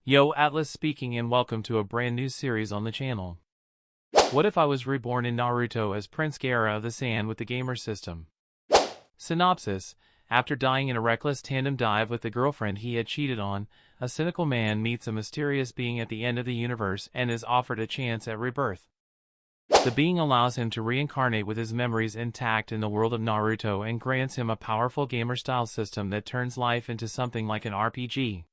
Yo, Atlas speaking and welcome to a brand new series on the channel. What if I was reborn in Naruto as Prince Gaara of the Sand with the gamer system? Synopsis: after dying in a reckless tandem dive with the girlfriend he had cheated on, a cynical man meets a mysterious being at the end of the universe and is offered a chance at rebirth. The being allows him to reincarnate with his memories intact in the world of Naruto and grants him a powerful gamer-style system that turns life into something like an RPG.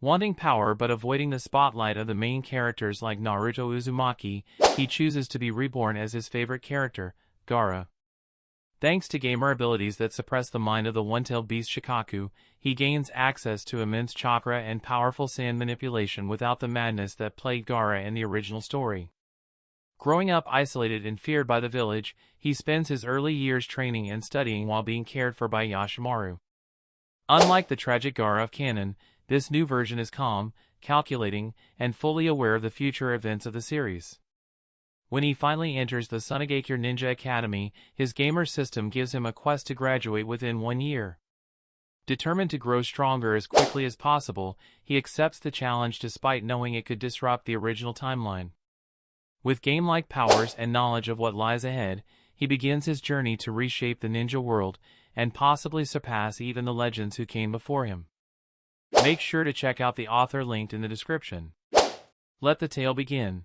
Wanting power but avoiding the spotlight of the main characters like Naruto Uzumaki, he chooses to be reborn as his favorite character, Garra. Thanks to gamer abilities that suppress the mind of the One-Tailed Beast Shukaku, he gains access to immense chakra and powerful sand manipulation without the madness that plagued Gaara in the original story. Growing up isolated and feared by the village, he spends his early years training and studying while being cared for by Yashamaru. Unlike the tragic Gaara of canon, this new version is calm, calculating, and fully aware of the future events of the series. When he finally enters the Sunagakure Ninja Academy, his gamer system gives him a quest to graduate within 1 year. Determined to grow stronger as quickly as possible, he accepts the challenge despite knowing it could disrupt the original timeline. With game-like powers and knowledge of what lies ahead, he begins his journey to reshape the ninja world, and possibly surpass even the legends who came before him. Make sure to check out the author linked in the description. Let the tale begin.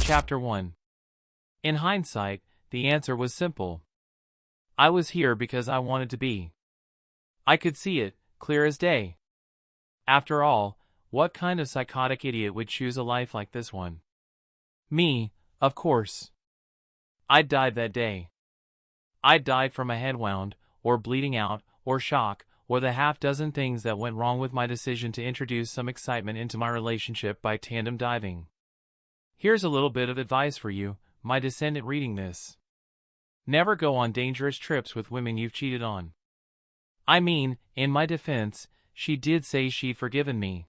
Chapter 1. In hindsight, the answer was simple. I was here because I wanted to be. I could see it, clear as day. After all, what kind of psychotic idiot would choose a life like this one? Me, of course. I'd died that day. I'd died from a head wound, or bleeding out, or shock, or the half-dozen things that went wrong with my decision to introduce some excitement into my relationship by tandem diving. Here's a little bit of advice for you, my descendant reading this. Never go on dangerous trips with women you've cheated on. I mean, in my defense, she did say she'd forgiven me.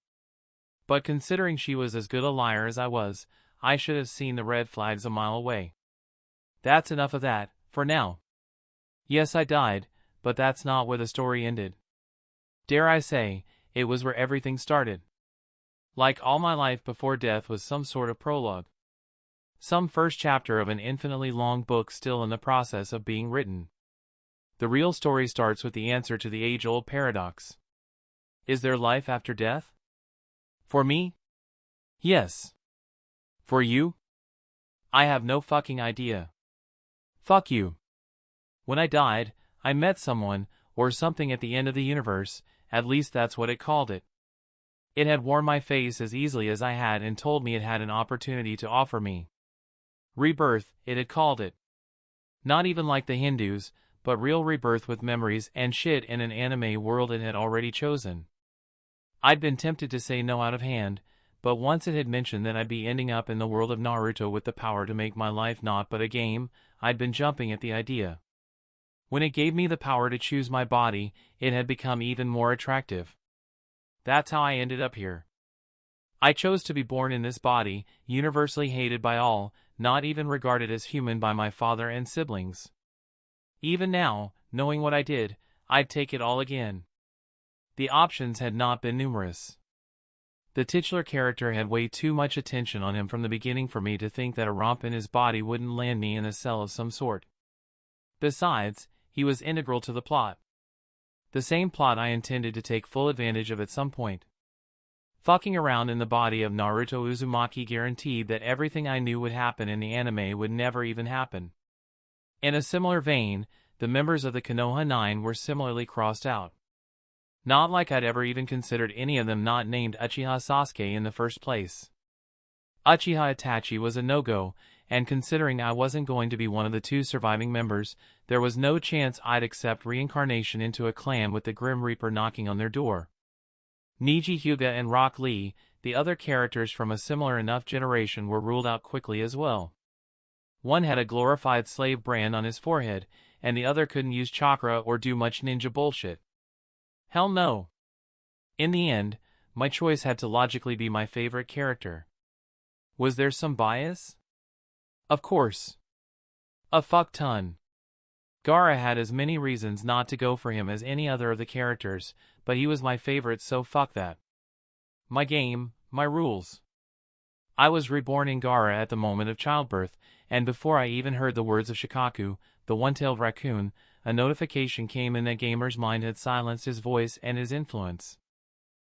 But considering she was as good a liar as I was, I should have seen the red flags a mile away. That's enough of that, for now. Yes, I died, but that's not where the story ended. Dare I say, it was where everything started. Like all my life before death was some sort of prologue. Some first chapter of an infinitely long book still in the process of being written. The real story starts with the answer to the age-old paradox. Is there life after death? For me? Yes. For you? I have no fucking idea. Fuck you. When I died, I met someone, or something at the end of the universe, at least that's what it called it. It had worn my face as easily as I had and told me it had an opportunity to offer me. Rebirth, it had called it. Not even like the Hindus, but real rebirth with memories and shit in an anime world it had already chosen. I'd been tempted to say no out of hand, but once it had mentioned that I'd be ending up in the world of Naruto with the power to make my life not but a game, I'd been jumping at the idea. When it gave me the power to choose my body, it had become even more attractive. That's how I ended up here. I chose to be born in this body, universally hated by all, not even regarded as human by my father and siblings. Even now, knowing what I did, I'd take it all again. The options had not been numerous. The titular character had way too much attention on him from the beginning for me to think that a romp in his body wouldn't land me in a cell of some sort. Besides, he was integral to the plot. The same plot I intended to take full advantage of at some point. Fucking around in the body of Naruto Uzumaki guaranteed that everything I knew would happen in the anime would never even happen. In a similar vein, the members of the Konoha 9 were similarly crossed out. Not like I'd ever even considered any of them not named Uchiha Sasuke in the first place. Uchiha Itachi was a no-go, and considering I wasn't going to be one of the 2 surviving members, there was no chance I'd accept reincarnation into a clan with the Grim Reaper knocking on their door. Neji Hyuga and Rock Lee, the other characters from a similar enough generation, were ruled out quickly as well. One had a glorified slave brand on his forehead, and the other couldn't use chakra or do much ninja bullshit. Hell no. In the end, my choice had to logically be my favorite character. Was there some bias? Of course. A fuck ton. Gaara had as many reasons not to go for him as any other of the characters, but he was my favorite, so fuck that. My game, my rules. I was reborn in Gaara at the moment of childbirth, and before I even heard the words of Shikaku, the one-tailed raccoon, a notification came in that Gamer's mind had silenced his voice and his influence.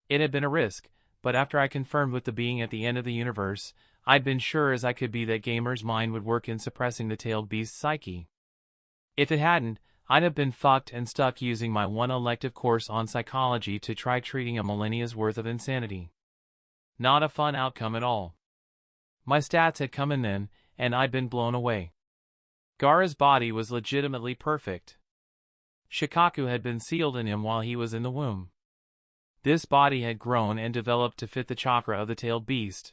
It had been a risk, but after I confirmed with the being at the end of the universe, I'd been sure as I could be that Gamer's mind would work in suppressing the tailed beast's psyche. If it hadn't, I'd have been fucked and stuck using my one elective course on psychology to try treating a millennia's worth of insanity. Not a fun outcome at all. My stats had come in then, and I'd been blown away. Gaara's body was legitimately perfect. Shikaku had been sealed in him while he was in the womb. This body had grown and developed to fit the chakra of the tailed beast.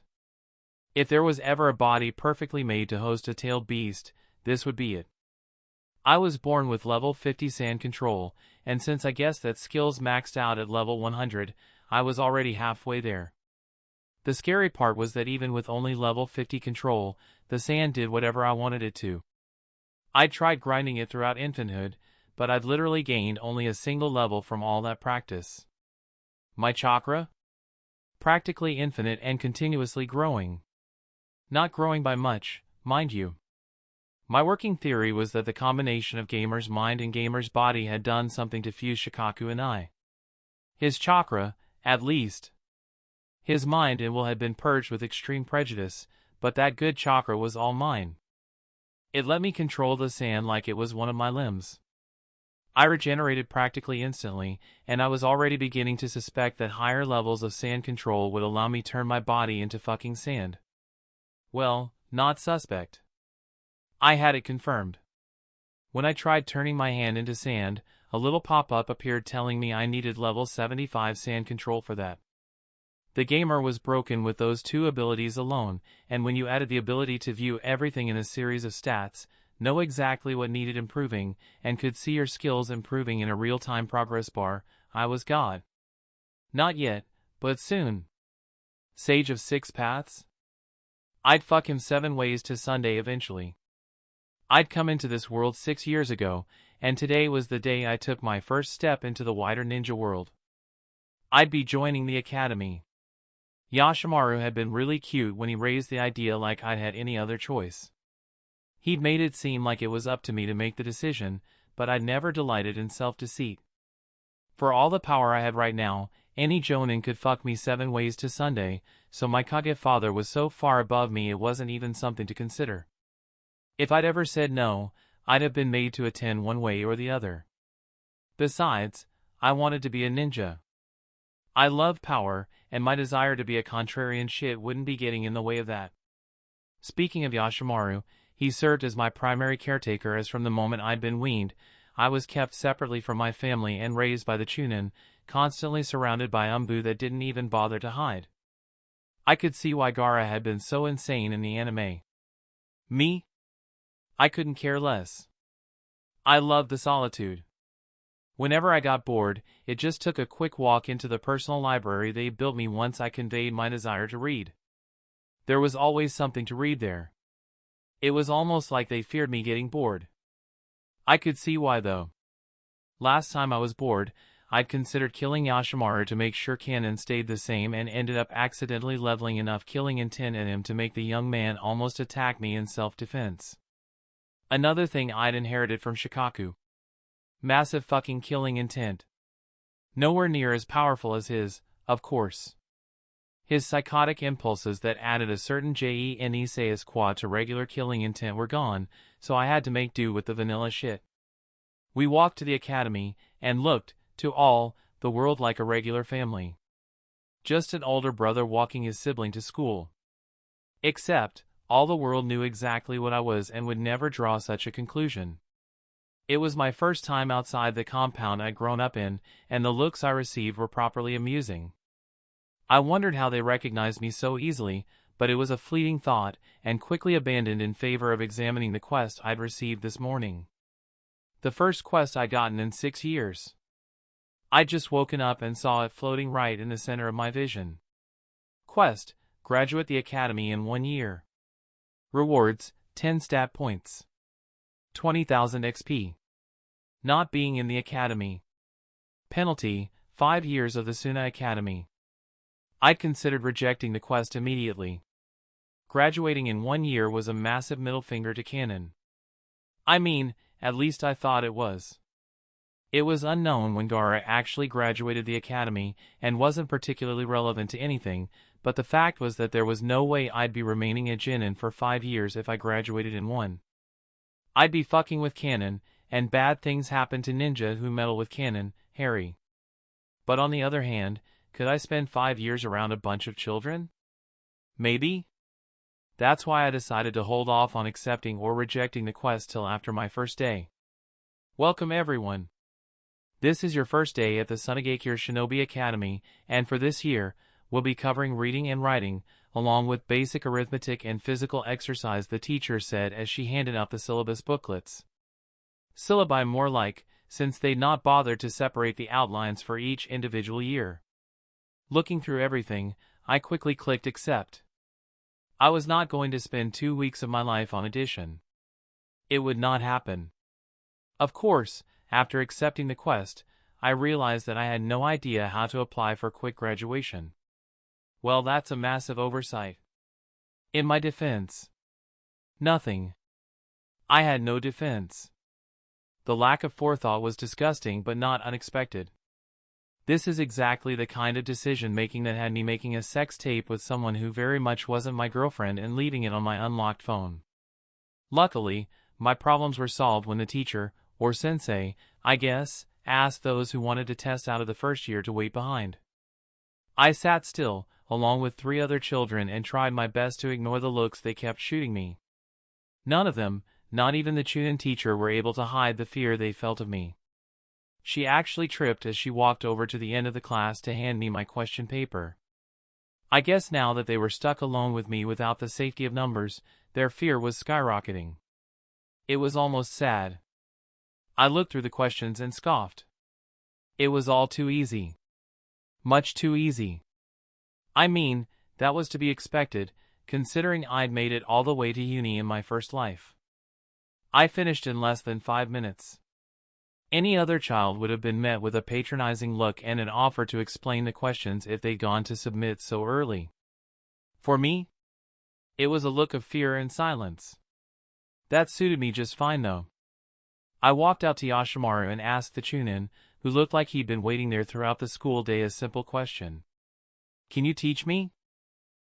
If there was ever a body perfectly made to host a tailed beast, this would be it. I was born with level 50 sand control, and since I guessed that skills maxed out at level 100, I was already halfway there. The scary part was that even with only level 50 control, the sand did whatever I wanted it to. I'd tried grinding it throughout infanthood, but I'd literally gained only a single level from all that practice. My chakra? Practically infinite and continuously growing. Not growing by much, mind you. My working theory was that the combination of Gamer's mind and Gamer's body had done something to fuse Shikaku and I. His chakra, at least. His mind and will had been purged with extreme prejudice, but that good chakra was all mine. It let me control the sand like it was one of my limbs. I regenerated practically instantly, and I was already beginning to suspect that higher levels of sand control would allow me turn my body into fucking sand. Well, not suspect. I had it confirmed. When I tried turning my hand into sand, a little pop-up appeared telling me I needed level 75 sand control for that. The Gamer was broken with those two abilities alone, and when you added the ability to view everything in a series of stats, know exactly what needed improving, and could see your skills improving in a real-time progress bar, I was God. Not yet, but soon. Sage of Six Paths? I'd fuck him 7 ways to Sunday eventually. I'd come into this world 6 years ago, and today was the day I took my first step into the wider ninja world. I'd be joining the academy. Yashamaru had been really cute when he raised the idea like I'd had any other choice. He'd made it seem like it was up to me to make the decision, but I'd never delighted in self-deceit. For all the power I had right now, any jonin could fuck me 7 ways to Sunday, so my Kage father was so far above me it wasn't even something to consider. If I'd ever said no, I'd have been made to attend one way or the other. Besides, I wanted to be a ninja. I love power, and my desire to be a contrarian shit wouldn't be getting in the way of that. Speaking of Yashamaru, he served as my primary caretaker as from the moment I'd been weaned, I was kept separately from my family and raised by the Chunin, constantly surrounded by umbu that didn't even bother to hide. I could see why Gaara had been so insane in the anime. Me? I couldn't care less. I loved the solitude. Whenever I got bored, it just took a quick walk into the personal library they built me once I conveyed my desire to read. There was always something to read there. It was almost like they feared me getting bored. I could see why though. Last time I was bored, I'd considered killing Yashamaru to make sure canon stayed the same and ended up accidentally leveling enough killing intent in him to make the young man almost attack me in self-defense. Another thing I'd inherited from Shikaku. Massive fucking killing intent. Nowhere near as powerful as his, of course. His psychotic impulses that added a certain Genesis quad to regular killing intent were gone, so I had to make do with the vanilla shit. We walked to the academy, and looked, to all, the world like a regular family. Just an older brother walking his sibling to school. Except, all the world knew exactly what I was and would never draw such a conclusion. It was my first time outside the compound I'd grown up in, and the looks I received were properly amusing. I wondered how they recognized me so easily, but it was a fleeting thought, and quickly abandoned in favor of examining the quest I'd received this morning. The first quest I'd gotten in 6 years. I'd just woken up and saw it floating right in the center of my vision. Quest: graduate the academy in 1 year. Rewards: 10 stat points. 20,000 XP. Not being in the academy. Penalty: 5 years of the Suna Academy. I'd considered rejecting the quest immediately. Graduating in 1 year was a massive middle finger to canon. I mean, at least I thought it was. It was unknown when Gaara actually graduated the academy and wasn't particularly relevant to anything, but the fact was that there was no way I'd be remaining a Chunin for 5 years if I graduated in 1. I'd be fucking with canon, and bad things happen to ninja who meddle with canon, Harry. But on the other hand, could I spend 5 years around a bunch of children? Maybe? That's why I decided to hold off on accepting or rejecting the quest till after my first day. Welcome everyone. This is your first day at the Sunagakure Shinobi Academy, and for this year, we'll be covering reading and writing, along with basic arithmetic and physical exercise, the teacher said as she handed out the syllabus booklets. Syllabi more like, since they'd not bothered to separate the outlines for each individual year. Looking through everything, I quickly clicked accept. I was not going to spend 2 weeks of my life on addition. It would not happen. Of course, after accepting the quest, I realized that I had no idea how to apply for quick graduation. Well, that's a massive oversight. In my defense, nothing. I had no defense. The lack of forethought was disgusting but not unexpected. This is exactly the kind of decision-making that had me making a sex tape with someone who very much wasn't my girlfriend and leaving it on my unlocked phone. Luckily, my problems were solved when the teacher, or sensei, I guess, asked those who wanted to test out of the first year to wait behind. I sat still, along with 3 other children, and tried my best to ignore the looks they kept shooting me. None of them, not even the Chunin teacher, were able to hide the fear they felt of me. She actually tripped as she walked over to the end of the class to hand me my question paper. I guess now that they were stuck alone with me without the safety of numbers, their fear was skyrocketing. It was almost sad. I looked through the questions and scoffed. It was all too easy. Much too easy. I mean, that was to be expected, considering I'd made it all the way to uni in my first life. I finished in less than 5 minutes. Any other child would have been met with a patronizing look and an offer to explain the questions if they'd gone to submit so early. For me, it was a look of fear and silence. That suited me just fine though. I walked out to Yashamaru and asked the Chunin, who looked like he'd been waiting there throughout the school day, a simple question. Can you teach me?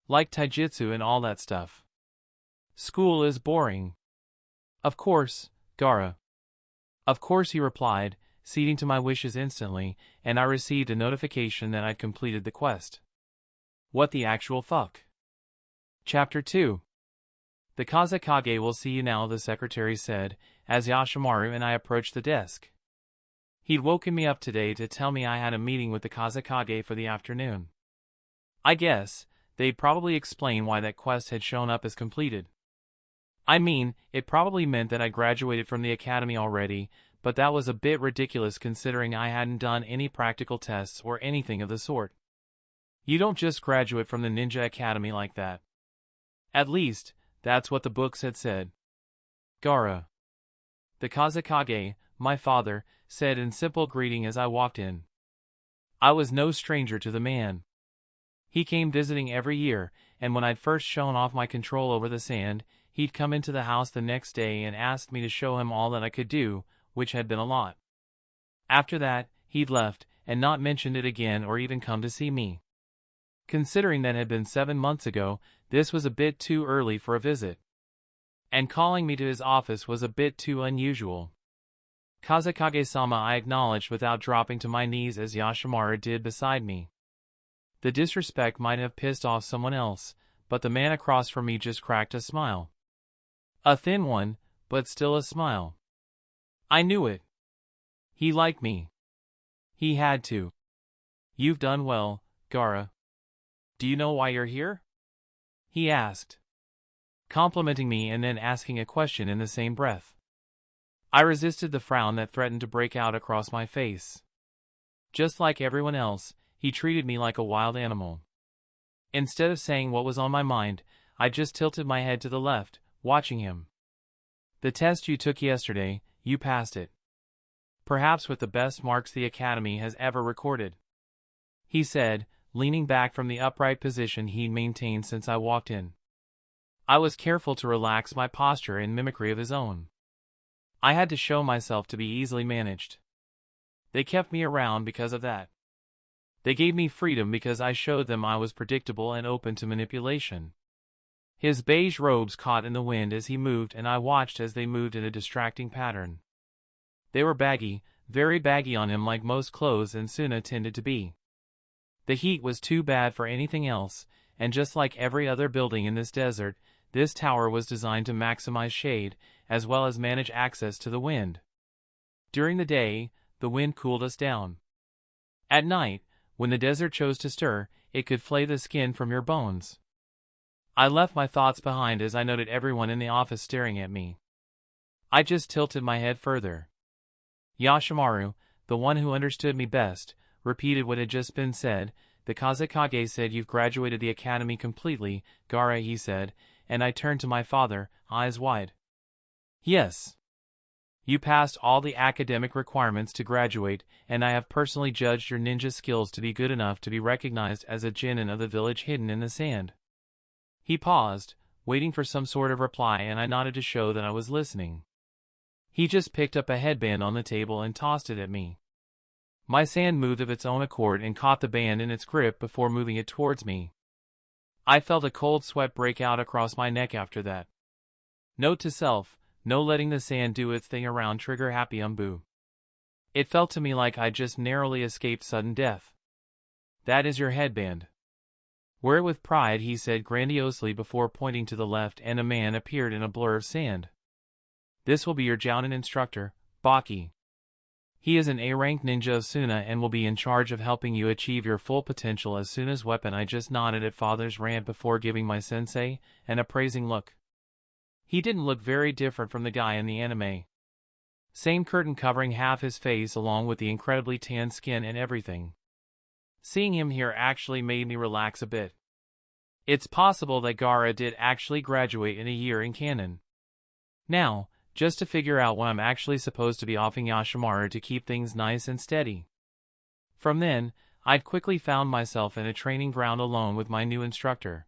Like taijutsu and all that stuff. School is boring. Of course, Gaara. Of course, he replied, ceding to my wishes instantly, and I received a notification that I'd completed the quest. What the actual fuck? Chapter 2. The Kazekage will see you now, the secretary said, as Yashamaru and I approached the desk. He'd woken me up today to tell me I had a meeting with the Kazekage for the afternoon. I guess they'd probably explain why that quest had shown up as completed. I mean, it probably meant that I graduated from the academy already, but that was a bit ridiculous considering I hadn't done any practical tests or anything of the sort. You don't just graduate from the Ninja Academy like that. At least, that's what the books had said. Gaara. The Kazekage, my father, said in simple greeting as I walked in. I was no stranger to the man. He came visiting every year, and when I'd first shown off my control over the sand, he'd come into the house the next day and asked me to show him all that I could do, which had been a lot. After that, he'd left, and not mentioned it again or even come to see me. Considering that had been 7 months ago, this was a bit too early for a visit. And calling me to his office was a bit too unusual. Kazekage-sama, I acknowledged without dropping to my knees as Yashamaru did beside me. The disrespect might have pissed off someone else, but the man across from me just cracked a smile. A thin one, but still a smile. I knew it. He liked me. He had to. You've done well, Gaara. Do you know why you're here? He asked, complimenting me and then asking a question in the same breath. I resisted the frown that threatened to break out across my face. Just like everyone else, he treated me like a wild animal. Instead of saying what was on my mind, I just tilted my head to the left, watching him. The test you took yesterday, you passed it. Perhaps with the best marks the Academy has ever recorded. He said, leaning back from the upright position he'd maintained since I walked in. I was careful to relax my posture in mimicry of his own. I had to show myself to be easily managed. They kept me around because of that. They gave me freedom because I showed them I was predictable and open to manipulation. His beige robes caught in the wind as he moved, and I watched as they moved in a distracting pattern. They were baggy, very baggy on him, like most clothes in Suna tended to be. The heat was too bad for anything else, and just like every other building in this desert, this tower was designed to maximize shade, as well as manage access to the wind. During the day, the wind cooled us down. At night, when the desert chose to stir, it could flay the skin from your bones. I left my thoughts behind as I noted everyone in the office staring at me. I just tilted my head further. Yashamaru, the one who understood me best, repeated what had just been said. The Kazekage said, "You've graduated the academy completely, Gaara," he said, and I turned to my father, eyes wide. "Yes. You passed all the academic requirements to graduate, and I have personally judged your ninja skills to be good enough to be recognized as a genin of the village hidden in the sand." He paused, waiting for some sort of reply, and I nodded to show that I was listening. He just picked up a headband on the table and tossed it at me. My sand moved of its own accord and caught the band in its grip before moving it towards me. I felt a cold sweat break out across my neck after that. Note to self, no letting the sand do its thing around trigger happy umbu. It felt to me like I'd just narrowly escaped sudden death. "That is your headband. Wear it with pride," he said grandiosely before pointing to the left, and a man appeared in a blur of sand. "This will be your Jounin instructor, Baki. He is an A-rank ninja of Suna and will be in charge of helping you achieve your full potential as Suna's weapon." I just nodded at father's rant before giving my sensei an appraising look. He didn't look very different from the guy in the anime. Same curtain covering half his face along with the incredibly tan skin and everything. Seeing him here actually made me relax a bit. It's possible that Gaara did actually graduate in a year in canon. Now, just to figure out what I'm actually supposed to be offering Yashamaru to keep things nice and steady. From then, I'd quickly found myself in a training ground alone with my new instructor.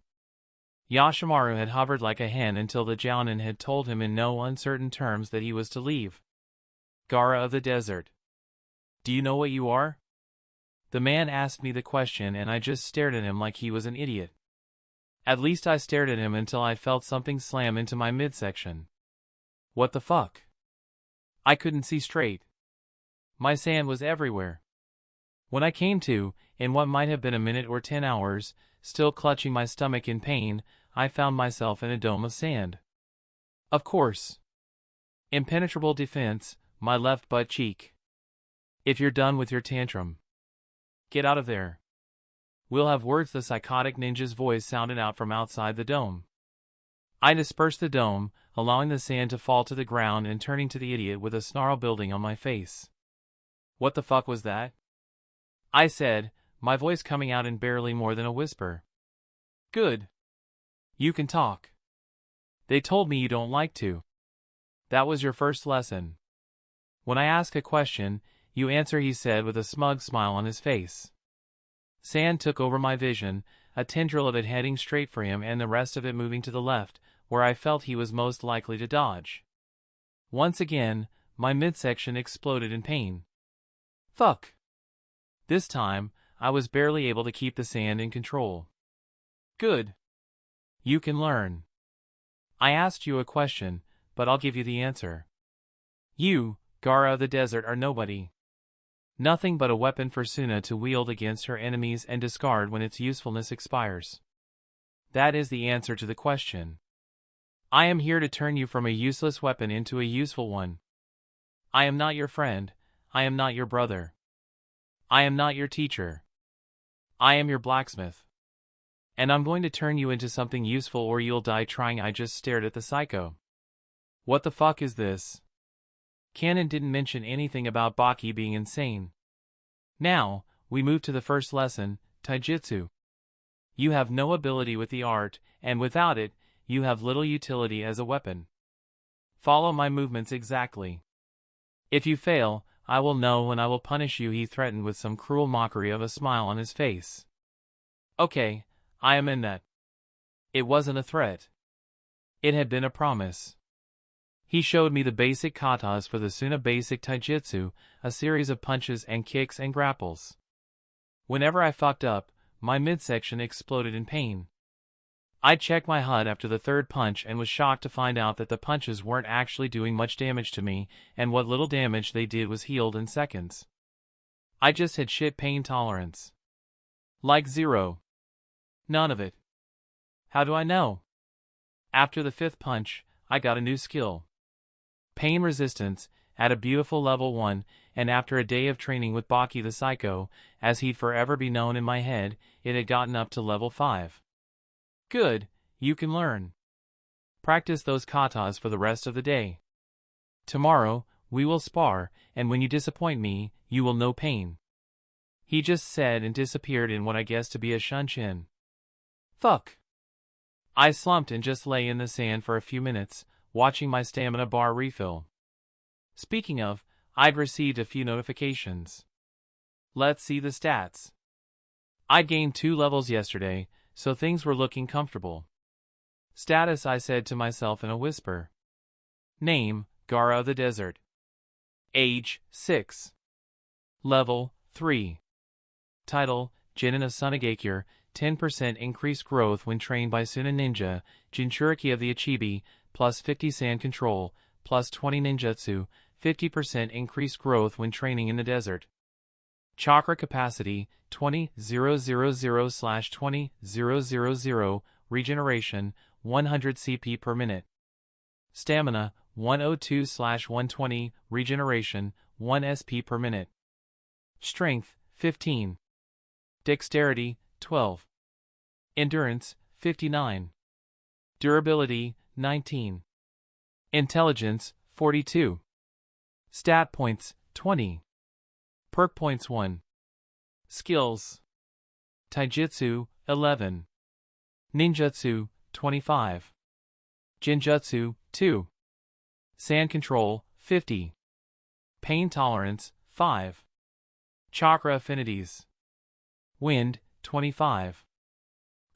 Yashamaru had hovered like a hen until the Jounin had told him in no uncertain terms that he was to leave. "Gaara of the desert. Do you know what you are?" The man asked me the question, and I just stared at him like he was an idiot. At least I stared at him until I felt something slam into my midsection. What the fuck? I couldn't see straight. My sand was everywhere. When I came to, in what might have been a minute or 10 hours, still clutching my stomach in pain, I found myself in a dome of sand. Of course. Impenetrable defense, my left butt cheek. "If you're done with your tantrum, get out of there. We'll have words." The psychotic ninja's voice sounded out from outside the dome. I dispersed the dome, allowing the sand to fall to the ground and turning to the idiot with a snarl building on my face. "What the fuck was that?" I said, my voice coming out in barely more than a whisper. "Good. You can talk. They told me you don't like to. That was your first lesson. When I ask a question, you answer," he said with a smug smile on his face. Sand took over my vision, a tendril of it heading straight for him and the rest of it moving to the left, where I felt he was most likely to dodge. Once again, my midsection exploded in pain. Fuck. This time, I was barely able to keep the sand in control. "Good. You can learn. I asked you a question, but I'll give you the answer. You, Gaara of the desert, are nobody. Nothing but a weapon for Suna to wield against her enemies and discard when its usefulness expires. That is the answer to the question. I am here to turn you from a useless weapon into a useful one. I am not your friend, I am not your brother. I am not your teacher. I am your blacksmith. And I'm going to turn you into something useful or you'll die trying." I just stared at the psycho. What the fuck is this? Canon didn't mention anything about Baki being insane. Now, we move to the first lesson, Taijutsu. You have no ability with the art, and without it, you have little utility as a weapon. Follow my movements exactly. If you fail, I will know and I will punish you," he threatened with some cruel mockery of a smile on his face. Okay, I am in that. It wasn't a threat. It had been a promise. He showed me the basic katas for the Suna basic taijutsu, a series of punches and kicks and grapples. Whenever I fucked up, my midsection exploded in pain. I checked my HUD after the third punch and was shocked to find out that the punches weren't actually doing much damage to me, and what little damage they did was healed in seconds. I just had shit pain tolerance. Like zero. None of it. How do I know? After the fifth punch, I got a new skill. Pain resistance, at a beautiful level 1, and after a day of training with Baki the Psycho, as he'd forever be known in my head, it had gotten up to level 5. Good, you can learn. Practice those katas for the rest of the day. Tomorrow, we will spar, and when you disappoint me, you will know pain. He just said and disappeared in what I guess to be a shunshin. Fuck. I slumped and just lay in the sand for a few minutes, watching my stamina bar refill. Speaking of, I'd received a few notifications. Let's see the stats. I gained 2 levels yesterday, so things were looking comfortable. Status, I said to myself in a whisper. Name, Gaara of the Desert. Age, 6. Level, 3. Title, Genin of Sunagakure, 10% increased growth when trained by Chunin Ninja, Jinchuriki of the Ichibi, plus 50 sand control, plus 20 ninjutsu, 50% increased growth when training in the desert. Chakra capacity, 20,000/20,000, regeneration, 100 CP per minute. Stamina, 102/120, regeneration, 1 SP per minute. Strength, 15. Dexterity, 12. Endurance, 59. Durability, 19. Intelligence, 42. Stat points, 20. Perk points 1. Skills. Taijutsu, 11. Ninjutsu, 25. Jinjutsu, 2. Sand control, 50. Pain tolerance, 5. Chakra affinities. Wind, 25.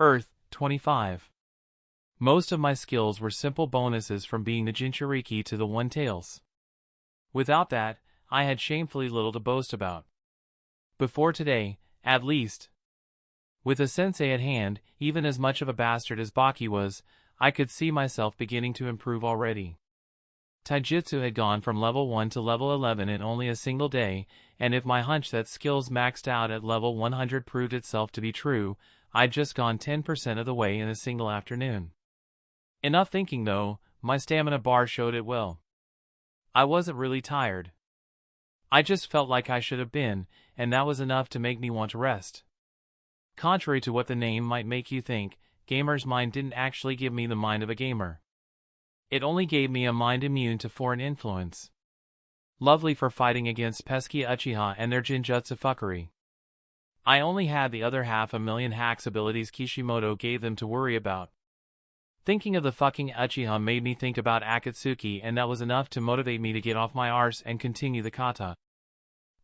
Earth, 25. Most of my skills were simple bonuses from being the Jinchuriki to the One-Tails. Without that, I had shamefully little to boast about. Before today, at least. With a sensei at hand, even as much of a bastard as Baki was, I could see myself beginning to improve already. Taijutsu had gone from level 1 to level 11 in only a single day, and if my hunch that skills maxed out at level 100 proved itself to be true, I'd just gone 10% of the way in a single afternoon. Enough thinking though, my stamina bar showed it well. I wasn't really tired. I just felt like I should have been, and that was enough to make me want to rest. Contrary to what the name might make you think, Gamer's Mind didn't actually give me the mind of a gamer. It only gave me a mind immune to foreign influence. Lovely for fighting against pesky Uchiha and their Jinjutsu fuckery. I only had the other 500,000 hacks abilities Kishimoto gave them to worry about. Thinking of the fucking Uchiha made me think about Akatsuki, and that was enough to motivate me to get off my arse and continue the kata.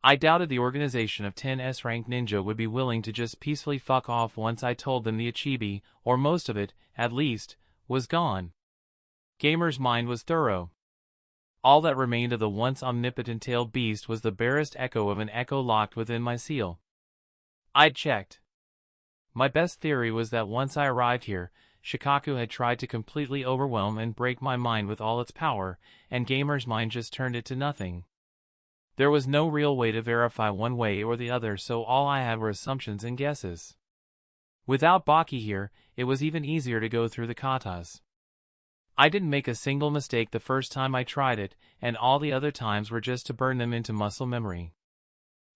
I doubted the organization of 10 S-rank ninja would be willing to just peacefully fuck off once I told them the Ichibi, or most of it, at least, was gone. Gamer's Mind was thorough. All that remained of the once omnipotent tailed beast was the barest echo of an echo locked within my seal. I'd checked. My best theory was that once I arrived here, Shikaku had tried to completely overwhelm and break my mind with all its power, and Gamer's Mind just turned it to nothing. There was no real way to verify one way or the other, so all I had were assumptions and guesses. Without Baki here, it was even easier to go through the katas. I didn't make a single mistake the first time I tried it, and all the other times were just to burn them into muscle memory.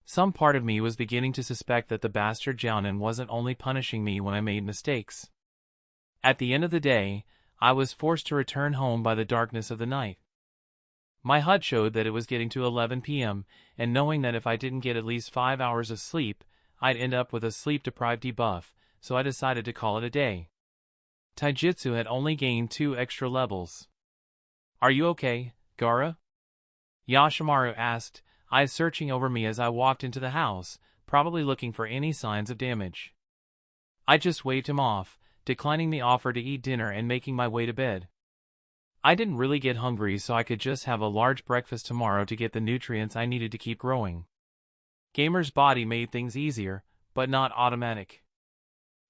Some part of me was beginning to suspect that the bastard Jounin wasn't only punishing me when I made mistakes. At the end of the day, I was forced to return home by the darkness of the night. My HUD showed that it was getting to 11 p.m., and knowing that if I didn't get at least 5 hours of sleep, I'd end up with a sleep-deprived debuff, so I decided to call it a day. Taijutsu had only gained 2 extra levels. "Are you okay, Gaara?" Yashamaru asked, eyes searching over me as I walked into the house, probably looking for any signs of damage. I just waved him off, declining the offer to eat dinner and making my way to bed. I didn't really get hungry, so I could just have a large breakfast tomorrow to get the nutrients I needed to keep growing. Gamer's body made things easier, but not automatic.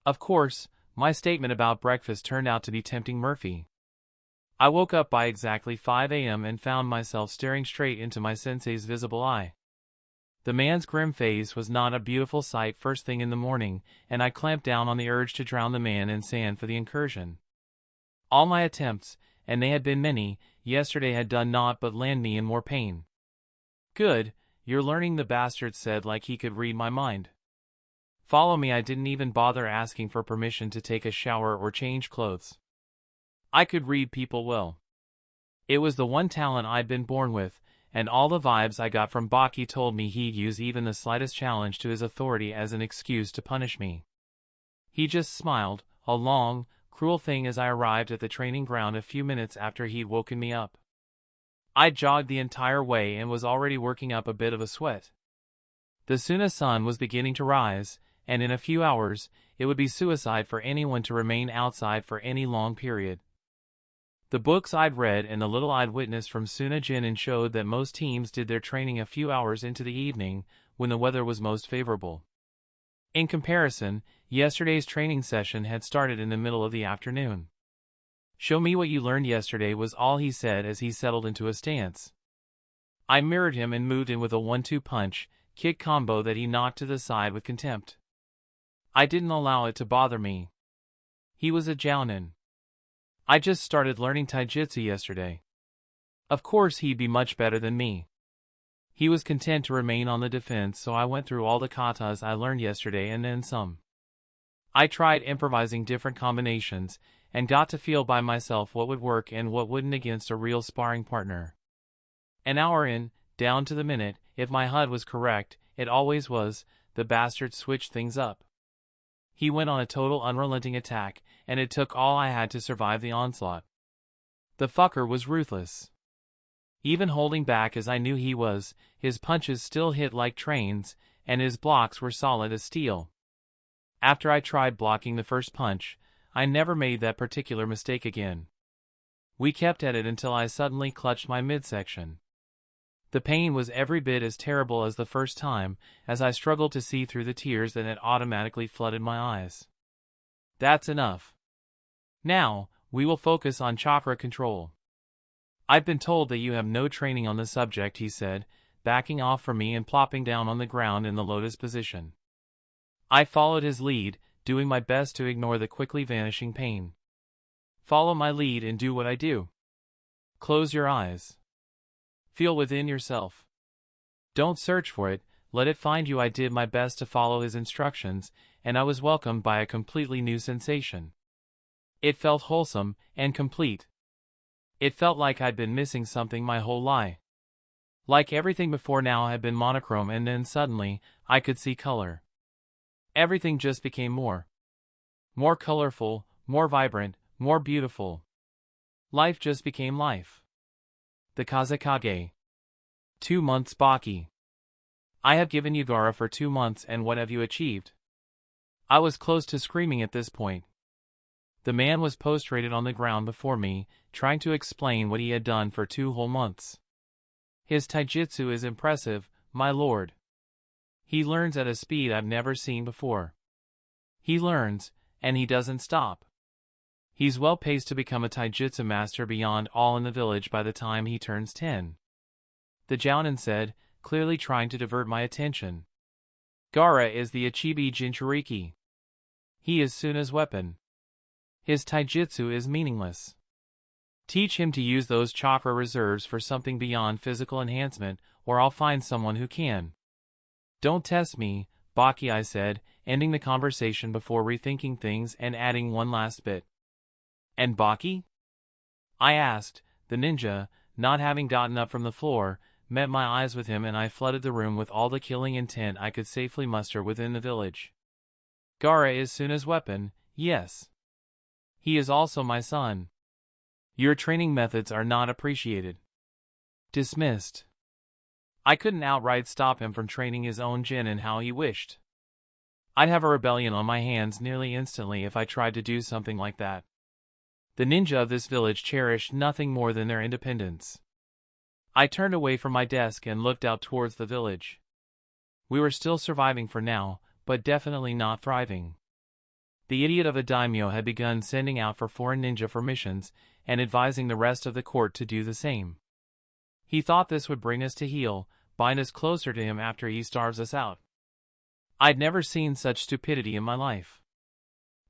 Of course, my statement about breakfast turned out to be tempting Murphy. I woke up by exactly 5 a.m. and found myself staring straight into my sensei's visible eye. The man's grim face was not a beautiful sight first thing in the morning, and I clamped down on the urge to drown the man in sand for the incursion. All my attempts, and they had been many, yesterday had done naught but land me in more pain. Good, you're learning, the bastard said like he could read my mind. Follow me. I didn't even bother asking for permission to take a shower or change clothes. I could read people well. It was the one talent I'd been born with, and all the vibes I got from Baki told me he'd use even the slightest challenge to his authority as an excuse to punish me. He just smiled, a long, cruel thing, as I arrived at the training ground a few minutes after he'd woken me up. I jogged the entire way and was already working up a bit of a sweat. The Suna sun was beginning to rise, and in a few hours, it would be suicide for anyone to remain outside for any long period. The books I'd read and the little I'd witnessed from Suna Jinin showed that most teams did their training a few hours into the evening, when the weather was most favorable. In comparison, yesterday's training session had started in the middle of the afternoon. "Show me what you learned yesterday," was all he said as he settled into a stance. I mirrored him and moved in with a 1-2 punch, kick combo that he knocked to the side with contempt. I didn't allow it to bother me. He was a jounin. I just started learning taijutsu yesterday. Of course he'd be much better than me. He was content to remain on the defense, so I went through all the katas I learned yesterday and then some. I tried improvising different combinations, and got to feel by myself what would work and what wouldn't against a real sparring partner. An hour in, down to the minute, if my HUD was correct, it always was, the bastard switched things up. He went on a total unrelenting attack, and it took all I had to survive the onslaught. The fucker was ruthless. Even holding back as I knew he was, his punches still hit like trains, and his blocks were solid as steel. After I tried blocking the first punch, I never made that particular mistake again. We kept at it until I suddenly clutched my midsection. The pain was every bit as terrible as the first time, as I struggled to see through the tears that had automatically flooded my eyes. That's enough. Now, we will focus on chakra control. I've been told that you have no training on the subject, he said, backing off from me and plopping down on the ground in the lotus position. I followed his lead, doing my best to ignore the quickly vanishing pain. Follow my lead and do what I do. Close your eyes. Feel within yourself. Don't search for it, let it find you. I did my best to follow his instructions, and I was welcomed by a completely new sensation. It felt wholesome and complete. It felt like I'd been missing something my whole life. Like everything before now had been monochrome, and then suddenly, I could see color. Everything just became more colorful, more vibrant, more beautiful. Life just became life. The Kazekage. 2 months. Baki. I have given you Gaara for 2 months, and what have you achieved? I was close to screaming at this point. The man was prostrated on the ground before me, trying to explain what he had done for 2 whole months. His taijutsu is impressive, my lord. He learns at a speed I've never seen before. He learns, and he doesn't stop. He's well paced to become a taijutsu master beyond all in the village by the time he turns 10. The jounin said, clearly trying to divert my attention. Gaara is the Ichibi Jinchuriki. He is Suna's weapon. His taijutsu is meaningless. Teach him to use those chakra reserves for something beyond physical enhancement, or I'll find someone who can. Don't test me, Baki, I said, ending the conversation before rethinking things and adding one last bit. And Baki? I asked. The ninja, not having gotten up from the floor, met my eyes with him, and I flooded the room with all the killing intent I could safely muster within the village. Gaara is Suna's weapon, yes. He is also my son. Your training methods are not appreciated. Dismissed. I couldn't outright stop him from training his own jin and how he wished. I'd have a rebellion on my hands nearly instantly if I tried to do something like that. The ninja of this village cherished nothing more than their independence. I turned away from my desk and looked out towards the village. We were still surviving for now, but definitely not thriving. The idiot of a daimyo had begun sending out for foreign ninja for missions, and advising the rest of the court to do the same. He thought this would bring us to heel, bind us closer to him after he starves us out. I'd never seen such stupidity in my life.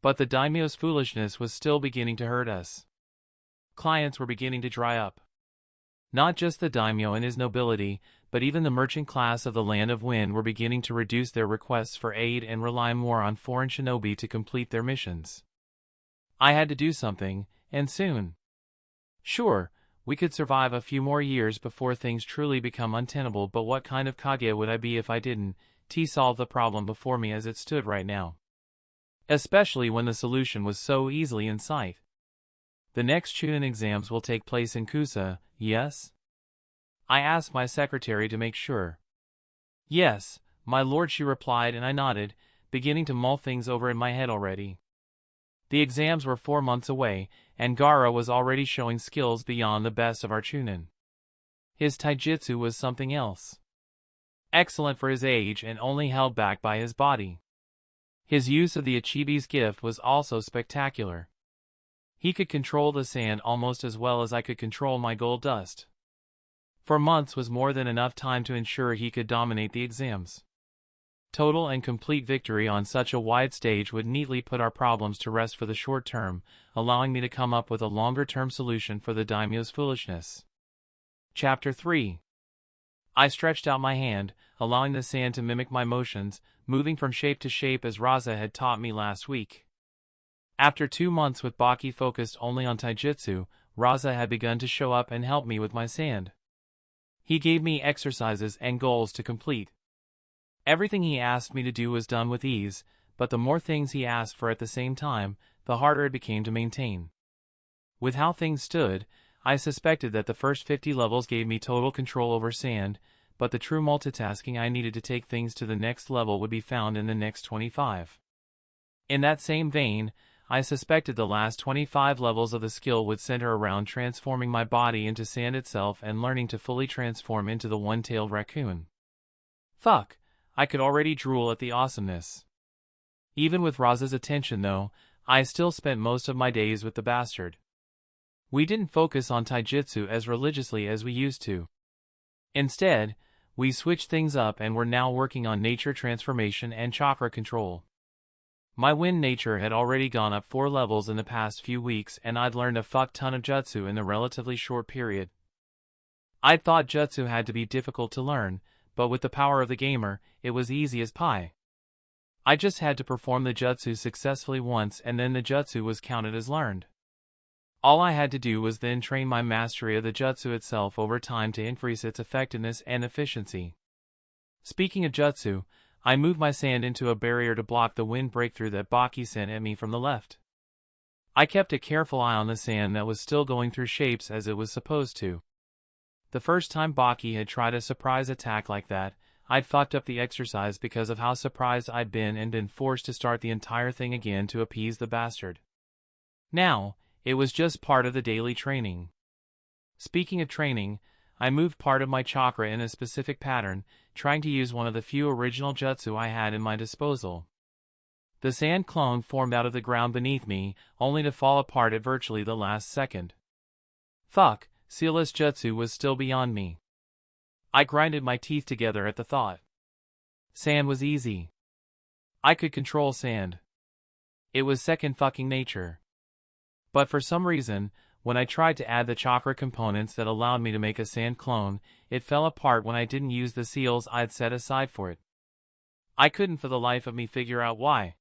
But the daimyo's foolishness was still beginning to hurt us. Clients were beginning to dry up. Not just the daimyo and his nobility, but even the merchant class of the Land of Wind were beginning to reduce their requests for aid and rely more on foreign shinobi to complete their missions. I had to do something, and soon. Sure, we could survive a few more years before things truly become untenable, but what kind of Kage would I be if I didn't solve the problem before me as it stood right now? Especially when the solution was so easily in sight. The next Chunin exams will take place in Kusa, yes? I asked my secretary to make sure. Yes, my lord, she replied, and I nodded, beginning to mull things over in my head already. The exams were 4 months away, and Gaara was already showing skills beyond the best of our Chunin. His taijutsu was something else. Excellent for his age and only held back by his body. His use of the Achibi's gift was also spectacular. He could control the sand almost as well as I could control my gold dust. 4 months was more than enough time to ensure he could dominate the exams. Total and complete victory on such a wide stage would neatly put our problems to rest for the short term, allowing me to come up with a longer-term solution for the daimyo's foolishness. Chapter 3. I stretched out my hand, allowing the sand to mimic my motions, moving from shape to shape as Raza had taught me last week. After 2 months with Baki focused only on taijutsu, Raza had begun to show up and help me with my sand. He gave me exercises and goals to complete. Everything he asked me to do was done with ease, but the more things he asked for at the same time, the harder it became to maintain. With how things stood, I suspected that the first 50 levels gave me total control over sand, but the true multitasking I needed to take things to the next level would be found in the next 25. In that same vein, I suspected the last 25 levels of the skill would center around transforming my body into sand itself and learning to fully transform into the one-tailed raccoon. Fuck, I could already drool at the awesomeness. Even with Raza's attention though, I still spent most of my days with the bastard. We didn't focus on taijutsu as religiously as we used to. Instead, we switched things up and were now working on nature transformation and chakra control. My wind nature had already gone up 4 levels in the past few weeks, and I'd learned a fuck ton of jutsu in a relatively short period. I'd thought jutsu had to be difficult to learn, but with the power of the gamer, it was easy as pie. I just had to perform the jutsu successfully once and then the jutsu was counted as learned. All I had to do was then train my mastery of the jutsu itself over time to increase its effectiveness and efficiency. Speaking of jutsu, I moved my sand into a barrier to block the wind breakthrough that Baki sent at me from the left. I kept a careful eye on the sand that was still going through shapes as it was supposed to. The first time Baki had tried a surprise attack like that, I'd fucked up the exercise because of how surprised I'd been and been forced to start the entire thing again to appease the bastard. Now, it was just part of the daily training. Speaking of training, I moved part of my chakra in a specific pattern, trying to use one of the few original jutsu I had in my disposal. The sand clone formed out of the ground beneath me, only to fall apart at virtually the last second. Fuck, sealless jutsu was still beyond me. I grinded my teeth together at the thought. Sand was easy. I could control sand. It was second fucking nature. But for some reason, when I tried to add the chakra components that allowed me to make a sand clone, it fell apart when I didn't use the seals I'd set aside for it. I couldn't for the life of me figure out why.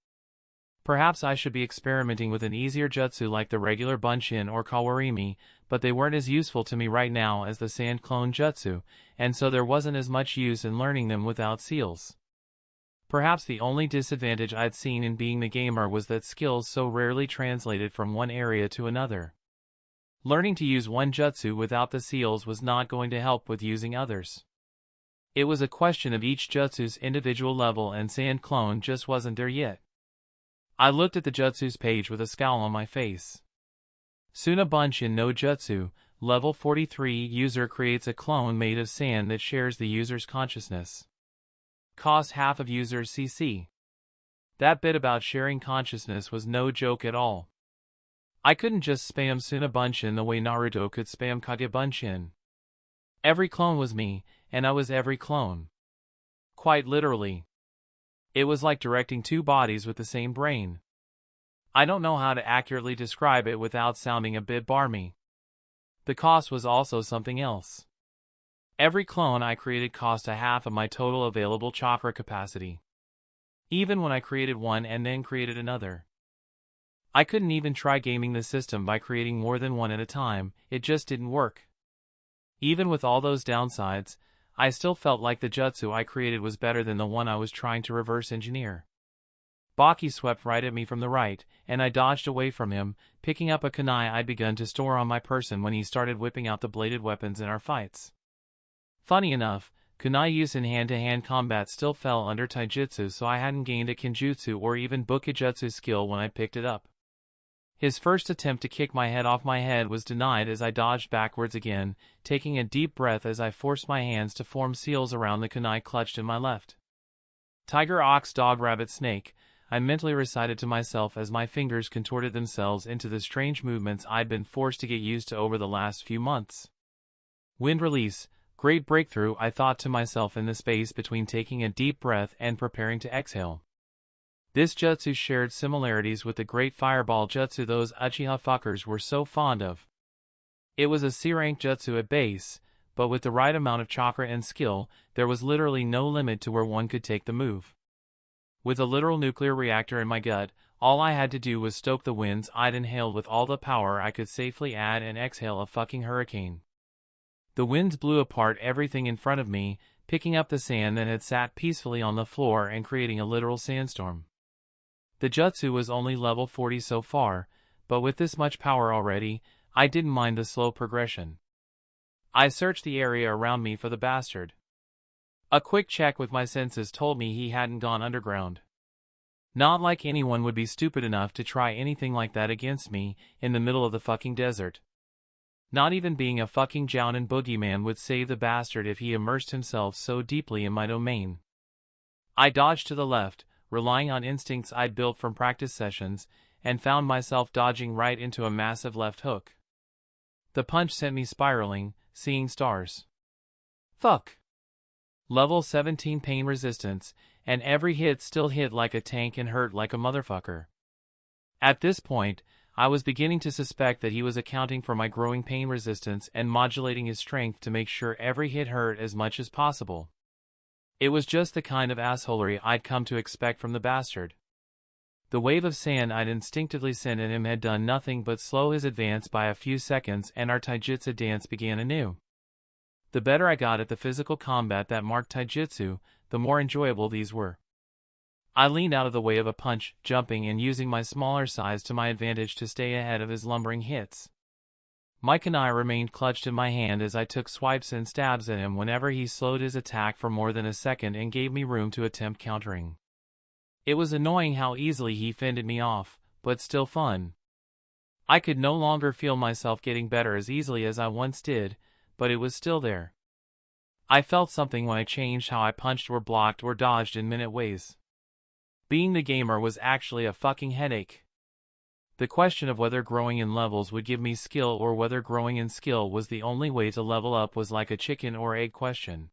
Perhaps I should be experimenting with an easier jutsu like the regular bunshin or kawarimi, but they weren't as useful to me right now as the sand clone jutsu, and so there wasn't as much use in learning them without seals. Perhaps the only disadvantage I'd seen in being the gamer was that skills so rarely translated from one area to another. Learning to use one jutsu without the seals was not going to help with using others. It was a question of each jutsu's individual level and sand clone just wasn't there yet. I looked at the jutsu's page with a scowl on my face. Sunabunshin no Jutsu, level 43 user creates a clone made of sand that shares the user's consciousness. Cost half of user's CC. That bit about sharing consciousness was no joke at all. I couldn't just spam Sunabunshin the way Naruto could spam Kagebunshin. Every clone was me, and I was every clone. Quite literally. It was like directing two bodies with the same brain. I don't know how to accurately describe it without sounding a bit barmy. The cost was also something else. Every clone I created cost a half of my total available chakra capacity. Even when I created one and then created another. I couldn't even try gaming the system by creating more than one at a time, it just didn't work. Even with all those downsides, I still felt like the jutsu I created was better than the one I was trying to reverse engineer. Baki swept right at me from the right, and I dodged away from him, picking up a kunai I'd begun to store on my person when he started whipping out the bladed weapons in our fights. Funny enough, kunai use in hand-to-hand combat still fell under taijutsu, so I hadn't gained a kenjutsu or even bukijutsu skill when I picked it up. His first attempt to kick my head off my head was denied as I dodged backwards again, taking a deep breath as I forced my hands to form seals around the kunai clutched in my left. Tiger, ox, dog, rabbit, snake, I mentally recited to myself as my fingers contorted themselves into the strange movements I'd been forced to get used to over the last few months. Wind release, great breakthrough, I thought to myself in the space between taking a deep breath and preparing to exhale. This jutsu shared similarities with the great fireball jutsu those Uchiha fuckers were so fond of. It was a C-rank jutsu at base, but with the right amount of chakra and skill, there was literally no limit to where one could take the move. With a literal nuclear reactor in my gut, all I had to do was stoke the winds I'd inhaled with all the power I could safely add and exhale a fucking hurricane. The winds blew apart everything in front of me, picking up the sand that had sat peacefully on the floor and creating a literal sandstorm. The jutsu was only level 40 so far, but with this much power already, I didn't mind the slow progression. I searched the area around me for the bastard. A quick check with my senses told me he hadn't gone underground. Not like anyone would be stupid enough to try anything like that against me, in the middle of the fucking desert. Not even being a fucking Jounin boogeyman would save the bastard if he immersed himself so deeply in my domain. I dodged to the left, relying on instincts I'd built from practice sessions, and found myself dodging right into a massive left hook. The punch sent me spiraling, seeing stars. Fuck. Level 17 pain resistance, and every hit still hit like a tank and hurt like a motherfucker. At this point, I was beginning to suspect that he was accounting for my growing pain resistance and modulating his strength to make sure every hit hurt as much as possible. It was just the kind of assholery I'd come to expect from the bastard. The wave of sand I'd instinctively sent at him had done nothing but slow his advance by a few seconds, and our taijutsu dance began anew. The better I got at the physical combat that marked taijutsu, the more enjoyable these were. I leaned out of the way of a punch, jumping and using my smaller size to my advantage to stay ahead of his lumbering hits. My kunai remained clutched in my hand as I took swipes and stabs at him whenever he slowed his attack for more than a second and gave me room to attempt countering. It was annoying how easily he fended me off, but still fun. I could no longer feel myself getting better as easily as I once did, but it was still there. I felt something when I changed how I punched or blocked or dodged in minute ways. Being the gamer was actually a fucking headache. The question of whether growing in levels would give me skill or whether growing in skill was the only way to level up was like a chicken or egg question.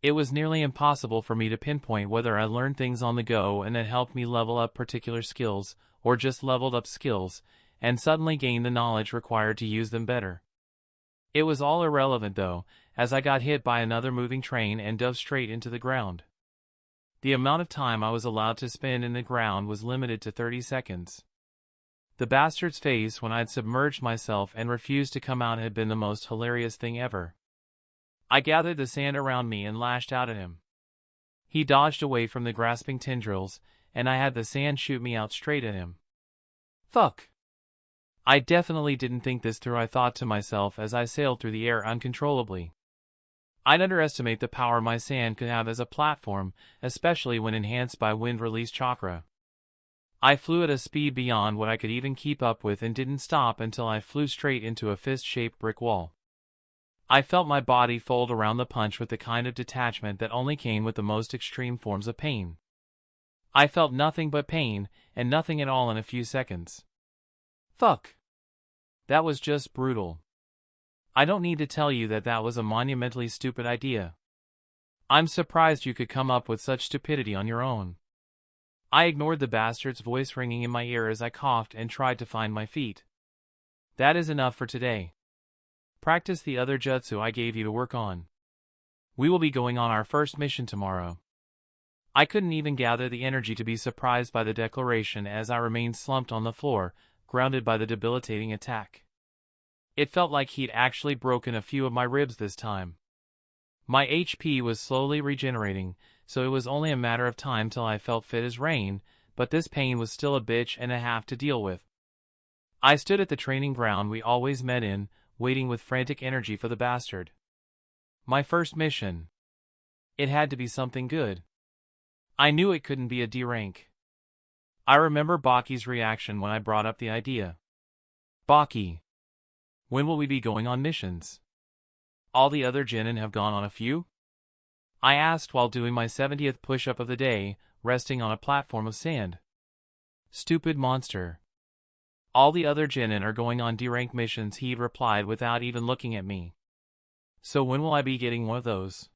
It was nearly impossible for me to pinpoint whether I learned things on the go and that helped me level up particular skills, or just leveled up skills, and suddenly gained the knowledge required to use them better. It was all irrelevant though, as I got hit by another moving train and dove straight into the ground. The amount of time I was allowed to spend in the ground was limited to 30 seconds. The bastard's face when I'd submerged myself and refused to come out had been the most hilarious thing ever. I gathered the sand around me and lashed out at him. He dodged away from the grasping tendrils, and I had the sand shoot me out straight at him. Fuck. I definitely didn't think this through, I thought to myself as I sailed through the air uncontrollably. I'd underestimate the power my sand could have as a platform, especially when enhanced by wind-release chakra. I flew at a speed beyond what I could even keep up with and didn't stop until I flew straight into a fist-shaped brick wall. I felt my body fold around the punch with the kind of detachment that only came with the most extreme forms of pain. I felt nothing but pain, and nothing at all in a few seconds. Fuck. That was just brutal. I don't need to tell you that that was a monumentally stupid idea. I'm surprised you could come up with such stupidity on your own. I ignored the bastard's voice ringing in my ear as I coughed and tried to find my feet. That is enough for today. Practice the other jutsu I gave you to work on. We will be going on our first mission tomorrow. I couldn't even gather the energy to be surprised by the declaration as I remained slumped on the floor, grounded by the debilitating attack. It felt like he'd actually broken a few of my ribs this time. My HP was slowly regenerating, so it was only a matter of time till I felt fit as rain, but this pain was still a bitch and a half to deal with. I stood at the training ground we always met in, waiting with frantic energy for the bastard. My first mission. It had to be something good. I knew it couldn't be a D rank. I remember Baki's reaction when I brought up the idea. Baki. When will we be going on missions? All the other genin have gone on a few? I asked while doing my 70th push-up of the day, resting on a platform of sand. Stupid monster. All the other genin are going on D-rank missions, he replied without even looking at me. So when will I be getting one of those?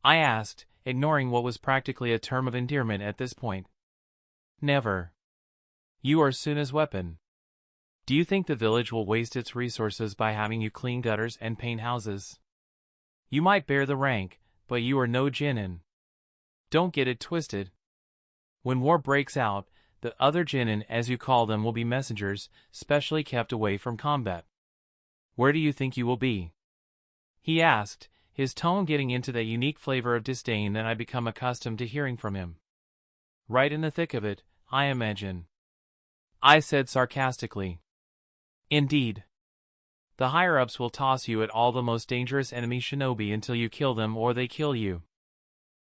I asked, ignoring what was practically a term of endearment at this point. Never. You are Suna's weapon. Do you think the village will waste its resources by having you clean gutters and paint houses? You might bear the rank, but you are no genin. Don't get it twisted. When war breaks out, the other genin, as you call them, will be messengers, specially kept away from combat. Where do you think you will be? He asked, his tone getting into that unique flavor of disdain that I become accustomed to hearing from him. Right in the thick of it, I imagine. I said sarcastically. Indeed. The higher-ups will toss you at all the most dangerous enemy shinobi until you kill them or they kill you.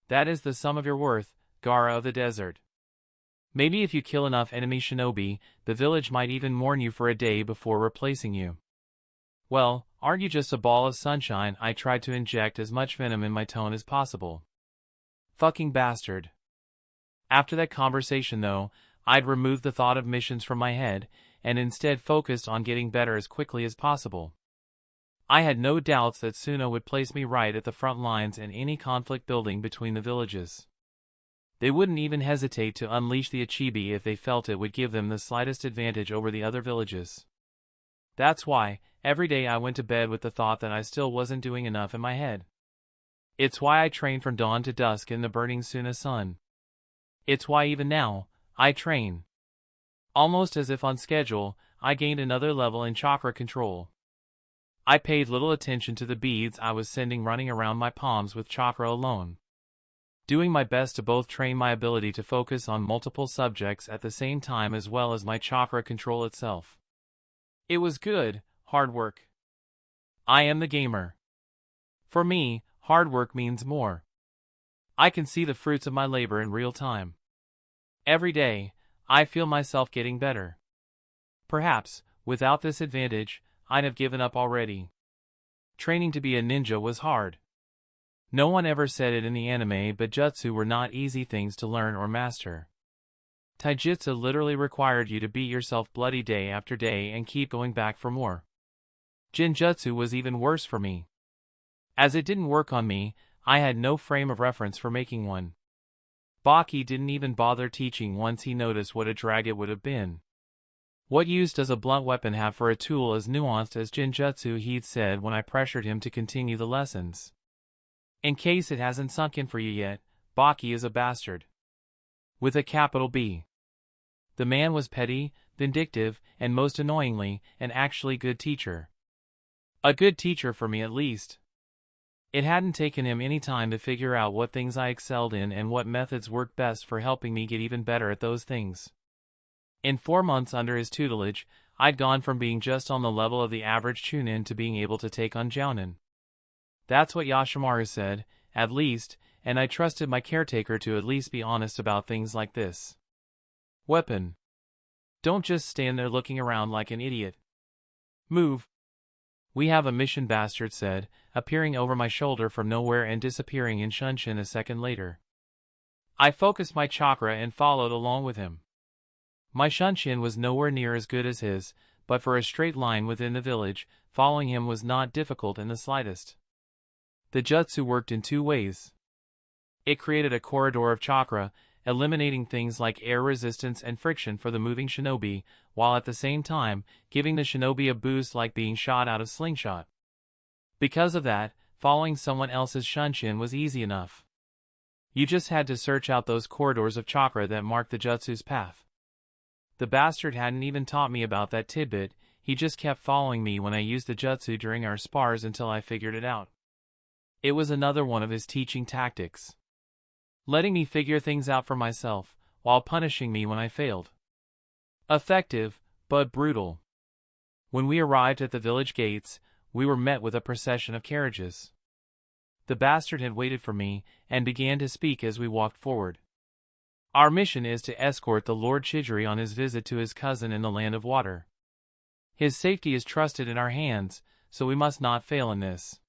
That is the sum of your worth, Gaara of the desert. Maybe if you kill enough enemy shinobi, the village might even mourn you for a day before replacing you. Well, aren't you just a ball of sunshine? I tried to inject as much venom in my tone as possible. Fucking bastard. After that conversation though, I'd removed the thought of missions from my head, and instead focused on getting better as quickly as possible. I had no doubts that Suna would place me right at the front lines in any conflict building between the villages. They wouldn't even hesitate to unleash the Ichibi if they felt it would give them the slightest advantage over the other villages. That's why, every day I went to bed with the thought that I still wasn't doing enough in my head. It's why I trained from dawn to dusk in the burning Suna sun. It's why even now, I train. Almost as if on schedule, I gained another level in chakra control. I paid little attention to the beads I was sending running around my palms with chakra alone. Doing my best to both train my ability to focus on multiple subjects at the same time as well as my chakra control itself. It was good, hard work. I am the gamer. For me, hard work means more. I can see the fruits of my labor in real time. Every day, I feel myself getting better. Perhaps, without this advantage, I'd have given up already. Training to be a ninja was hard. No one ever said it in the anime, but jutsu were not easy things to learn or master. Taijutsu literally required you to beat yourself bloody day after day and keep going back for more. Genjutsu was even worse for me. As it didn't work on me, I had no frame of reference for making one. Baki didn't even bother teaching once he noticed what a drag it would have been. What use does a blunt weapon have for a tool as nuanced as Genjutsu, he'd said when I pressured him to continue the lessons. In case it hasn't sunk in for you yet, Baki is a bastard. With a capital B. The man was petty, vindictive, and most annoyingly, an actually good teacher. A good teacher for me at least. It hadn't taken him any time to figure out what things I excelled in and what methods worked best for helping me get even better at those things. In 4 months under his tutelage, I'd gone from being just on the level of the average Chunin to being able to take on Jounin. That's what Yashamaru said, at least, and I trusted my caretaker to at least be honest about things like this. Weapon. Don't just stand there looking around like an idiot. Move. We have a mission, Bastard said, appearing over my shoulder from nowhere and disappearing in Shunshin a second later. I focused my chakra and followed along with him. My Shunshin was nowhere near as good as his, but for a straight line within the village, following him was not difficult in the slightest. The jutsu worked in two ways. It created a corridor of chakra, eliminating things like air resistance and friction for the moving shinobi, while at the same time, giving the shinobi a boost like being shot out of slingshot. Because of that, following someone else's Shunshin was easy enough. You just had to search out those corridors of chakra that marked the jutsu's path. The bastard hadn't even taught me about that tidbit, he just kept following me when I used the jutsu during our spars until I figured it out. It was another one of his teaching tactics. Letting me figure things out for myself, while punishing me when I failed. Effective, but brutal. When we arrived at the village gates, we were met with a procession of carriages. The bastard had waited for me, and began to speak as we walked forward. Our mission is to escort the Lord Chidori on his visit to his cousin in the Land of Water. His safety is trusted in our hands, so we must not fail in this.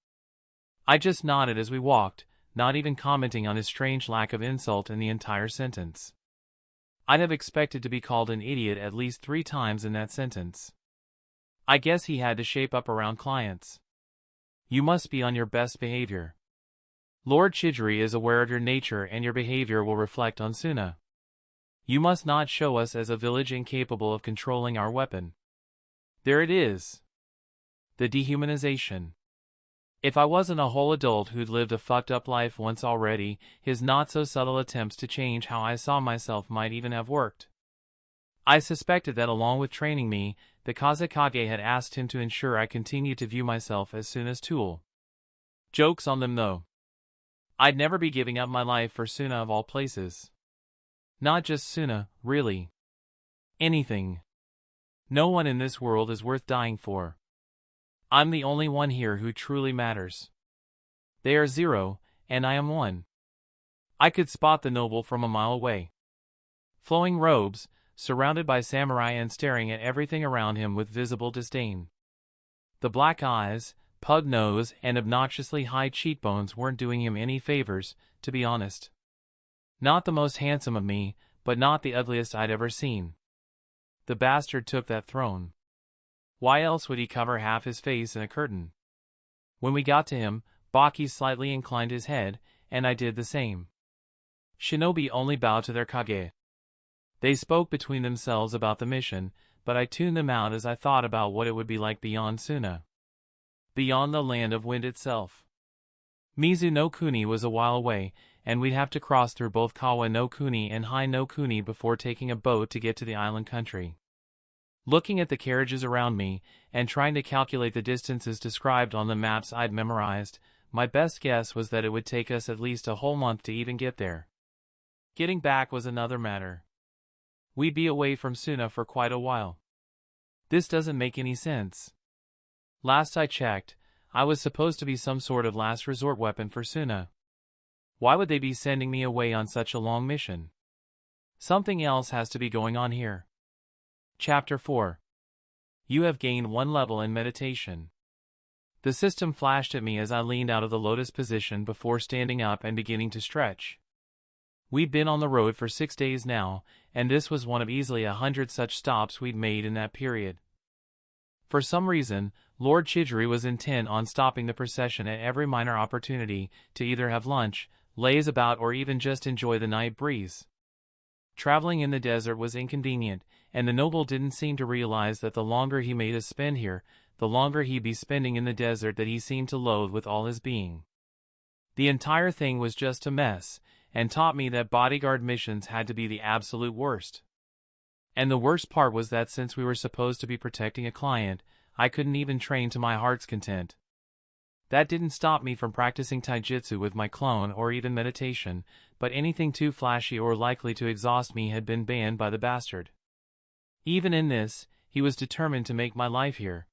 I just nodded as we walked, not even commenting on his strange lack of insult in the entire sentence. I'd have expected to be called an idiot at least 3 times in that sentence. I guess he had to shape up around clients. You must be on your best behavior. Lord Chidori is aware of your nature and your behavior will reflect on Suna. You must not show us as a village incapable of controlling our weapon. There it is. The dehumanization. If I wasn't a whole adult who'd lived a fucked up life once already, his not-so-subtle attempts to change how I saw myself might even have worked. I suspected that along with training me, the Kazekage had asked him to ensure I continued to view myself as Suna's tool. Joke's on them though. I'd never be giving up my life for Suna of all places. Not just Suna, really. Anything. No one in this world is worth dying for. I'm the only one here who truly matters. They are 0, and I am 1. I could spot the noble from a mile away. Flowing robes, surrounded by samurai and staring at everything around him with visible disdain. The black eyes, pug nose, and obnoxiously high cheekbones weren't doing him any favors, to be honest. Not the most handsome of me, but not the ugliest I'd ever seen. The bastard took that throne. Why else would he cover half his face in a curtain? When we got to him, Baki slightly inclined his head, and I did the same. Shinobi only bowed to their Kage. They spoke between themselves about the mission, but I tuned them out as I thought about what it would be like beyond Suna. Beyond the land of wind itself. Mizu no Kuni was a while away, and we'd have to cross through both Kawa no Kuni and Hai no Kuni before taking a boat to get to the island country. Looking at the carriages around me, and trying to calculate the distances described on the maps I'd memorized, my best guess was that it would take us at least a whole month to even get there. Getting back was another matter. We'd be away from Suna for quite a while. This doesn't make any sense. Last I checked, I was supposed to be some sort of last resort weapon for Suna. Why would they be sending me away on such a long mission? Something else has to be going on here. Chapter 4. You have gained 1 level in meditation. The system flashed at me as I leaned out of the lotus position before standing up and beginning to stretch. We'd been on the road for 6 days now, and this was one of easily 100 such stops we'd made in that period. For some reason, Lord Chidori was intent on stopping the procession at every minor opportunity to either have lunch, laze about, or even just enjoy the night breeze. Traveling in the desert was inconvenient, and the noble didn't seem to realize that the longer he made us spend here, the longer he'd be spending in the desert that he seemed to loathe with all his being. The entire thing was just a mess, and taught me that bodyguard missions had to be the absolute worst. And the worst part was that since we were supposed to be protecting a client, I couldn't even train to my heart's content. That didn't stop me from practicing taijutsu with my clone or even meditation, but anything too flashy or likely to exhaust me had been banned by the bastard. Even in this, he was determined to make my life here.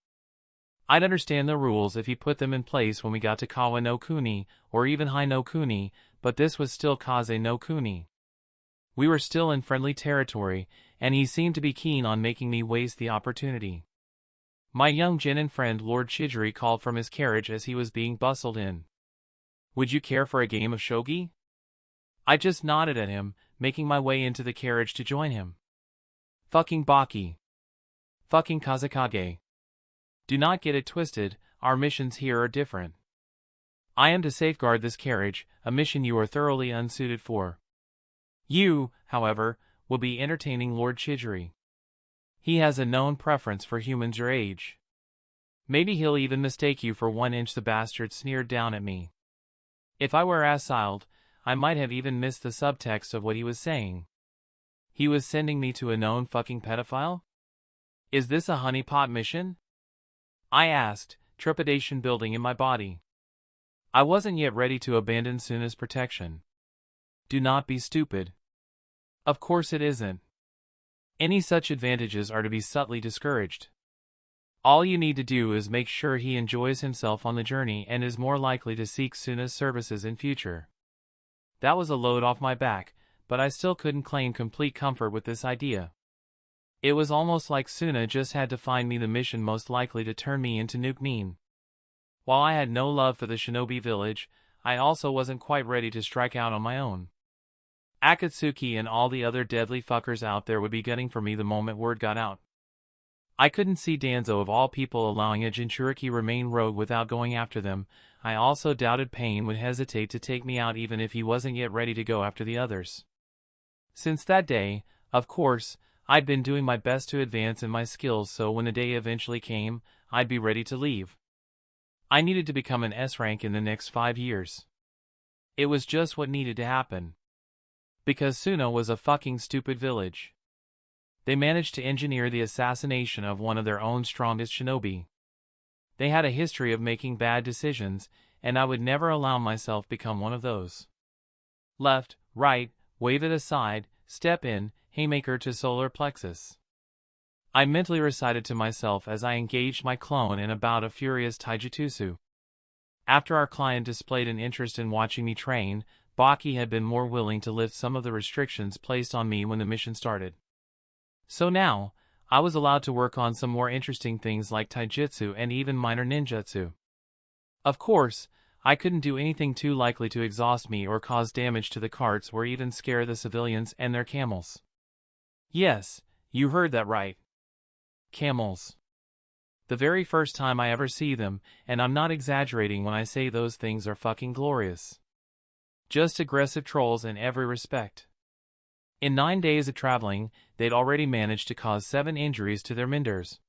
I'd understand the rules if he put them in place when we got to Kawa no Kuni, or even Hai no Kuni, but this was still Kaze no Kuni. We were still in friendly territory, and he seemed to be keen on making me waste the opportunity. My young genin friend Lord Chidori called from his carriage as he was being bustled in. "Would you care for a game of shogi?" I just nodded at him, making my way into the carriage to join him. Fucking Baki. Fucking Kazekage. Do not get it twisted, our missions here are different. I am to safeguard this carriage, a mission you are thoroughly unsuited for. You, however, will be entertaining Lord Chidori. He has a known preference for humans your age. Maybe he'll even mistake you for 1 inch, the bastard sneered down at me. If I were as-siled, I might have even missed the subtext of what he was saying. He was sending me to a known fucking pedophile? Is this a honeypot mission? I asked, trepidation building in my body. I wasn't yet ready to abandon Suna's protection. Do not be stupid. Of course it isn't. Any such advantages are to be subtly discouraged. All you need to do is make sure he enjoys himself on the journey and is more likely to seek Suna's services in future. That was a load off my back, but I still couldn't claim complete comfort with this idea. It was almost like Suna just had to find me the mission most likely to turn me into Nuknin. While I had no love for the shinobi village, I also wasn't quite ready to strike out on my own. Akatsuki and all the other deadly fuckers out there would be gunning for me the moment word got out. I couldn't see Danzo of all people allowing a Jinchuriki remain rogue without going after them. I also doubted Pain would hesitate to take me out even if he wasn't yet ready to go after the others. Since that day, of course, I'd been doing my best to advance in my skills, so when the day eventually came, I'd be ready to leave. I needed to become an S rank in the next 5 years. It was just what needed to happen. Because Suna was a fucking stupid village. They managed to engineer the assassination of one of their own strongest shinobi. They had a history of making bad decisions, and I would never allow myself become one of those. Left, right, wave it aside, step in, haymaker to solar plexus. I mentally recited to myself as I engaged my clone in a bout of furious taijutsu. After our client displayed an interest in watching me train, Baki had been more willing to lift some of the restrictions placed on me when the mission started. So now, I was allowed to work on some more interesting things like taijutsu and even minor ninjutsu. Of course, I couldn't do anything too likely to exhaust me or cause damage to the carts or even scare the civilians and their camels. Yes, you heard that right. Camels. The very first time I ever see them, and I'm not exaggerating when I say those things are fucking glorious. Just aggressive trolls in every respect. In 9 days of traveling, they'd already managed to cause 7 injuries to their minders.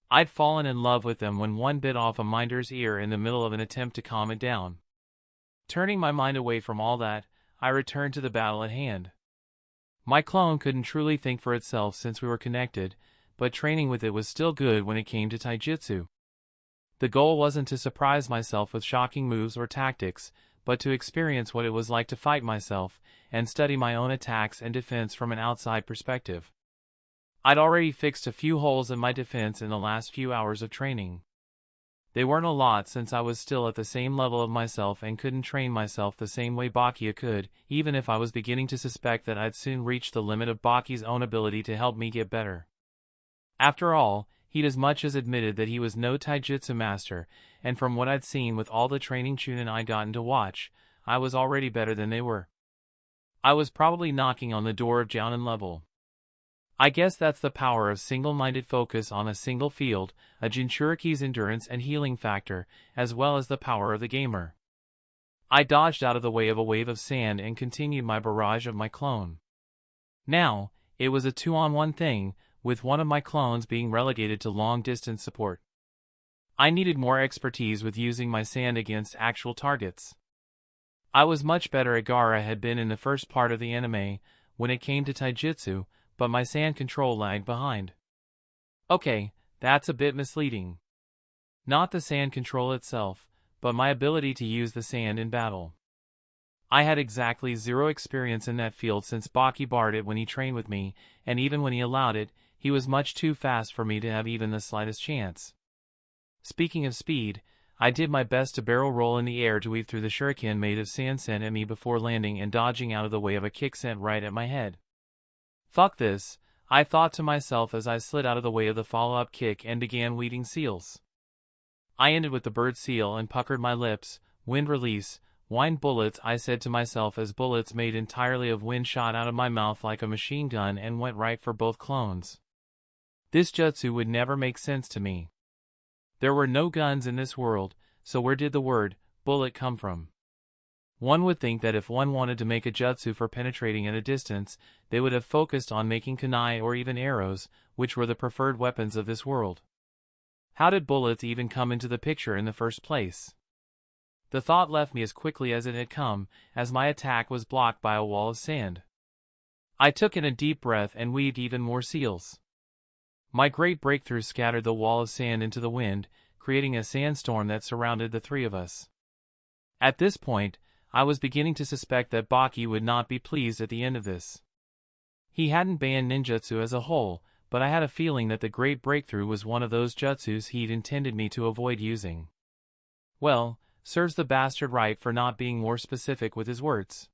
I'd fallen in love with them when one bit off a minder's ear in the middle of an attempt to calm it down. Turning my mind away from all that, I returned to the battle at hand. My clone couldn't truly think for itself since we were connected, but training with it was still good when it came to taijutsu. The goal wasn't to surprise myself with shocking moves or tactics, but to experience what it was like to fight myself, and study my own attacks and defense from an outside perspective. I'd already fixed a few holes in my defense in the last few hours of training. They weren't a lot since I was still at the same level of myself and couldn't train myself the same way Bakia could, even if I was beginning to suspect that I'd soon reach the limit of Baki's own ability to help me get better. After all, he'd as much as admitted that he was no taijutsu master, and from what I'd seen with all the training Chunin I'd gotten to watch, I was already better than they were. I was probably knocking on the door of Jounin level. I guess that's the power of single-minded focus on a single field, a Jinchuriki's endurance and healing factor, as well as the power of the gamer. I dodged out of the way of a wave of sand and continued my barrage of my clone. Now, it was a 2-on-1 thing, with one of my clones being relegated to long-distance support. I needed more expertise with using my sand against actual targets. I was much better at Gaara had been in the first part of the anime, when it came to taijutsu, but my sand control lagged behind. Okay, that's a bit misleading. Not the sand control itself, but my ability to use the sand in battle. I had exactly 0 experience in that field since Baki barred it when he trained with me, and even when he allowed it, he was much too fast for me to have even the slightest chance. Speaking of speed, I did my best to barrel roll in the air to weave through the shuriken made of sand sent at me before landing and dodging out of the way of a kick sent right at my head. Fuck this, I thought to myself as I slid out of the way of the follow-up kick and began weaving seals. I ended with the bird seal and puckered my lips. Wind release, wind bullets, I said to myself as bullets made entirely of wind shot out of my mouth like a machine gun and went right for both clones. This jutsu would never make sense to me. There were no guns in this world, so where did the word bullet come from? One would think that if one wanted to make a jutsu for penetrating at a distance, they would have focused on making kunai or even arrows, which were the preferred weapons of this world. How did bullets even come into the picture in the first place? The thought left me as quickly as it had come, as my attack was blocked by a wall of sand. I took in a deep breath and weaved even more seals. My great breakthrough scattered the wall of sand into the wind, creating a sandstorm that surrounded the three of us. At this point, I was beginning to suspect that Baki would not be pleased at the end of this. He hadn't banned ninjutsu as a whole, but I had a feeling that the great breakthrough was one of those jutsus he'd intended me to avoid using. Well, serves the bastard right for not being more specific with his words.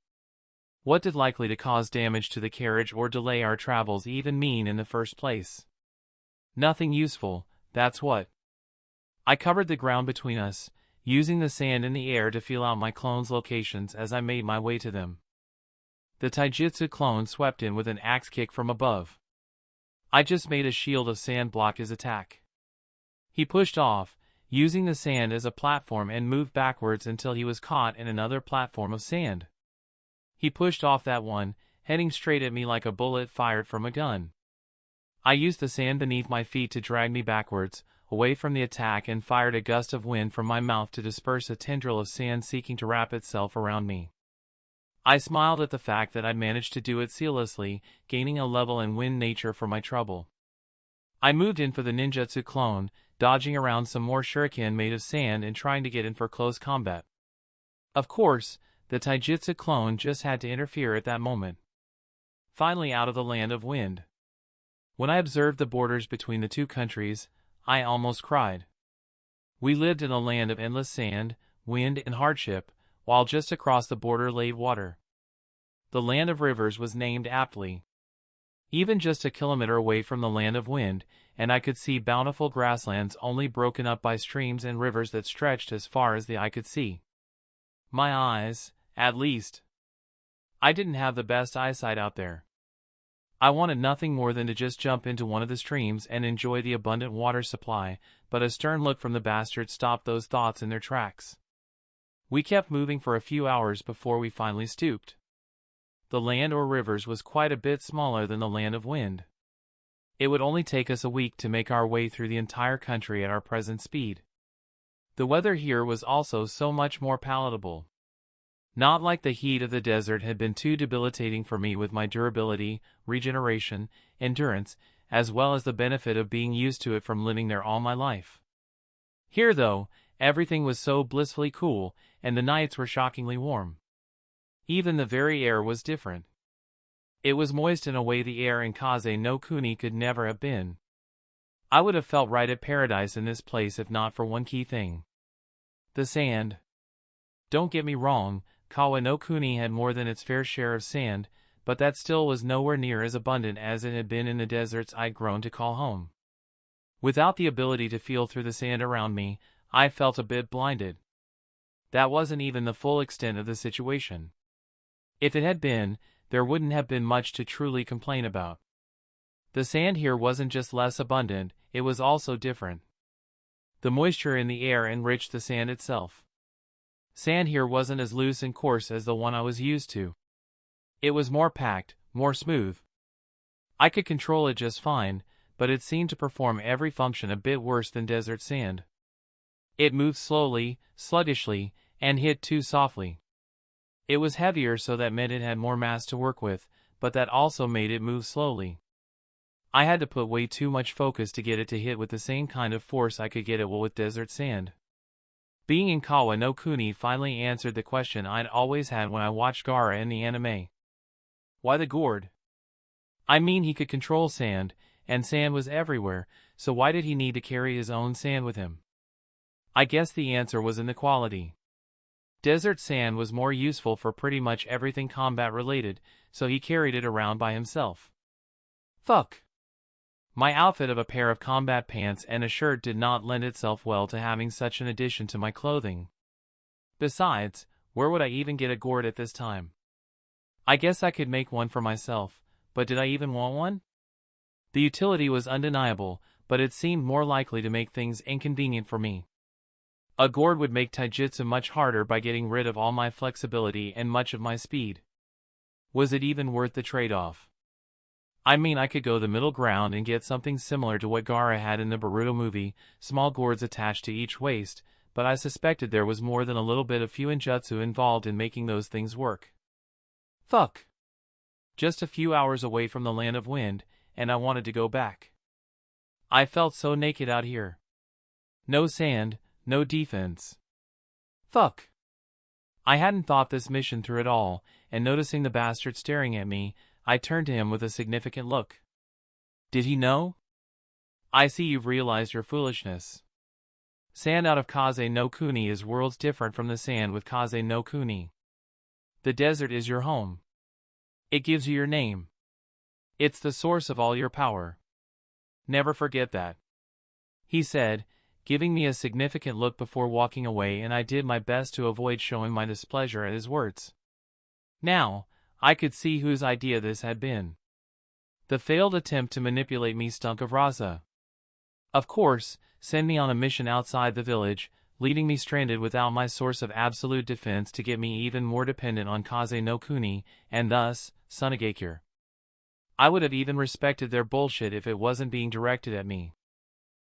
What did likely to cause damage to the carriage or delay our travels even mean in the first place? Nothing useful, that's what. I covered the ground between us, using the sand in the air to feel out my clones' locations as I made my way to them. The taijutsu clone swept in with an axe kick from above. I just made a shield of sand block his attack. He pushed off, using the sand as a platform and moved backwards until he was caught in another platform of sand. He pushed off that one, heading straight at me like a bullet fired from a gun. I used the sand beneath my feet to drag me backwards, away from the attack, and fired a gust of wind from my mouth to disperse a tendril of sand seeking to wrap itself around me. I smiled at the fact that I'd managed to do it seamlessly, gaining a level and win nature for my trouble. I moved in for the ninjutsu clone, dodging around some more shuriken made of sand and trying to get in for close combat. Of course, the taijutsu clone just had to interfere at that moment. Finally out of the land of wind. When I observed the borders between the two countries, I almost cried. We lived in a land of endless sand, wind, and hardship, while just across the border lay water. The land of rivers was named aptly. Even just a kilometer away from the land of wind, and I could see bountiful grasslands only broken up by streams and rivers that stretched as far as the eye could see. My eyes, at least. I didn't have the best eyesight out there. I wanted nothing more than to just jump into one of the streams and enjoy the abundant water supply, but a stern look from the bastard stopped those thoughts in their tracks. We kept moving for a few hours before we finally stooped. The land or rivers was quite a bit smaller than the land of wind. It would only take us a week to make our way through the entire country at our present speed. The weather here was also so much more palatable. Not like the heat of the desert had been too debilitating for me with my durability, regeneration, endurance, as well as the benefit of being used to it from living there all my life. Here, though, everything was so blissfully cool, and the nights were shockingly warm. Even the very air was different. It was moist in a way the air in Kaze no Kuni could never have been. I would have felt right at paradise in this place if not for one key thing. The sand. Don't get me wrong, Kawa no Kuni had more than its fair share of sand, but that still was nowhere near as abundant as it had been in the deserts I'd grown to call home. Without the ability to feel through the sand around me, I felt a bit blinded. That wasn't even the full extent of the situation. If it had been, there wouldn't have been much to truly complain about. The sand here wasn't just less abundant, it was also different. The moisture in the air enriched the sand itself. Sand here wasn't as loose and coarse as the one I was used to. It was more packed, more smooth. I could control it just fine, but it seemed to perform every function a bit worse than desert sand. It moved slowly, sluggishly, and hit too softly. It was heavier, so that meant it had more mass to work with, but that also made it move slowly. I had to put way too much focus to get it to hit with the same kind of force I could get it with desert sand. Being in Kawa no Kuni finally answered the question I'd always had when I watched Gaara in the anime. Why the gourd? I mean, he could control sand, and sand was everywhere, so why did he need to carry his own sand with him? I guess the answer was in the quality. Desert sand was more useful for pretty much everything combat related, so he carried it around by himself. Fuck. My outfit of a pair of combat pants and a shirt did not lend itself well to having such an addition to my clothing. Besides, where would I even get a gourd at this time? I guess I could make one for myself, but did I even want one? The utility was undeniable, but it seemed more likely to make things inconvenient for me. A gourd would make taijutsu much harder by getting rid of all my flexibility and much of my speed. Was it even worth the trade-off? I mean, I could go the middle ground and get something similar to what Gaara had in the Boruto movie, small gourds attached to each waist, but I suspected there was more than a little bit of fuinjutsu involved in making those things work. Fuck. Just a few hours away from the land of wind, and I wanted to go back. I felt so naked out here. No sand, no defense. Fuck. I hadn't thought this mission through at all, and noticing the bastard staring at me, I turned to him with a significant look. Did he know? I see you've realized your foolishness. Sand out of Kaze no Kuni is worlds different from the sand with Kaze no Kuni. The desert is your home. It gives you your name. It's the source of all your power. Never forget that. He said, giving me a significant look before walking away, and I did my best to avoid showing my displeasure at his words. Now, I could see whose idea this had been. The failed attempt to manipulate me stunk of rasa. Of course, send me on a mission outside the village, leaving me stranded without my source of absolute defense to get me even more dependent on Kaze no Kuni, and thus, Sunagakure. I would have even respected their bullshit if it wasn't being directed at me.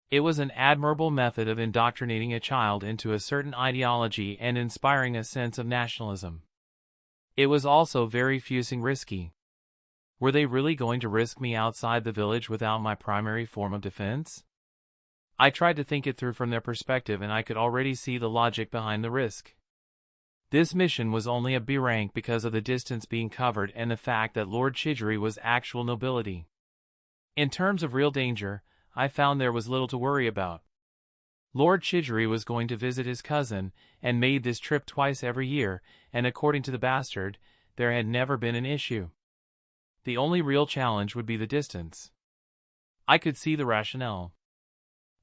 It was an admirable method of indoctrinating a child into a certain ideology and inspiring a sense of nationalism. It was also very fusing risky. Were they really going to risk me outside the village without my primary form of defense? I tried to think it through from their perspective, and I could already see the logic behind the risk. This mission was only a B rank because of the distance being covered and the fact that Lord Chidori was actual nobility. In terms of real danger, I found there was little to worry about. Lord Chidori was going to visit his cousin, and made this trip twice every year, and according to the bastard, there had never been an issue. The only real challenge would be the distance. I could see the rationale.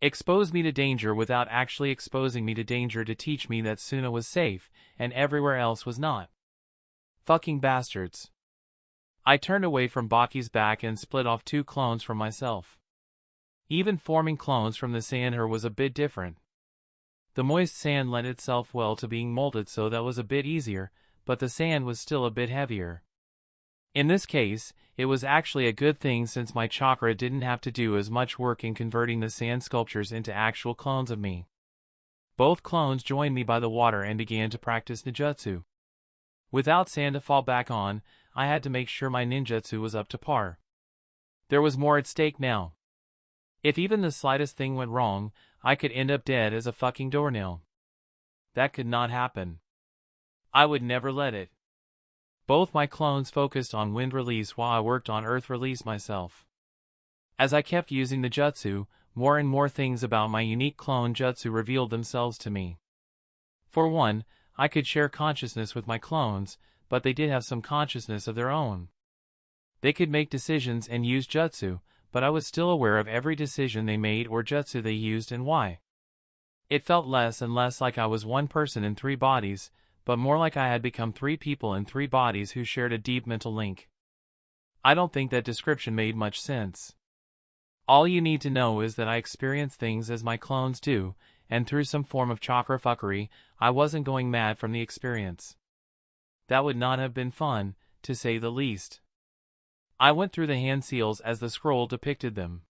Expose me to danger without actually exposing me to danger to teach me that Suna was safe, and everywhere else was not. Fucking bastards. I turned away from Baki's back and split off 2 clones from myself. Even forming clones from the sand here was a bit different. The moist sand lent itself well to being molded, so that was a bit easier, but the sand was still a bit heavier. In this case, it was actually a good thing since my chakra didn't have to do as much work in converting the sand sculptures into actual clones of me. Both clones joined me by the water and began to practice ninjutsu. Without sand to fall back on, I had to make sure my ninjutsu was up to par. There was more at stake now. If even the slightest thing went wrong, I could end up dead as a fucking doornail. That could not happen. I would never let it. Both my clones focused on wind release while I worked on earth release myself. As I kept using the jutsu, more and more things about my unique clone jutsu revealed themselves to me. For one, I could share consciousness with my clones, but they did have some consciousness of their own. They could make decisions and use jutsu, but I was still aware of every decision they made or jutsu they used and why. It felt less and less like I was one person in 3 bodies, but more like I had become 3 people in 3 bodies who shared a deep mental link. I don't think that description made much sense. All you need to know is that I experience things as my clones do, and through some form of chakra fuckery, I wasn't going mad from the experience. That would not have been fun, to say the least. I went through the hand seals as the scroll depicted them.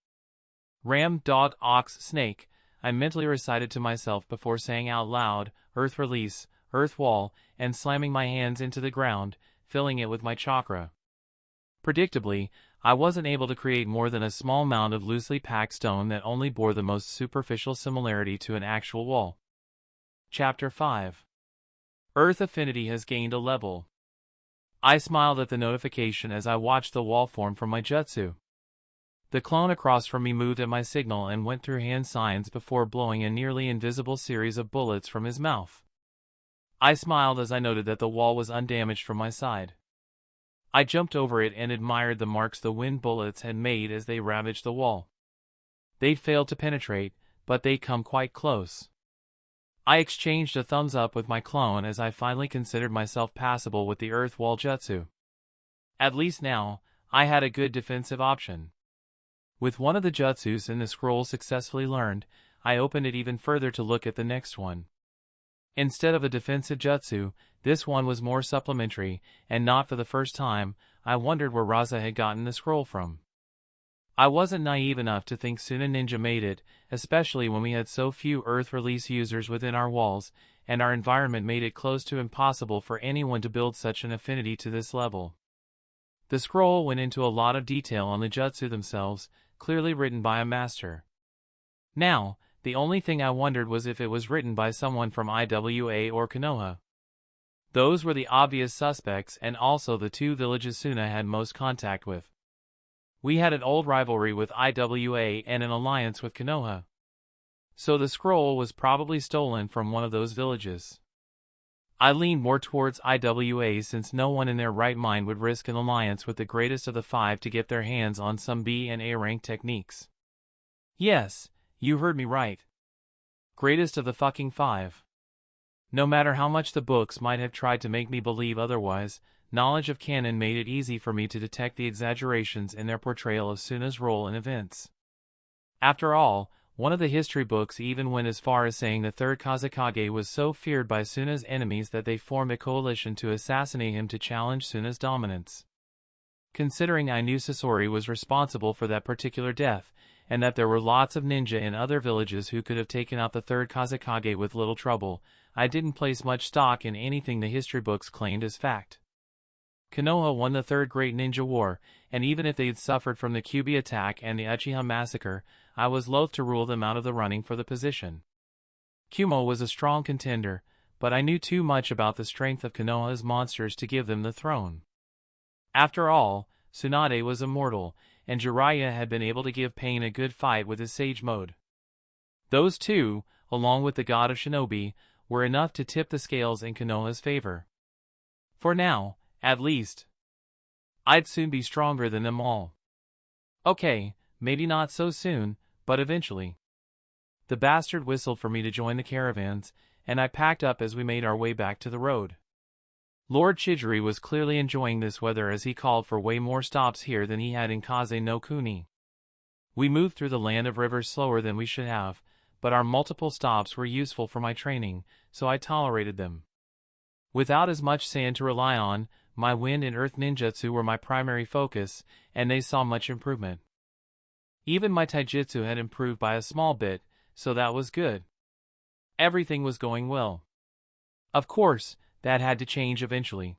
Ram, dog, ox, snake, I mentally recited to myself before saying out loud, earth release, earth wall, and slamming my hands into the ground, filling it with my chakra. Predictably, I wasn't able to create more than a small mound of loosely packed stone that only bore the most superficial similarity to an actual wall. Chapter 5. Earth Affinity has gained a level. I smiled at the notification as I watched the wall form from my jutsu. The clone across from me moved at my signal and went through hand signs before blowing a nearly invisible series of bullets from his mouth. I smiled as I noted that the wall was undamaged from my side. I jumped over it and admired the marks the wind bullets had made as they ravaged the wall. They'd failed to penetrate, but they'd come quite close. I exchanged a thumbs up with my clone as I finally considered myself passable with the earth wall jutsu. At least now, I had a good defensive option. With one of the jutsus in the scroll successfully learned, I opened it even further to look at the next one. Instead of a defensive jutsu, this one was more supplementary, and not for the first time, I wondered where Raza had gotten the scroll from. I wasn't naive enough to think Chunin Ninja made it, especially when we had so few Earth release users within our walls, and our environment made it close to impossible for anyone to build such an affinity to this level. The scroll went into a lot of detail on the jutsu themselves, clearly written by a master. Now, the only thing I wondered was if it was written by someone from IWA or Konoha. Those were the obvious suspects and also the two villages Suna had most contact with. We had an old rivalry with IWA and an alliance with Konoha. So the scroll was probably stolen from one of those villages. I leaned more towards IWA since no one in their right mind would risk an alliance with the greatest of the five to get their hands on some B and A rank techniques. Yes, you heard me right. Greatest of the fucking five. No matter how much the books might have tried to make me believe otherwise, knowledge of canon made it easy for me to detect the exaggerations in their portrayal of Suna's role in events. After all, one of the history books even went as far as saying the third Kazekage was so feared by Suna's enemies that they formed a coalition to assassinate him to challenge Suna's dominance. Considering I knew Sasori was responsible for that particular death, and that there were lots of ninja in other villages who could have taken out the third Kazekage with little trouble, I didn't place much stock in anything the history books claimed as fact. Konoha won the Third Great Ninja War, and even if they'd suffered from the Kyuubi attack and the Uchiha massacre, I was loath to rule them out of the running for the position. Kumo was a strong contender, but I knew too much about the strength of Konoha's monsters to give them the throne. After all, Tsunade was immortal, and Jiraiya had been able to give Pain a good fight with his Sage Mode. Those two, along with the God of Shinobi, were enough to tip the scales in Konoha's favor. For now, at least. I'd soon be stronger than them all. Okay, maybe not so soon, but eventually. The bastard whistled for me to join the caravans, and I packed up as we made our way back to the road. Lord Chidori was clearly enjoying this weather as he called for way more stops here than he had in Kaze no Kuni. We moved through the land of rivers slower than we should have, but our multiple stops were useful for my training, so I tolerated them. Without as much sand to rely on, my wind and earth ninjutsu were my primary focus, and they saw much improvement. Even my taijutsu had improved by a small bit, so that was good. Everything was going well. Of course, that had to change eventually.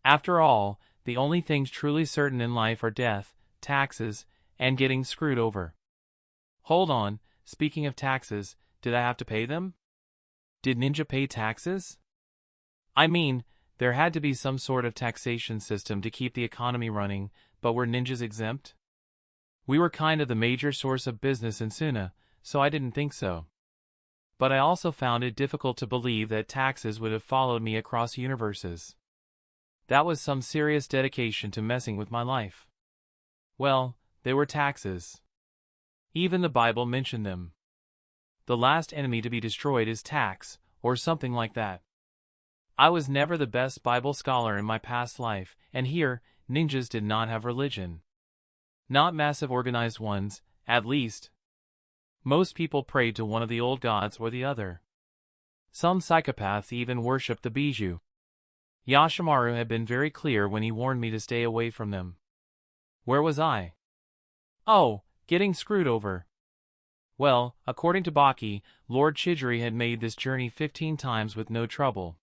After all, the only things truly certain in life are death, taxes, and getting screwed over. Hold on, speaking of taxes, did I have to pay them? Did ninja pay taxes? I mean, there had to be some sort of taxation system to keep the economy running, but were ninjas exempt? We were kind of the major source of business in Suna, so I didn't think so. But I also found it difficult to believe that taxes would have followed me across universes. That was some serious dedication to messing with my life. Well, they were taxes. Even the Bible mentioned them. The last enemy to be destroyed is tax, or something like that. I was never the best Bible scholar in my past life, and here, ninjas did not have religion. Not massive organized ones, at least. Most people prayed to one of the old gods or the other. Some psychopaths even worshipped the bijou. Yashamaru had been very clear when he warned me to stay away from them. Where was I? Oh, getting screwed over. Well, according to Baki, Lord Chidori had made this journey 15 times with no trouble.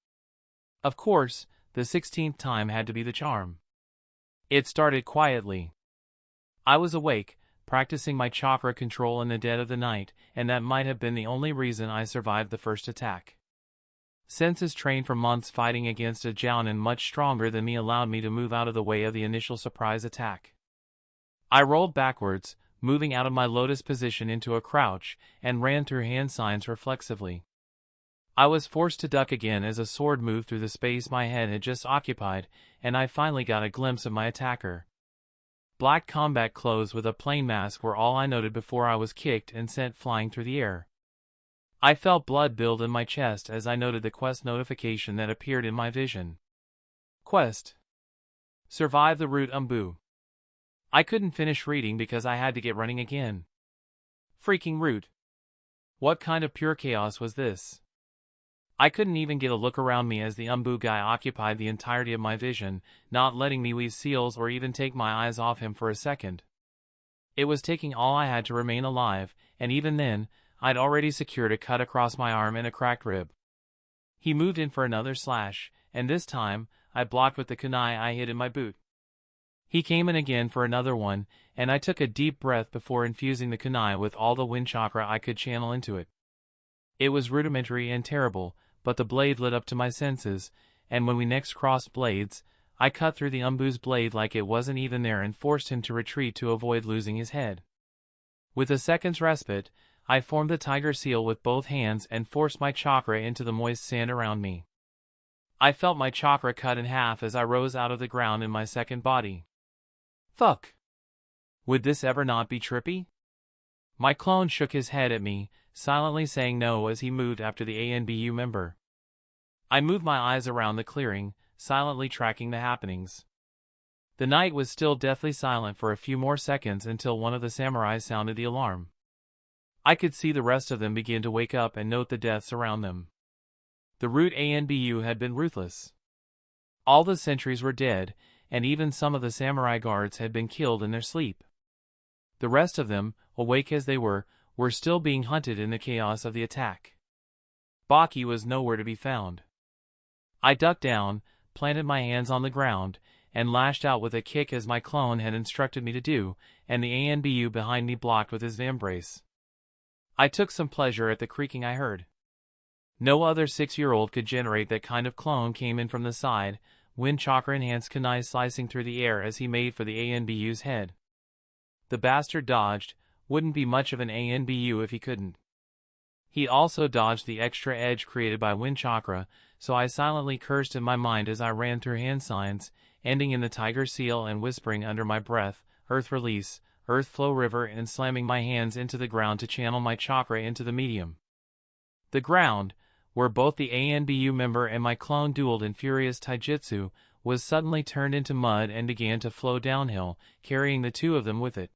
Of course, the 16th time had to be the charm. It started quietly. I was awake, practicing my chakra control in the dead of the night, and that might have been the only reason I survived the first attack. Senses trained for months fighting against a jounin much stronger than me allowed me to move out of the way of the initial surprise attack. I rolled backwards, moving out of my lotus position into a crouch, and ran through hand signs reflexively. I was forced to duck again as a sword moved through the space my head had just occupied, and I finally got a glimpse of my attacker. Black combat clothes with a plain mask were all I noted before I was kicked and sent flying through the air. I felt blood build in my chest as I noted the quest notification that appeared in my vision. Quest: Survive the root Umbu. I couldn't finish reading because I had to get running again. Freaking root. What kind of pure chaos was this? I couldn't even get a look around me as the Umbu guy occupied the entirety of my vision, not letting me weave seals or even take my eyes off him for a second. It was taking all I had to remain alive, and even then, I'd already secured a cut across my arm and a cracked rib. He moved in for another slash, and this time, I blocked with the kunai I hid in my boot. He came in again for another one, and I took a deep breath before infusing the kunai with all the wind chakra I could channel into it. It was rudimentary and terrible, but the blade lit up to my senses, and when we next crossed blades, I cut through the Umbu's blade like it wasn't even there and forced him to retreat to avoid losing his head. With a second's respite, I formed the tiger seal with both hands and forced my chakra into the moist sand around me. I felt my chakra cut in half as I rose out of the ground in my second body. Fuck! Would this ever not be trippy? My clone shook his head at me, silently saying no as he moved after the ANBU member. I moved my eyes around the clearing, silently tracking the happenings. The night was still deathly silent for a few more seconds until one of the samurai sounded the alarm. I could see the rest of them begin to wake up and note the deaths around them. The root ANBU had been ruthless. All the sentries were dead, and even some of the samurai guards had been killed in their sleep. The rest of them, awake as they were still being hunted in the chaos of the attack. Baki was nowhere to be found. I ducked down, planted my hands on the ground, and lashed out with a kick as my clone had instructed me to do, and the ANBU behind me blocked with his vambrace. I took some pleasure at the creaking I heard. No other 6-year-old could generate that kind of clone. Came in from the side, wind chakra enhanced kunai slicing through the air as he made for the ANBU's head. The bastard dodged, wouldn't be much of an ANBU if he couldn't. He also dodged the extra edge created by wind chakra, so I silently cursed in my mind as I ran through hand signs, ending in the tiger seal and whispering under my breath, earth release, earth flow river, and slamming my hands into the ground to channel my chakra into the medium. The ground, where both the ANBU member and my clone dueled in furious taijutsu, was suddenly turned into mud and began to flow downhill, carrying the two of them with it.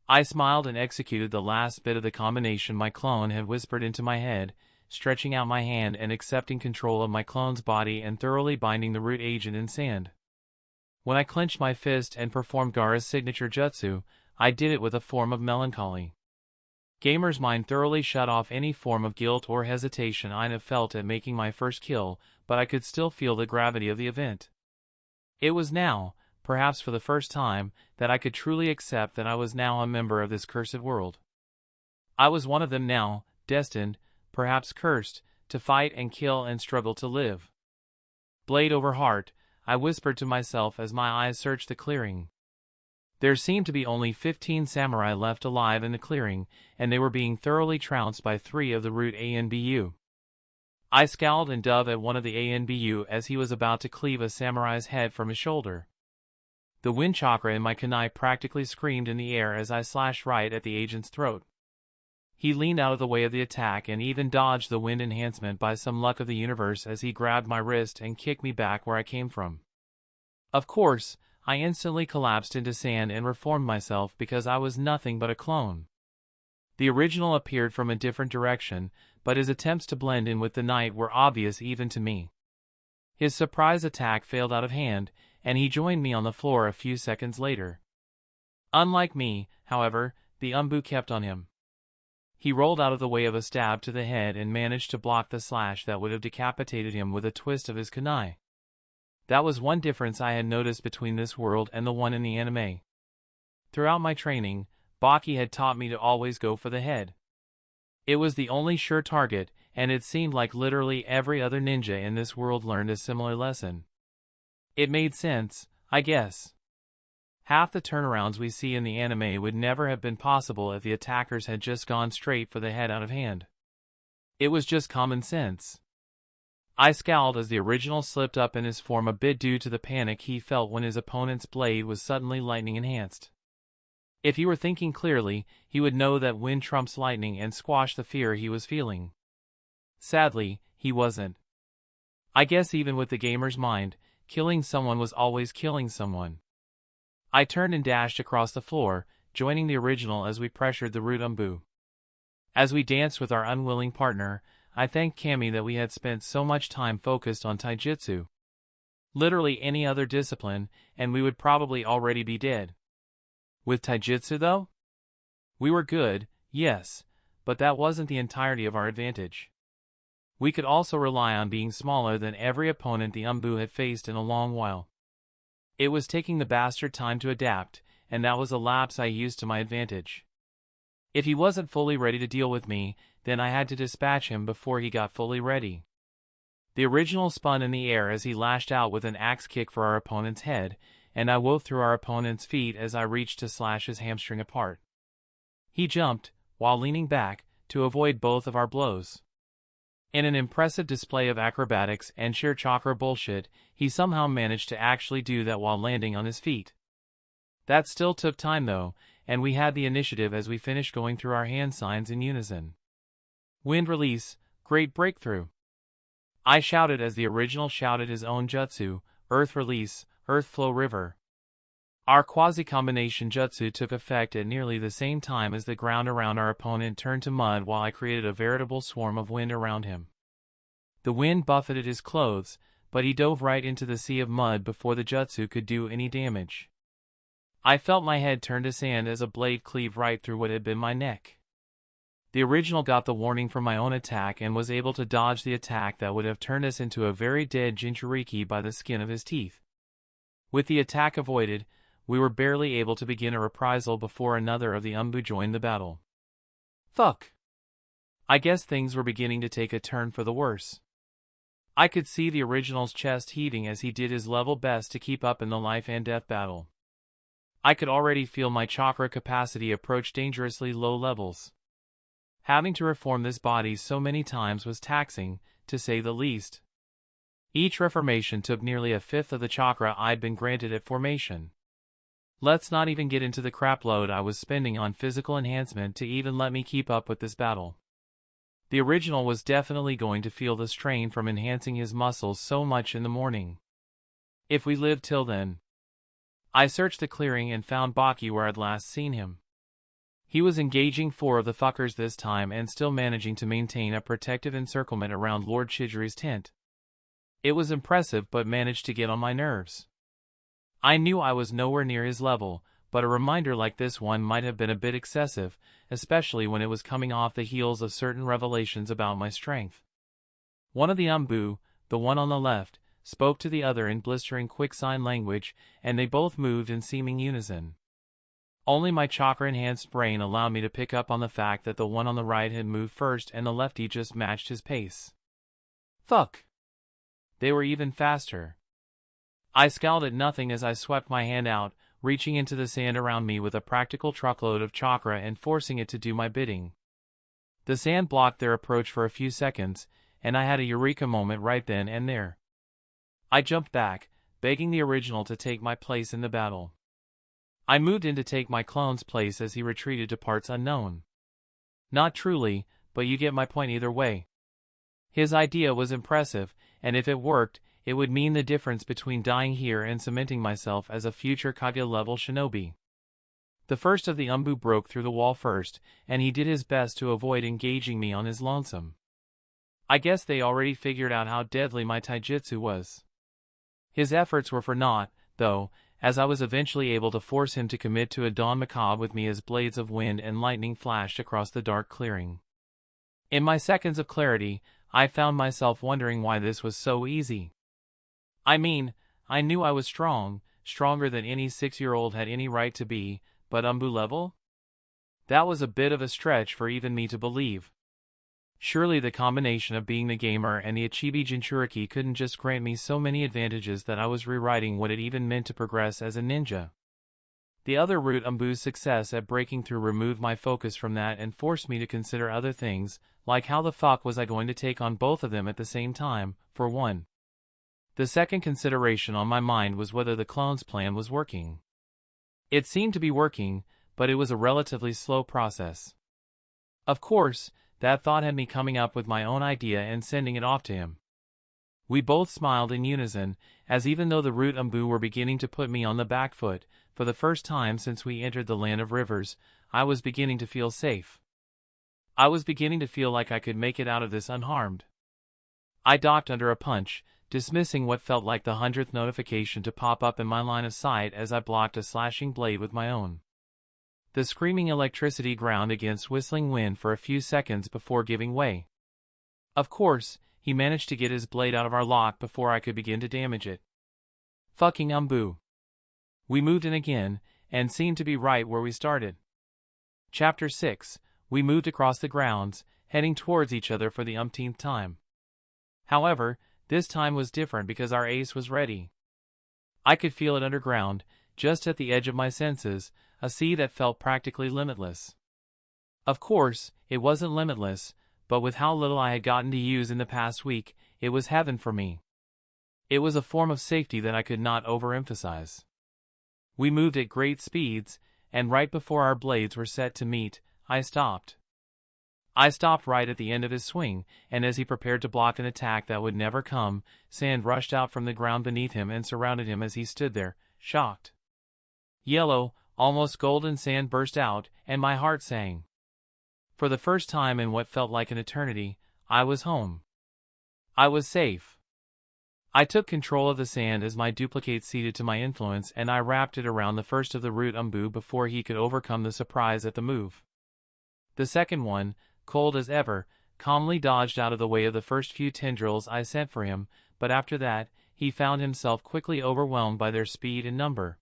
I smiled and executed the last bit of the combination my clone had whispered into my head, stretching out my hand and accepting control of my clone's body and thoroughly binding the root agent in sand. When I clenched my fist and performed Gaara's signature jutsu, I did it with a form of melancholy. Gamer's mind thoroughly shut off any form of guilt or hesitation I'd have felt at making my first kill, but I could still feel the gravity of the event. It was now, perhaps for the first time, that I could truly accept that I was now a member of this cursed world. I was one of them now, destined, perhaps cursed, to fight and kill and struggle to live. Blade over heart, I whispered to myself as my eyes searched the clearing. There seemed to be only 15 samurai left alive in the clearing, and they were being thoroughly trounced by 3 of the root ANBU. I scowled and dove at one of the ANBU as he was about to cleave a samurai's head from his shoulder. The wind chakra in my kunai practically screamed in the air as I slashed right at the agent's throat. He leaned out of the way of the attack and even dodged the wind enhancement by some luck of the universe as he grabbed my wrist and kicked me back where I came from. Of course, I instantly collapsed into sand and reformed myself because I was nothing but a clone. The original appeared from a different direction, but his attempts to blend in with the night were obvious even to me. His surprise attack failed out of hand, and he joined me on the floor a few seconds later. Unlike me, however, the Umbu kept on him. He rolled out of the way of a stab to the head and managed to block the slash that would have decapitated him with a twist of his kunai. That was one difference I had noticed between this world and the one in the anime. Throughout my training, Baki had taught me to always go for the head. It was the only sure target, and it seemed like literally every other ninja in this world learned a similar lesson. It made sense, I guess. Half the turnarounds we see in the anime would never have been possible if the attackers had just gone straight for the head out of hand. It was just common sense. I scowled as the original slipped up in his form a bit due to the panic he felt when his opponent's blade was suddenly lightning enhanced. If he were thinking clearly, he would know that wind trumps lightning and squash the fear he was feeling. Sadly, he wasn't. I guess even with the gamer's mind, killing someone was always killing someone. I turned and dashed across the floor, joining the original as we pressured the root umbu. As we danced with our unwilling partner, I thanked Kami that we had spent so much time focused on taijutsu. Literally any other discipline, and we would probably already be dead. With taijutsu though? We were good, yes, but that wasn't the entirety of our advantage. We could also rely on being smaller than every opponent the umbu had faced in a long while. It was taking the bastard time to adapt, and that was a lapse I used to my advantage. If he wasn't fully ready to deal with me, then I had to dispatch him before he got fully ready. The original spun in the air as he lashed out with an axe kick for our opponent's head, and I wove through our opponent's feet as I reached to slash his hamstring apart. He jumped, while leaning back, to avoid both of our blows. In an impressive display of acrobatics and sheer chakra bullshit, he somehow managed to actually do that while landing on his feet. That still took time though, and we had the initiative as we finished going through our hand signs in unison. Wind release, great breakthrough. I shouted as the original shouted his own jutsu, earth release, earth flow river. Our quasi-combination jutsu took effect at nearly the same time as the ground around our opponent turned to mud while I created a veritable swarm of wind around him. The wind buffeted his clothes, but he dove right into the sea of mud before the jutsu could do any damage. I felt my head turn to sand as a blade cleaved right through what had been my neck. The original got the warning from my own attack and was able to dodge the attack that would have turned us into a very dead Jinchuriki by the skin of his teeth. With the attack avoided, we were barely able to begin a reprisal before another of the umbu joined the battle. Fuck. I guess things were beginning to take a turn for the worse. I could see the original's chest heaving as he did his level best to keep up in the life and death battle. I could already feel my chakra capacity approach dangerously low levels. Having to reform this body so many times was taxing, to say the least. Each reformation took nearly a fifth of the chakra I'd been granted at formation. Let's not even get into the crap load I was spending on physical enhancement to even let me keep up with this battle. The original was definitely going to feel the strain from enhancing his muscles so much in the morning. If we lived till then. I searched the clearing and found Baki where I'd last seen him. He was engaging 4 of the fuckers this time and still managing to maintain a protective encirclement around Lord Chidori's tent. It was impressive but managed to get on my nerves. I knew I was nowhere near his level, but a reminder like this one might have been a bit excessive, especially when it was coming off the heels of certain revelations about my strength. One of the umbu, the one on the left, spoke to the other in blistering quick sign language, and they both moved in seeming unison. Only my chakra-enhanced brain allowed me to pick up on the fact that the one on the right had moved first and the lefty just matched his pace. Fuck! They were even faster. I scowled at nothing as I swept my hand out, reaching into the sand around me with a practical truckload of chakra and forcing it to do my bidding. The sand blocked their approach for a few seconds, and I had a eureka moment right then and there. I jumped back, begging the original to take my place in the battle. I moved in to take my clone's place as he retreated to parts unknown. Not truly, but you get my point either way. His idea was impressive, and if it worked, it would mean the difference between dying here and cementing myself as a future Kage-level shinobi. The first of the umbu broke through the wall first, and he did his best to avoid engaging me on his lonesome. I guess they already figured out how deadly my taijutsu was. His efforts were for naught, though, as I was eventually able to force him to commit to a dawn macabre with me as blades of wind and lightning flashed across the dark clearing. In my seconds of clarity, I found myself wondering why this was so easy. I mean, I knew I was strong, stronger than any 6-year-old had any right to be, but umbu level? That was a bit of a stretch for even me to believe. Surely the combination of being the gamer and the Ichibi Jinchuriki couldn't just grant me so many advantages that I was rewriting what it even meant to progress as a ninja. The other route Umbu's success at breaking through removed my focus from that and forced me to consider other things, like how the fuck was I going to take on both of them at the same time, for one. The second consideration on my mind was whether the clone's plan was working. It seemed to be working, but it was a relatively slow process. Of course, that thought had me coming up with my own idea and sending it off to him. We both smiled in unison, as even though the root Umbu were beginning to put me on the back foot, for the first time since we entered the land of rivers, I was beginning to feel safe. I was beginning to feel like I could make it out of this unharmed. I docked under a punch, dismissing what felt like the 100th notification to pop up in my line of sight as I blocked a slashing blade with my own. The screaming electricity ground against whistling wind for a few seconds before giving way. Of course, he managed to get his blade out of our lock before I could begin to damage it. Fucking Umbu. We moved in again, and seemed to be right where we started. Chapter 6. We moved across the grounds, heading towards each other for the umpteenth time. However, this time was different because our ace was ready. I could feel it underground, just at the edge of my senses, a sea that felt practically limitless. Of course, it wasn't limitless, but with how little I had gotten to use in the past week, it was heaven for me. It was a form of safety that I could not overemphasize. We moved at great speeds, and right before our blades were set to meet, I stopped. I stopped right at the end of his swing, and as he prepared to block an attack that would never come, sand rushed out from the ground beneath him and surrounded him as he stood there, shocked. Yellow, almost golden sand burst out, and my heart sang. For the first time in what felt like an eternity, I was home. I was safe. I took control of the sand as my duplicate ceded to my influence, and I wrapped it around the first of the root Umbu before he could overcome the surprise at the move. The second one, cold as ever, calmly dodged out of the way of the first few tendrils I sent for him, but after that, he found himself quickly overwhelmed by their speed and number.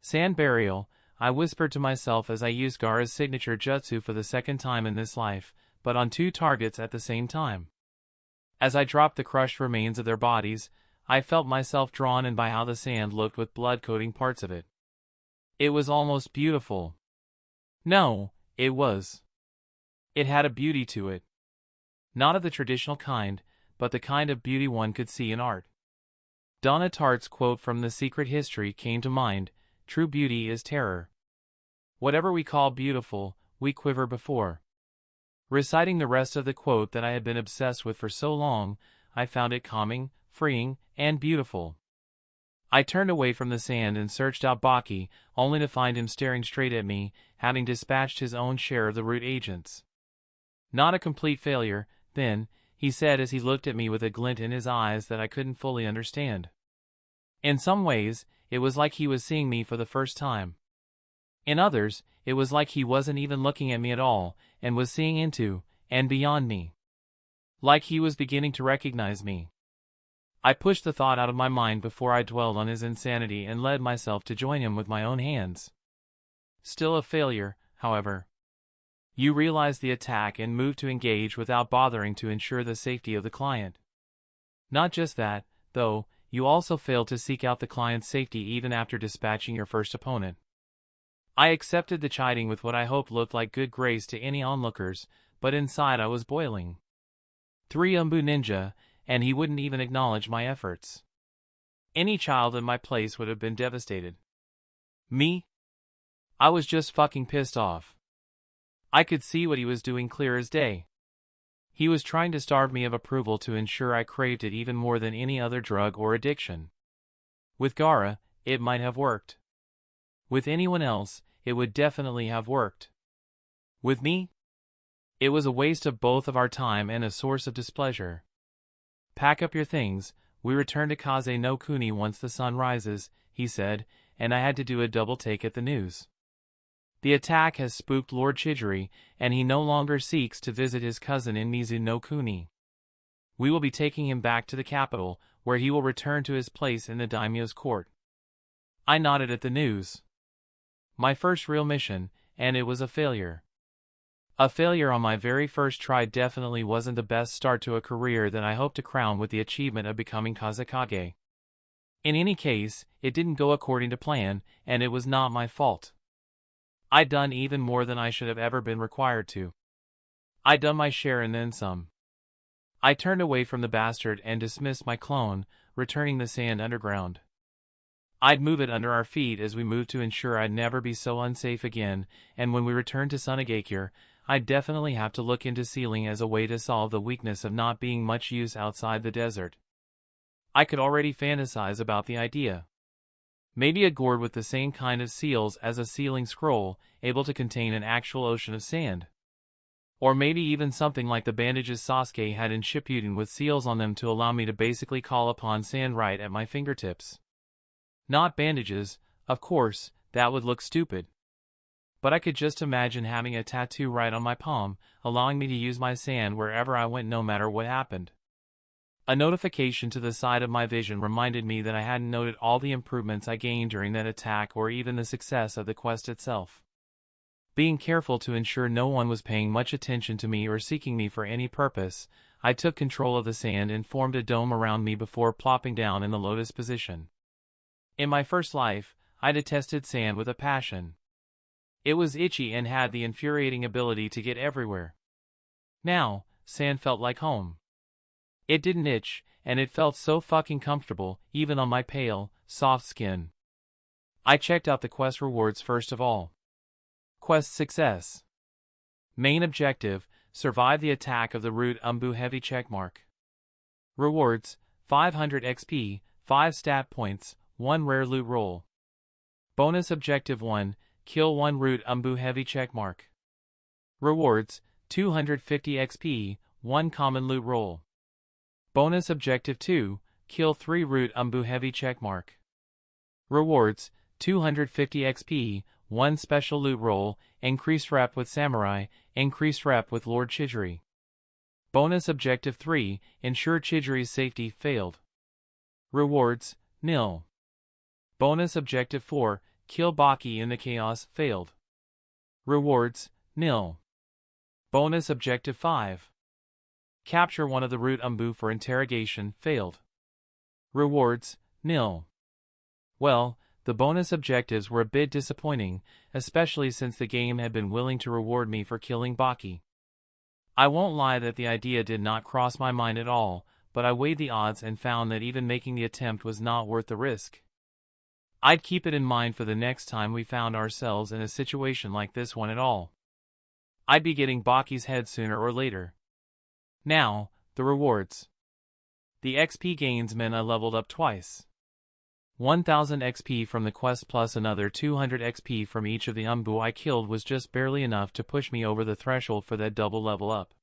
Sand burial, I whispered to myself as I used Gaara's signature jutsu for the second time in this life, but on two targets at the same time. As I dropped the crushed remains of their bodies, I felt myself drawn in by how the sand looked with blood coating parts of it. It was almost beautiful. No, it was. It had a beauty to it. Not of the traditional kind, but the kind of beauty one could see in art. Donna Tartt's quote from The Secret History came to mind, "True beauty is terror. Whatever we call beautiful, we quiver before." Reciting the rest of the quote that I had been obsessed with for so long, I found it calming, freeing, and beautiful. I turned away from the sand and searched out Baki, only to find him staring straight at me, having dispatched his own share of the root agents. "Not a complete failure, then," he said as he looked at me with a glint in his eyes that I couldn't fully understand. In some ways, it was like he was seeing me for the first time. In others, it was like he wasn't even looking at me at all, and was seeing into, and beyond me. Like he was beginning to recognize me. I pushed the thought out of my mind before I dwelled on his insanity and led myself to join him with my own hands. Still a failure, however. You realized the attack and moved to engage without bothering to ensure the safety of the client. Not just that, though, you also failed to seek out the client's safety even after dispatching your first opponent. I accepted the chiding with what I hoped looked like good grace to any onlookers, but inside I was boiling. 3 Umbu ninja, and he wouldn't even acknowledge my efforts. Any child in my place would have been devastated. Me? I was just fucking pissed off. I could see what he was doing clear as day. He was trying to starve me of approval to ensure I craved it even more than any other drug or addiction. With Gaara, it might have worked. With anyone else, it would definitely have worked. With me? It was a waste of both of our time and a source of displeasure. "Pack up your things, we return to Kaze no Kuni once the sun rises," he said, and I had to do a double take at the news. "The attack has spooked Lord Chidori, and he no longer seeks to visit his cousin in Mizu no Kuni. We will be taking him back to the capital, where he will return to his place in the daimyo's court." I nodded at the news. My first real mission, and it was a failure. A failure on my very first try definitely wasn't the best start to a career that I hoped to crown with the achievement of becoming Kazekage. In any case, it didn't go according to plan, and it was not my fault. I'd done even more than I should have ever been required to. I'd done my share and then some. I turned away from the bastard and dismissed my clone, returning the sand underground. I'd move it under our feet as we moved to ensure I'd never be so unsafe again, and when we returned to Sunagakure, I'd definitely have to look into sealing as a way to solve the weakness of not being much use outside the desert. I could already fantasize about the idea. Maybe a gourd with the same kind of seals as a sealing scroll, able to contain an actual ocean of sand. Or maybe even something like the bandages Sasuke had in Shippuden with seals on them to allow me to basically call upon sand right at my fingertips. Not bandages, of course, that would look stupid. But I could just imagine having a tattoo right on my palm, allowing me to use my sand wherever I went no matter what happened. A notification to the side of my vision reminded me that I hadn't noted all the improvements I gained during that attack or even the success of the quest itself. Being careful to ensure no one was paying much attention to me or seeking me for any purpose, I took control of the sand and formed a dome around me before plopping down in the lotus position. In my first life, I detested sand with a passion. It was itchy and had the infuriating ability to get everywhere. Now, sand felt like home. It didn't itch, and it felt so fucking comfortable, even on my pale, soft skin. I checked out the quest rewards first of all. Quest success. Main objective, survive the attack of the root Umbu heavy checkmark. Rewards, 500 XP, 5 stat points, 1 rare loot roll. Bonus objective 1, kill 1 root Umbu heavy checkmark. Rewards, 250 XP, 1 common loot roll. Bonus objective 2, kill 3 root Umbu heavy checkmark. Rewards, 250 XP, 1 special loot roll, increased rep with samurai, increased rep with Lord Chidori. Bonus objective 3, ensure Chidori's safety failed. Rewards, nil. Bonus objective 4, kill Baki in the chaos failed. Rewards, nil. Bonus objective 5. Capture one of the root Umbu for interrogation failed. Rewards, nil. Well, the bonus objectives were a bit disappointing, especially since the game had been willing to reward me for killing Baki. I won't lie that the idea did not cross my mind at all, but I weighed the odds and found that even making the attempt was not worth the risk. I'd keep it in mind for the next time we found ourselves in a situation like this one at all. I'd be getting Baki's head sooner or later. Now, the rewards. The XP gains meant I leveled up twice. 1000 XP from the quest plus another 200 XP from each of the Umbu I killed was just barely enough to push me over the threshold for that double level up.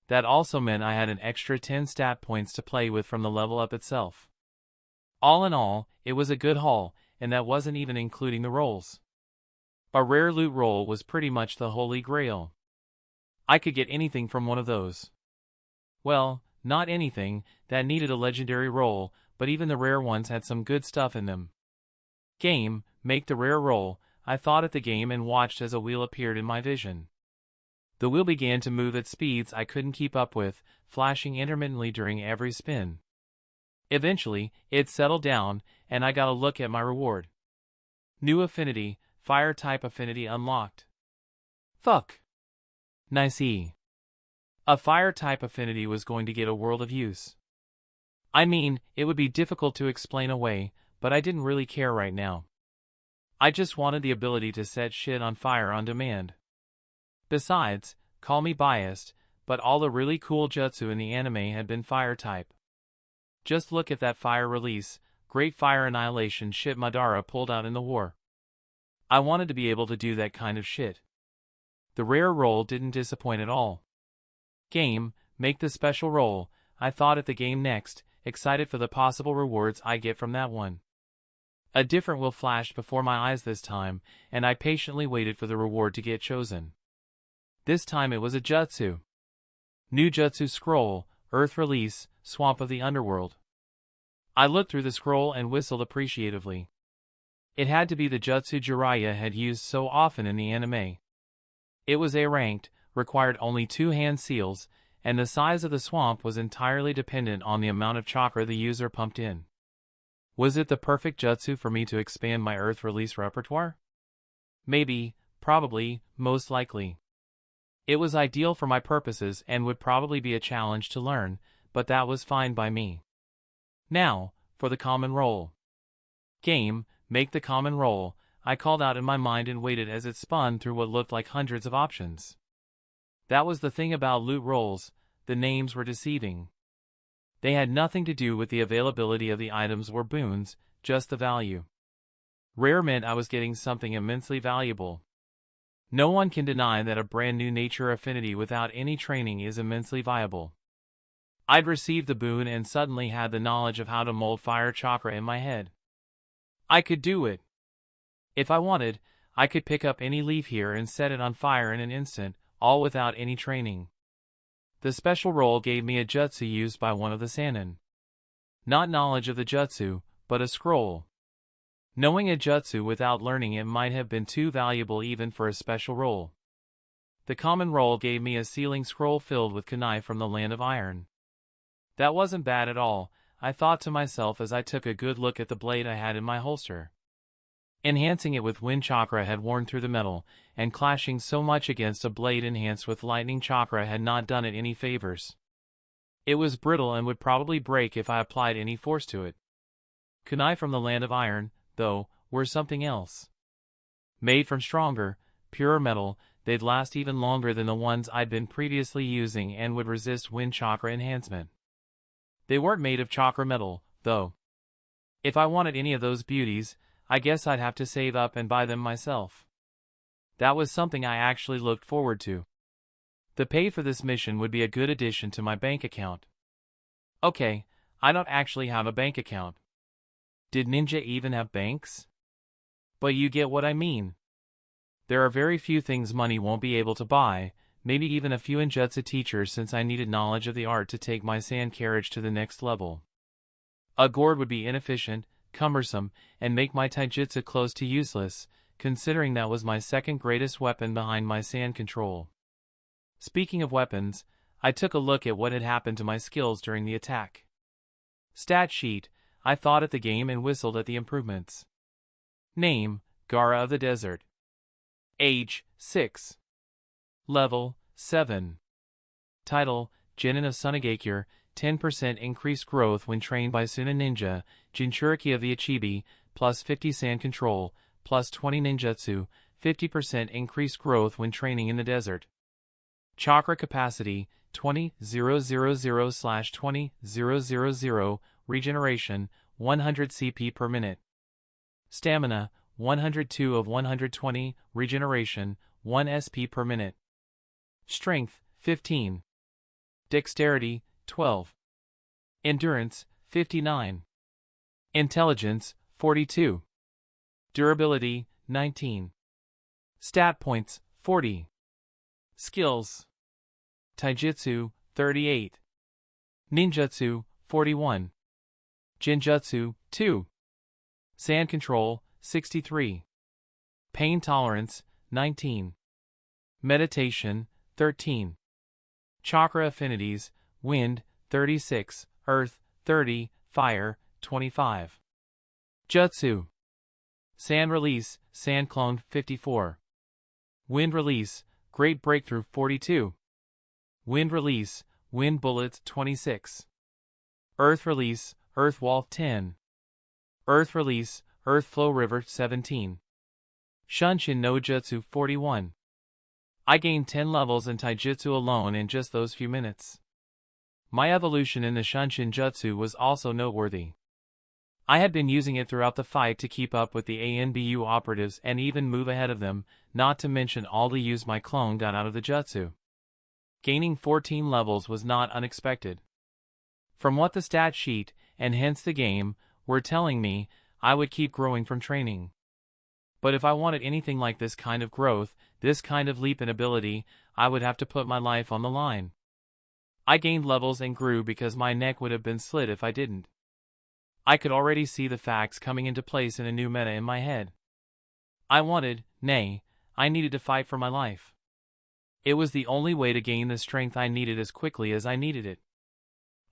That also meant I had an extra 10 stat points to play with from the level up itself. All in all, it was a good haul, and that wasn't even including the rolls. A rare loot roll was pretty much the holy grail. I could get anything from one of those. Well, not anything, that needed a legendary roll, but even the rare ones had some good stuff in them. Game, make the rare roll, I thought at the game and watched as a wheel appeared in my vision. The wheel began to move at speeds I couldn't keep up with, flashing intermittently during every spin. Eventually, it settled down, and I got a look at my reward. New affinity, fire type affinity unlocked. Fuck. Nice. A fire type affinity was going to get a world of use. I mean, it would be difficult to explain away, but I didn't really care right now. I just wanted the ability to set shit on fire on demand. Besides, call me biased, but all the really cool jutsu in the anime had been fire type. Just look at that fire release, Great Fire Annihilation shit Madara pulled out in the war. I wanted to be able to do that kind of shit. The rare roll didn't disappoint at all. Game, make the special roll, I thought at the game next, excited for the possible rewards I get from that one. A different will flashed before my eyes this time, and I patiently waited for the reward to get chosen. This time it was a jutsu. New jutsu scroll, Earth Release, Swamp of the Underworld. I looked through the scroll and whistled appreciatively. It had to be the jutsu Jiraiya had used so often in the anime. It was A-ranked, required only 2 hand seals, and the size of the swamp was entirely dependent on the amount of chakra the user pumped in. Was it the perfect jutsu for me to expand my earth release repertoire? Maybe, probably, most likely. It was ideal for my purposes and would probably be a challenge to learn, but that was fine by me. Now, for the common roll. Game, make the common roll, I called out in my mind and waited as it spun through what looked like hundreds of options. That was the thing about loot rolls, the names were deceiving. They had nothing to do with the availability of the items or boons, just the value. Rare meant I was getting something immensely valuable. No one can deny that a brand new nature affinity without any training is immensely viable. I'd received the boon and suddenly had the knowledge of how to mold fire chakra in my head. I could do it. If I wanted, I could pick up any leaf here and set it on fire in an instant, all without any training. The special roll gave me a jutsu used by one of the Sannin. Not knowledge of the jutsu, but a scroll. Knowing a jutsu without learning it might have been too valuable even for a special roll. The common roll gave me a sealing scroll filled with kunai from the land of iron. That wasn't bad at all, I thought to myself as I took a good look at the blade I had in my holster. Enhancing it with wind chakra had worn through the metal, and clashing so much against a blade enhanced with lightning chakra had not done it any favors. It was brittle and would probably break if I applied any force to it. Kunai from the land of iron, though, were something else. Made from stronger, purer metal, they'd last even longer than the ones I'd been previously using and would resist wind chakra enhancement. They weren't made of chakra metal, though. If I wanted any of those beauties, I guess I'd have to save up and buy them myself. That was something I actually looked forward to. The pay for this mission would be a good addition to my bank account. Okay, I don't actually have a bank account. Did ninja even have banks? But you get what I mean. There are very few things money won't be able to buy, maybe even a few ninjutsu teachers since I needed knowledge of the art to take my sand carriage to the next level. A gourd would be inefficient, cumbersome, and make my taijutsu close to useless, considering that was my second greatest weapon behind my sand control. Speaking of weapons, I took a look at what had happened to my skills during the attack. Stat sheet, I thought at the game and whistled at the improvements. Name, Gaara of the Desert. Age, 6. Level, 7. Title, Genin of Sunagakure, 10% increased growth when trained by Chunin Ninja, Jinchuriki of the Ichibi, plus 50 sand control, plus 20 ninjutsu, 50% increased growth when training in the desert. Chakra capacity, 20,000/20,000, regeneration, 100 CP per minute. Stamina, 102 of 120, regeneration, 1 SP per minute. Strength, 15. Dexterity, 12. Endurance, 59. Intelligence, 42. Durability, 19. Stat points, 40. Skills. Taijutsu, 38. Ninjutsu, 41. Genjutsu, 2. Sand control, 63. Pain tolerance, 19. Meditation, 13. Chakra affinities, wind, 36, earth, 30, fire, 25. Jutsu. Sand release, sand clone, 54. Wind release, great breakthrough, 42. Wind release, wind bullets, 26. Earth release, earth wall, 10. Earth release, earth flow river, 17. Shunshin no Jutsu, 41. I gained 10 levels in taijutsu alone in just those few minutes. My evolution in the Shunshin Jutsu was also noteworthy. I had been using it throughout the fight to keep up with the ANBU operatives and even move ahead of them, not to mention all the use my clone got out of the jutsu. Gaining 14 levels was not unexpected. From what the stat sheet, and hence the game, were telling me, I would keep growing from training. But if I wanted anything like this kind of growth, this kind of leap in ability, I would have to put my life on the line. I gained levels and grew because my neck would have been slit if I didn't. I could already see the facts coming into place in a new meta in my head. I wanted, nay, I needed to fight for my life. It was the only way to gain the strength I needed as quickly as I needed it.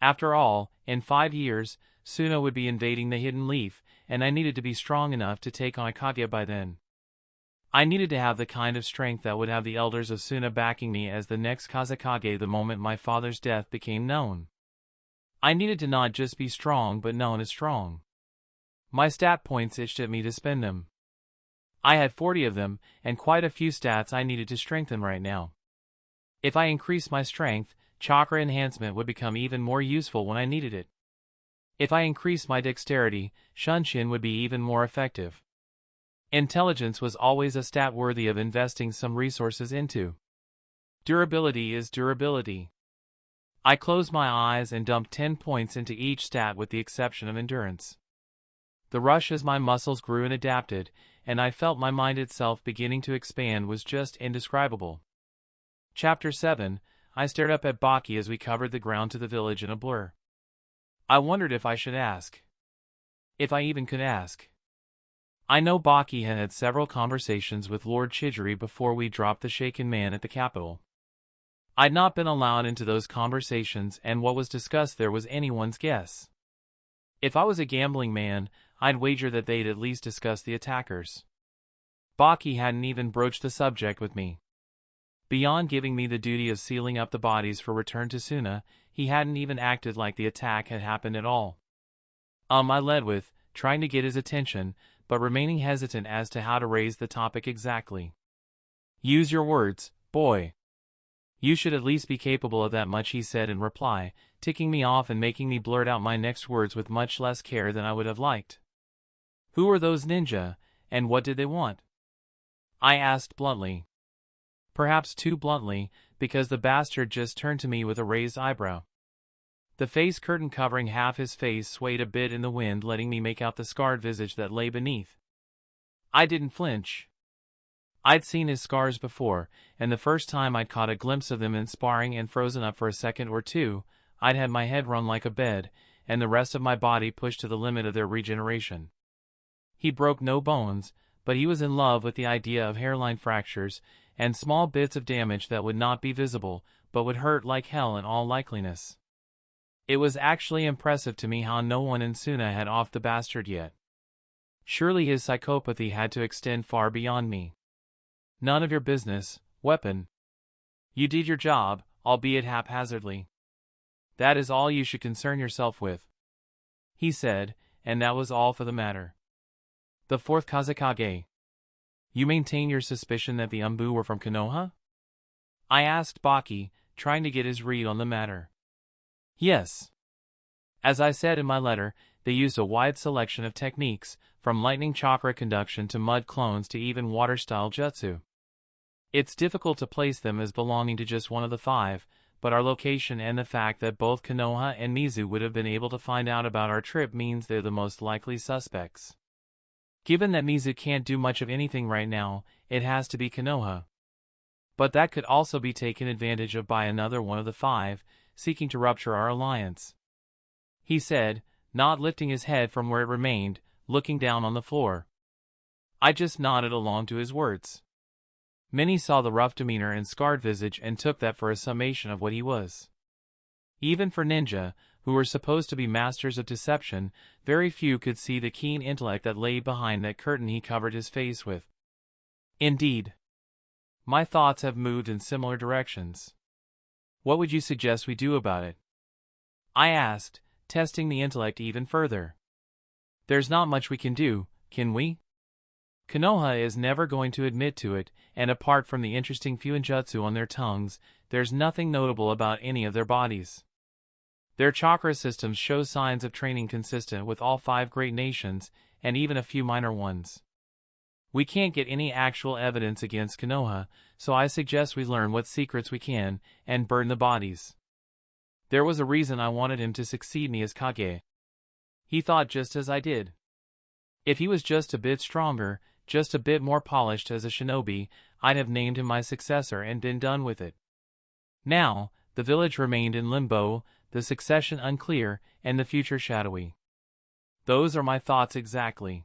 After all, in 5 years, Suna would be invading the Hidden Leaf, and I needed to be strong enough to take on Kage by then. I needed to have the kind of strength that would have the elders of Suna backing me as the next Kazekage the moment my father's death became known. I needed to not just be strong but known as strong. My stat points itched at me to spend them. I had 40 of them, and quite a few stats I needed to strengthen right now. If I increased my strength, chakra enhancement would become even more useful when I needed it. If I increased my dexterity, Shunshin would be even more effective. Intelligence was always a stat worthy of investing some resources into. Durability is durability. I closed my eyes and dumped 10 points into each stat with the exception of endurance. The rush as my muscles grew and adapted, and I felt my mind itself beginning to expand was just indescribable. Chapter 7, I stared up at Baki as we covered the ground to the village in a blur. I wondered if I should ask. If I even could ask. I know Baki had had several conversations with Lord Chidori before we dropped the shaken man at the capital. I'd not been allowed into those conversations, and what was discussed there was anyone's guess. If I was a gambling man, I'd wager that they'd at least discuss the attackers. Baki hadn't even broached the subject with me. Beyond giving me the duty of sealing up the bodies for return to Suna, he hadn't even acted like the attack had happened at all. I led with, trying to get his attention, but remaining hesitant as to how to raise the topic exactly. Use your words, boy. You should at least be capable of that much, he said in reply, ticking me off and making me blurt out my next words with much less care than I would have liked. Who were those ninja, and what did they want? I asked bluntly. Perhaps too bluntly, because the bastard just turned to me with a raised eyebrow. The face curtain covering half his face swayed a bit in the wind, letting me make out the scarred visage that lay beneath. I didn't flinch. I'd seen his scars before, and the first time I'd caught a glimpse of them in sparring and frozen up for a second or two, I'd had my head run like a bed, and the rest of my body pushed to the limit of their regeneration. He broke no bones, but he was in love with the idea of hairline fractures, and small bits of damage that would not be visible, but would hurt like hell in all likeliness. It was actually impressive to me how no one in Suna had offed the bastard yet. Surely his psychopathy had to extend far beyond me. None of your business, weapon. You did your job, albeit haphazardly. That is all you should concern yourself with, he said, and that was all for the matter. The fourth Kazekage. You maintain your suspicion that the Umbu were from Konoha? I asked Baki, trying to get his read on the matter. Yes. As I said in my letter, they used a wide selection of techniques, from lightning chakra conduction to mud clones to even water-style jutsu. It's difficult to place them as belonging to just one of the five, but our location and the fact that both Konoha and Mizu would have been able to find out about our trip means they're the most likely suspects. Given that Mizu can't do much of anything right now, it has to be Konoha. But that could also be taken advantage of by another one of the five, seeking to rupture our alliance, he said, not lifting his head from where it remained, looking down on the floor. I just nodded along to his words. Many saw the rough demeanor and scarred visage and took that for a summation of what he was. Even for ninja, who were supposed to be masters of deception, very few could see the keen intellect that lay behind that curtain he covered his face with. Indeed. My thoughts have moved in similar directions. What would you suggest we do about it? I asked, testing the intellect even further. There's not much we can do, can we? Konoha is never going to admit to it, and apart from the interesting fuinjutsu on their tongues, there's nothing notable about any of their bodies. Their chakra systems show signs of training consistent with all five great nations, and even a few minor ones. We can't get any actual evidence against Konoha, so I suggest we learn what secrets we can, and burn the bodies. There was a reason I wanted him to succeed me as Kage. He thought just as I did. If he was just a bit stronger, just a bit more polished as a shinobi, I'd have named him my successor and been done with it. Now, the village remained in limbo, the succession unclear, and the future shadowy. Those are my thoughts exactly.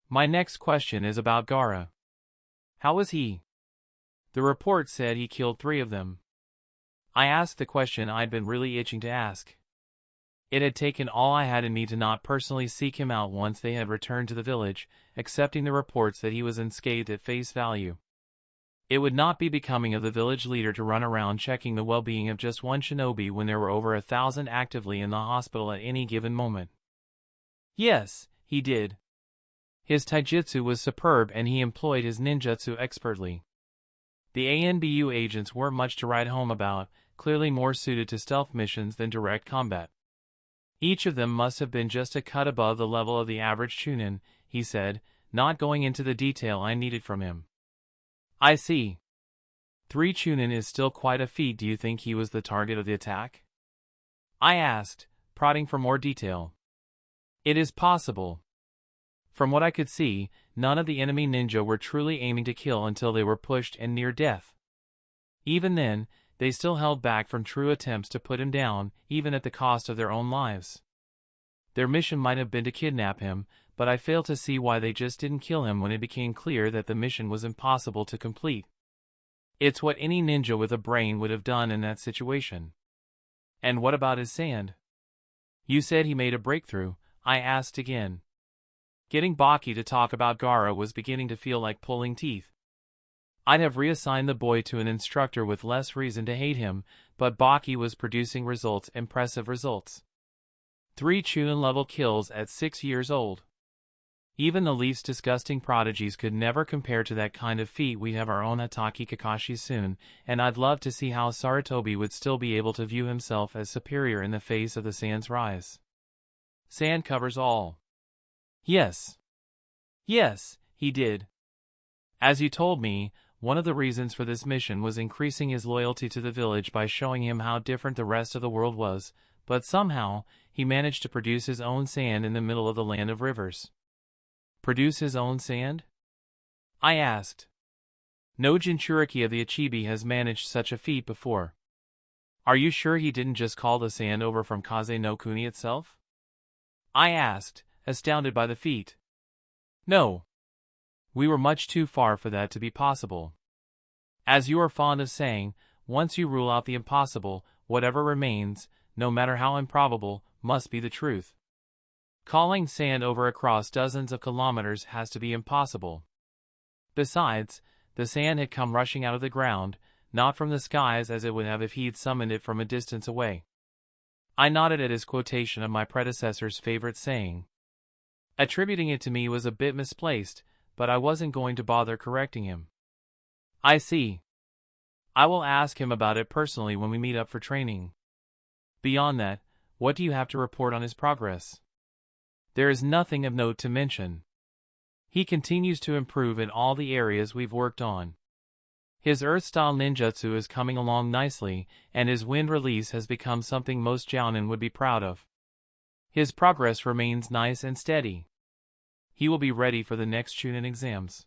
My next question is about Gaara. How was he? The report said he killed 3 of them. I asked the question I'd been really itching to ask. It had taken all I had in me to not personally seek him out once they had returned to the village, accepting the reports that he was unscathed at face value. It would not be becoming of the village leader to run around checking the well-being of just one shinobi when there were over 1,000 actively in the hospital at any given moment. Yes, he did. His taijutsu was superb and he employed his ninjutsu expertly. The ANBU agents weren't much to write home about, clearly more suited to stealth missions than direct combat. Each of them must have been just a cut above the level of the average Chunin, he said, not going into the detail I needed from him. I see. 3 Chunin is still quite a feat. Do you think he was the target of the attack? I asked, prodding for more detail. It is possible. From what I could see, none of the enemy ninja were truly aiming to kill until they were pushed and near death. Even then, they still held back from true attempts to put him down, even at the cost of their own lives. Their mission might have been to kidnap him, but I fail to see why they just didn't kill him when it became clear that the mission was impossible to complete. It's what any ninja with a brain would have done in that situation. And what about his sand? You said he made a breakthrough, I asked again. Getting Baki to talk about Gaara was beginning to feel like pulling teeth. I'd have reassigned the boy to an instructor with less reason to hate him, but Baki was producing results, impressive results. 3 Chunin-level kills at 6 years old. Even the least disgusting prodigies could never compare to that kind of feat. We'd have our own Hatake Kakashi soon, and I'd love to see how Sarutobi would still be able to view himself as superior in the face of the sand's rise. Sand covers all. Yes. Yes, he did. As you told me, one of the reasons for this mission was increasing his loyalty to the village by showing him how different the rest of the world was, but somehow, he managed to produce his own sand in the middle of the land of rivers. Produce his own sand? I asked. No Jinchuriki of the Ichibi has managed such a feat before. Are you sure he didn't just call the sand over from Kaze no Kuni itself? I asked, astounded by the feat. No. We were much too far for that to be possible. As you are fond of saying, once you rule out the impossible, whatever remains, no matter how improbable, must be the truth. Calling sand over across dozens of kilometers has to be impossible. Besides, the sand had come rushing out of the ground, not from the skies as it would have if he'd summoned it from a distance away. I nodded at his quotation of my predecessor's favorite saying. Attributing it to me was a bit misplaced, but I wasn't going to bother correcting him. I see. I will ask him about it personally when we meet up for training. Beyond that, what do you have to report on his progress? There is nothing of note to mention. He continues to improve in all the areas we've worked on. His Earth-style ninjutsu is coming along nicely, and his wind release has become something most jounin would be proud of. His progress remains nice and steady. He will be ready for the next Chunin exams.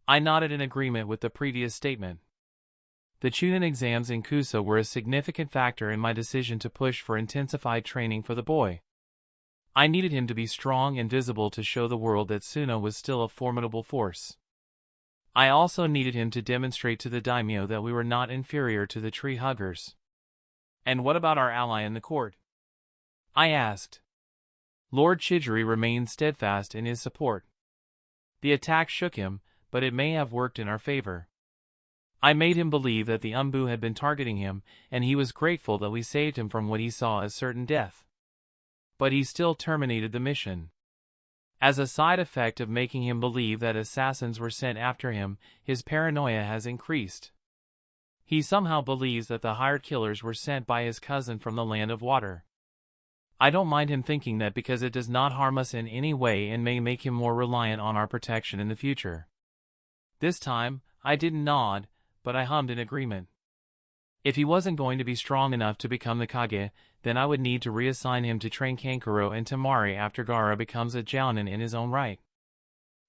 I nodded in agreement with the previous statement. The Chunin exams in Kusa were a significant factor in my decision to push for intensified training for the boy. I needed him to be strong and visible to show the world that Suna was still a formidable force. I also needed him to demonstrate to the daimyo that we were not inferior to the tree huggers. And what about our ally in the court? I asked. Lord Chidori remained steadfast in his support. The attack shook him, but it may have worked in our favor. I made him believe that the Umbu had been targeting him, and he was grateful that we saved him from what he saw as certain death. But he still terminated the mission. As a side effect of making him believe that assassins were sent after him, his paranoia has increased. He somehow believes that the hired killers were sent by his cousin from the land of water. I don't mind him thinking that because it does not harm us in any way and may make him more reliant on our protection in the future. This time, I didn't nod, but I hummed in agreement. If he wasn't going to be strong enough to become the Kage, then I would need to reassign him to train Kankuro and Temari after Gaara becomes a jounin in his own right.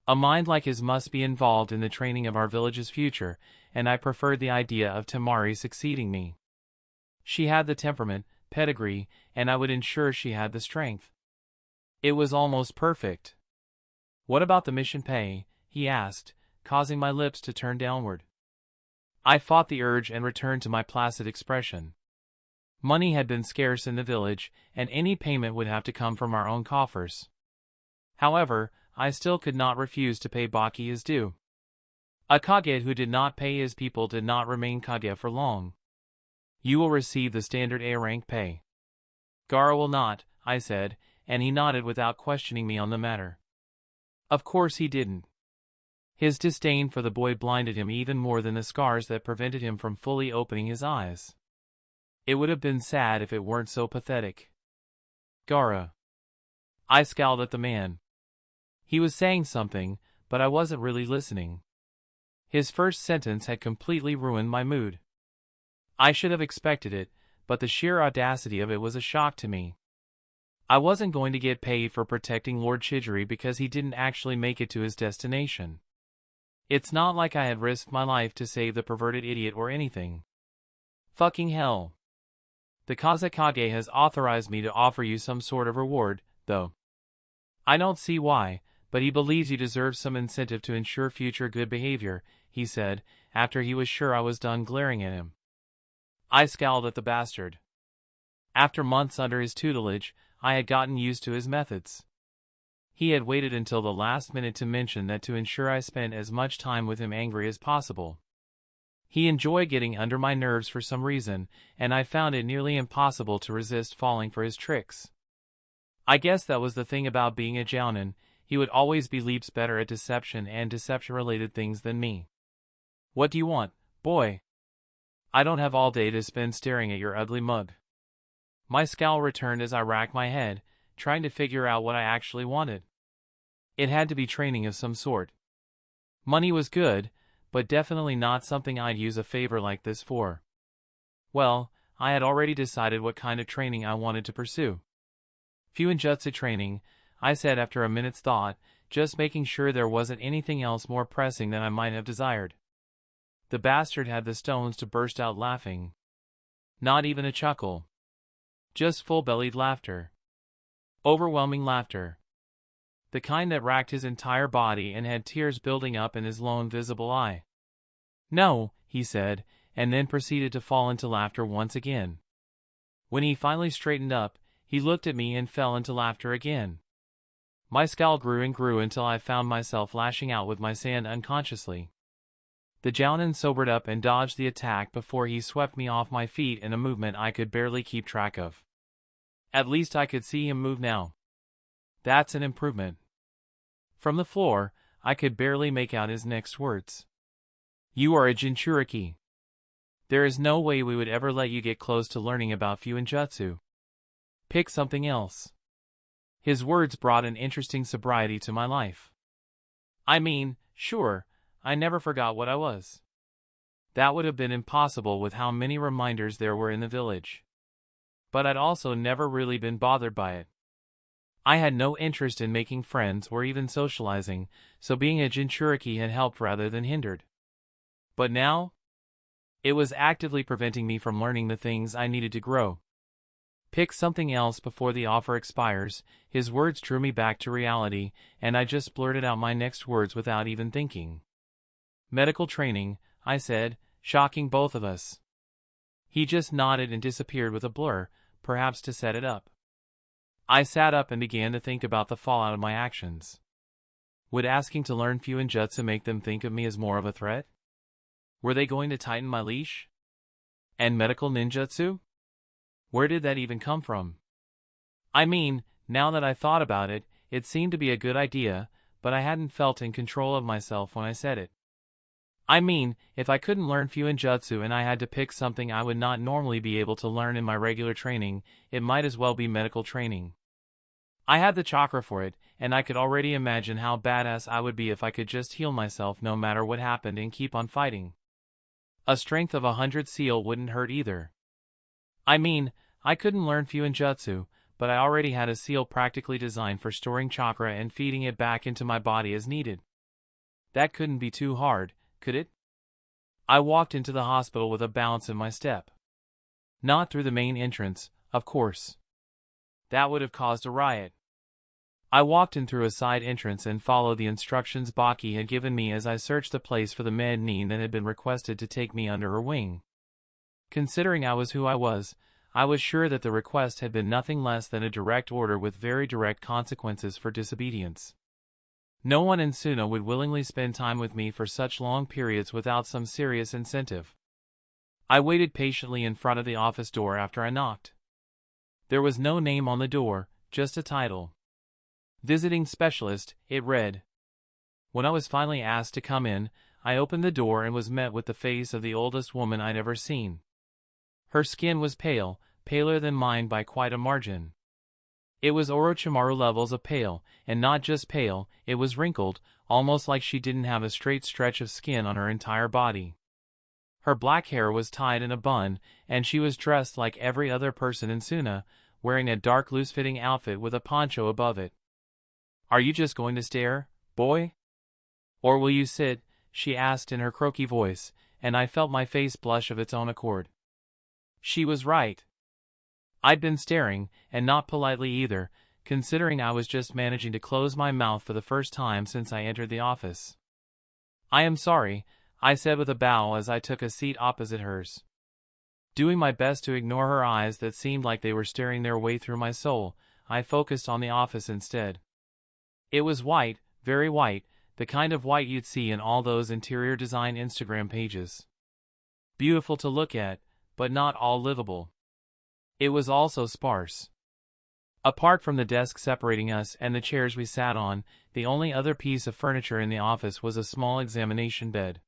A mind like his must be involved in the training of our village's future, and I preferred the idea of Temari succeeding me. She had the temperament, pedigree, and I would ensure she had the strength. It was almost perfect. What about the mission pay? He asked, causing my lips to turn downward. I fought the urge and returned to my placid expression. Money had been scarce in the village, and any payment would have to come from our own coffers. However, I still could not refuse to pay Baki his due. A Kage who did not pay his people did not remain Kage for long. You will receive the standard A-rank pay. Gaara will not, I said, and he nodded without questioning me on the matter. Of course he didn't. His disdain for the boy blinded him even more than the scars that prevented him from fully opening his eyes. It would have been sad if it weren't so pathetic. Gaara. I scowled at the man. He was saying something, but I wasn't really listening. His first sentence had completely ruined my mood. I should have expected it, but the sheer audacity of it was a shock to me. I wasn't going to get paid for protecting Lord Chidori because he didn't actually make it to his destination. It's not like I had risked my life to save the perverted idiot or anything. Fucking hell. The Kazekage has authorized me to offer you some sort of reward, though. I don't see why, but he believes you deserve some incentive to ensure future good behavior, he said, after he was sure I was done glaring at him. I scowled at the bastard. After months under his tutelage, I had gotten used to his methods. He had waited until the last minute to mention that to ensure I spent as much time with him angry as possible. He enjoyed getting under my nerves for some reason, and I found it nearly impossible to resist falling for his tricks. I guess that was the thing about being a jounin, he would always be leaps better at deception and deception-related things than me. What do you want, boy? I don't have all day to spend staring at your ugly mug. My scowl returned as I racked my head, trying to figure out what I actually wanted. It had to be training of some sort. Money was good, but definitely not something I'd use a favor like this for. Well, I had already decided what kind of training I wanted to pursue. Fuinjutsu training, I said after a minute's thought, just making sure there wasn't anything else more pressing than I might have desired. The bastard had the stones to burst out laughing. Not even a chuckle. Just full-bellied laughter. Overwhelming laughter. The kind that racked his entire body and had tears building up in his lone visible eye. No, he said, and then proceeded to fall into laughter once again. When he finally straightened up, he looked at me and fell into laughter again. My scowl grew and grew until I found myself lashing out with my sand unconsciously. The jounin sobered up and dodged the attack before he swept me off my feet in a movement I could barely keep track of. At least I could see him move now. That's an improvement. From the floor, I could barely make out his next words. You are a Jinchuriki. There is no way we would ever let you get close to learning about Fuinjutsu. Pick something else. His words brought an interesting sobriety to my life. I mean, sure, I never forgot what I was. That would have been impossible with how many reminders there were in the village. But I'd also never really been bothered by it. I had no interest in making friends or even socializing, so being a Jinchuriki had helped rather than hindered. But now? It was actively preventing me from learning the things I needed to grow. Pick something else before the offer expires. His words drew me back to reality, and I just blurted out my next words without even thinking. Medical training, I said, shocking both of us. He just nodded and disappeared with a blur, perhaps to set it up. I sat up and began to think about the fallout of my actions. Would asking to learn Fuinjutsu make them think of me as more of a threat? Were they going to tighten my leash? And medical ninjutsu? Where did that even come from? I mean, now that I thought about it, it seemed to be a good idea, but I hadn't felt in control of myself when I said it. I mean, if I couldn't learn Fuinjutsu and I had to pick something I would not normally be able to learn in my regular training, it might as well be medical training. I had the chakra for it, and I could already imagine how badass I would be if I could just heal myself no matter what happened and keep on fighting. A strength of 100 seal wouldn't hurt either. I mean, I couldn't learn Fuinjutsu, but I already had a seal practically designed for storing chakra and feeding it back into my body as needed. That couldn't be too hard, could it? I walked into the hospital with a bounce in my step. Not through the main entrance, of course. That would have caused a riot. I walked in through a side entrance and followed the instructions Baki had given me as I searched the place for the med-nin that had been requested to take me under her wing. Considering I was who I was, I was sure that the request had been nothing less than a direct order with very direct consequences for disobedience. No one in Suna would willingly spend time with me for such long periods without some serious incentive. I waited patiently in front of the office door after I knocked. There was no name on the door, just a title. Visiting Specialist, it read. When I was finally asked to come in, I opened the door and was met with the face of the oldest woman I'd ever seen. Her skin was pale, paler than mine by quite a margin. It was Orochimaru levels of pale, and not just pale, it was wrinkled, almost like she didn't have a straight stretch of skin on her entire body. Her black hair was tied in a bun, and she was dressed like every other person in Suna, wearing a dark loose-fitting outfit with a poncho above it. "Are you just going to stare, boy? Or will you sit?" she asked in her croaky voice, and I felt my face blush of its own accord. She was right. I'd been staring, and not politely either, considering I was just managing to close my mouth for the first time since I entered the office. "I am sorry," I said with a bow as I took a seat opposite hers. Doing my best to ignore her eyes that seemed like they were staring their way through my soul, I focused on the office instead. It was white, very white, the kind of white you'd see in all those interior design Instagram pages. Beautiful to look at, but not all livable. It was also sparse. Apart from the desk separating us and the chairs we sat on, the only other piece of furniture in the office was a small examination bed.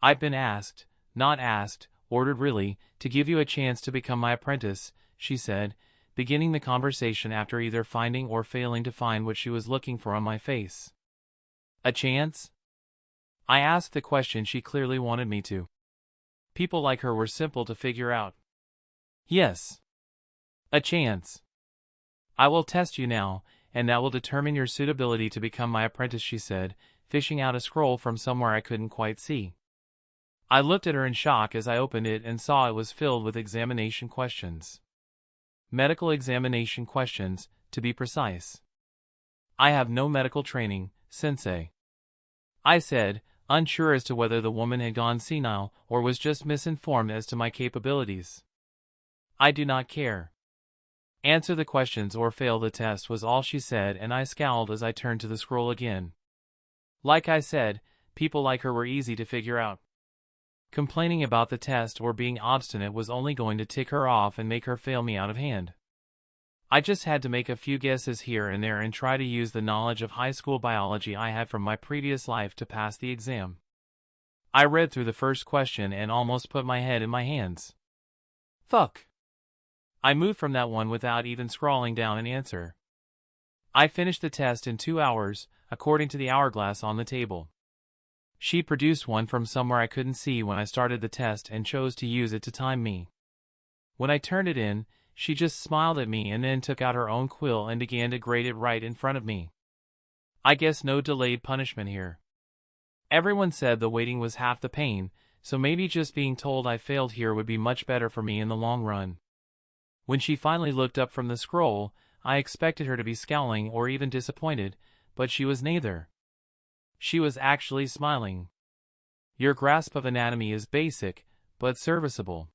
"I've been asked, not asked, ordered really, to give you a chance to become my apprentice," she said, beginning the conversation after either finding or failing to find what she was looking for on my face. "A chance?" I asked the question she clearly wanted me to. People like her were simple to figure out. "Yes. A chance. I will test you now, and that will determine your suitability to become my apprentice," she said, fishing out a scroll from somewhere I couldn't quite see. I looked at her in shock as I opened it and saw it was filled with examination questions. Medical examination questions, to be precise. "I have no medical training, sensei," I said, unsure as to whether the woman had gone senile or was just misinformed as to my capabilities. "I do not care. Answer the questions or fail the test," was all she said, and I scowled as I turned to the scroll again. Like I said, people like her were easy to figure out. Complaining about the test or being obstinate was only going to tick her off and make her fail me out of hand. I just had to make a few guesses here and there and try to use the knowledge of high school biology I had from my previous life to pass the exam. I read through the first question and almost put my head in my hands. Fuck. I moved from that one without even scrolling down an answer. I finished the test in 2 hours, according to the hourglass on the table. She produced one from somewhere I couldn't see when I started the test and chose to use it to time me. When I turned it in, she just smiled at me and then took out her own quill and began to grade it right in front of me. I guess no delayed punishment here. Everyone said the waiting was half the pain, so maybe just being told I failed here would be much better for me in the long run. When she finally looked up from the scroll, I expected her to be scowling or even disappointed, but she was neither. She was actually smiling. "Your grasp of anatomy is basic, but serviceable.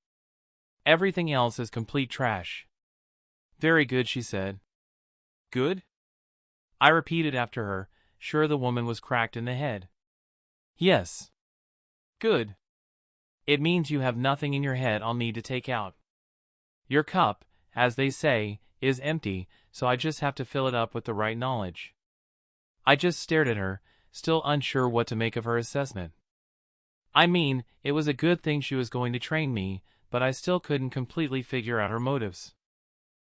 Everything else is complete trash." "Very good," she said. "Good?" I repeated after her, sure the woman was cracked in the head. "Yes. Good. It means you have nothing in your head I'll need to take out. Your cup, as they say, is empty, so I just have to fill it up with the right knowledge." I just stared at her, still unsure what to make of her assessment. I mean, it was a good thing she was going to train me, but I still couldn't completely figure out her motives.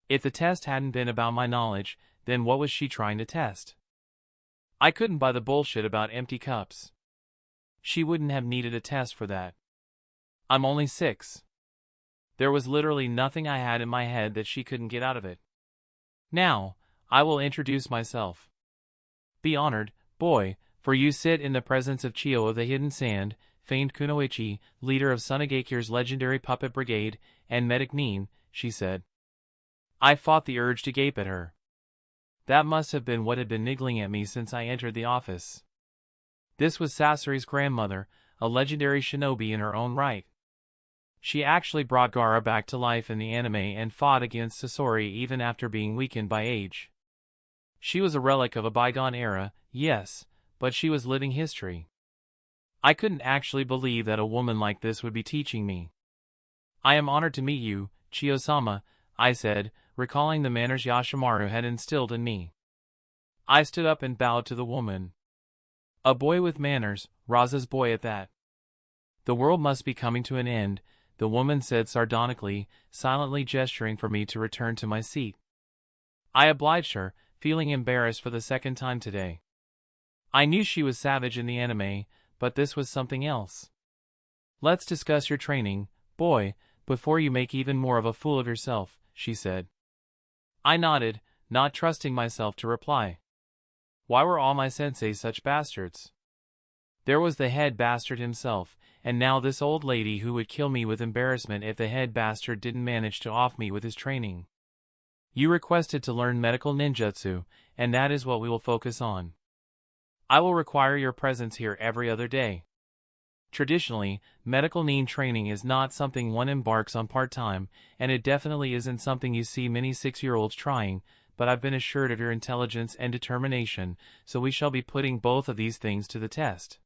If the test hadn't been about my knowledge, then what was she trying to test? I couldn't buy the bullshit about empty cups. She wouldn't have needed a test for that. I'm only 6. There was literally nothing I had in my head that she couldn't get out of it. Now, I will introduce myself. Be honored, boy, for you sit in the presence of Chio of the Hidden Sand, famed Kunoichi, leader of Sunagakure's legendary puppet brigade, and medic Nin, she said. I fought the urge to gape at her. That must have been what had been niggling at me since I entered the office. This was Sasori's grandmother, a legendary shinobi in her own right. She actually brought Gaara back to life in the anime and fought against Sasori even after being weakened by age. She was a relic of a bygone era, yes, but she was living history. I couldn't actually believe that a woman like this would be teaching me. I am honored to meet you, Chiyo-sama, I said, recalling the manners Yashamaru had instilled in me. I stood up and bowed to the woman. A boy with manners, Raza's boy at that. The world must be coming to an end, the woman said sardonically, silently gesturing for me to return to my seat. I obliged her, feeling embarrassed for the second time today. I knew she was savage in the anime, but this was something else. Let's discuss your training, boy, before you make even more of a fool of yourself, she said. I nodded, not trusting myself to reply. Why were all my senseis such bastards? There was the head bastard himself, and now this old lady who would kill me with embarrassment if the head bastard didn't manage to off me with his training. You requested to learn medical ninjutsu, and that is what we will focus on. I will require your presence here every other day. Traditionally, medical nin training is not something one embarks on part-time, and it definitely isn't something you see many 6-year-olds trying, but I've been assured of your intelligence and determination, so we shall be putting both of these things to the test.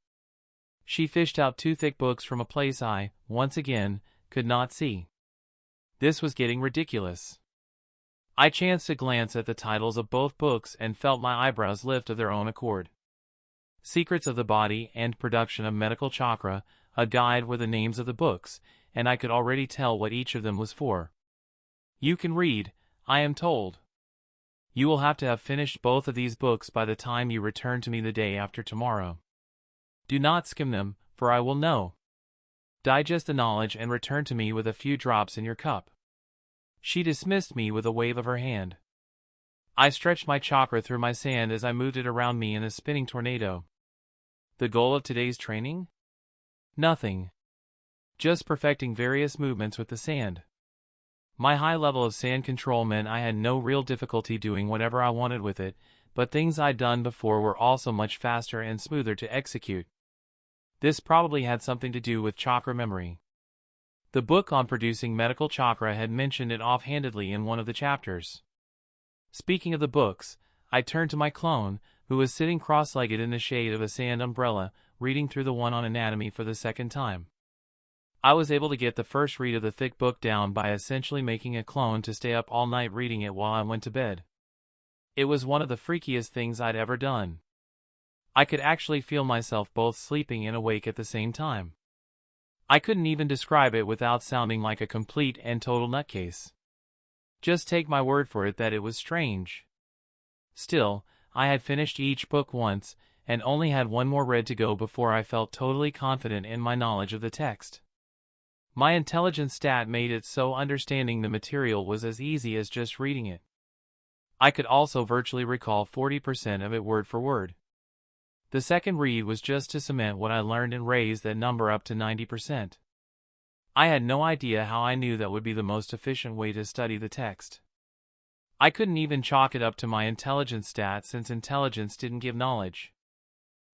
She fished out 2 thick books from a place I, once again, could not see. This was getting ridiculous. I chanced to glance at the titles of both books and felt my eyebrows lift of their own accord. Secrets of the Body and Production of Medical Chakra, a guide were the names of the books, and I could already tell what each of them was for. You can read, I am told. You will have to have finished both of these books by the time you return to me the day after tomorrow. Do not skim them, for I will know. Digest the knowledge and return to me with a few drops in your cup. She dismissed me with a wave of her hand. I stretched my chakra through my sand as I moved it around me in a spinning tornado. The goal of today's training? Nothing. Just perfecting various movements with the sand. My high level of sand control meant I had no real difficulty doing whatever I wanted with it, but things I'd done before were also much faster and smoother to execute. This probably had something to do with chakra memory. The book on producing medical chakra had mentioned it offhandedly in one of the chapters. Speaking of the books, I turned to my clone, who was sitting cross-legged in the shade of a sand umbrella, reading through the one on anatomy for the second time. I was able to get the first read of the thick book down by essentially making a clone to stay up all night reading it while I went to bed. It was one of the freakiest things I'd ever done. I could actually feel myself both sleeping and awake at the same time. I couldn't even describe it without sounding like a complete and total nutcase. Just take my word for it that it was strange. Still, I had finished each book once, and only had one more read to go before I felt totally confident in my knowledge of the text. My intelligence stat made it so understanding the material was as easy as just reading it. I could also virtually recall 40% of it word for word. The second read was just to cement what I learned and raise that number up to 90%. I had no idea how I knew that would be the most efficient way to study the text. I couldn't even chalk it up to my intelligence stat since intelligence didn't give knowledge.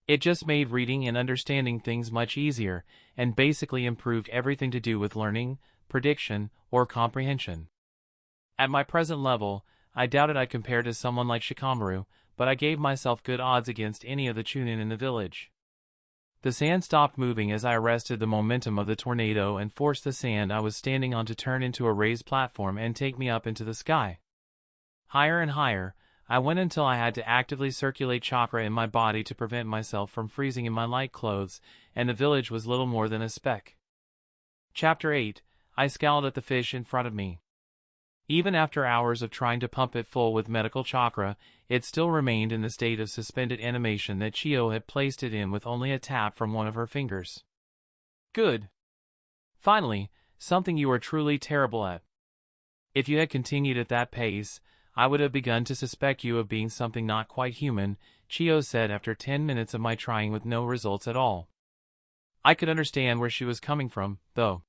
It just made reading and understanding things much easier, and basically improved everything to do with learning, prediction, or comprehension. At my present level, I doubted I'd compare to someone like Shikamaru, but I gave myself good odds against any of the Chunin in the village. The sand stopped moving as I arrested the momentum of the tornado and forced the sand I was standing on to turn into a raised platform and take me up into the sky. Higher and higher, I went until I had to actively circulate chakra in my body to prevent myself from freezing in my light clothes, and the village was little more than a speck. Chapter 8. I scowled at the fish in front of me. Even after hours of trying to pump it full with medical chakra, it still remained in the state of suspended animation that Chiyo had placed it in with only a tap from one of her fingers. Good. Finally, something you are truly terrible at. If you had continued at that pace, I would have begun to suspect you of being something not quite human, Chiyo said after 10 minutes of my trying with no results at all. I could understand where she was coming from, though.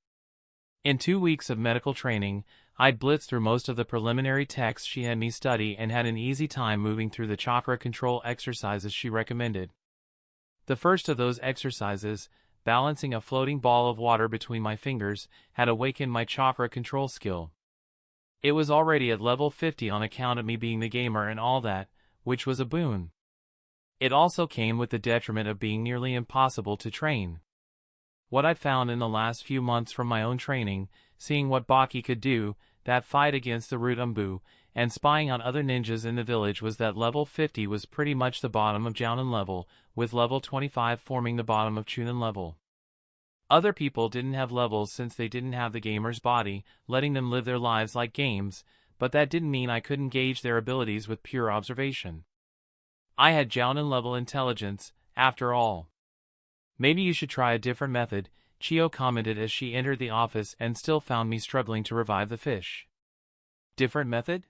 In 2 weeks of medical training, I'd blitzed through most of the preliminary texts she had me study and had an easy time moving through the chakra control exercises she recommended. The first of those exercises, balancing a floating ball of water between my fingers, had awakened my chakra control skill. It was already at level 50 on account of me being the gamer and all that, which was a boon. It also came with the detriment of being nearly impossible to train. What I'd found in the last few months from my own training, seeing what Baki could do, that fight against the Root Umbu, and spying on other ninjas in the village was that level 50 was pretty much the bottom of Jounin level, with level 25 forming the bottom of Chunin level. Other people didn't have levels since they didn't have the gamer's body, letting them live their lives like games, but that didn't mean I couldn't gauge their abilities with pure observation. I had Jounin level intelligence, after all. Maybe you should try a different method, Chio commented as she entered the office and still found me struggling to revive the fish. Different method?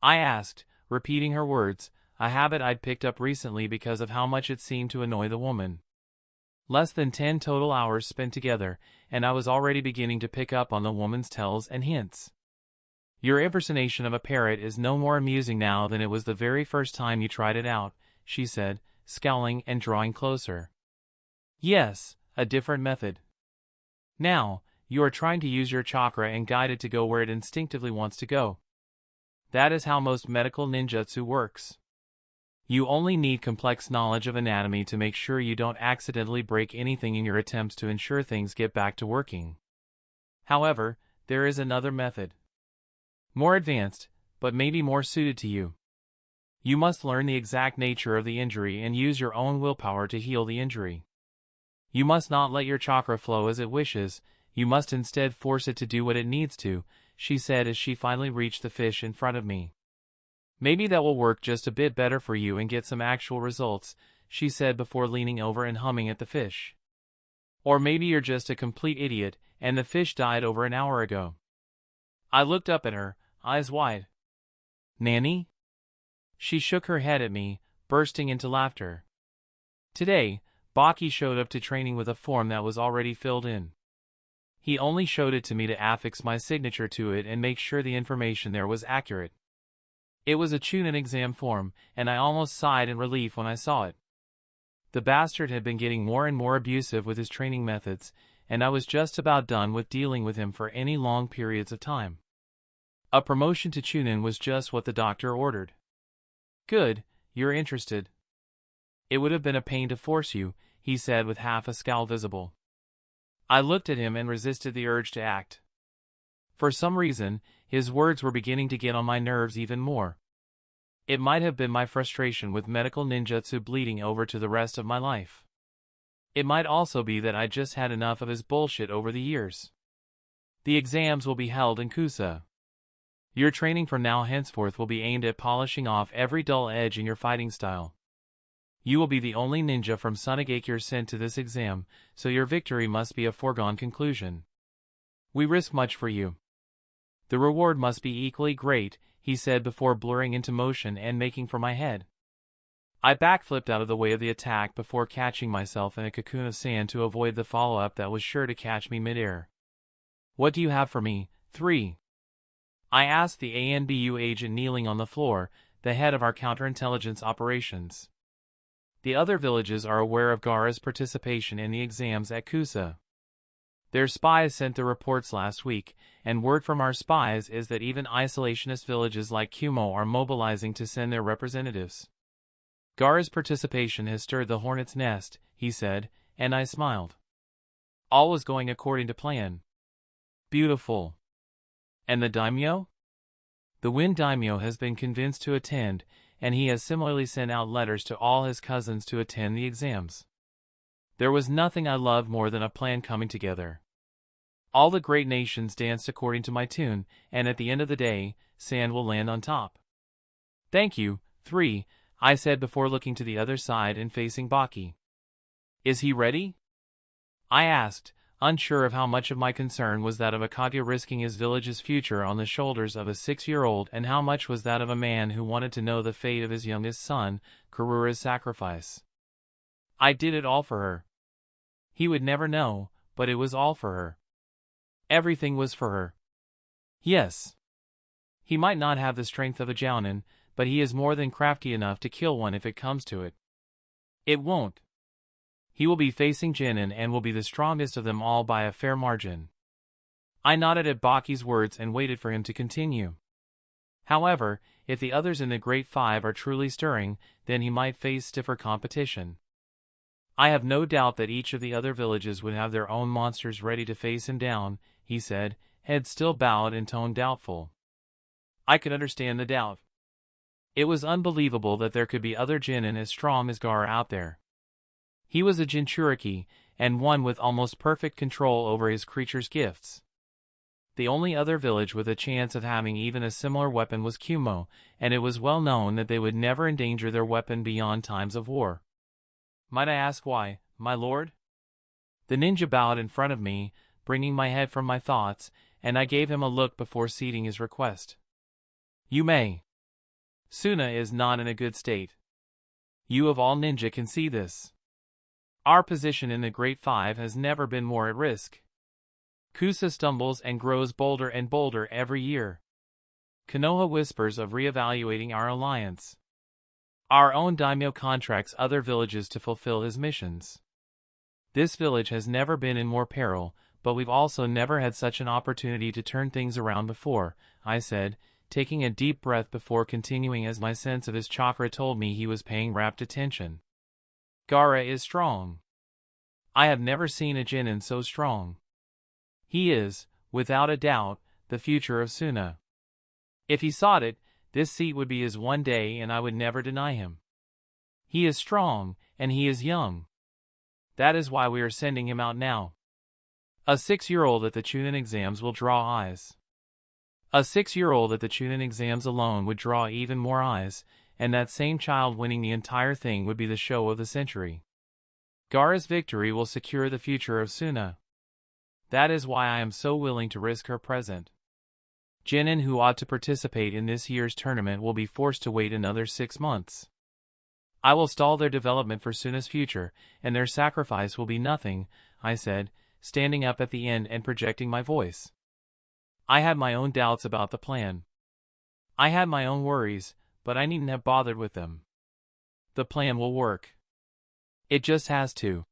I asked, repeating her words, a habit I'd picked up recently because of how much it seemed to annoy the woman. Less than 10 total hours spent together, and I was already beginning to pick up on the woman's tells and hints. Your impersonation of a parrot is no more amusing now than it was the very first time you tried it out, she said, scowling and drawing closer. Yes, a different method. Now, you are trying to use your chakra and guide it to go where it instinctively wants to go. That is how most medical ninjutsu works. You only need complex knowledge of anatomy to make sure you don't accidentally break anything in your attempts to ensure things get back to working. However, there is another method. More advanced, but maybe more suited to you. You must learn the exact nature of the injury and use your own willpower to heal the injury. You must not let your chakra flow as it wishes, you must instead force it to do what it needs to, she said as she finally reached the fish in front of me. Maybe that will work just a bit better for you and get some actual results, she said before leaning over and humming at the fish. Or maybe you're just a complete idiot, and the fish died over an hour ago. I looked up at her, eyes wide. Nanny? She shook her head at me, bursting into laughter. Today, Baki showed up to training with a form that was already filled in. He only showed it to me to affix my signature to it and make sure the information there was accurate. It was a Chunin exam form, and I almost sighed in relief when I saw it. The bastard had been getting more and more abusive with his training methods, and I was just about done with dealing with him for any long periods of time. A promotion to Chunin was just what the doctor ordered. Good, you're interested. It would have been a pain to force you, he said with half a scowl visible. I looked at him and resisted the urge to act. For some reason, his words were beginning to get on my nerves even more. It might have been my frustration with medical ninjutsu bleeding over to the rest of my life. It might also be that I just had enough of his bullshit over the years. The exams will be held in Kusa. Your training from now henceforth will be aimed at polishing off every dull edge in your fighting style. You will be the only ninja from Sunagakure sent to this exam, so your victory must be a foregone conclusion. We risk much for you. The reward must be equally great, he said before blurring into motion and making for my head. I backflipped out of the way of the attack before catching myself in a cocoon of sand to avoid the follow-up that was sure to catch me midair. What do you have for me, 3? I asked the ANBU agent kneeling on the floor, the head of our counterintelligence operations. The other villages are aware of Gaara's participation in the exams at Kusa. Their spies sent the reports last week, and word from our spies is that even isolationist villages like Kumo are mobilizing to send their representatives. Gaara's participation has stirred the hornet's nest, he said, and I smiled. All was going according to plan. Beautiful. And the daimyo? The Wind daimyo has been convinced to attend, and he has similarly sent out letters to all his cousins to attend the exams. There was nothing I loved more than a plan coming together. All the great nations danced according to my tune, and at the end of the day, sand will land on top. Thank you, 3, I said before looking to the other side and facing Baki. Is he ready? I asked, unsure of how much of my concern was that of a Kage risking his village's future on the shoulders of a 6-year-old and how much was that of a man who wanted to know the fate of his youngest son, Karura's sacrifice. I did it all for her. He would never know, but it was all for her. Everything was for her. Yes. He might not have the strength of a Jounin, but he is more than crafty enough to kill one if it comes to it. It won't. He will be facing Chunin and will be the strongest of them all by a fair margin. I nodded at Baki's words and waited for him to continue. However, if the others in the Great Five are truly stirring, then he might face stiffer competition. I have no doubt that each of the other villages would have their own monsters ready to face him down, he said, head still bowed and tone doubtful. I could understand the doubt. It was unbelievable that there could be other Chunin as strong as Gaara out there. He was a Jinchuriki, and one with almost perfect control over his creature's gifts. The only other village with a chance of having even a similar weapon was Kumo, and it was well known that they would never endanger their weapon beyond times of war. Might I ask why, my lord? The ninja bowed in front of me, bringing my head from my thoughts, and I gave him a look before ceding his request. You may. Suna is not in a good state. You of all ninja can see this. Our position in the Great Five has never been more at risk. Kusa stumbles and grows bolder and bolder every year. Konoha whispers of reevaluating our alliance. Our own daimyo contracts other villages to fulfill his missions. This village has never been in more peril, but we've also never had such an opportunity to turn things around before, I said, taking a deep breath before continuing as my sense of his chakra told me he was paying rapt attention. Gaara is strong. I have never seen a Chunin so strong. He is, without a doubt, the future of Suna. If he sought it, this seat would be his one day and I would never deny him. He is strong, and he is young. That is why we are sending him out now. A 6-year-old at the Chunin Exams will draw eyes. A 6-year-old at the Chunin Exams alone would draw even more eyes, and that same child winning the entire thing would be the show of the century. Gaara's victory will secure the future of Suna. That is why I am so willing to risk her present. Chunin who ought to participate in this year's tournament will be forced to wait another 6 months. I will stall their development for Suna's future, and their sacrifice will be nothing, I said, standing up at the end and projecting my voice. I had my own doubts about the plan. I had my own worries, but I needn't have bothered with them. The plan will work. It just has to.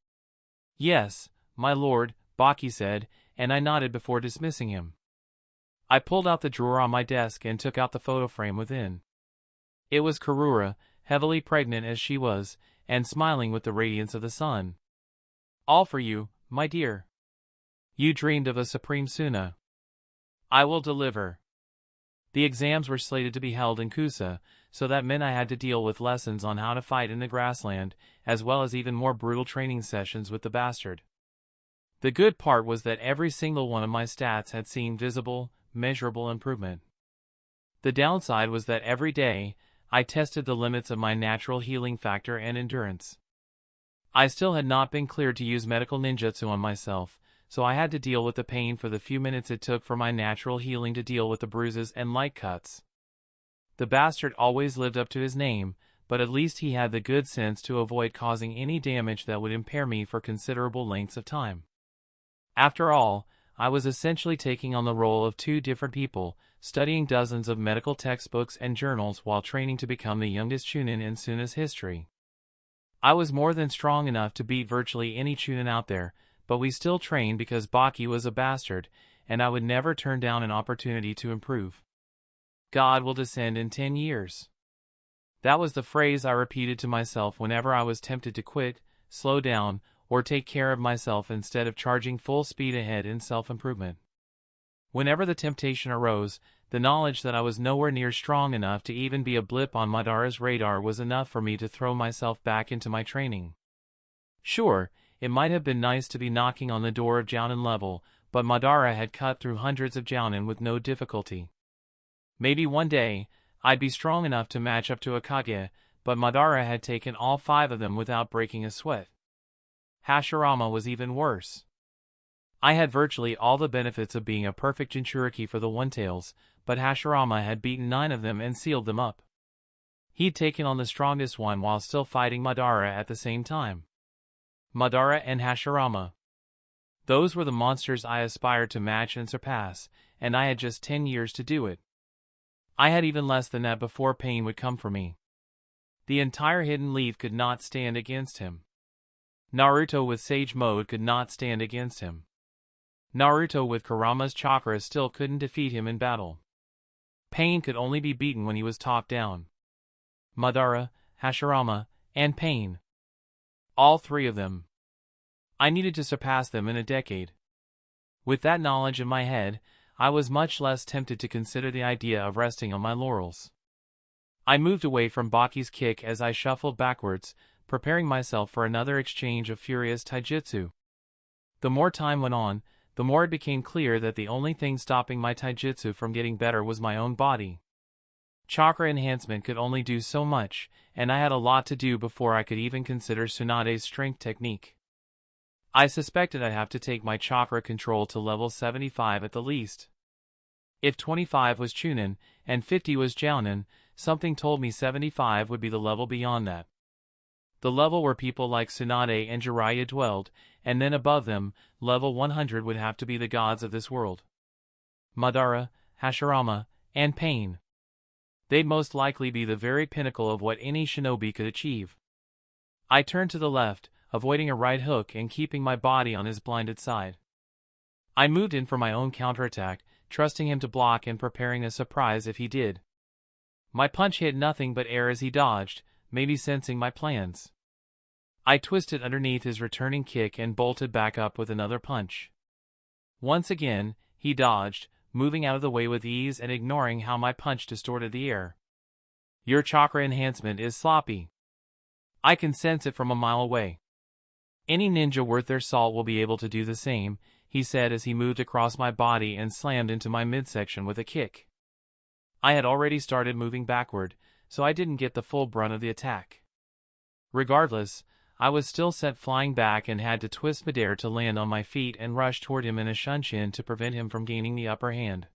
Yes, my lord, Baki said, and I nodded before dismissing him. I pulled out the drawer on my desk and took out the photo frame within. It was Karura, heavily pregnant as she was, and smiling with the radiance of the sun. All for you, my dear. You dreamed of a supreme Suna. I will deliver. The exams were slated to be held in Kusa, so that meant I had to deal with lessons on how to fight in the grassland, as well as even more brutal training sessions with the bastard. The good part was that every single one of my stats had seen visible, measurable improvement. The downside was that every day, I tested the limits of my natural healing factor and endurance. I still had not been cleared to use medical ninjutsu on myself, so I had to deal with the pain for the few minutes it took for my natural healing to deal with the bruises and light cuts. The bastard always lived up to his name, but at least he had the good sense to avoid causing any damage that would impair me for considerable lengths of time. After all, I was essentially taking on the role of 2 different people, studying dozens of medical textbooks and journals while training to become the youngest Chunin in Suna's history. I was more than strong enough to beat virtually any Chunin out there, but we still trained because Baki was a bastard, and I would never turn down an opportunity to improve. God will descend in 10 years. That was the phrase I repeated to myself whenever I was tempted to quit, slow down, or take care of myself instead of charging full speed ahead in self-improvement. Whenever the temptation arose, the knowledge that I was nowhere near strong enough to even be a blip on Madara's radar was enough for me to throw myself back into my training. Sure, it might have been nice to be knocking on the door of Jounin level, but Madara had cut through hundreds of Jounin with no difficulty. Maybe one day, I'd be strong enough to match up to a Kage, but Madara had taken all 5 of them without breaking a sweat. Hashirama was even worse. I had virtually all the benefits of being a perfect Jinchuriki for the One-Tails, but Hashirama had beaten 9 of them and sealed them up. He'd taken on the strongest one while still fighting Madara at the same time. Madara and Hashirama. Those were the monsters I aspired to match and surpass, and I had just 10 years to do it. I had even less than that before pain would come for me. The entire Hidden Leaf could not stand against him. Naruto with Sage Mode could not stand against him. Naruto with Kurama's chakra still couldn't defeat him in battle. Pain could only be beaten when he was top down. Madara, Hashirama, and Pain. All three of them. I needed to surpass them in a decade. With that knowledge in my head, I was much less tempted to consider the idea of resting on my laurels. I moved away from Baki's kick as I shuffled backwards, preparing myself for another exchange of furious taijutsu. The more time went on, the more it became clear that the only thing stopping my taijutsu from getting better was my own body. Chakra enhancement could only do so much, and I had a lot to do before I could even consider Tsunade's strength technique. I suspected I'd have to take my chakra control to level 75 at the least. If 25 was Chunin, and 50 was Jounin, something told me 75 would be the level beyond that. The level where people like Tsunade and Jiraiya dwelled, and then above them, level 100 would have to be the gods of this world. Madara, Hashirama, and Pain. They'd most likely be the very pinnacle of what any shinobi could achieve. I turned to the left, avoiding a right hook and keeping my body on his blinded side. I moved in for my own counterattack, trusting him to block and preparing a surprise if he did. My punch hit nothing but air as he dodged, maybe sensing my plans. I twisted underneath his returning kick and bolted back up with another punch. Once again, he dodged, moving out of the way with ease and ignoring how my punch distorted the air. Your chakra enhancement is sloppy. I can sense it from a mile away. Any ninja worth their salt will be able to do the same, he said as he moved across my body and slammed into my midsection with a kick. I had already started moving backward, so I didn't get the full brunt of the attack. Regardless, I was still sent flying back and had to twist midair to land on my feet and rush toward him in a shunshin to prevent him from gaining the upper hand.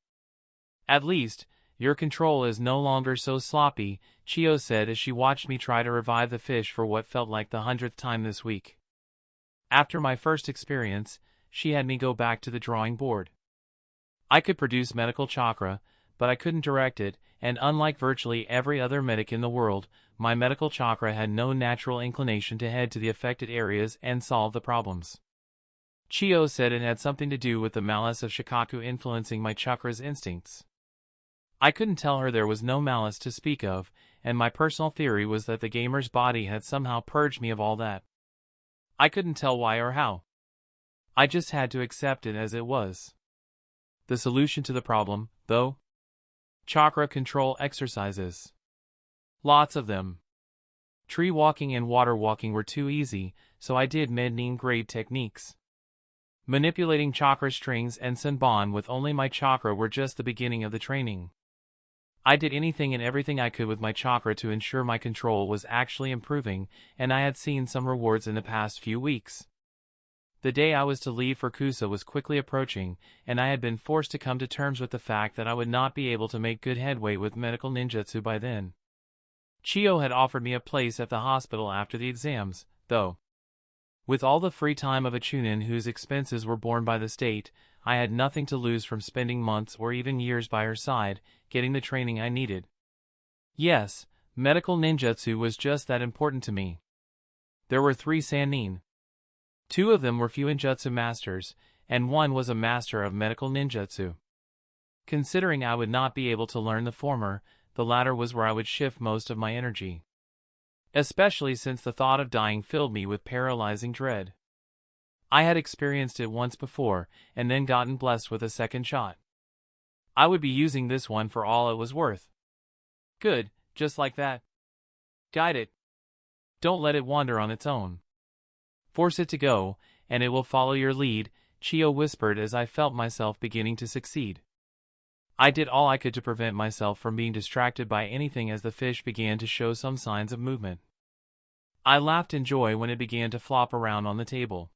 At least, your control is no longer so sloppy, Chiyo said as she watched me try to revive the fish for what felt like the 100th time this week. After my first experience, she had me go back to the drawing board. I could produce medical chakra, but I couldn't direct it, and unlike virtually every other medic in the world, my medical chakra had no natural inclination to head to the affected areas and solve the problems. Chiyo said it had something to do with the malice of Shikaku influencing my chakra's instincts. I couldn't tell her there was no malice to speak of, and my personal theory was that the gamer's body had somehow purged me of all that. I couldn't tell why or how. I just had to accept it as it was. The solution to the problem, though? Chakra control exercises. Lots of them. Tree walking and water walking were too easy, so I did menin grade techniques. Manipulating chakra strings and senbon with only my chakra were just the beginning of the training. I did anything and everything I could with my chakra to ensure my control was actually improving, and I had seen some rewards in the past few weeks. The day I was to leave for Kusa was quickly approaching, and I had been forced to come to terms with the fact that I would not be able to make good headway with medical ninjutsu by then. Chiyo had offered me a place at the hospital after the exams, though. With all the free time of a Chunin whose expenses were borne by the state, I had nothing to lose from spending months or even years by her side, getting the training I needed. Yes, medical ninjutsu was just that important to me. There were 3 sannin. 2 of them were fuinjutsu masters, and 1 was a master of medical ninjutsu. Considering I would not be able to learn the former, the latter was where I would shift most of my energy. Especially since the thought of dying filled me with paralyzing dread. I had experienced it once before, and then gotten blessed with a second shot. I would be using this one for all it was worth. Good, just like that. Guide it. Don't let it wander on its own. Force it to go, and it will follow your lead, Chiyo whispered as I felt myself beginning to succeed. I did all I could to prevent myself from being distracted by anything as the fish began to show some signs of movement. I laughed in joy when it began to flop around on the table.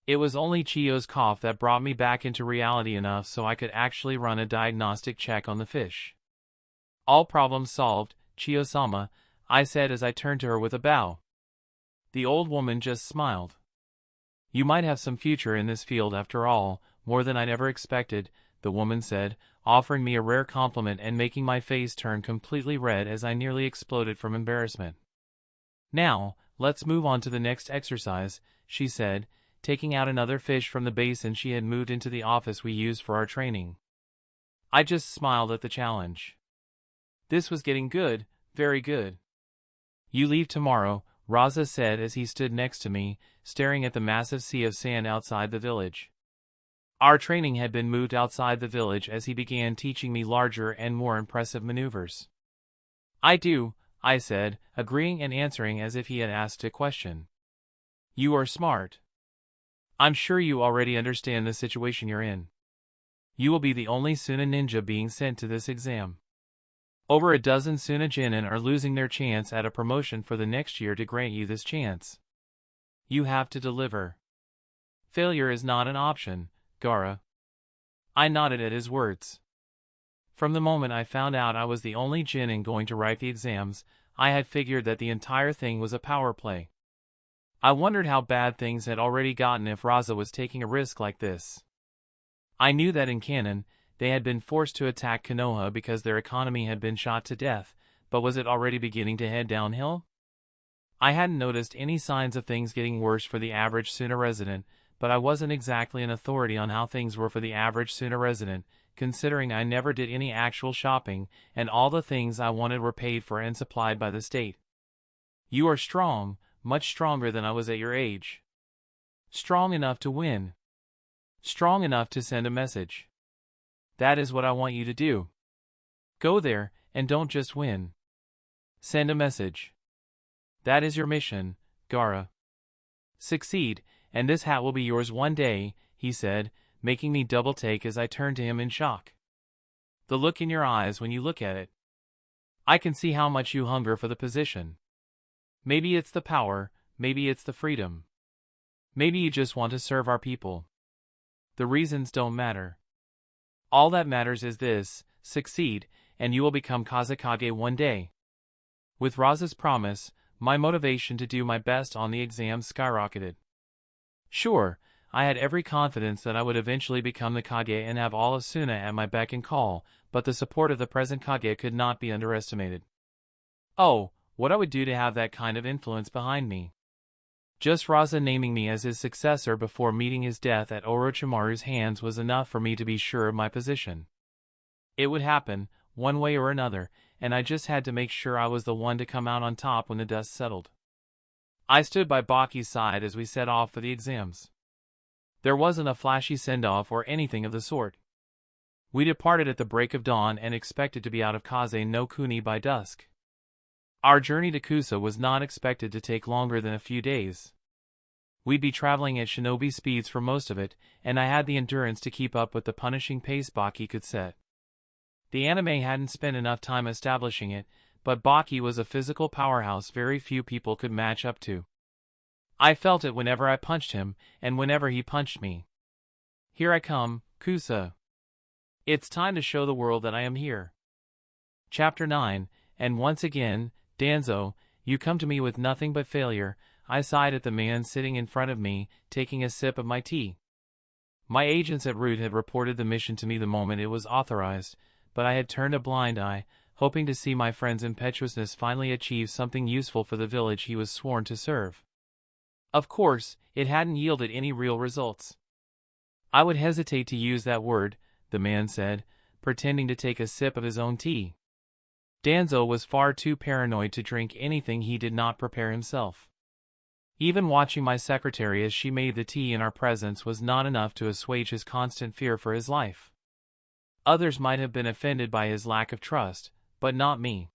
It was only Chiyo's cough that brought me back into reality enough so I could actually run a diagnostic check on the fish. All problems solved, Chiyo-sama, I said as I turned to her with a bow. The old woman just smiled. You might have some future in this field after all, more than I'd ever expected, the woman said, offering me a rare compliment and making my face turn completely red as I nearly exploded from embarrassment. Now, Let's move on to the next exercise, she said, taking out another fish from the basin she had moved into the office we used for our training. I just smiled at the challenge. This was getting good, very good. You leave tomorrow, Raza said as he stood next to me, staring at the massive sea of sand outside the village. Our training had been moved outside the village as he began teaching me larger and more impressive maneuvers. I do, I said, agreeing and answering as if he had asked a question. You are smart. I'm sure you already understand the situation you're in. You will be the only Suna ninja being sent to this exam. Over a dozen Suna Genin are losing their chance at a promotion for the next year to grant you this chance. You have to deliver. Failure is not an option, Gaara. I nodded at his words. From the moment I found out I was the only Genin going to write the exams, I had figured that the entire thing was a power play. I wondered how bad things had already gotten if Raza was taking a risk like this. I knew that in canon, they had been forced to attack Konoha because their economy had been shot to death, but was it already beginning to head downhill? I hadn't noticed any signs of things getting worse for the average Suna resident, but I wasn't exactly an authority on how things were for the average Suna resident, considering I never did any actual shopping, and all the things I wanted were paid for and supplied by the state. You are strong, much stronger than I was at your age. Strong enough to win. Strong enough to send a message. That is what I want you to do. Go there, and don't just win. Send a message. That is your mission, Gaara. Succeed, and this hat will be yours one day, he said, making me double take as I turned to him in shock. The look in your eyes when you look at it. I can see how much you hunger for the position. Maybe it's the power, maybe it's the freedom. Maybe you just want to serve our people. The reasons don't matter. All that matters is this: succeed, and you will become Kazekage one day. With Raza's promise, my motivation to do my best on the exam skyrocketed. Sure, I had every confidence that I would eventually become the Kage and have all of Suna at my beck and call, but the support of the present Kage could not be underestimated. Oh, what I would do to have that kind of influence behind me. Just Raza naming me as his successor before meeting his death at Orochimaru's hands was enough for me to be sure of my position. It would happen, one way or another, and I just had to make sure I was the one to come out on top when the dust settled. I stood by Baki's side as we set off for the exams. There wasn't a flashy send-off or anything of the sort. We departed at the break of dawn and expected to be out of Kaze no Kuni by dusk. Our journey to Kusa was not expected to take longer than a few days. We'd be traveling at shinobi speeds for most of it, and I had the endurance to keep up with the punishing pace Baki could set. The anime hadn't spent enough time establishing it, but Baki was a physical powerhouse very few people could match up to. I felt it whenever I punched him, and whenever he punched me. Here I come, Kusa. It's time to show the world that I am here. Chapter 9, and once again, Danzo, you come to me with nothing but failure. I sighed at the man sitting in front of me, taking a sip of my tea. My agents at Root had reported the mission to me the moment it was authorized, but I had turned a blind eye, hoping to see my friend's impetuousness finally achieve something useful for the village he was sworn to serve. Of course, it hadn't yielded any real results. I would hesitate to use that word, the man said, pretending to take a sip of his own tea. Danzo was far too paranoid to drink anything he did not prepare himself. Even watching my secretary as she made the tea in our presence was not enough to assuage his constant fear for his life. Others might have been offended by his lack of trust, but not me.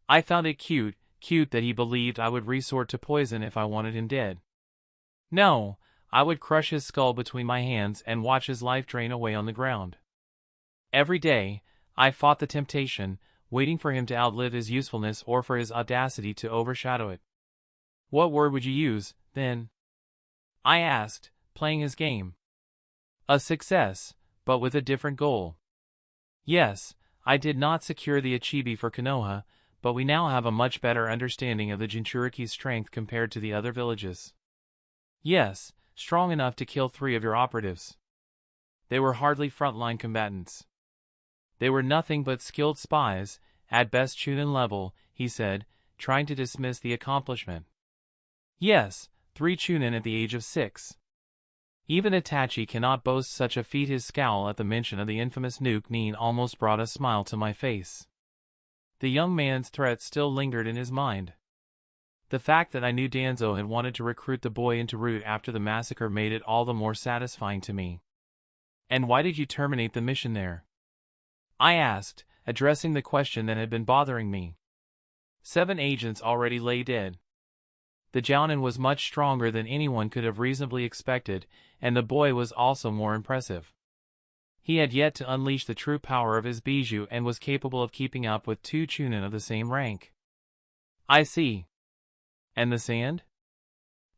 I found it cute that he believed I would resort to poison if I wanted him dead. No, I would crush his skull between my hands and watch his life drain away on the ground. Every day, I fought the temptation, waiting for him to outlive his usefulness or for his audacity to overshadow it. What word would you use, then? I asked, playing his game. A success, but with a different goal. Yes, I did not secure the Achibi for Konoha, but we now have a much better understanding of the Jinchuriki's strength compared to the other villages. Yes, strong enough to kill 3 of your operatives. They were hardly frontline combatants. They were nothing but skilled spies, at best Chunin level, he said, trying to dismiss the accomplishment. Yes, 3 Chunin at the age of 6. Even Itachi cannot boast such a feat. His scowl at the mention of the infamous nuke Nin almost brought a smile to my face. The young man's threat still lingered in his mind. The fact that I knew Danzo had wanted to recruit the boy into Root after the massacre made it all the more satisfying to me. And why did you terminate the mission there? I asked, addressing the question that had been bothering me. 7 agents already lay dead. The Jounin was much stronger than anyone could have reasonably expected, and the boy was also more impressive. He had yet to unleash the true power of his bijou and was capable of keeping up with 2 Chunin of the same rank. I see. And the sand?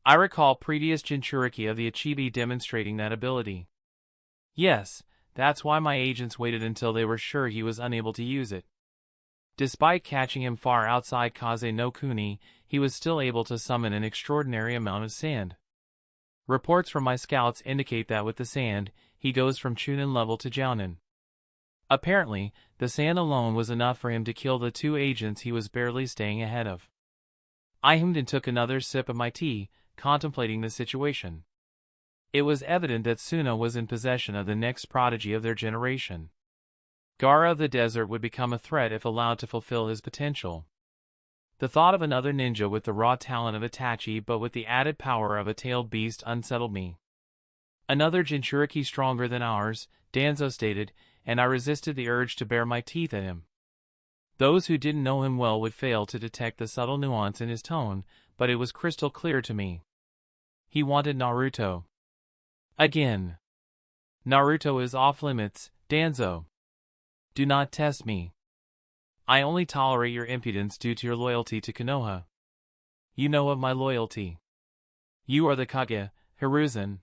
I recall previous Jinchuriki of the Ichibi demonstrating that ability. Yes, that's why my agents waited until they were sure he was unable to use it. Despite catching him far outside Kaze no Kuni, he was still able to summon an extraordinary amount of sand. Reports from my scouts indicate that with the sand, he goes from Chunin level to Jounin. Apparently, the sand alone was enough for him to kill the 2 agents he was barely staying ahead of. I hemmed and took another sip of my tea, contemplating the situation. It was evident that Suna was in possession of the next prodigy of their generation. Gaara of the desert would become a threat if allowed to fulfill his potential. The thought of another ninja with the raw talent of Itachi but with the added power of a tailed beast unsettled me. Another Jinchuriki stronger than ours, Danzo stated, and I resisted the urge to bare my teeth at him. Those who didn't know him well would fail to detect the subtle nuance in his tone, but it was crystal clear to me. He wanted Naruto. Again. Naruto is off limits, Danzo. Do not test me. I only tolerate your impudence due to your loyalty to Konoha. You know of my loyalty. You are the Kage, Hiruzen.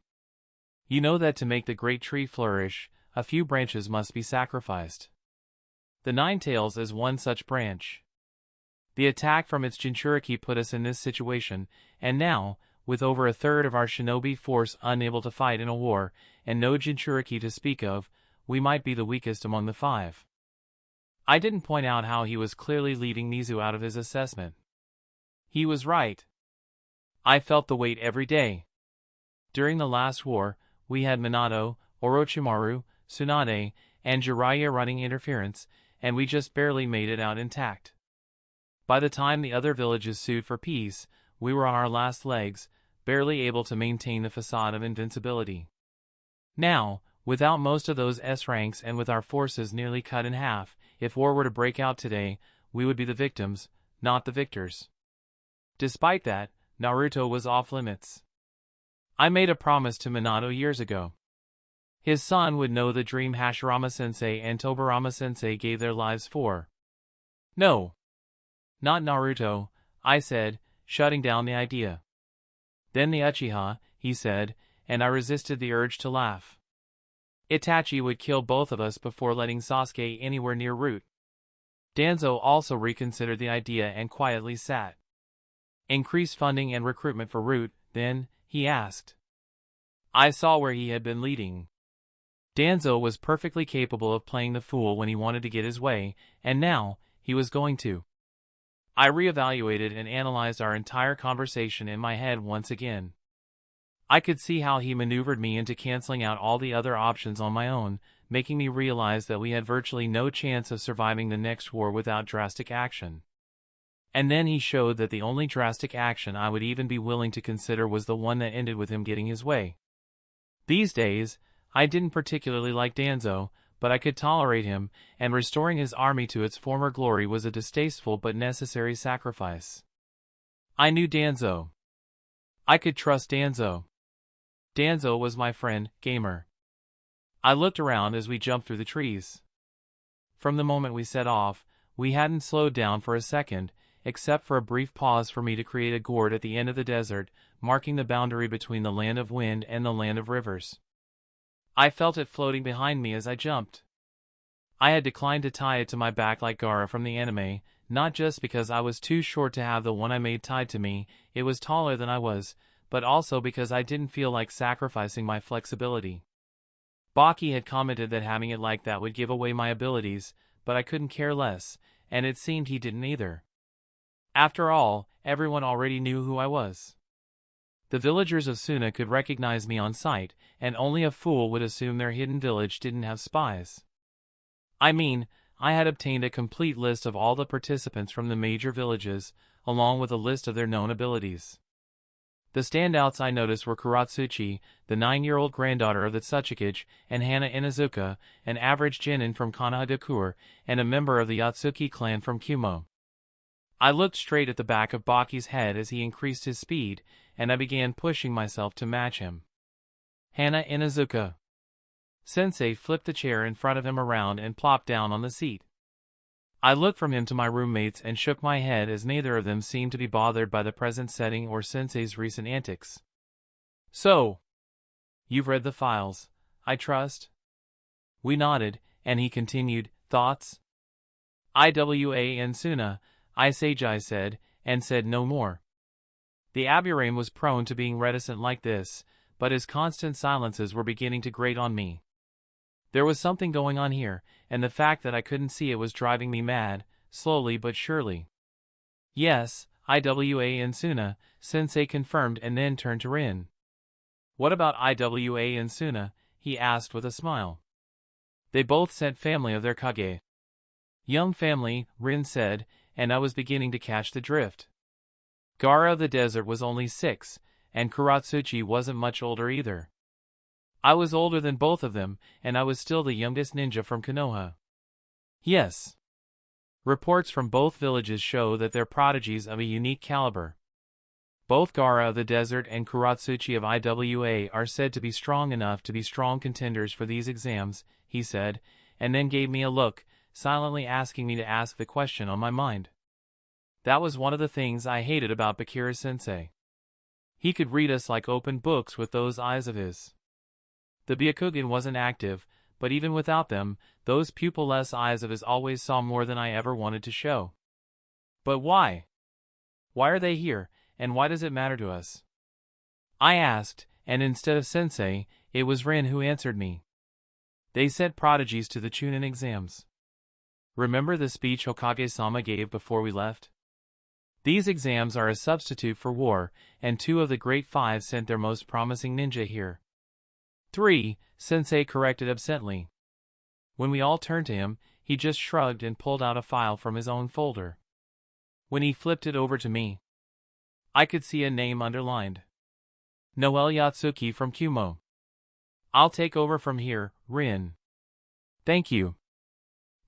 You know that to make the great tree flourish, a few branches must be sacrificed. The Nine Tails is one such branch. The attack from its Jinchuriki put us in this situation, and now, with over a third of our shinobi force unable to fight in a war, and no Jinchuriki to speak of, we might be the weakest among the 5. I didn't point out how he was clearly leaving Mizu out of his assessment. He was right. I felt the weight every day. During the last war, we had Minato, Orochimaru, Tsunade, and Jiraiya running interference, and we just barely made it out intact. By the time the other villages sued for peace, we were on our last legs, barely able to maintain the facade of invincibility. Now, without most of those S ranks and with our forces nearly cut in half, if war were to break out today, we would be the victims, not the victors. Despite that, Naruto was off limits. I made a promise to Minato years ago. His son would know the dream Hashirama-sensei and Tobirama-sensei gave their lives for. No. Not Naruto, I said, shutting down the idea. Then the Uchiha, he said, and I resisted the urge to laugh. Itachi would kill both of us before letting Sasuke anywhere near Root. Danzo also reconsidered the idea and quietly sat. Increase funding and recruitment for Root, then, he asked. I saw where he had been leading. Danzo was perfectly capable of playing the fool when he wanted to get his way, and now, he was going to. I reevaluated and analyzed our entire conversation in my head once again. I could see how he maneuvered me into canceling out all the other options on my own, making me realize that we had virtually no chance of surviving the next war without drastic action. And then he showed that the only drastic action I would even be willing to consider was the one that ended with him getting his way. These days, I didn't particularly like Danzo, but I could tolerate him, and restoring his army to its former glory was a distasteful but necessary sacrifice. I knew Danzo. I could trust Danzo. Danzo was my friend, Gamer. I looked around as we jumped through the trees. From the moment we set off, we hadn't slowed down for a second, except for a brief pause for me to create a gourd at the end of the desert, marking the boundary between the land of wind and the land of rivers. I felt it floating behind me as I jumped. I had declined to tie it to my back like Gaara from the anime, not just because I was too short to have the one I made tied to me, it was taller than I was, but also because I didn't feel like sacrificing my flexibility. Baki had commented that having it like that would give away my abilities, but I couldn't care less, and it seemed he didn't either. After all, everyone already knew who I was. The villagers of Suna could recognize me on sight, and only a fool would assume their hidden village didn't have spies. I mean, I had obtained a complete list of all the participants from the major villages, along with a list of their known abilities. The standouts I noticed were Kuratsuchi, the 9-year-old granddaughter of the Tsukage, and Hana Inazuka, an average genin from Kanagakure, and a member of the Yatsuki clan from Kumo. I looked straight at the back of Baki's head as he increased his speed, and I began pushing myself to match him. Hana Inazuka. Sensei flipped the chair in front of him around and plopped down on the seat. I looked from him to my roommates and shook my head as neither of them seemed to be bothered by the present setting or Sensei's recent antics. So, you've read the files, I trust? We nodded, and he continued, thoughts? Iwa and Suna, Isagi said, and said no more. The Aburame was prone to being reticent like this, but his constant silences were beginning to grate on me. There was something going on here, and the fact that I couldn't see it was driving me mad, slowly but surely. Yes, Iwa and Suna, Sensei confirmed and then turned to Rin. What about Iwa and Suna? He asked with a smile. They both sent family of their Kage. Young family, Rin said, and I was beginning to catch the drift. Gaara of the desert was only 6, and Kuratsuchi wasn't much older either. I was older than both of them, and I was still the youngest ninja from Konoha. Yes. Reports from both villages show that they're prodigies of a unique caliber. Both Gaara of the desert and Kuratsuchi of Iwa are said to be strong enough to be strong contenders for these exams, he said, and then gave me a look, silently asking me to ask the question on my mind. That was one of the things I hated about Bakura-sensei. He could read us like open books with those eyes of his. The Byakugan wasn't active, but even without them, those pupil-less eyes of his always saw more than I ever wanted to show. But why? Why are they here, and why does it matter to us? I asked, and instead of Sensei, it was Rin who answered me. They sent prodigies to the Chunin Exams. Remember the speech Hokage-sama gave before we left? These exams are a substitute for war, and 2 of the Great 5 sent their most promising ninja here. 3, Sensei corrected absently. When we all turned to him, he just shrugged and pulled out a file from his own folder. When he flipped it over to me, I could see a name underlined. Noel Yatsuki from Kumo. I'll take over from here, Rin. Thank you.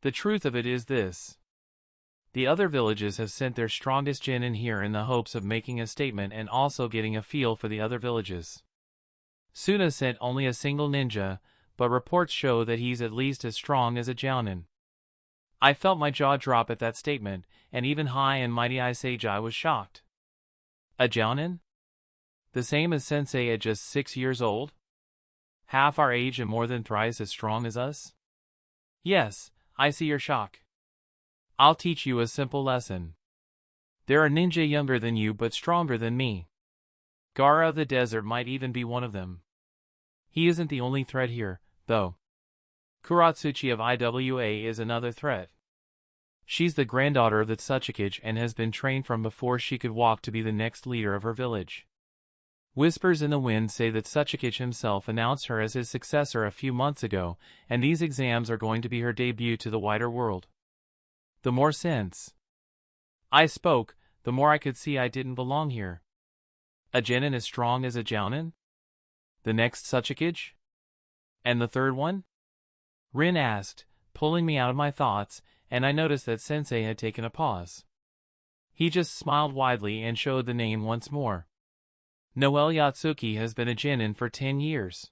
The truth of it is this. The other villages have sent their strongest jin in here in the hopes of making a statement and also getting a feel for the other villages. Suna sent only a single ninja, but reports show that he's at least as strong as a jounin. I felt my jaw drop at that statement, and even high and mighty Isagi was shocked. A jounin? The same as Sensei at just 6 years old? Half our age and more than thrice as strong as us? Yes, I see your shock. I'll teach you a simple lesson. There are ninja younger than you but stronger than me. Gaara of the desert might even be one of them. He isn't the only threat here, though. Kuratsuchi of Iwa is another threat. She's the granddaughter of the Tsukage and has been trained from before she could walk to be the next leader of her village. Whispers in the wind say that Tsukage himself announced her as his successor a few months ago, and these exams are going to be her debut to the wider world. The more sense I spoke, the more I could see I didn't belong here. A genin as strong as a jounin? The next Tsukage? And the third one? Rin asked, pulling me out of my thoughts, and I noticed that Sensei had taken a pause. He just smiled widely and showed the name once more. Noel Yatsuki has been a genin for 10 years.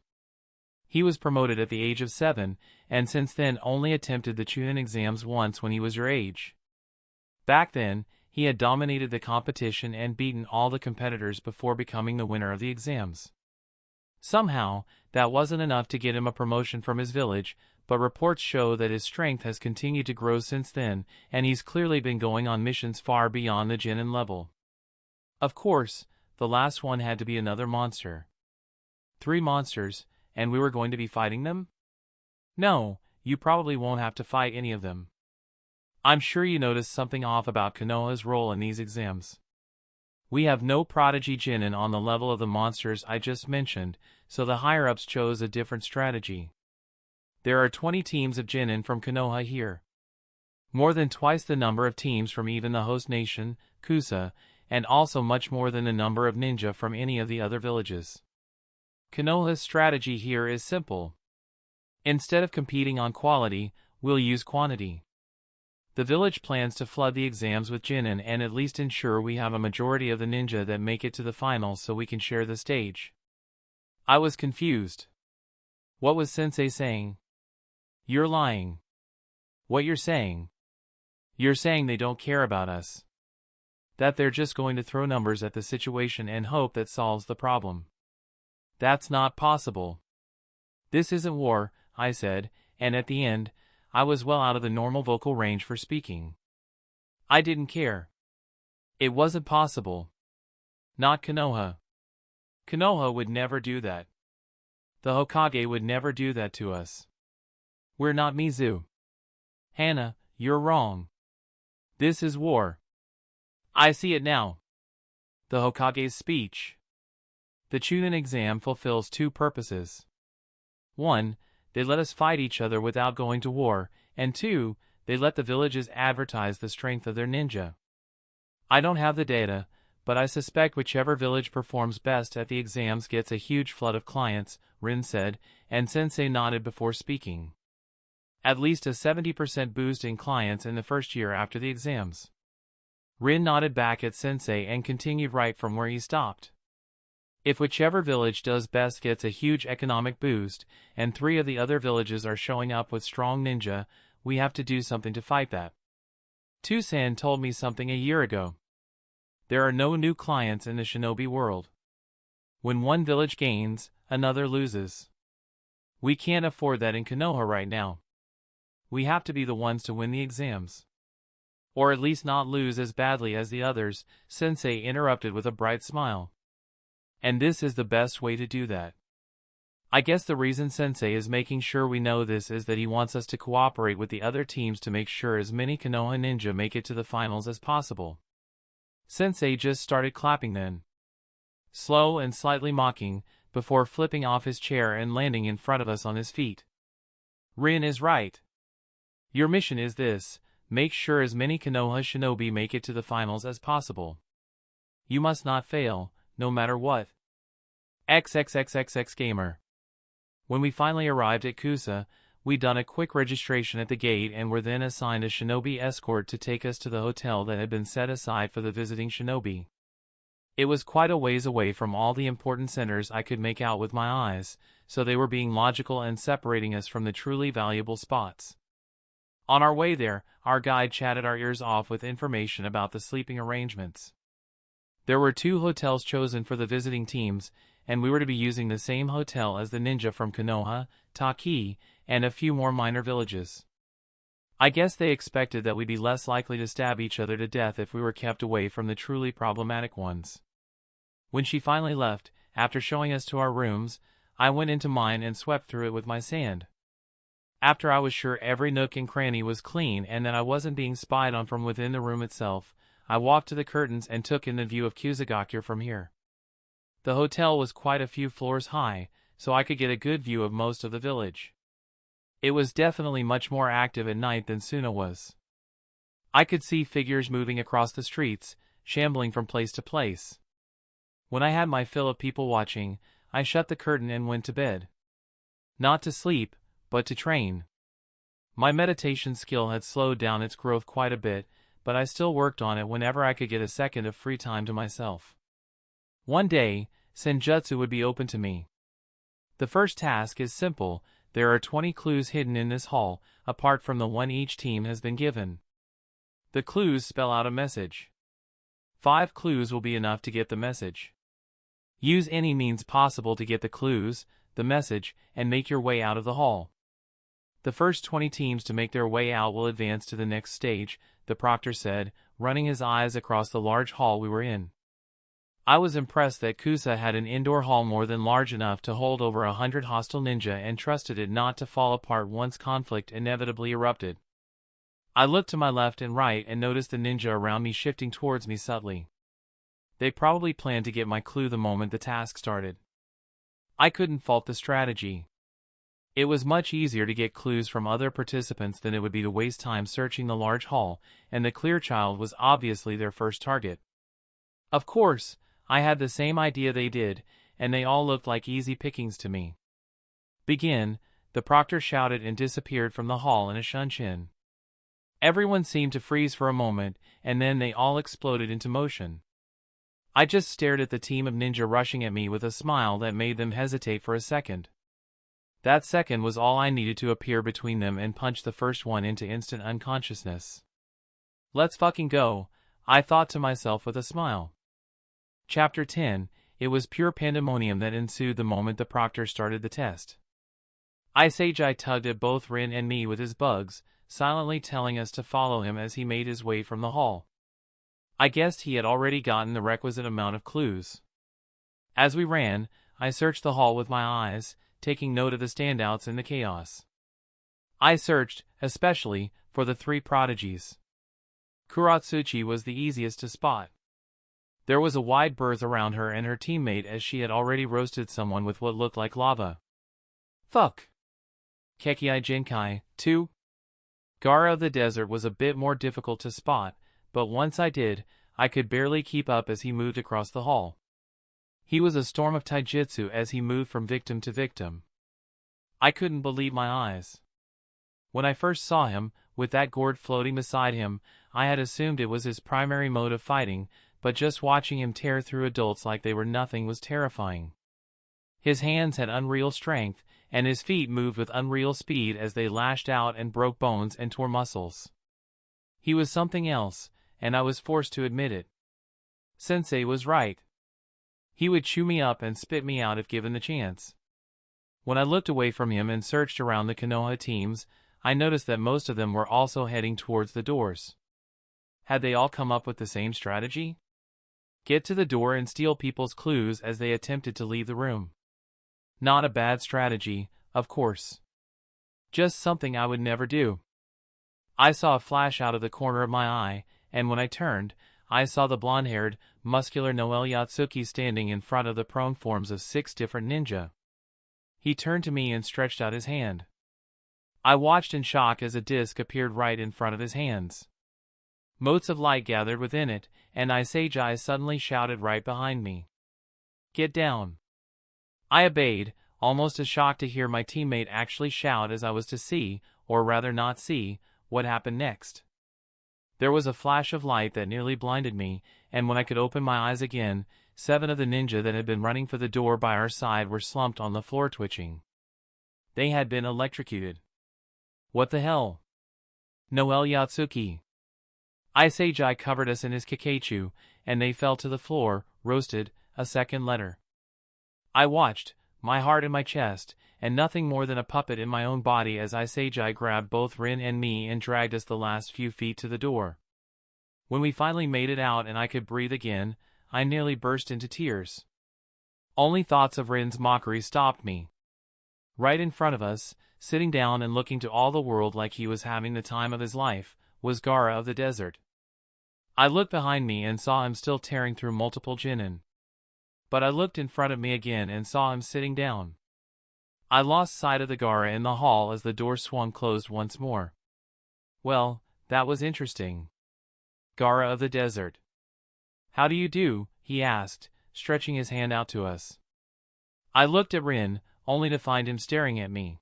He was promoted at the age of 7, and since then only attempted the Chunin Exams once when he was your age. Back then, he had dominated the competition and beaten all the competitors before becoming the winner of the exams. Somehow, that wasn't enough to get him a promotion from his village, but reports show that his strength has continued to grow since then, and he's clearly been going on missions far beyond the genin level. Of course, the last one had to be another monster. 3 monsters, and we were going to be fighting them? No, you probably won't have to fight any of them. I'm sure you noticed something off about Konoha's role in these exams. We have no prodigy genin on the level of the monsters I just mentioned, so the higher-ups chose a different strategy. There are 20 teams of genin from Konoha here. More than twice the number of teams from even the host nation, Kusa, and also much more than the number of ninja from any of the other villages. Konoha's strategy here is simple. Instead of competing on quality, we'll use quantity. The village plans to flood the exams with genin and at least ensure we have a majority of the ninja that make it to the finals so we can share the stage. I was confused. What was Sensei saying? You're lying. What you're saying? You're saying they don't care about us. That they're just going to throw numbers at the situation and hope that solves the problem. That's not possible. This isn't war, I said, and at the end, I was well out of the normal vocal range for speaking. I didn't care. It wasn't possible. Not Konoha. Konoha would never do that. The Hokage would never do that to us. We're not Mizu. Hana, you're wrong. This is war. I see it now. The Hokage's speech. The Chunin exam fulfills two purposes. 1. They let us fight each other without going to war, and 2. They let the villages advertise the strength of their ninja. I don't have the data, but I suspect whichever village performs best at the exams gets a huge flood of clients, Rin said, and Sensei nodded before speaking. At least a 70% boost in clients in the first year after the exams. Rin nodded back at Sensei and continued right from where he stopped. If whichever village does best gets a huge economic boost, and 3 of the other villages are showing up with strong ninja, we have to do something to fight that. Tusan told me something a year ago. There are no new clients in the shinobi world. When one village gains, another loses. We can't afford that in Konoha right now. We have to be the ones to win the exams. Or at least not lose as badly as the others, Sensei interrupted with a bright smile. And this is the best way to do that. I guess the reason Sensei is making sure we know this is that he wants us to cooperate with the other teams to make sure as many Konoha ninja make it to the finals as possible. Sensei just started clapping then. Slow and slightly mocking, before flipping off his chair and landing in front of us on his feet. Rin is right. Your mission is this: make sure as many Konoha shinobi make it to the finals as possible. You must not fail, no matter what. XXXXX Gamer. When we finally arrived at Kusa, we'd done a quick registration at the gate and were then assigned a shinobi escort to take us to the hotel that had been set aside for the visiting shinobi. It was quite a ways away from all the important centers I could make out with my eyes, so they were being logical and separating us from the truly valuable spots. On our way there, our guide chatted our ears off with information about the sleeping arrangements. There were 2 hotels chosen for the visiting teams, and we were to be using the same hotel as the ninja from Konoha, Taki, and a few more minor villages. I guess they expected that we'd be less likely to stab each other to death if we were kept away from the truly problematic ones. When she finally left, after showing us to our rooms, I went into mine and swept through it with my sand. After I was sure every nook and cranny was clean and that I wasn't being spied on from within the room itself, I walked to the curtains and took in the view of Kazekage from here. The hotel was quite a few floors high, so I could get a good view of most of the village. It was definitely much more active at night than Suna was. I could see figures moving across the streets, shambling from place to place. When I had my fill of people watching, I shut the curtain and went to bed. Not to sleep, but to train. My meditation skill had slowed down its growth quite a bit, but I still worked on it whenever I could get a second of free time to myself. One day, Senjutsu would be open to me. The first task is simple: there are 20 clues hidden in this hall, apart from the one each team has been given. The clues spell out a message. 5 clues will be enough to get the message. Use any means possible to get the clues, the message, and make your way out of the hall. The first 20 teams to make their way out will advance to the next stage, the proctor said, running his eyes across the large hall we were in. I was impressed that Kusa had an indoor hall more than large enough to hold over 100 hostile ninja and trusted it not to fall apart once conflict inevitably erupted. I looked to my left and right and noticed the ninja around me shifting towards me subtly. They probably planned to get my clue the moment the task started. I couldn't fault the strategy. It was much easier to get clues from other participants than it would be to waste time searching the large hall, and the clear child was obviously their first target. Of course, I had the same idea they did, and they all looked like easy pickings to me. Begin, the proctor shouted and disappeared from the hall in a shunshin. Everyone seemed to freeze for a moment, and then they all exploded into motion. I just stared at the team of ninja rushing at me with a smile that made them hesitate for a second. That second was all I needed to appear between them and punch the first one into instant unconsciousness. Let's fucking go, I thought to myself with a smile. Chapter 10, it was pure pandemonium that ensued the moment the proctor started the test. Kazekage tugged at both Rin and me with his bugs, silently telling us to follow him as he made his way from the hall. I guessed he had already gotten the requisite amount of clues. As we ran, I searched the hall with my eyes, taking note of the standouts in the chaos. I searched, especially, for the three prodigies. Kuratsuchi was the easiest to spot. There was a wide berth around her and her teammate as she had already roasted someone with what looked like lava. Fuck. Kekei Jinkai, too? Gaara of the Desert was a bit more difficult to spot, but once I did, I could barely keep up as he moved across the hall. He was a storm of taijutsu as he moved from victim to victim. I couldn't believe my eyes. When I first saw him, with that gourd floating beside him, I had assumed it was his primary mode of fighting, but just watching him tear through adults like they were nothing was terrifying. His hands had unreal strength, and his feet moved with unreal speed as they lashed out and broke bones and tore muscles. He was something else, and I was forced to admit it. Sensei was right. He would chew me up and spit me out if given the chance. When I looked away from him and searched around the Konoha teams, I noticed that most of them were also heading towards the doors. Had they all come up with the same strategy? Get to the door and steal people's clues as they attempted to leave the room. Not a bad strategy, of course. Just something I would never do. I saw a flash out of the corner of my eye, and when I turned, I saw the blonde-haired, muscular Noel Yatsuki standing in front of the prone forms of 6 different ninja. He turned to me and stretched out his hand. I watched in shock as a disc appeared right in front of his hands. Motes of light gathered within it, and Kazekage suddenly shouted right behind me. Get down. I obeyed, almost as shocked to hear my teammate actually shout as I was to see, or rather not see, what happened next. There was a flash of light that nearly blinded me, and when I could open my eyes again, 7 of the ninja that had been running for the door by our side were slumped on the floor twitching. They had been electrocuted. What the hell? Noel Yatsuki. Kazekage covered us in his kikaichu, and they fell to the floor, roasted, a second later. I watched, my heart in my chest, and nothing more than a puppet in my own body as Kazekage grabbed both Rin and me and dragged us the last few feet to the door. When we finally made it out and I could breathe again, I nearly burst into tears. Only thoughts of Rin's mockery stopped me. Right in front of us, sitting down and looking to all the world like he was having the time of his life, was Gaara of the Desert. I looked behind me and saw him still tearing through multiple Chunin. But I looked in front of me again and saw him sitting down. I lost sight of the Gaara in the hall as the door swung closed once more. Well, that was interesting. Gaara of the Desert. How do you do? He asked, stretching his hand out to us. I looked at Rin, only to find him staring at me.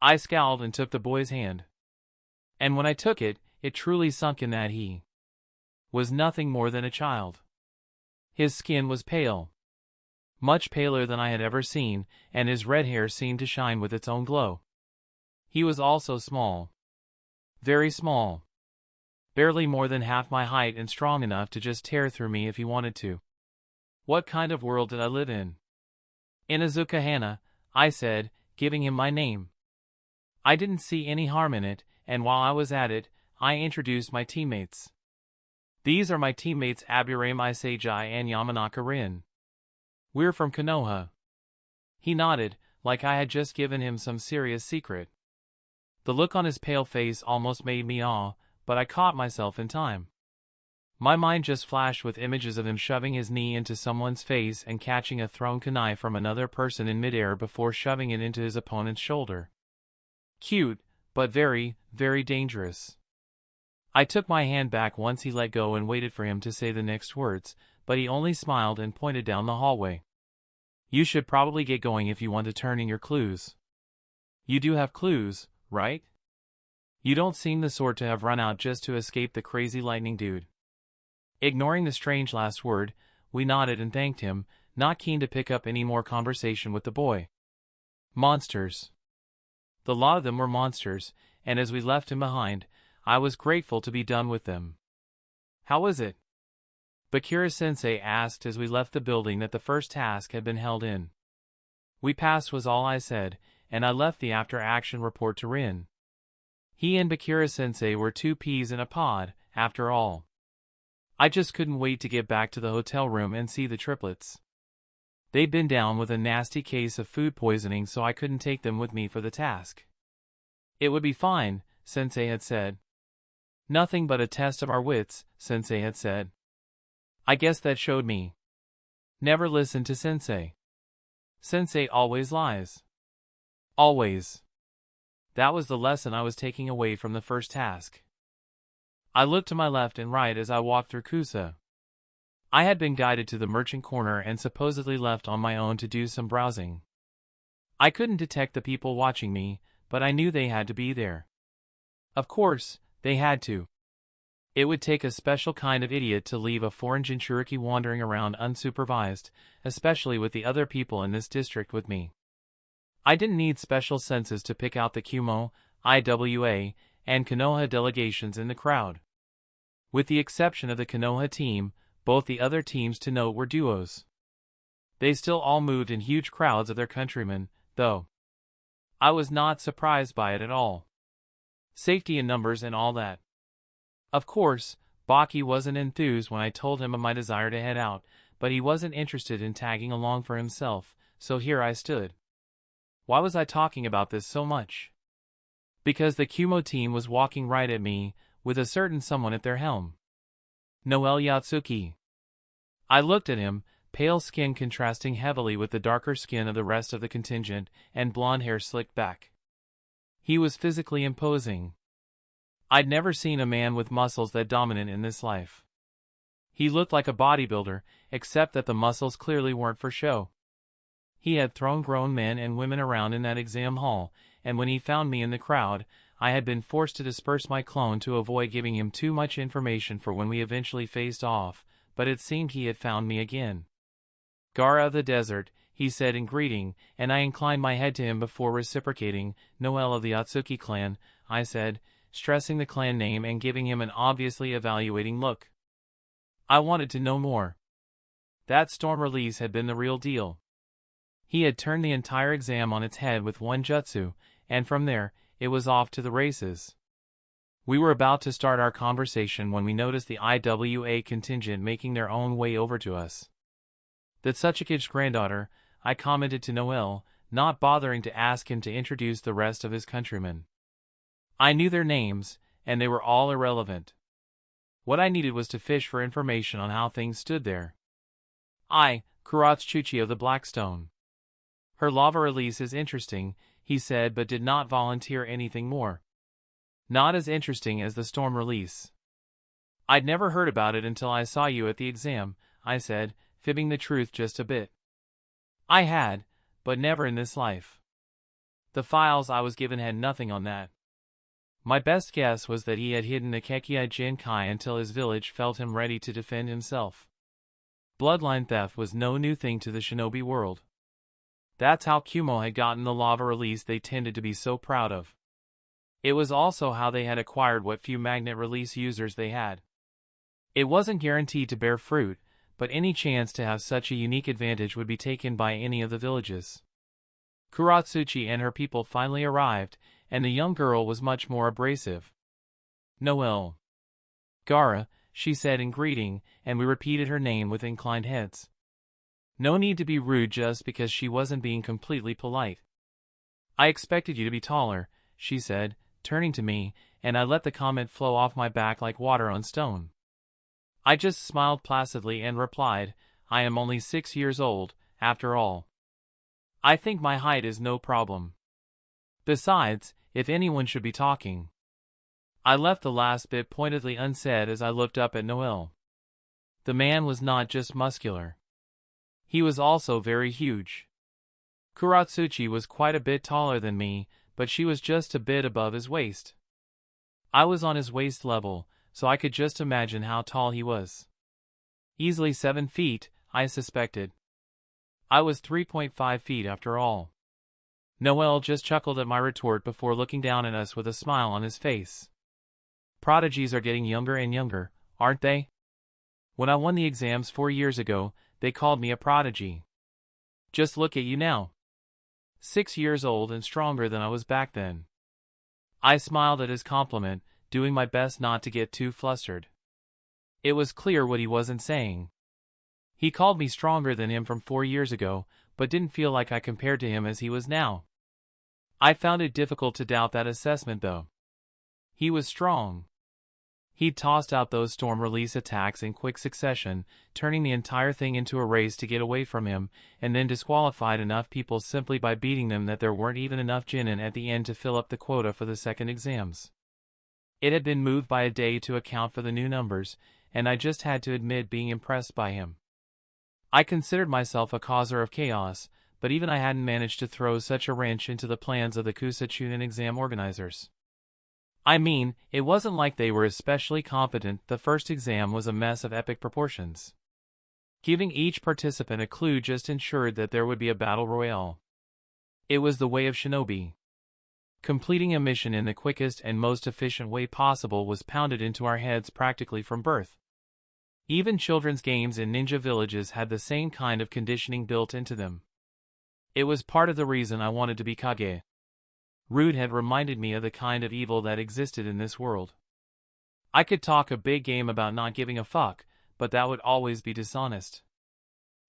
I scowled and took the boy's hand. And when I took it, it truly sunk in that he was nothing more than a child. His skin was pale. Much paler than I had ever seen, and his red hair seemed to shine with its own glow. He was also small. Very small. Barely more than half my height and strong enough to just tear through me if he wanted to. What kind of world did I live in? Inuzuka Hana, I said, giving him my name. I didn't see any harm in it, and while I was at it, I introduced my teammates. These are my teammates Aburame Kazekage and Yamanaka Rin. We're from Konoha. He nodded, like I had just given him some serious secret. The look on his pale face almost made me awe, but I caught myself in time. My mind just flashed with images of him shoving his knee into someone's face and catching a thrown kunai from another person in midair before shoving it into his opponent's shoulder. Cute, but very, very dangerous. I took my hand back once he let go and waited for him to say the next words, but he only smiled and pointed down the hallway. You should probably get going if you want to turn in your clues. You do have clues, right? You don't seem the sort to have run out just to escape the crazy lightning dude. Ignoring the strange last word, we nodded and thanked him, not keen to pick up any more conversation with the boy. Monsters. The lot of them were monsters, and as we left him behind, I was grateful to be done with them. How was it? Bakura-sensei asked as we left the building that the first task had been held in. We passed was all I said, and I left the after-action report to Rin. He and Bakura-sensei were two peas in a pod, after all. I just couldn't wait to get back to the hotel room and see the triplets. They'd been down with a nasty case of food poisoning, so I couldn't take them with me for the task. It would be fine, Sensei had said. Nothing but a test of our wits, Sensei had said. I guess that showed me. Never listen to Sensei. Sensei always lies. Always. That was the lesson I was taking away from the first task. I looked to my left and right as I walked through Kusa. I had been guided to the merchant corner and supposedly left on my own to do some browsing. I couldn't detect the people watching me, but I knew they had to be there. Of course, they had to. It would take a special kind of idiot to leave a foreign Jinchuriki wandering around unsupervised, especially with the other people in this district with me. I didn't need special senses to pick out the Kumo, IWA, and Konoha delegations in the crowd. With the exception of the Konoha team, both the other teams to note were duos. They still all moved in huge crowds of their countrymen, though. I was not surprised by it at all. Safety in numbers and all that. Of course, Baki wasn't enthused when I told him of my desire to head out, but he wasn't interested in tagging along for himself, so here I stood. Why was I talking about this so much? Because the Kumo team was walking right at me, with a certain someone at their helm. Noel Yatsuki. I looked at him, pale skin contrasting heavily with the darker skin of the rest of the contingent, and blonde hair slicked back. He was physically imposing. I'd never seen a man with muscles that dominant in this life. He looked like a bodybuilder, except that the muscles clearly weren't for show. He had thrown grown men and women around in that exam hall, and when he found me in the crowd, I had been forced to disperse my clone to avoid giving him too much information for when we eventually faced off, but it seemed he had found me again. Gaara of the desert, he said in greeting, and I inclined my head to him before reciprocating. Noel of the Atsuki clan, I said, stressing the clan name and giving him an obviously evaluating look. I wanted to know more. That storm release had been the real deal. He had turned the entire exam on its head with one jutsu, and from there, it was off to the races. We were about to start our conversation when we noticed the IWA contingent making their own way over to us. The Tsuchikage's granddaughter, I commented to Noel, not bothering to ask him to introduce the rest of his countrymen. I knew their names, and they were all irrelevant. What I needed was to fish for information on how things stood there. Kuratsuchi of the Blackstone. Her lava release is interesting, he said, but did not volunteer anything more. Not as interesting as the storm release. I'd never heard about it until I saw you at the exam, I said, fibbing the truth just a bit. I had, but never in this life. The files I was given had nothing on that. My best guess was that he had hidden the Kekkei Jinkai until his village felt him ready to defend himself. Bloodline theft was no new thing to the shinobi world. That's how Kumo had gotten the lava release they tended to be so proud of. It was also how they had acquired what few magnet release users they had. It wasn't guaranteed to bear fruit, but any chance to have such a unique advantage would be taken by any of the villages. Kuratsuchi and her people finally arrived, and the young girl was much more abrasive. Noel. Gaara, she said in greeting, and we repeated her name with inclined heads. No need to be rude just because she wasn't being completely polite. I expected you to be taller, she said, turning to me, and I let the comment flow off my back like water on stone. I just smiled placidly and replied, I am only 6 years old, after all. I think my height is no problem. Besides, if anyone should be talking. I left the last bit pointedly unsaid as I looked up at Noel. The man was not just muscular. He was also very huge. Kuratsuchi was quite a bit taller than me, but she was just a bit above his waist. I was on his waist level, so I could just imagine how tall he was. Easily 7 feet, I suspected. I was 3.5 feet after all. Noel just chuckled at my retort before looking down at us with a smile on his face. Prodigies are getting younger and younger, aren't they? When I won the exams 4 years ago, they called me a prodigy. Just look at you now. 6 years old and stronger than I was back then. I smiled at his compliment, doing my best not to get too flustered. It was clear what he wasn't saying. He called me stronger than him from 4 years ago, but didn't feel like I compared to him as he was now. I found it difficult to doubt that assessment though. He was strong. He'd tossed out those storm release attacks in quick succession, turning the entire thing into a race to get away from him, and then disqualified enough people simply by beating them that there weren't even enough Chunin at the end to fill up the quota for the second exams. It had been moved by a day to account for the new numbers, and I just had to admit being impressed by him. I considered myself a causer of chaos, but even I hadn't managed to throw such a wrench into the plans of the Kusa Chunin exam organizers. I mean, it wasn't like they were especially competent. The first exam was a mess of epic proportions. Giving each participant a clue just ensured that there would be a battle royale. It was the way of shinobi. Completing a mission in the quickest and most efficient way possible was pounded into our heads practically from birth. Even children's games in ninja villages had the same kind of conditioning built into them. It was part of the reason I wanted to be Kage. Rude had reminded me of the kind of evil that existed in this world. I could talk a big game about not giving a fuck, but that would always be dishonest.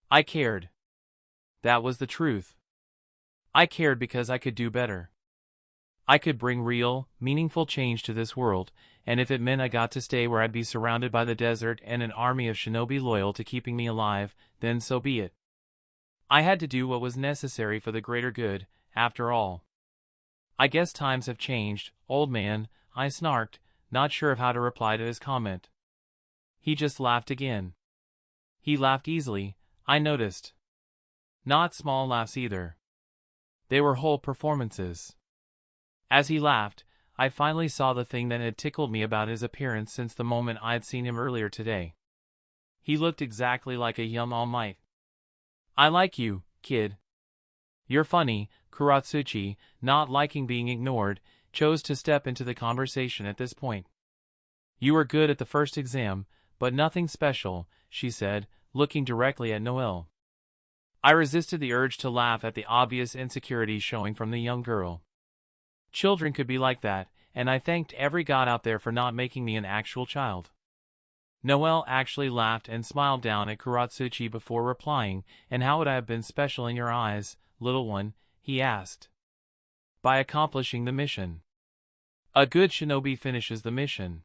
I cared. That was the truth. I cared because I could do better. I could bring real, meaningful change to this world, and if it meant I got to stay where I'd be surrounded by the desert and an army of shinobi loyal to keeping me alive, then so be it. I had to do what was necessary for the greater good, after all. I guess times have changed, old man, I snarked, not sure of how to reply to his comment. He just laughed again. He laughed easily, I noticed. Not small laughs either. They were whole performances. As he laughed, I finally saw the thing that had tickled me about his appearance since the moment I'd seen him earlier today. He looked exactly like a young All Might. I like you, kid. You're funny. Kuratsuchi, not liking being ignored, chose to step into the conversation at this point. You were good at the first exam, but nothing special, she said, looking directly at Noel. I resisted the urge to laugh at the obvious insecurity showing from the young girl. Children could be like that, and I thanked every god out there for not making me an actual child. Noel actually laughed and smiled down at Kuratsuchi before replying, and how would I have been special in your eyes, little one? He asked. By accomplishing the mission. A good shinobi finishes the mission.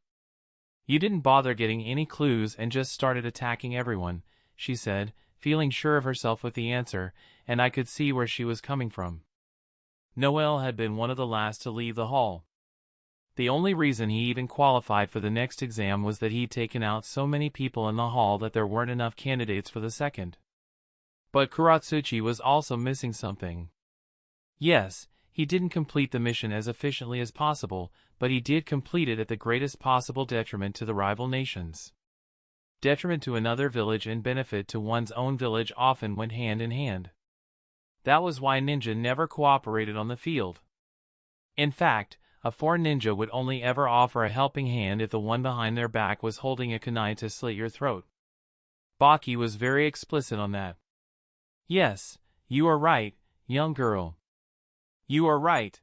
You didn't bother getting any clues and just started attacking everyone, she said, feeling sure of herself with the answer, and I could see where she was coming from. Noel had been one of the last to leave the hall. The only reason he even qualified for the next exam was that he'd taken out so many people in the hall that there weren't enough candidates for the second. But Kuratsuchi was also missing something. Yes, he didn't complete the mission as efficiently as possible, but he did complete it at the greatest possible detriment to the rival nations. Detriment to another village and benefit to one's own village often went hand in hand. That was why ninja never cooperated on the field. In fact, a foreign ninja would only ever offer a helping hand if the one behind their back was holding a kunai to slit your throat. Baki was very explicit on that. Yes, you are right, young girl. You are right.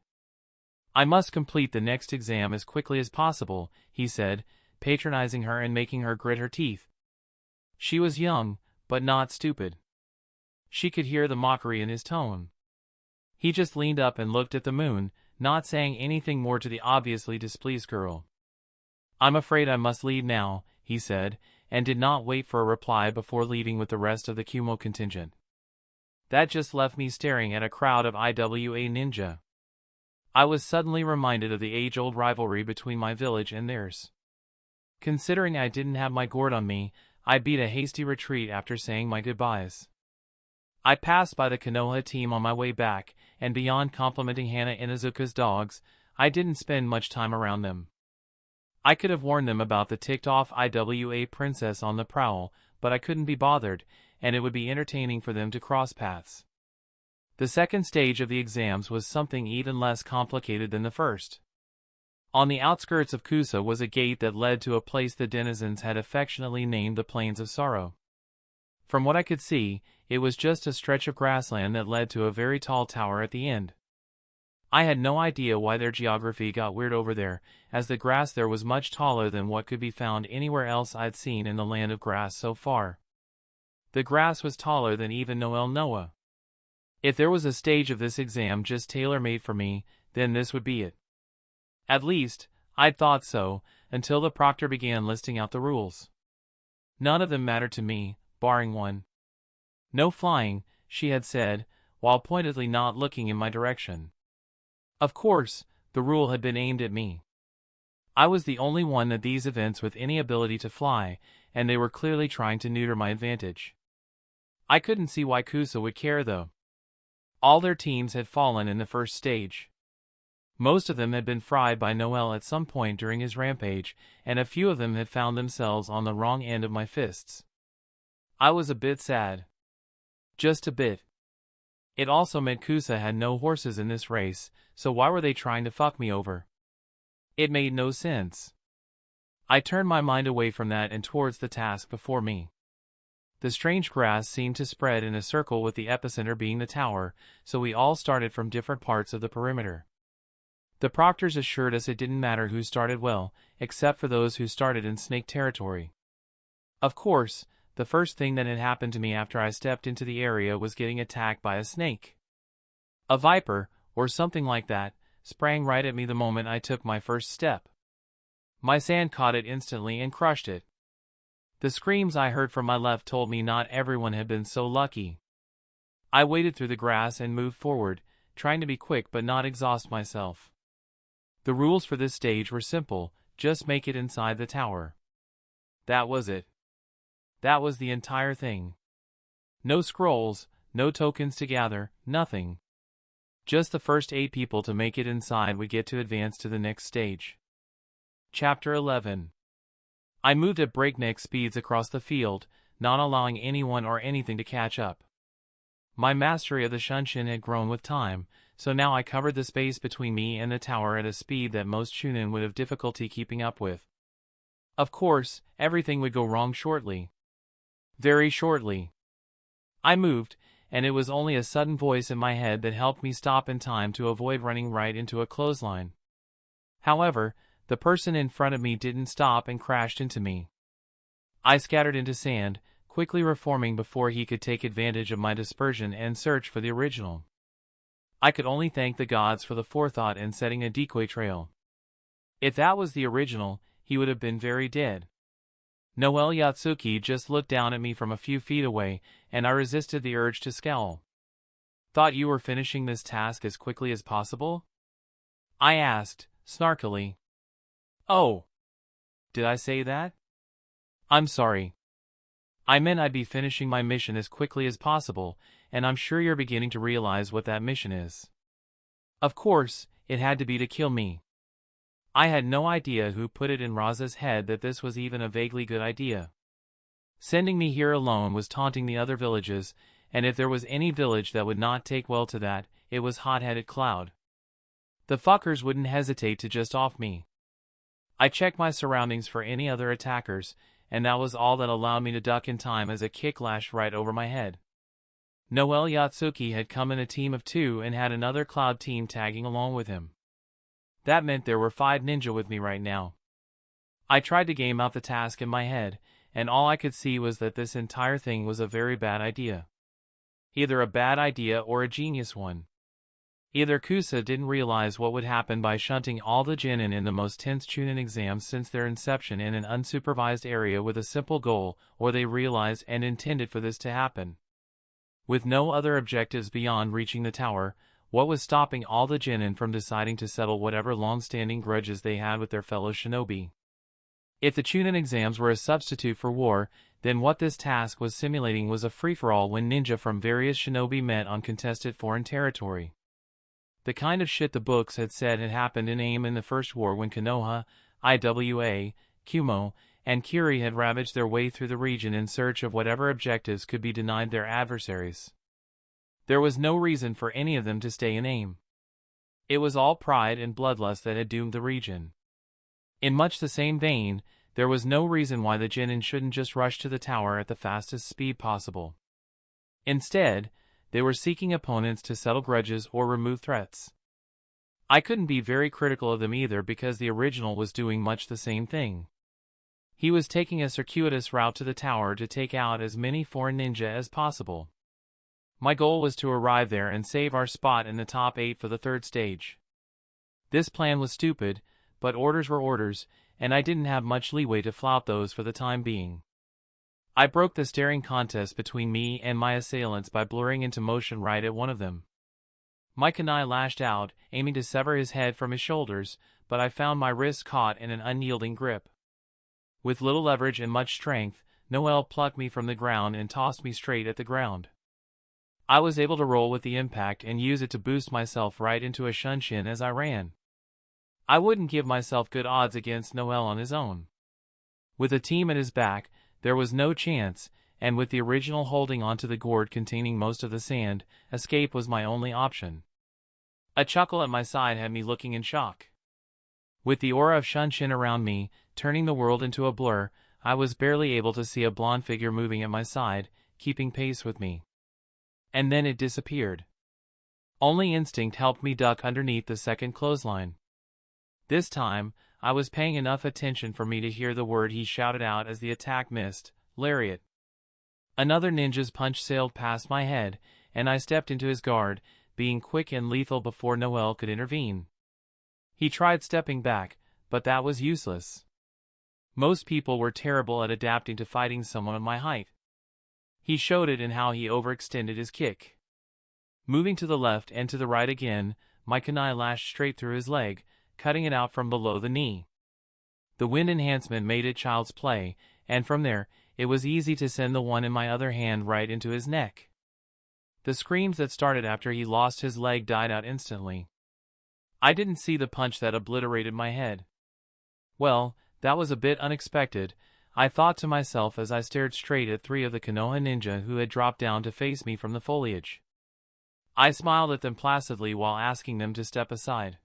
I must complete the next exam as quickly as possible, he said, patronizing her and making her grit her teeth. She was young, but not stupid. She could hear the mockery in his tone. He just leaned up and looked at the moon, not saying anything more to the obviously displeased girl. I'm afraid I must leave now, he said, and did not wait for a reply before leaving with the rest of the Kumo contingent. That just left me staring at a crowd of IWA ninja. I was suddenly reminded of the age-old rivalry between my village and theirs. Considering I didn't have my gourd on me, I beat a hasty retreat after saying my goodbyes. I passed by the Konoha team on my way back, and beyond complimenting Hana Inuzuka's dogs, I didn't spend much time around them. I could have warned them about the ticked-off IWA princess on the prowl, but I couldn't be bothered, and it would be entertaining for them to cross paths. The second stage of the exams was something even less complicated than the first. On the outskirts of Kusa was a gate that led to a place the denizens had affectionately named the Plains of Sorrow. From what I could see, it was just a stretch of grassland that led to a very tall tower at the end. I had no idea why their geography got weird over there, as the grass there was much taller than what could be found anywhere else I'd seen in the land of grass so far. The grass was taller than even Noel Noah. If there was a stage of this exam just tailor-made for me, then this would be it. At least, I'd thought so, until the proctor began listing out the rules. None of them mattered to me, barring one. No flying, she had said, while pointedly not looking in my direction. Of course, the rule had been aimed at me. I was the only one at these events with any ability to fly, and they were clearly trying to neuter my advantage. I couldn't see why Kusa would care though. All their teams had fallen in the first stage. Most of them had been fried by Noel at some point during his rampage, and a few of them had found themselves on the wrong end of my fists. I was a bit sad. Just a bit. It also meant Kusa had no horses in this race, so why were they trying to fuck me over? It made no sense. I turned my mind away from that and towards the task before me. The strange grass seemed to spread in a circle with the epicenter being the tower, so we all started from different parts of the perimeter. The proctors assured us it didn't matter who started well, except for those who started in snake territory. Of course, the first thing that had happened to me after I stepped into the area was getting attacked by a snake. A viper, or something like that, sprang right at me the moment I took my first step. My sand caught it instantly and crushed it. The screams I heard from my left told me not everyone had been so lucky. I waded through the grass and moved forward, trying to be quick but not exhaust myself. The rules for this stage were simple, just make it inside the tower. That was it. That was the entire thing. No scrolls, no tokens to gather, nothing. Just the first 8 people to make it inside would get to advance to the next stage. Chapter 11. I moved at breakneck speeds across the field, not allowing anyone or anything to catch up. My mastery of the Shunshin had grown with time, so now I covered the space between me and the tower at a speed that most Chunin would have difficulty keeping up with. Of course, everything would go wrong shortly. Very shortly. I moved, and it was only a sudden voice in my head that helped me stop in time to avoid running right into a clothesline. However, the person in front of me didn't stop and crashed into me. I scattered into sand, quickly reforming before he could take advantage of my dispersion and search for the original. I could only thank the gods for the forethought in setting a decoy trail. If that was the original, he would have been very dead. Noel Yatsuki just looked down at me from a few feet away, and I resisted the urge to scowl. "Thought you were finishing this task as quickly as possible?" I asked, snarkily. "Oh. Did I say that? I'm sorry. I meant I'd be finishing my mission as quickly as possible, and I'm sure you're beginning to realize what that mission is. Of course, it had to be to kill me." I had no idea who put it in Raza's head that this was even a vaguely good idea. Sending me here alone was taunting the other villages, and if there was any village that would not take well to that, it was Hot-Headed Cloud. The fuckers wouldn't hesitate to just off me. I checked my surroundings for any other attackers, and that was all that allowed me to duck in time as a kick lashed right over my head. Noel Yatsuki had come in a team of 2 and had another Cloud team tagging along with him. That meant there were 5 ninja with me right now. I tried to game out the task in my head, and all I could see was that this entire thing was a very bad idea. Either a bad idea or a genius one. Either Kusa didn't realize what would happen by shunting all the genin in the most tense Chunin exams since their inception in an unsupervised area with a simple goal, or they realized and intended for this to happen. With no other objectives beyond reaching the tower, what was stopping all the genin from deciding to settle whatever long-standing grudges they had with their fellow shinobi? If the Chunin exams were a substitute for war, then what this task was simulating was a free-for-all when ninja from various shinobi met on contested foreign territory. The kind of shit the books had said had happened in AIM in the First War when Konoha, Iwa, Kumo, and Kiri had ravaged their way through the region in search of whatever objectives could be denied their adversaries. There was no reason for any of them to stay in AIM. It was all pride and bloodlust that had doomed the region. In much the same vein, there was no reason why the genin shouldn't just rush to the tower at the fastest speed possible. Instead, they were seeking opponents to settle grudges or remove threats. I couldn't be very critical of them either because the original was doing much the same thing. He was taking a circuitous route to the tower to take out as many foreign ninja as possible. My goal was to arrive there and save our spot in the top 8 for the third stage. This plan was stupid, but orders were orders, and I didn't have much leeway to flout those for the time being. I broke the staring contest between me and my assailants by blurring into motion right at one of them. My kunai lashed out, aiming to sever his head from his shoulders, but I found my wrist caught in an unyielding grip. With little leverage and much strength, Noel plucked me from the ground and tossed me straight at the ground. I was able to roll with the impact and use it to boost myself right into a shunshin as I ran. I wouldn't give myself good odds against Noel on his own. With a team at his back, there was no chance, and with the original holding onto the gourd containing most of the sand, escape was my only option. A chuckle at my side had me looking in shock. With the aura of Shunshin around me, turning the world into a blur, I was barely able to see a blonde figure moving at my side, keeping pace with me. And then it disappeared. Only instinct helped me duck underneath the second clothesline. This time, I was paying enough attention for me to hear the word he shouted out as the attack missed: lariat. Another ninja's punch sailed past my head, and I stepped into his guard, being quick and lethal before Noel could intervene. He tried stepping back, but that was useless. Most people were terrible at adapting to fighting someone of my height. He showed it in how he overextended his kick. Moving to the left and to the right again, my kunai lashed straight through his leg, cutting it out from below the knee. The wind enhancement made it child's play, and from there, it was easy to send the one in my other hand right into his neck. The screams that started after he lost his leg died out instantly. I didn't see the punch that obliterated my head. Well, that was a bit unexpected, I thought to myself as I stared straight at 3 of the Konoha ninja who had dropped down to face me from the foliage. I smiled at them placidly while asking them to step aside.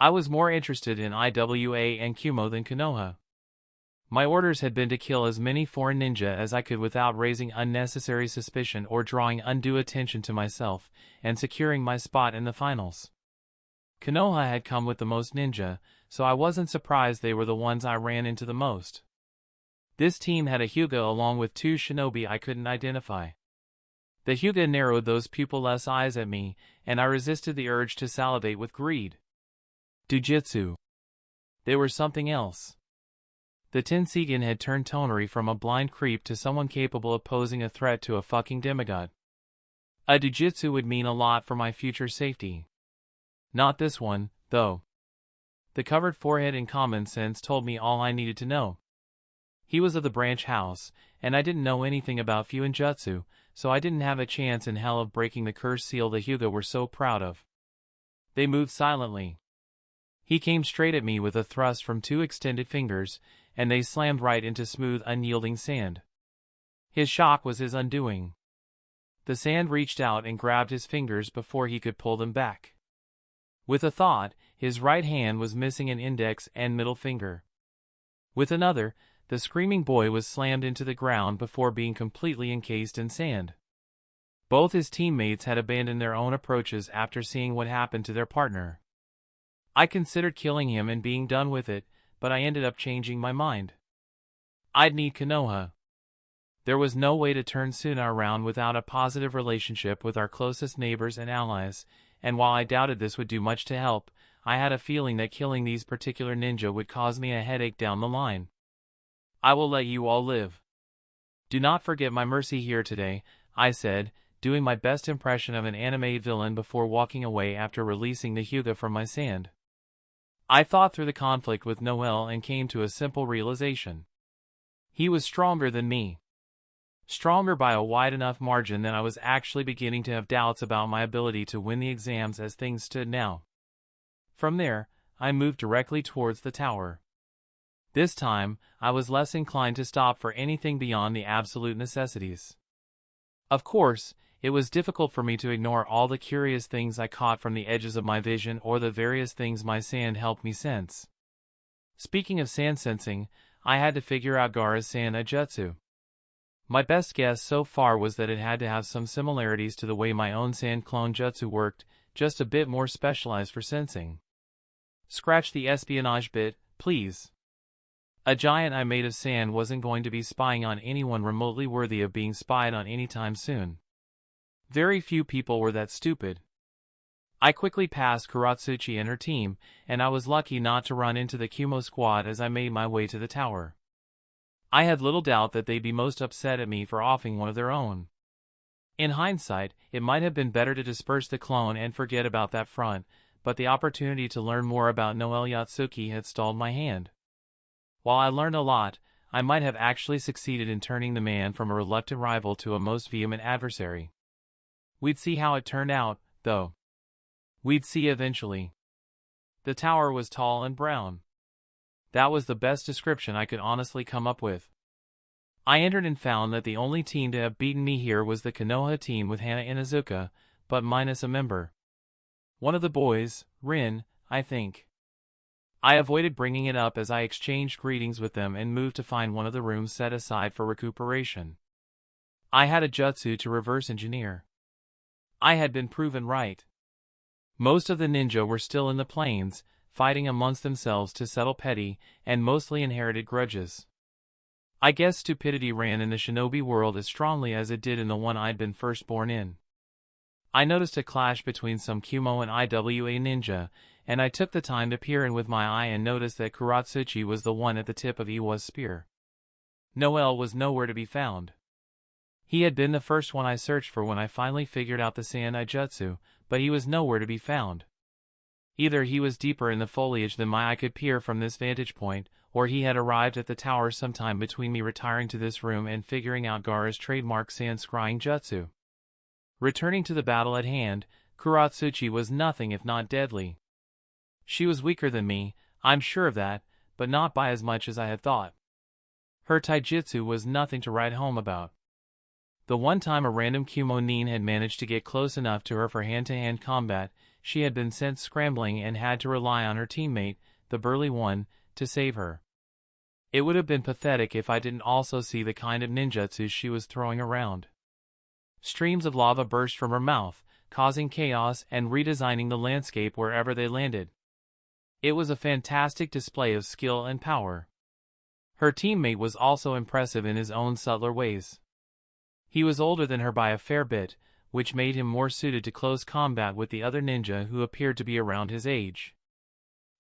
I was more interested in Iwa and Kumo than Konoha. My orders had been to kill as many foreign ninja as I could without raising unnecessary suspicion or drawing undue attention to myself, and securing my spot in the finals. Konoha had come with the most ninja, so I wasn't surprised they were the ones I ran into the most. This team had a Hyuga along with 2 shinobi I couldn't identify. The Hyuga narrowed those pupil-less eyes at me, and I resisted the urge to salivate with greed. Dujitsu. They were something else. The Tensegan had turned Tonari from a blind creep to someone capable of posing a threat to a fucking demigod. A Dujitsu would mean a lot for my future safety. Not this one, though. The covered forehead and common sense told me all I needed to know. He was of the branch house, and I didn't know anything about Fuinjutsu, so I didn't have a chance in hell of breaking the curse seal the Hyuga were so proud of. They moved silently. He came straight at me with a thrust from 2 extended fingers, and they slammed right into smooth, unyielding sand. His shock was his undoing. The sand reached out and grabbed his fingers before he could pull them back. With a thought, his right hand was missing an index and middle finger. With another, the screaming boy was slammed into the ground before being completely encased in sand. Both his teammates had abandoned their own approaches after seeing what happened to their partner. I considered killing him and being done with it, but I ended up changing my mind. I'd need Konoha. There was no way to turn Suna around without a positive relationship with our closest neighbors and allies, and while I doubted this would do much to help, I had a feeling that killing these particular ninja would cause me a headache down the line. I will let you all live. Do not forget my mercy here today, I said, doing my best impression of an anime villain before walking away after releasing the Hyuga from my sand. I thought through the conflict with Noel and came to a simple realization. He was stronger than me. Stronger by a wide enough margin that I was actually beginning to have doubts about my ability to win the exams as things stood now. From there, I moved directly towards the tower. This time, I was less inclined to stop for anything beyond the absolute necessities. Of course, it was difficult for me to ignore all the curious things I caught from the edges of my vision or the various things my sand helped me sense. Speaking of sand sensing, I had to figure out Gaara's sand jutsu. My best guess so far was that it had to have some similarities to the way my own sand clone jutsu worked, just a bit more specialized for sensing. Scratch the espionage bit, please. A giant I made of sand wasn't going to be spying on anyone remotely worthy of being spied on anytime soon. Very few people were that stupid. I quickly passed Kuratsuchi and her team, and I was lucky not to run into the Kumo squad as I made my way to the tower. I had little doubt that they'd be most upset at me for offing one of their own. In hindsight, it might have been better to disperse the clone and forget about that front, but the opportunity to learn more about Noel Yatsuki had stalled my hand. While I learned a lot, I might have actually succeeded in turning the man from a reluctant rival to a most vehement adversary. We'd see how it turned out, though. We'd see eventually. The tower was tall and brown. That was the best description I could honestly come up with. I entered and found that the only team to have beaten me here was the Konoha team with Hana Inazuka, but minus a member. One of the boys, Rin, I think. I avoided bringing it up as I exchanged greetings with them and moved to find one of the rooms set aside for recuperation. I had a jutsu to reverse engineer. I had been proven right. Most of the ninja were still in the plains, fighting amongst themselves to settle petty and mostly inherited grudges. I guess stupidity ran in the shinobi world as strongly as it did in the one I'd been first born in. I noticed a clash between some Kumo and IWA ninja, and I took the time to peer in with my eye and noticed that Kuratsuchi was the one at the tip of Iwa's spear. Noel was nowhere to be found. He had been the first one I searched for when I finally figured out the Sandai Jutsu, but he was nowhere to be found. Either he was deeper in the foliage than my eye could peer from this vantage point, or he had arrived at the tower sometime between me retiring to this room and figuring out Gaara's trademark sand scrying jutsu. Returning to the battle at hand, Kuratsuchi was nothing if not deadly. She was weaker than me, I'm sure of that, but not by as much as I had thought. Her taijutsu was nothing to write home about. The one time a random Kumo nin had managed to get close enough to her for hand-to-hand combat, she had been sent scrambling and had to rely on her teammate, the burly one, to save her. It would have been pathetic if I didn't also see the kind of ninjutsu she was throwing around. Streams of lava burst from her mouth, causing chaos and redesigning the landscape wherever they landed. It was a fantastic display of skill and power. Her teammate was also impressive in his own subtler ways. He was older than her by a fair bit, which made him more suited to close combat with the other ninja who appeared to be around his age.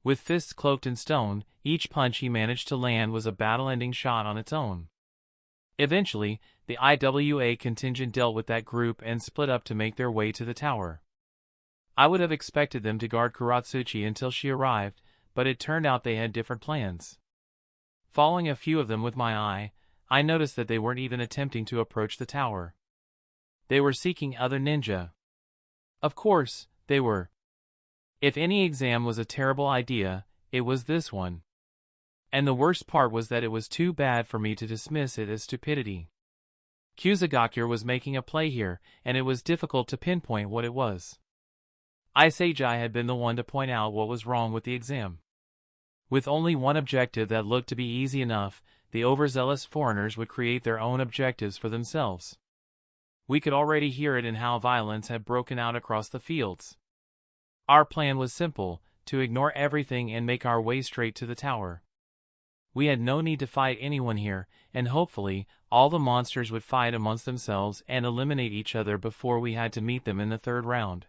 With fists cloaked in stone, each punch he managed to land was a battle-ending shot on its own. Eventually, the IWA contingent dealt with that group and split up to make their way to the tower. I would have expected them to guard Kuratsuchi until she arrived, but it turned out they had different plans. Following a few of them with my eye, I noticed that they weren't even attempting to approach the tower. They were seeking other ninja. Of course, they were. If any exam was a terrible idea, it was this one. And the worst part was that it was too bad for me to dismiss it as stupidity. Kazekage was making a play here, and it was difficult to pinpoint what it was. Isagi had been the one to point out what was wrong with the exam. With only one objective that looked to be easy enough, the overzealous foreigners would create their own objectives for themselves. We could already hear it in how violence had broken out across the fields. Our plan was simple, to ignore everything and make our way straight to the tower. We had no need to fight anyone here, and hopefully, all the monsters would fight amongst themselves and eliminate each other before we had to meet them in the third round.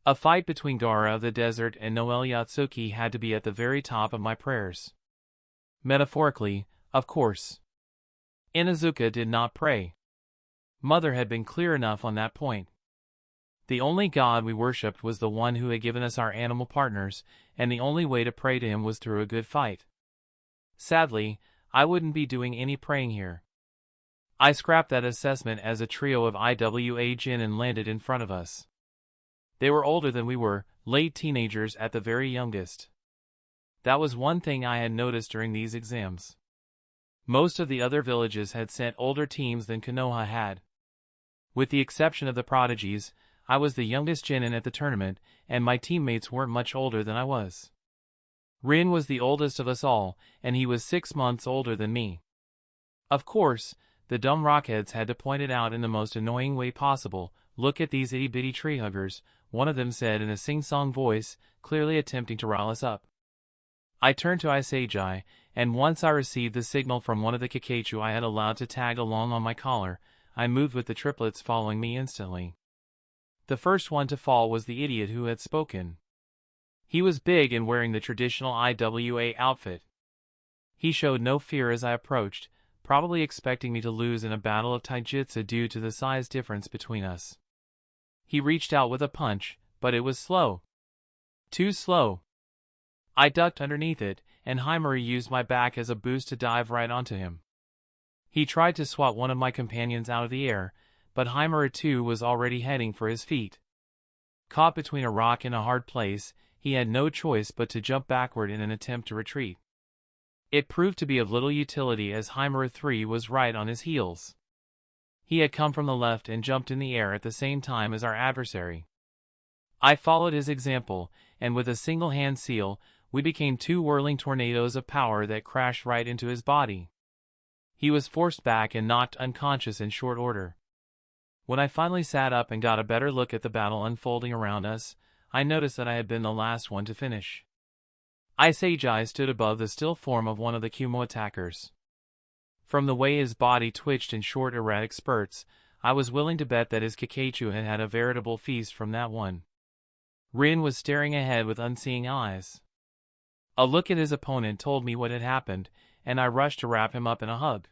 A fight between Gaara of the desert and Noel Yatsuki had to be at the very top of my prayers. Metaphorically, of course. Inuzuka did not pray. Mother had been clear enough on that point. The only god we worshipped was the one who had given us our animal partners, and the only way to pray to him was through a good fight. Sadly, I wouldn't be doing any praying here. I scrapped that assessment as a trio of IWA Jin and landed in front of us. They were older than we were, late teenagers at the very youngest. That was one thing I had noticed during these exams. Most of the other villages had sent older teams than Konoha had. With the exception of the prodigies, I was the youngest Jinin at the tournament, and my teammates weren't much older than I was. Rin was the oldest of us all, and he was 6 months older than me. Of course, the dumb rockheads had to point it out in the most annoying way possible. "Look at these itty-bitty tree huggers," one of them said in a sing-song voice, clearly attempting to rile us up. I turned to Kazekage, and once I received the signal from one of the Kakachu I had allowed to tag along on my collar, I moved with the triplets following me instantly. The first one to fall was the idiot who had spoken. He was big and wearing the traditional IWA outfit. He showed no fear as I approached, probably expecting me to lose in a battle of taijutsu due to the size difference between us. He reached out with a punch, but it was slow. Too slow. I ducked underneath it, and Yashamaru used my back as a boost to dive right onto him. He tried to swat one of my companions out of the air, but Yashamaru too was already heading for his feet. Caught between a rock and a hard place, he had no choice but to jump backward in an attempt to retreat. It proved to be of little utility as Yashamaru 3 was right on his heels. He had come from the left and jumped in the air at the same time as our adversary. I followed his example, and with a single hand seal, we became two whirling tornadoes of power that crashed right into his body. He was forced back and knocked unconscious in short order. When I finally sat up and got a better look at the battle unfolding around us, I noticed that I had been the last one to finish. Kazekage stood above the still form of one of the Kumo attackers. From the way his body twitched in short erratic spurts, I was willing to bet that his Kakachu had had a veritable feast from that one. Rin was staring ahead with unseeing eyes. A look at his opponent told me what had happened, and I rushed to wrap him up in a hug.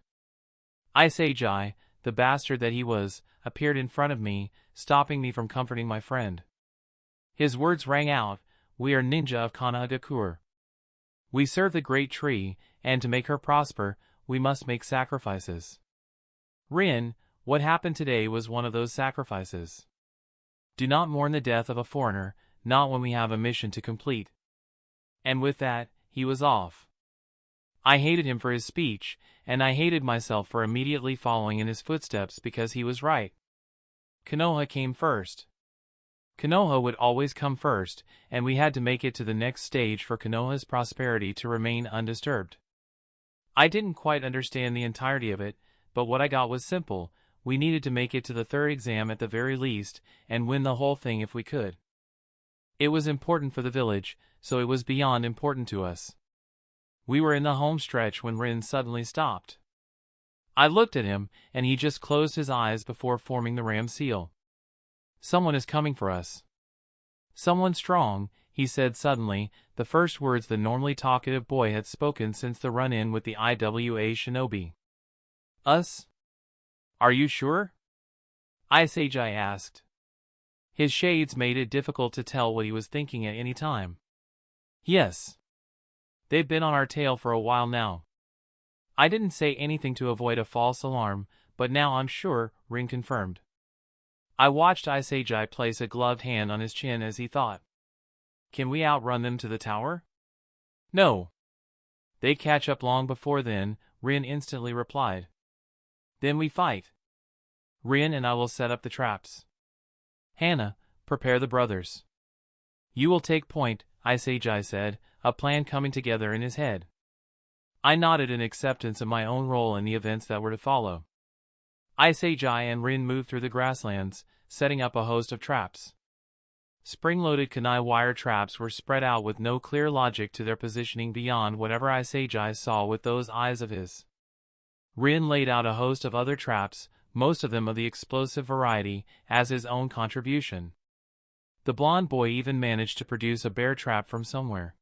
Kazekage, the bastard that he was, appeared in front of me, stopping me from comforting my friend. His words rang out, "We are ninja of Sunagakure. We serve the great tree, and to make her prosper, we must make sacrifices. Rin, what happened today was one of those sacrifices. Do not mourn the death of a foreigner, not when we have a mission to complete." And with that, he was off. I hated him for his speech, and I hated myself for immediately following in his footsteps because he was right. Konoha came first. Konoha would always come first, and we had to make it to the next stage for Konoha's prosperity to remain undisturbed. I didn't quite understand the entirety of it, but what I got was simple: we needed to make it to the third exam at the very least, and win the whole thing if we could. It was important for the village, so it was beyond important to us. We were in the home stretch when Rin suddenly stopped. I looked at him, and he just closed his eyes before forming the ram seal. "Someone is coming for us." "Someone strong," he said suddenly, the first words the normally talkative boy had spoken since the run-in with the IWA shinobi. "Us? Are you sure?" Kazekage asked. His shades made it difficult to tell what he was thinking at any time. "Yes. They've been on our tail for a while now." I didn't say anything to avoid a false alarm, but now I'm sure, Rin confirmed. I watched Kazekage place a gloved hand on his chin as he thought. "Can we outrun them to the tower?" "No. They'd catch up long before then," Rin instantly replied. "Then we fight. Rin and I will set up the traps. Hana, prepare the brothers." "You will take point," Kazekage said, a plan coming together in his head. I nodded in acceptance of my own role in the events that were to follow. Kazekage and Rin moved through the grasslands, setting up a host of traps. Spring-loaded kunai wire traps were spread out with no clear logic to their positioning beyond whatever Kazekage saw with those eyes of his. Rin laid out a host of other traps, most of them of the explosive variety, as his own contribution. The blonde boy even managed to produce a bear trap from somewhere.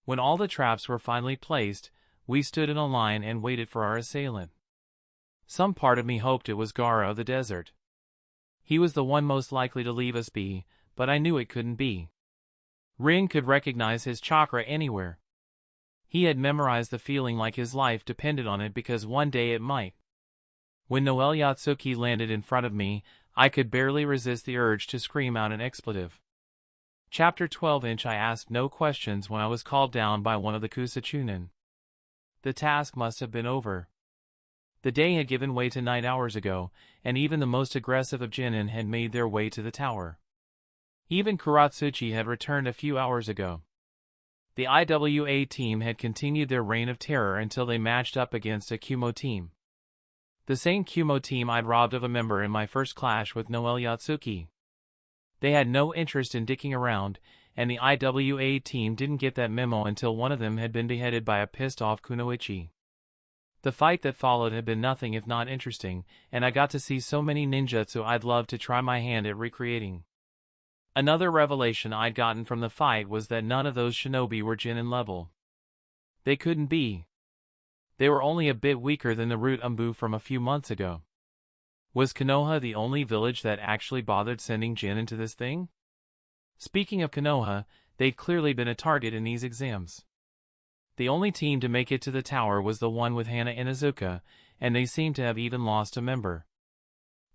When all the traps were finally placed, we stood in a line and waited for our assailant. Some part of me hoped it was Gaara of the desert. He was the one most likely to leave us be, but I knew it couldn't be. Rin could recognize his chakra anywhere. He had memorized the feeling like his life depended on it because one day it might. When Noelle Yatsuki landed in front of me, I could barely resist the urge to scream out an expletive. Chapter 12. I asked no questions when I was called down by one of the Kusa Chunin. The task must have been over. The day had given way to night hours ago, and even the most aggressive of Genin had made their way to the tower. Even Kuratsuchi had returned a few hours ago. The IWA team had continued their reign of terror until they matched up against a Kumo team. The same Kumo team I'd robbed of a member in my first clash with Noelle Yatsuki. They had no interest in dicking around, and the IWA team didn't get that memo until one of them had been beheaded by a pissed-off kunoichi. The fight that followed had been nothing if not interesting, and I got to see so many ninjutsu I'd love to try my hand at recreating. Another revelation I'd gotten from the fight was that none of those shinobi were Genin level. They couldn't be. They were only a bit weaker than the Root Umbu from a few months ago. Was Konoha the only village that actually bothered sending Jin into this thing? Speaking of Konoha, they'd clearly been a target in these exams. The only team to make it to the tower was the one with Hana Inuzuka, and they seemed to have even lost a member.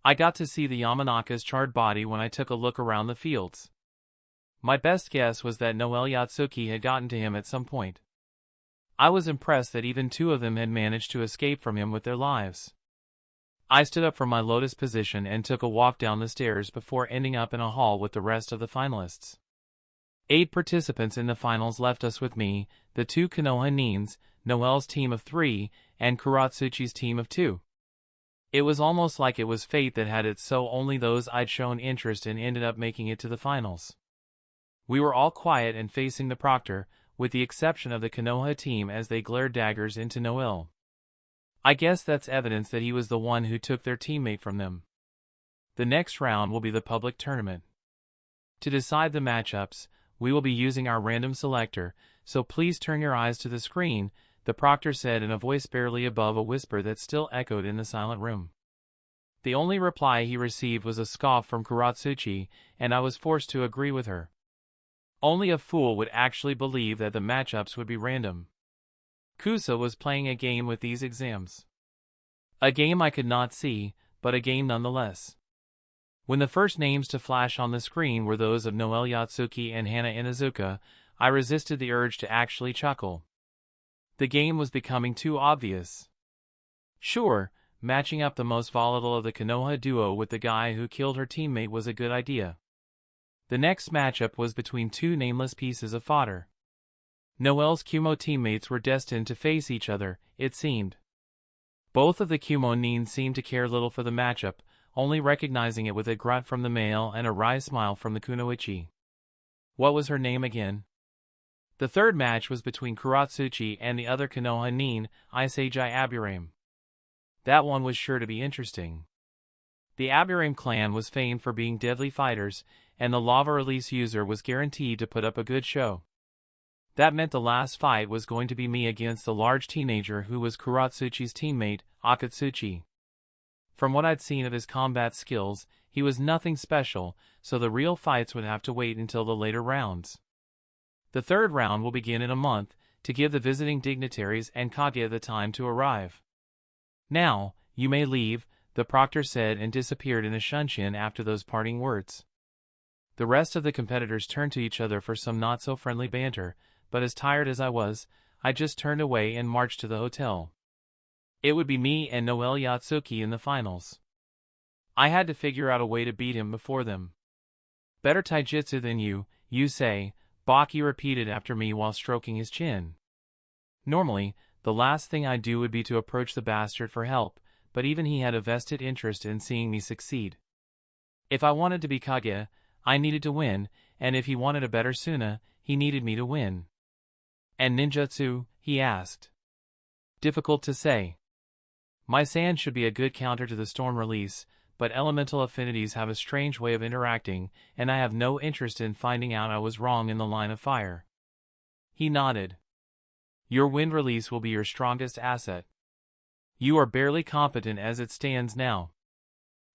I got to see the Yamanaka's charred body when I took a look around the fields. My best guess was that Noelle Yatsuki had gotten to him at some point. I was impressed that even two of them had managed to escape from him with their lives. I stood up from my lotus position and took a walk down the stairs before ending up in a hall with the rest of the finalists. 8 participants in the finals left us with me, the 2 Konoha Nins, Noelle's team of 3, and Kuratsuchi's team of 2. It was almost like it was fate that had it so only those I'd shown interest in ended up making it to the finals. We were all quiet and facing the proctor, with the exception of the Konoha team as they glared daggers into Noelle. I guess that's evidence that he was the one who took their teammate from them. The next round will be the public tournament. To decide the matchups, we will be using our random selector, so please turn your eyes to the screen, the proctor said in a voice barely above a whisper that still echoed in the silent room. The only reply he received was a scoff from Kuratsuchi, and I was forced to agree with her. Only a fool would actually believe that the matchups would be random. Kusa was playing a game with these exams. A game I could not see, but a game nonetheless. When the first names to flash on the screen were those of Noelle Yatsuki and Hana Inuzuka, I resisted the urge to actually chuckle. The game was becoming too obvious. Sure, matching up the most volatile of the Konoha duo with the guy who killed her teammate was a good idea. The next matchup was between 2 nameless pieces of fodder. Noelle's Kumo teammates were destined to face each other, it seemed. Both of the Kumo Nin seemed to care little for the matchup, only recognizing it with a grunt from the male and a wry smile from the kunoichi. What was her name again? The third match was between Kuratsuchi and the other Konoha Nin, Isejai Aburame. That one was sure to be interesting. The Aburame clan was famed for being deadly fighters, and the lava release user was guaranteed to put up a good show. That meant the last fight was going to be me against the large teenager who was Kuratsuchi's teammate, Akatsuchi. From what I'd seen of his combat skills, he was nothing special, so the real fights would have to wait until the later rounds. The third round will begin in a month, to give the visiting dignitaries and Kage the time to arrive. Now, you may leave, the proctor said and disappeared in a shunshin after those parting words. The rest of the competitors turned to each other for some not-so-friendly banter, but as tired as I was, I just turned away and marched to the hotel. It would be me and Noelle Yatsuki in the finals. I had to figure out a way to beat him before them. Better taijutsu than you say, Baki repeated after me while stroking his chin. Normally, the last thing I'd do would be to approach the bastard for help, but even he had a vested interest in seeing me succeed. If I wanted to be Kage, I needed to win, and if he wanted a better Suna, he needed me to win. And ninjutsu? He asked. Difficult to say. My sand should be a good counter to the storm release, but elemental affinities have a strange way of interacting, and I have no interest in finding out I was wrong in the line of fire. He nodded. Your wind release will be your strongest asset. You are barely competent as it stands now.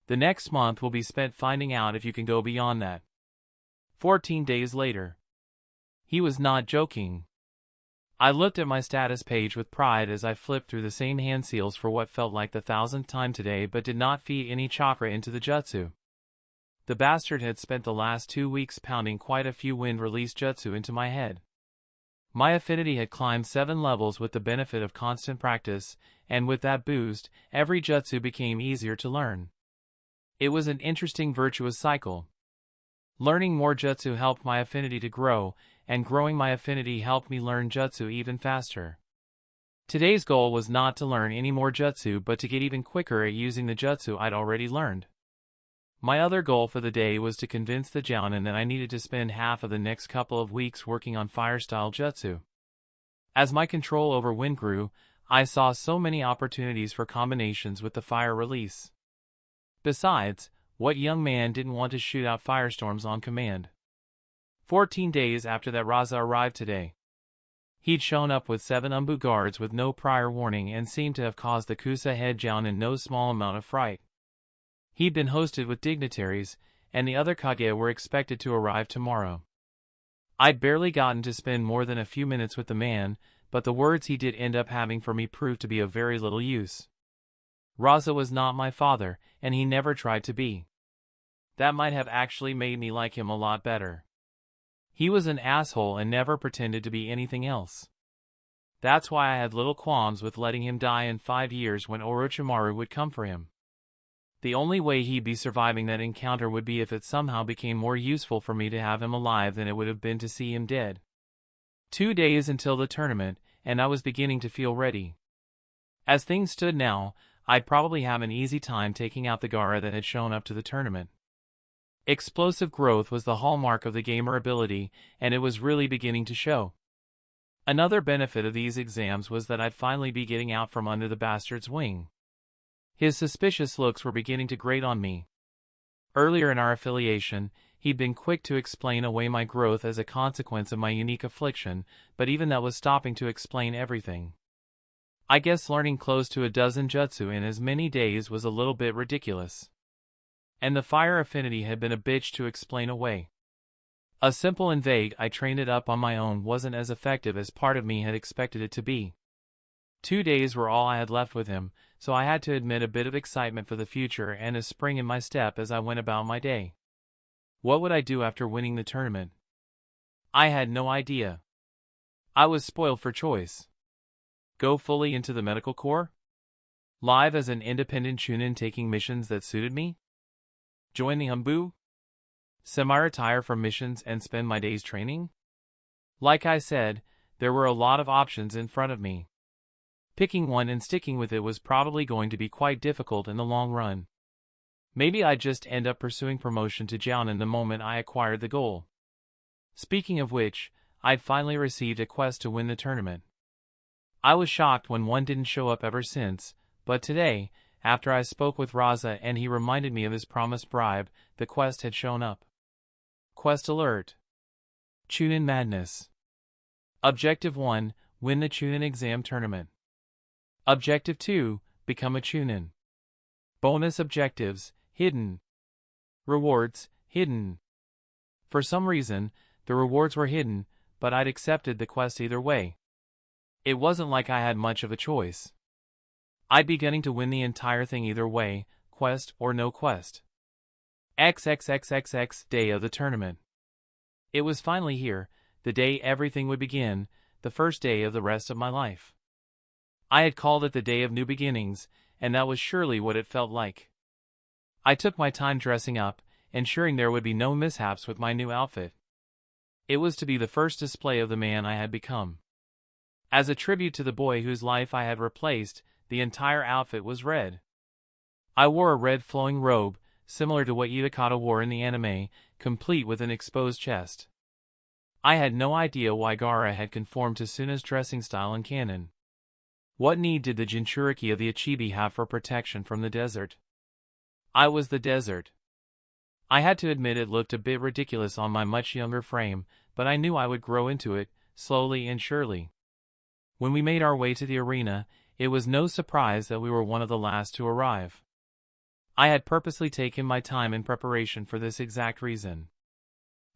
The next month will be spent finding out if you can go beyond that. 14 days later. He was not joking. I looked at my status page with pride as I flipped through the same hand seals for what felt like the 1000th time today, but did not feed any chakra into the jutsu. The bastard had spent the last 2 weeks pounding quite a few wind release jutsu into my head. My affinity had climbed 7 levels with the benefit of constant practice, and with that boost, every jutsu became easier to learn. It was an interesting virtuous cycle. Learning more jutsu helped my affinity to grow, and growing my affinity helped me learn jutsu even faster. Today's goal was not to learn any more jutsu but to get even quicker at using the jutsu I'd already learned. My other goal for the day was to convince the jounin that I needed to spend half of the next couple of weeks working on fire-style jutsu. As my control over wind grew, I saw so many opportunities for combinations with the fire release. Besides, what young man didn't want to shoot out firestorms on command? 14 days after that Raza arrived today. He'd shown up with 7 Umbu guards with no prior warning and seemed to have caused the Kusa head jounin no small amount of fright. He'd been hosted with dignitaries, and the other Kage were expected to arrive tomorrow. I'd barely gotten to spend more than a few minutes with the man, but the words he did end up having for me proved to be of very little use. Raza was not my father, and he never tried to be. That might have actually made me like him a lot better. He was an asshole and never pretended to be anything else. That's why I had little qualms with letting him die in 5 years when Orochimaru would come for him. The only way he'd be surviving that encounter would be if it somehow became more useful for me to have him alive than it would have been to see him dead. 2 days until the tournament, and I was beginning to feel ready. As things stood now, I'd probably have an easy time taking out the Gaara that had shown up to the tournament. Explosive growth was the hallmark of the gamer ability, and it was really beginning to show. Another benefit of these exams was that I'd finally be getting out from under the bastard's wing. His suspicious looks were beginning to grate on me. Earlier in our affiliation, he'd been quick to explain away my growth as a consequence of my unique affliction, but even that was stopping to explain everything. I guess learning close to a dozen jutsu in as many days was a little bit ridiculous. And the fire affinity had been a bitch to explain away. A simple and vague "I trained it up on my own" wasn't as effective as part of me had expected it to be. 2 days were all I had left with him, so I had to admit a bit of excitement for the future and a spring in my step as I went about my day. What would I do after winning the tournament? I had no idea. I was spoiled for choice. Go fully into the medical corps? Live as an independent Chunin taking missions that suited me? Join the Umbu? Semi-retire from missions and spend my days training? Like I said, there were a lot of options in front of me. Picking one and sticking with it was probably going to be quite difficult in the long run. Maybe I'd just end up pursuing promotion to jounin the moment I acquired the goal. Speaking of which, I'd finally received a quest to win the tournament. I was shocked when one didn't show up ever since, but today, after I spoke with Raza and he reminded me of his promised bribe, the quest had shown up. Quest alert. Chunin Madness. Objective 1, win the Chunin Exam Tournament. Objective 2, become a Chunin. Bonus objectives, hidden. Rewards, hidden. For some reason, the rewards were hidden, but I'd accepted the quest either way. It wasn't like I had much of a choice. I'd be gunning to win the entire thing either way, quest or no quest. XXXXX day of the tournament. It was finally here, the day everything would begin, the first day of the rest of my life. I had called it the day of new beginnings, and that was surely what it felt like. I took my time dressing up, ensuring there would be no mishaps with my new outfit. It was to be the first display of the man I had become. As a tribute to the boy whose life I had replaced, the entire outfit was red. I wore a red flowing robe, similar to what Yukata wore in the anime, complete with an exposed chest. I had no idea why Gaara had conformed to Suna's dressing style in canon. What need did the Jinchuriki of the Achibi have for protection from the desert? I was the desert. I had to admit it looked a bit ridiculous on my much younger frame, but I knew I would grow into it, slowly and surely. When we made our way to the arena, it was no surprise that we were one of the last to arrive. I had purposely taken my time in preparation for this exact reason.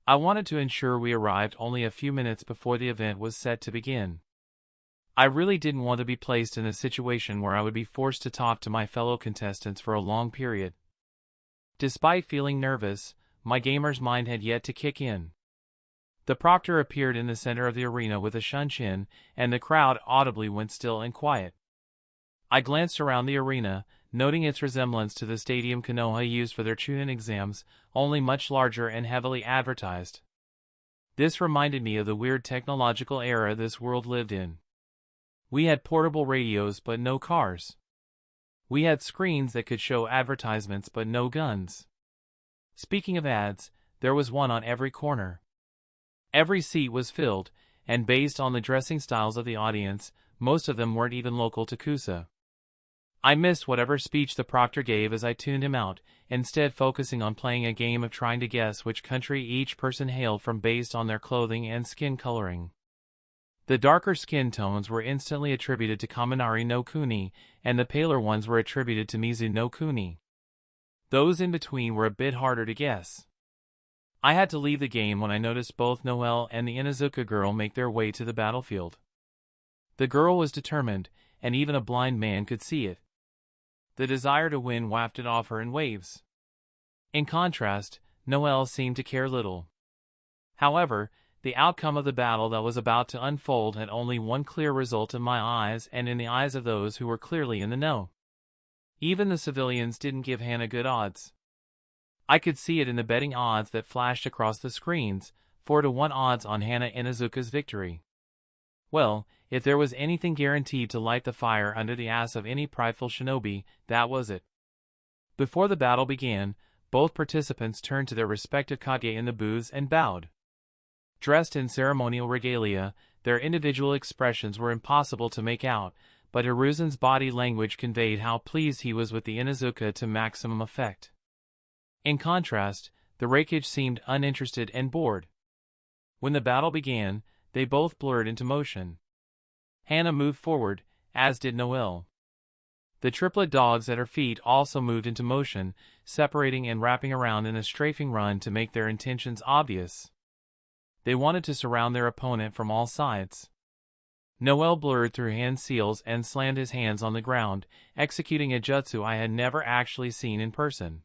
I wanted to ensure we arrived only a few minutes before the event was set to begin. I really didn't want to be placed in a situation where I would be forced to talk to my fellow contestants for a long period. Despite feeling nervous, my gamer's mind had yet to kick in. The proctor appeared in the center of the arena with a shunshin, and the crowd audibly went still and quiet. I glanced around the arena, noting its resemblance to the stadium Konoha used for their Chunin Exams, only much larger and heavily advertised. This reminded me of the weird technological era this world lived in. We had portable radios but no cars. We had screens that could show advertisements but no guns. Speaking of ads, there was one on every corner. Every seat was filled, and based on the dressing styles of the audience, most of them weren't even local to Kusa. I missed whatever speech the proctor gave as I tuned him out, instead focusing on playing a game of trying to guess which country each person hailed from based on their clothing and skin coloring. The darker skin tones were instantly attributed to Kaminari no Kuni, and the paler ones were attributed to Mizu no Kuni. Those in between were a bit harder to guess. I had to leave the game when I noticed both Noelle and the Inuzuka girl make their way to the battlefield. The girl was determined, and even a blind man could see it. The desire to win wafted off her in waves. In contrast, Noelle seemed to care little. However, the outcome of the battle that was about to unfold had only one clear result in my eyes and in the eyes of those who were clearly in the know. Even the civilians didn't give Hana good odds. I could see it in the betting odds that flashed across the screens, 4-1 odds on Hana Inuzuka's victory. Well, if there was anything guaranteed to light the fire under the ass of any prideful shinobi, that was it. Before the battle began, both participants turned to their respective kage in the booths and bowed. Dressed in ceremonial regalia, their individual expressions were impossible to make out, but Hiruzen's body language conveyed how pleased he was with the Inuzuka to maximum effect. In contrast, the Reikage seemed uninterested and bored. When the battle began, they both blurred into motion. Hana moved forward, as did Noelle. The triplet dogs at her feet also moved into motion, separating and wrapping around in a strafing run to make their intentions obvious. They wanted to surround their opponent from all sides. Noelle blurred through hand seals and slammed his hands on the ground, executing a jutsu I had never actually seen in person.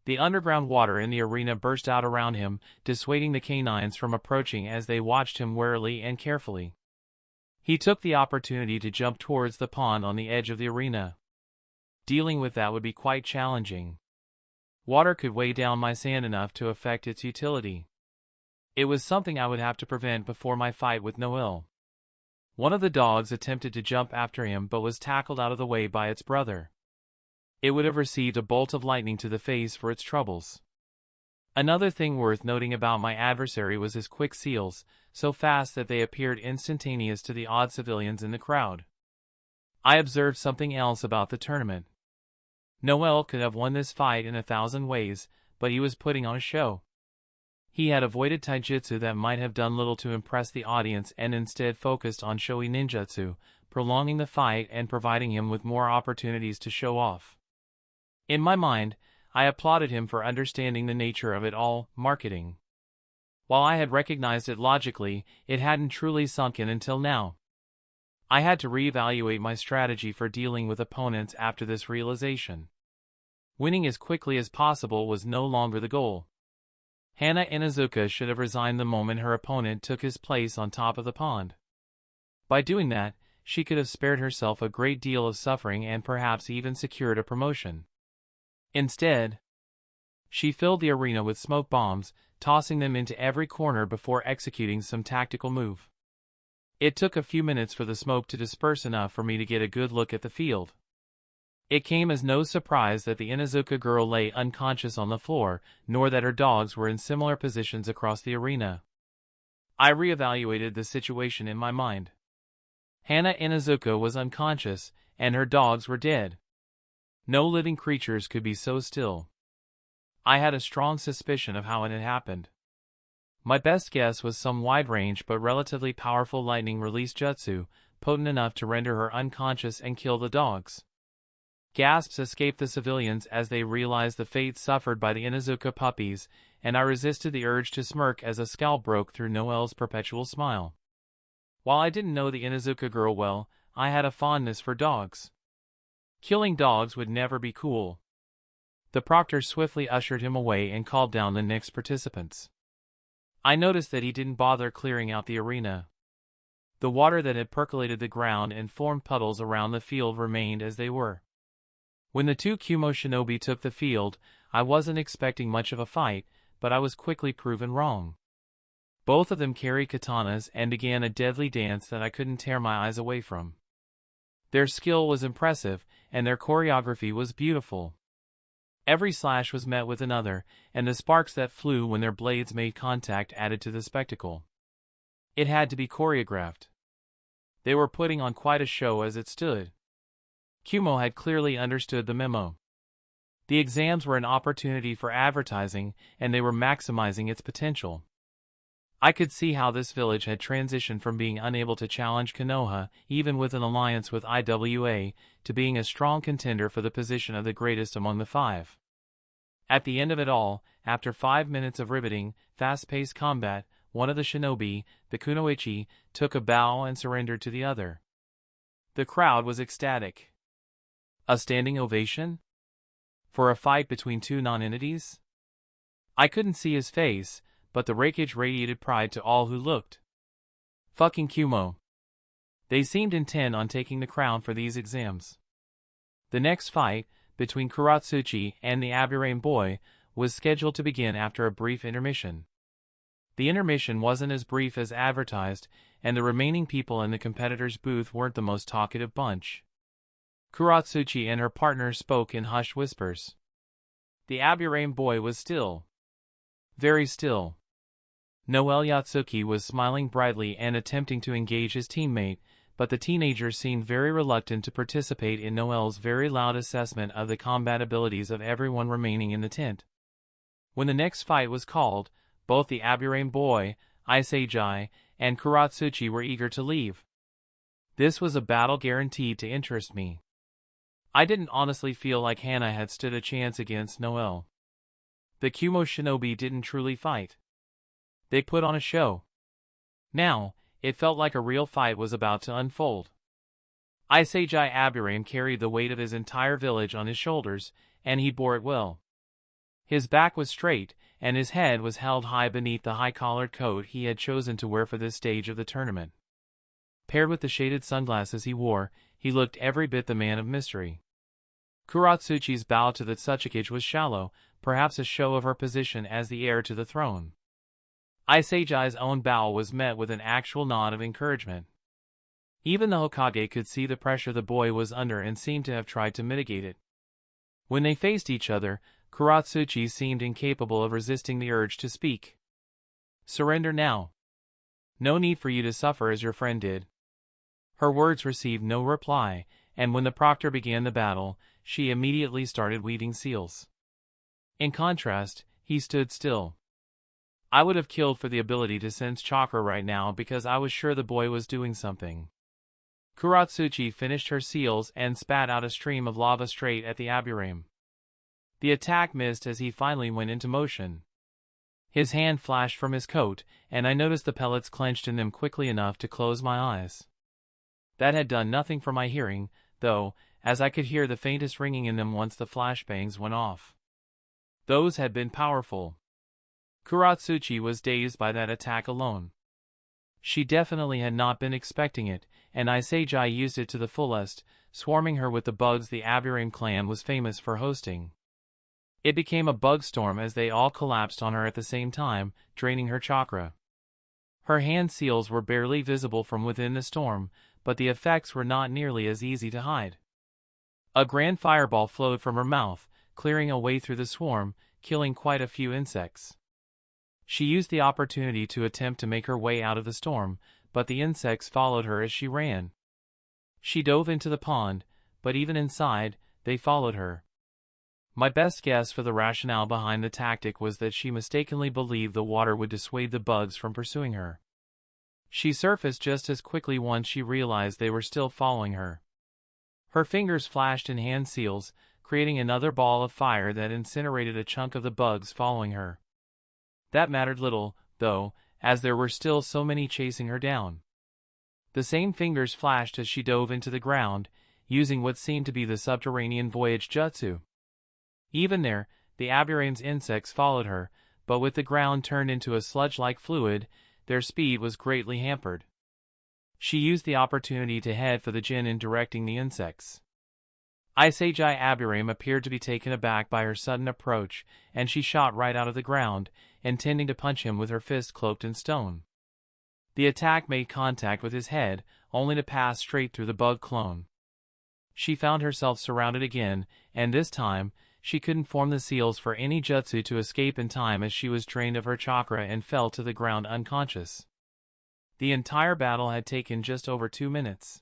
The underground water in the arena burst out around him, dissuading the canines from approaching as they watched him warily and carefully. He took the opportunity to jump towards the pond on the edge of the arena. Dealing with that would be quite challenging. Water could weigh down my sand enough to affect its utility. It was something I would have to prevent before my fight with Noelle. One of the dogs attempted to jump after him but was tackled out of the way by its brother. It would have received a bolt of lightning to the face for its troubles. Another thing worth noting about my adversary was his quick seals, so fast that they appeared instantaneous to the odd civilians in the crowd. I observed something else about the tournament. Noelle could have won this fight in 1,000 ways, but he was putting on a show. He had avoided taijutsu that might have done little to impress the audience and instead focused on showy ninjutsu, prolonging the fight and providing him with more opportunities to show off. In my mind, I applauded him for understanding the nature of it all, marketing. While I had recognized it logically, it hadn't truly sunk in until now. I had to reevaluate my strategy for dealing with opponents after this realization. Winning as quickly as possible was no longer the goal. Hana Inuzuka should have resigned the moment her opponent took his place on top of the pond. By doing that, she could have spared herself a great deal of suffering and perhaps even secured a promotion. Instead, she filled the arena with smoke bombs, tossing them into every corner before executing some tactical move. It took a few minutes for the smoke to disperse enough for me to get a good look at the field. It came as no surprise that the Inuzuka girl lay unconscious on the floor, nor that her dogs were in similar positions across the arena. I reevaluated the situation in my mind. Hana Inuzuka was unconscious, and her dogs were dead. No living creatures could be so still. I had a strong suspicion of how it had happened. My best guess was some wide-range but relatively powerful lightning release jutsu, potent enough to render her unconscious and kill the dogs. Gasps escaped the civilians as they realized the fate suffered by the Inuzuka puppies, and I resisted the urge to smirk as a scowl broke through Noelle's perpetual smile. While I didn't know the Inuzuka girl well, I had a fondness for dogs. Killing dogs would never be cool. The proctor swiftly ushered him away and called down the next participants. I noticed that he didn't bother clearing out the arena. The water that had percolated the ground and formed puddles around the field remained as they were. When the two Kumo shinobi took the field, I wasn't expecting much of a fight, but I was quickly proven wrong. Both of them carried katanas and began a deadly dance that I couldn't tear my eyes away from. Their skill was impressive, and their choreography was beautiful. Every slash was met with another, and the sparks that flew when their blades made contact added to the spectacle. It had to be choreographed. They were putting on quite a show as it stood. Kumo had clearly understood the memo. The exams were an opportunity for advertising, and they were maximizing its potential. I could see how this village had transitioned from being unable to challenge Konoha, even with an alliance with IWA, to being a strong contender for the position of the greatest among the five. At the end of it all, after 5 minutes of riveting, fast-paced combat, one of the shinobi, the kunoichi, took a bow and surrendered to the other. The crowd was ecstatic. A standing ovation? For a fight between two non-entities? I couldn't see his face, but the rakeage radiated pride to all who looked. Fucking Kumo. They seemed intent on taking the crown for these exams. The next fight, between Kuratsuchi and the Aburame boy, was scheduled to begin after a brief intermission. The intermission wasn't as brief as advertised, and the remaining people in the competitor's booth weren't the most talkative bunch. Kuratsuchi and her partner spoke in hushed whispers. The Aburame boy was still. Very still. Noel Yatsuki was smiling brightly and attempting to engage his teammate, but the teenager seemed very reluctant to participate in Noel's very loud assessment of the combat abilities of everyone remaining in the tent. When the next fight was called, both the Aburame boy, Isejai, and Kuratsuchi were eager to leave. This was a battle guaranteed to interest me. I didn't honestly feel like Hana had stood a chance against Noel. The Kumo shinobi didn't truly fight. They put on a show. Now, it felt like a real fight was about to unfold. Isejai Aburame carried the weight of his entire village on his shoulders, and he bore it well. His back was straight, and his head was held high beneath the high-collared coat he had chosen to wear for this stage of the tournament. Paired with the shaded sunglasses he wore, he looked every bit the man of mystery. Kuratsuchi's bow to the Tsukage was shallow, perhaps a show of her position as the heir to the throne. Isejai's own bow was met with an actual nod of encouragement. Even the Hokage could see the pressure the boy was under and seemed to have tried to mitigate it. When they faced each other, Kuratsuchi seemed incapable of resisting the urge to speak. "Surrender now. No need for you to suffer as your friend did." Her words received no reply, and when the proctor began the battle, she immediately started weaving seals. In contrast, he stood still. I would have killed for the ability to sense chakra right now because I was sure the boy was doing something. Kuratsuchi finished her seals and spat out a stream of lava straight at the Aburame. The attack missed as he finally went into motion. His hand flashed from his coat, and I noticed the pellets clenched in them quickly enough to close my eyes. That had done nothing for my hearing, though, as I could hear the faintest ringing in them once the flashbangs went off. Those had been powerful. Kuratsuchi was dazed by that attack alone. She definitely had not been expecting it, and Isejai used it to the fullest, swarming her with the bugs the Aburame clan was famous for hosting. It became a bug storm as they all collapsed on her at the same time, draining her chakra. Her hand seals were barely visible from within the storm, but the effects were not nearly as easy to hide. A grand fireball flowed from her mouth, clearing a way through the swarm, killing quite a few insects. She used the opportunity to attempt to make her way out of the storm, but the insects followed her as she ran. She dove into the pond, but even inside, they followed her. My best guess for the rationale behind the tactic was that she mistakenly believed the water would dissuade the bugs from pursuing her. She surfaced just as quickly once she realized they were still following her. Her fingers flashed in hand seals, creating another ball of fire that incinerated a chunk of the bugs following her. That mattered little, though, as there were still so many chasing her down. The same fingers flashed as she dove into the ground, using what seemed to be the subterranean voyage jutsu. Even there, the Aberrane's insects followed her, but with the ground turned into a sludge-like fluid, their speed was greatly hampered. She used the opportunity to head for the Jin in directing the insects. Kazekage Aberrane appeared to be taken aback by her sudden approach, and she shot right out of the ground, intending to punch him with her fist cloaked in stone. The attack made contact with his head, only to pass straight through the bug clone. She found herself surrounded again, and this time, she couldn't form the seals for any jutsu to escape in time as she was drained of her chakra and fell to the ground unconscious. The entire battle had taken just over 2 minutes.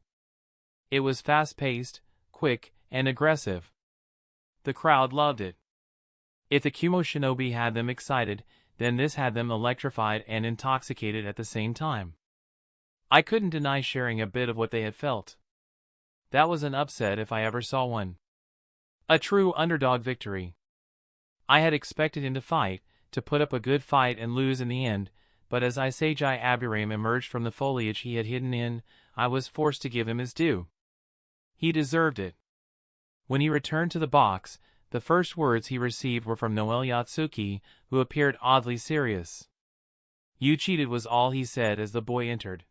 It was fast-paced, quick, and aggressive. The crowd loved it. If the Kumo shinobi had them excited, then this had them electrified and intoxicated at the same time. I couldn't deny sharing a bit of what they had felt. That was an upset if I ever saw one. A true underdog victory. I had expected him to fight, to put up a good fight and lose in the end, but as Kazekage Aberrane emerged from the foliage he had hidden in, I was forced to give him his due. He deserved it. When he returned to the box, the first words he received were from Noel Yatsuki, who appeared oddly serious. "You cheated," was all he said as the boy entered.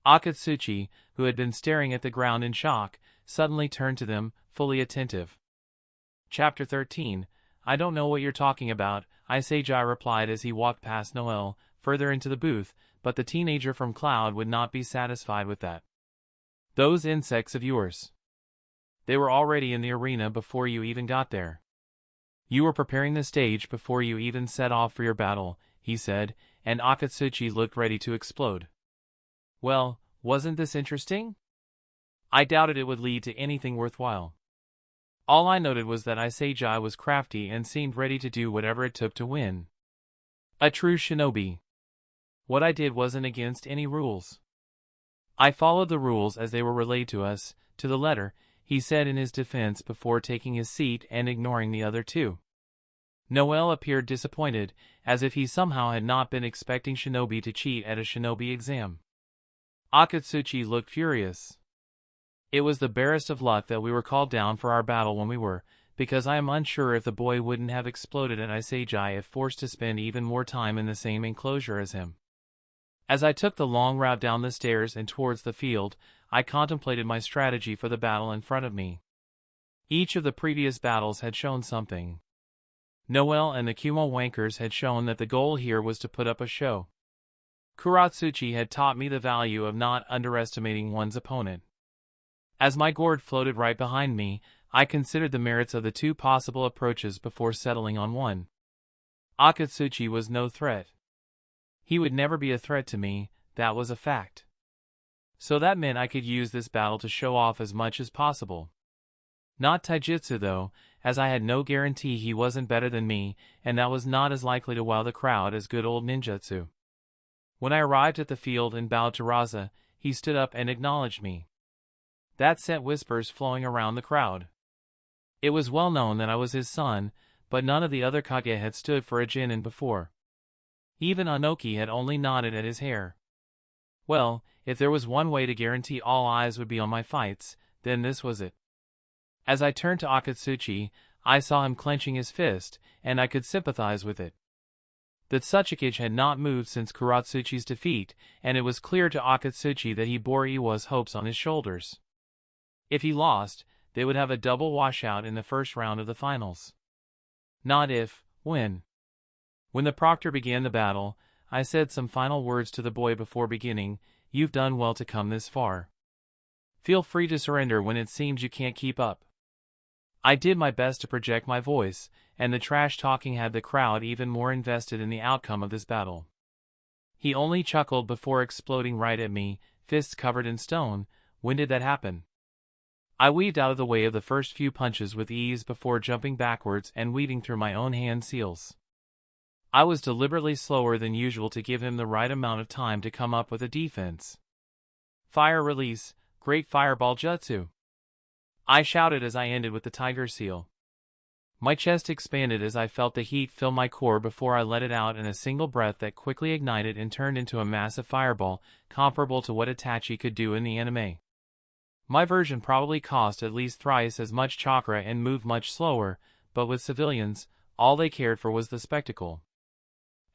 Akatsuchi, who had been staring at the ground in shock, suddenly turned to them, fully attentive. Chapter 13, I don't know what you're talking about, Kazekage replied as he walked past Noel, further into the booth, but the teenager from Cloud would not be satisfied with that. "Those insects of yours. They were already in the arena before you even got there. You were preparing the stage before you even set off for your battle," he said, and Akatsuchi looked ready to explode. Well, wasn't this interesting? I doubted it would lead to anything worthwhile. All I noted was that Kazekage was crafty and seemed ready to do whatever it took to win. A true shinobi. What I did wasn't against any rules. I followed the rules as they were relayed to us, to the letter, he said in his defense before taking his seat and ignoring the other two. Noel appeared disappointed, as if he somehow had not been expecting shinobi to cheat at a shinobi exam. Akatsuchi looked furious. It was the barest of luck that we were called down for our battle when we were, because I am unsure if the boy wouldn't have exploded at Kazekage if forced to spend even more time in the same enclosure as him. As I took the long route down the stairs and towards the field, I contemplated my strategy for the battle in front of me. Each of the previous battles had shown something. Noel and the Kumo wankers had shown that the goal here was to put up a show. Kuratsuchi had taught me the value of not underestimating one's opponent. As my gourd floated right behind me, I considered the merits of the two possible approaches before settling on one. Akatsuchi was no threat. He would never be a threat to me, that was a fact. So that meant I could use this battle to show off as much as possible. Not taijutsu though, as I had no guarantee he wasn't better than me, and that was not as likely to wow the crowd as good old ninjutsu. When I arrived at the field and bowed to Raza, he stood up and acknowledged me. That sent whispers flowing around the crowd. It was well known that I was his son, but none of the other Kage had stood for a Jinin before. Even Anoki had only nodded at his hair. Well, if there was one way to guarantee all eyes would be on my fights, then this was it. As I turned to Akatsuchi, I saw him clenching his fist, and I could sympathize with it. The Tsuchikage had not moved since Kuratsuchi's defeat, and it was clear to Akatsuchi that he bore Iwa's hopes on his shoulders. If he lost, they would have a double washout in the first round of the finals. Not if, when. When the proctor began the battle, I said some final words to the boy before beginning. You've done well to come this far. Feel free to surrender when it seems you can't keep up. I did my best to project my voice, and the trash talking had the crowd even more invested in the outcome of this battle. He only chuckled before exploding right at me, fists covered in stone. When did that happen? I weaved out of the way of the first few punches with ease before jumping backwards and weaving through my own hand seals. I was deliberately slower than usual to give him the right amount of time to come up with a defense. Fire release, great fireball jutsu! I shouted as I ended with the tiger seal. My chest expanded as I felt the heat fill my core before I let it out in a single breath that quickly ignited and turned into a massive fireball, comparable to what Itachi could do in the anime. My version probably cost at least thrice as much chakra and moved much slower, but with civilians, all they cared for was the spectacle.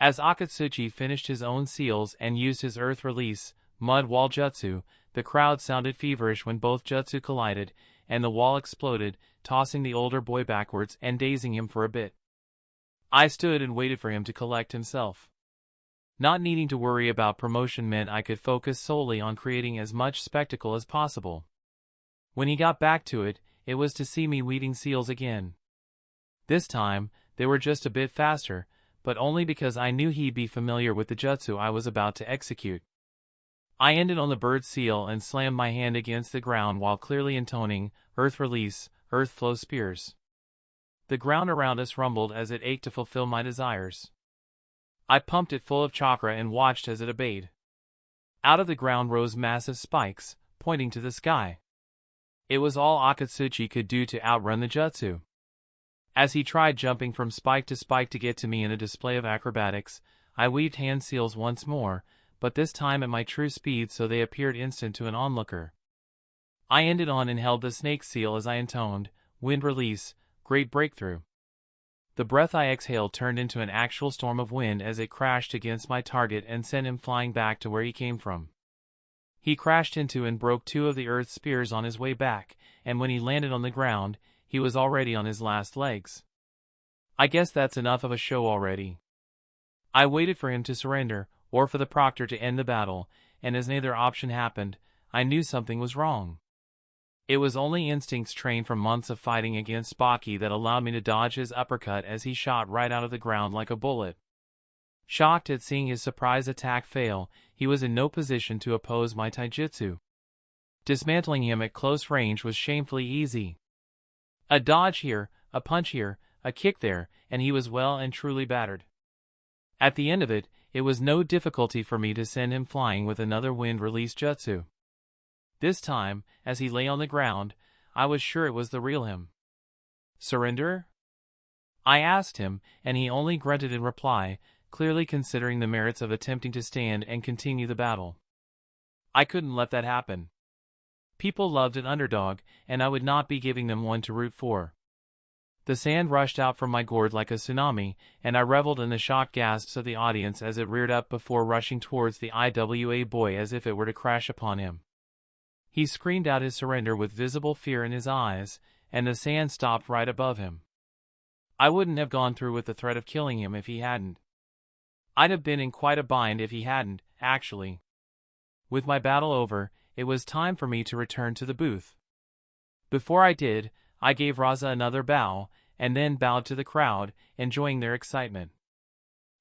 As Akatsuchi finished his own seals and used his earth release, mud wall jutsu, the crowd sounded feverish when both jutsu collided, and the wall exploded, tossing the older boy backwards and dazing him for a bit. I stood and waited for him to collect himself. Not needing to worry about promotion meant I could focus solely on creating as much spectacle as possible. When he got back to it, it was to see me weaving seals again. This time, they were just a bit faster, but only because I knew he'd be familiar with the jutsu I was about to execute. I ended on the bird seal and slammed my hand against the ground while clearly intoning, Earth Release, Earth Flow Spears. The ground around us rumbled as it ached to fulfill my desires. I pumped it full of chakra and watched as it obeyed. Out of the ground rose massive spikes, pointing to the sky. It was all Akatsuchi could do to outrun the jutsu. As he tried jumping from spike to get to me in a display of acrobatics, I weaved hand seals once more, but this time at my true speed so they appeared instant to an onlooker. I ended on and held the snake seal as I intoned, Wind Release, Great Breakthrough. The breath I exhaled turned into an actual storm of wind as it crashed against my target and sent him flying back to where he came from. He crashed into and broke two of the earth spears on his way back, and when he landed on the ground, he was already on his last legs. I guess that's enough of a show already. I waited for him to surrender, or for the proctor to end the battle, and as neither option happened, I knew something was wrong. It was only instincts trained from months of fighting against Baki that allowed me to dodge his uppercut as he shot right out of the ground like a bullet. Shocked at seeing his surprise attack fail, he was in no position to oppose my taijutsu. Dismantling him at close range was shamefully easy. A dodge here, a punch here, a kick there, and he was well and truly battered. At the end of it, it was no difficulty for me to send him flying with another wind release jutsu. This time, as he lay on the ground, I was sure it was the real him. Surrender? I asked him, and he only grunted in reply, clearly considering the merits of attempting to stand and continue the battle. I couldn't let that happen. People loved an underdog, and I would not be giving them one to root for. The sand rushed out from my gourd like a tsunami, and I reveled in the shocked gasps of the audience as it reared up before rushing towards the IWA boy as if it were to crash upon him. He screamed out his surrender with visible fear in his eyes, and the sand stopped right above him. I wouldn't have gone through with the threat of killing him if he hadn't. I'd have been in quite a bind if he hadn't, actually. With my battle over, it was time for me to return to the booth. Before I did, I gave Raza another bow, and then bowed to the crowd, enjoying their excitement.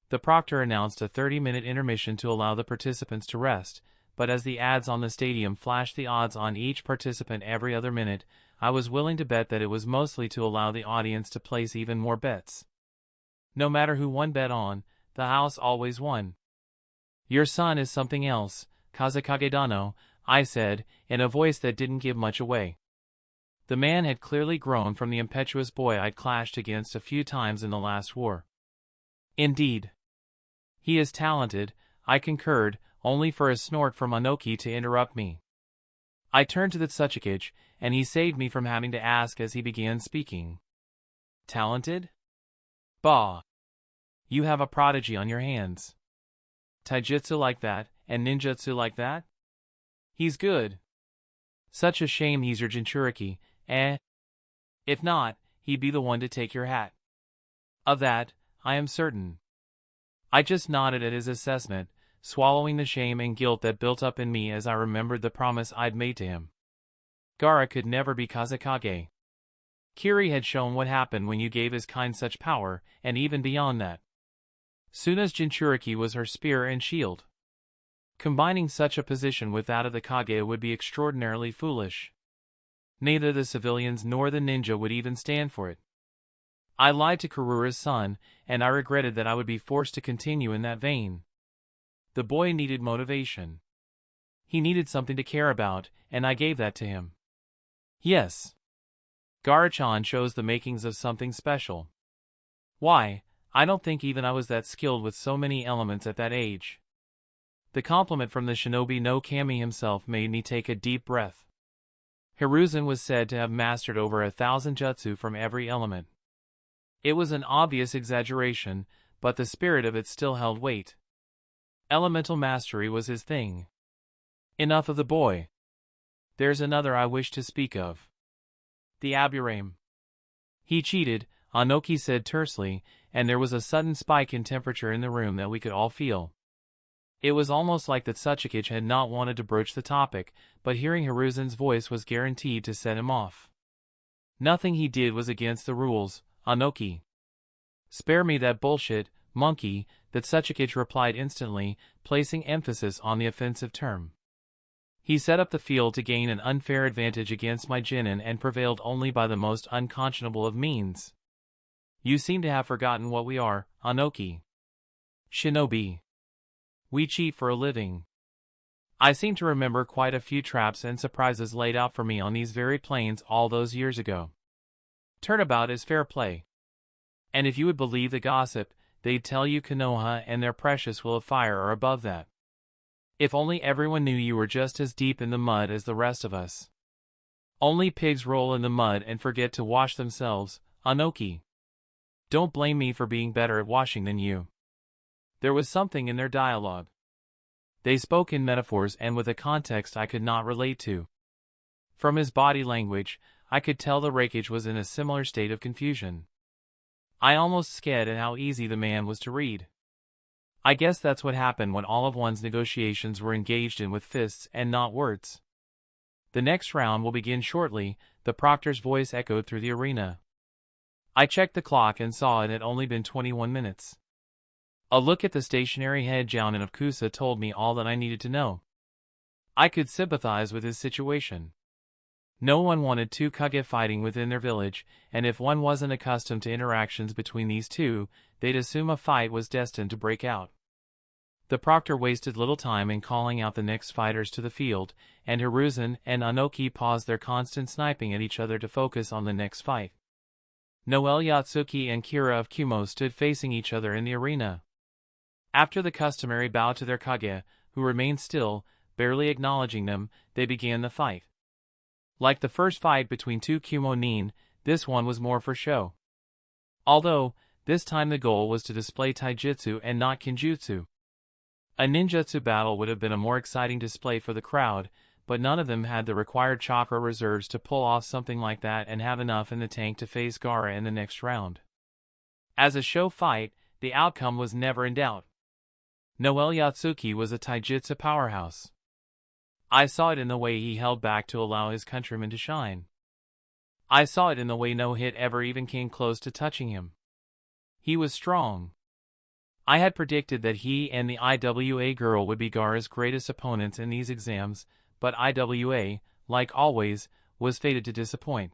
The proctor announced a 30-minute intermission to allow the participants to rest, but as the ads on the stadium flashed the odds on each participant every other minute, I was willing to bet that it was mostly to allow the audience to place even more bets. No matter who one bet on, the house always won. Your son is something else, Kazekage Dano, I said, in a voice that didn't give much away. The man had clearly grown from the impetuous boy I'd clashed against a few times in the last war. Indeed. He is talented, I concurred, only for a snort from Anoki to interrupt me. I turned to the Tsuchikage, and he saved me from having to ask as he began speaking. Talented? Bah! You have a prodigy on your hands. Taijutsu like that, and ninjutsu like that? He's good. Such a shame he's your Jinchuriki, eh? If not, he'd be the one to take your hat. Of that, I am certain. I just nodded at his assessment, swallowing the shame and guilt that built up in me as I remembered the promise I'd made to him. Gaara could never be Kazekage. Kiri had shown what happened when you gave his kind such power, and even beyond that. Suna's Jinchuriki was her spear and shield. Combining such a position with that of the Kage would be extraordinarily foolish. Neither the civilians nor the ninja would even stand for it. I lied to Karura's son, and I regretted that I would be forced to continue in that vein. The boy needed motivation. He needed something to care about, and I gave that to him. Yes. Gaara-chan shows the makings of something special. Why, I don't think even I was that skilled with so many elements at that age. The compliment from the shinobi no kami himself made me take a deep breath. Hiruzen was said to have mastered over 1,000 jutsu from every element. It was an obvious exaggeration, but the spirit of it still held weight. Elemental mastery was his thing. Enough of the boy. There's another I wish to speak of. The Aburame. He cheated, Anoki said tersely, and there was a sudden spike in temperature in the room that we could all feel. It was almost like that Kazekage had not wanted to broach the topic, but hearing Hiruzen's voice was guaranteed to set him off. Nothing he did was against the rules, Anoki. Spare me that bullshit, monkey, that Kazekage replied instantly, placing emphasis on the offensive term. He set up the field to gain an unfair advantage against my Genin and prevailed only by the most unconscionable of means. You seem to have forgotten what we are, Anoki. Shinobi. We cheat for a living. I seem to remember quite a few traps and surprises laid out for me on these very plains all those years ago. Turnabout is fair play. And if you would believe the gossip, they'd tell you Konoha and their precious will of fire are above that. If only everyone knew you were just as deep in the mud as the rest of us. Only pigs roll in the mud and forget to wash themselves, Anoki. Don't blame me for being better at washing than you. There was something in their dialogue. They spoke in metaphors and with a context I could not relate to. From his body language, I could tell the Reikage was in a similar state of confusion. I almost scared at how easy the man was to read. I guess that's what happened when all of one's negotiations were engaged in with fists and not words. The next round will begin shortly, the proctor's voice echoed through the arena. I checked the clock and saw it had only been 21 minutes. A look at the stationary head jounin of Kusa told me all that I needed to know. I could sympathize with his situation. No one wanted two Kage fighting within their village, and if one wasn't accustomed to interactions between these two, they'd assume a fight was destined to break out. The proctor wasted little time in calling out the next fighters to the field, and Hiruzen and Anoki paused their constant sniping at each other to focus on the next fight. Noel Yatsuki and Kira of Kumo stood facing each other in the arena. After the customary bow to their Kage, who remained still, barely acknowledging them, they began the fight. Like the first fight between two Kumo nin, this one was more for show. Although, this time the goal was to display taijutsu and not kinjutsu. A ninjutsu battle would have been a more exciting display for the crowd, but none of them had the required chakra reserves to pull off something like that and have enough in the tank to face Gaara in the next round. As a show fight, the outcome was never in doubt. Noel Yatsuki was a taijutsu powerhouse. I saw it in the way he held back to allow his countrymen to shine. I saw it in the way no hit ever even came close to touching him. He was strong. I had predicted that he and the IWA girl would be Gaara's greatest opponents in these exams, but IWA, like always, was fated to disappoint.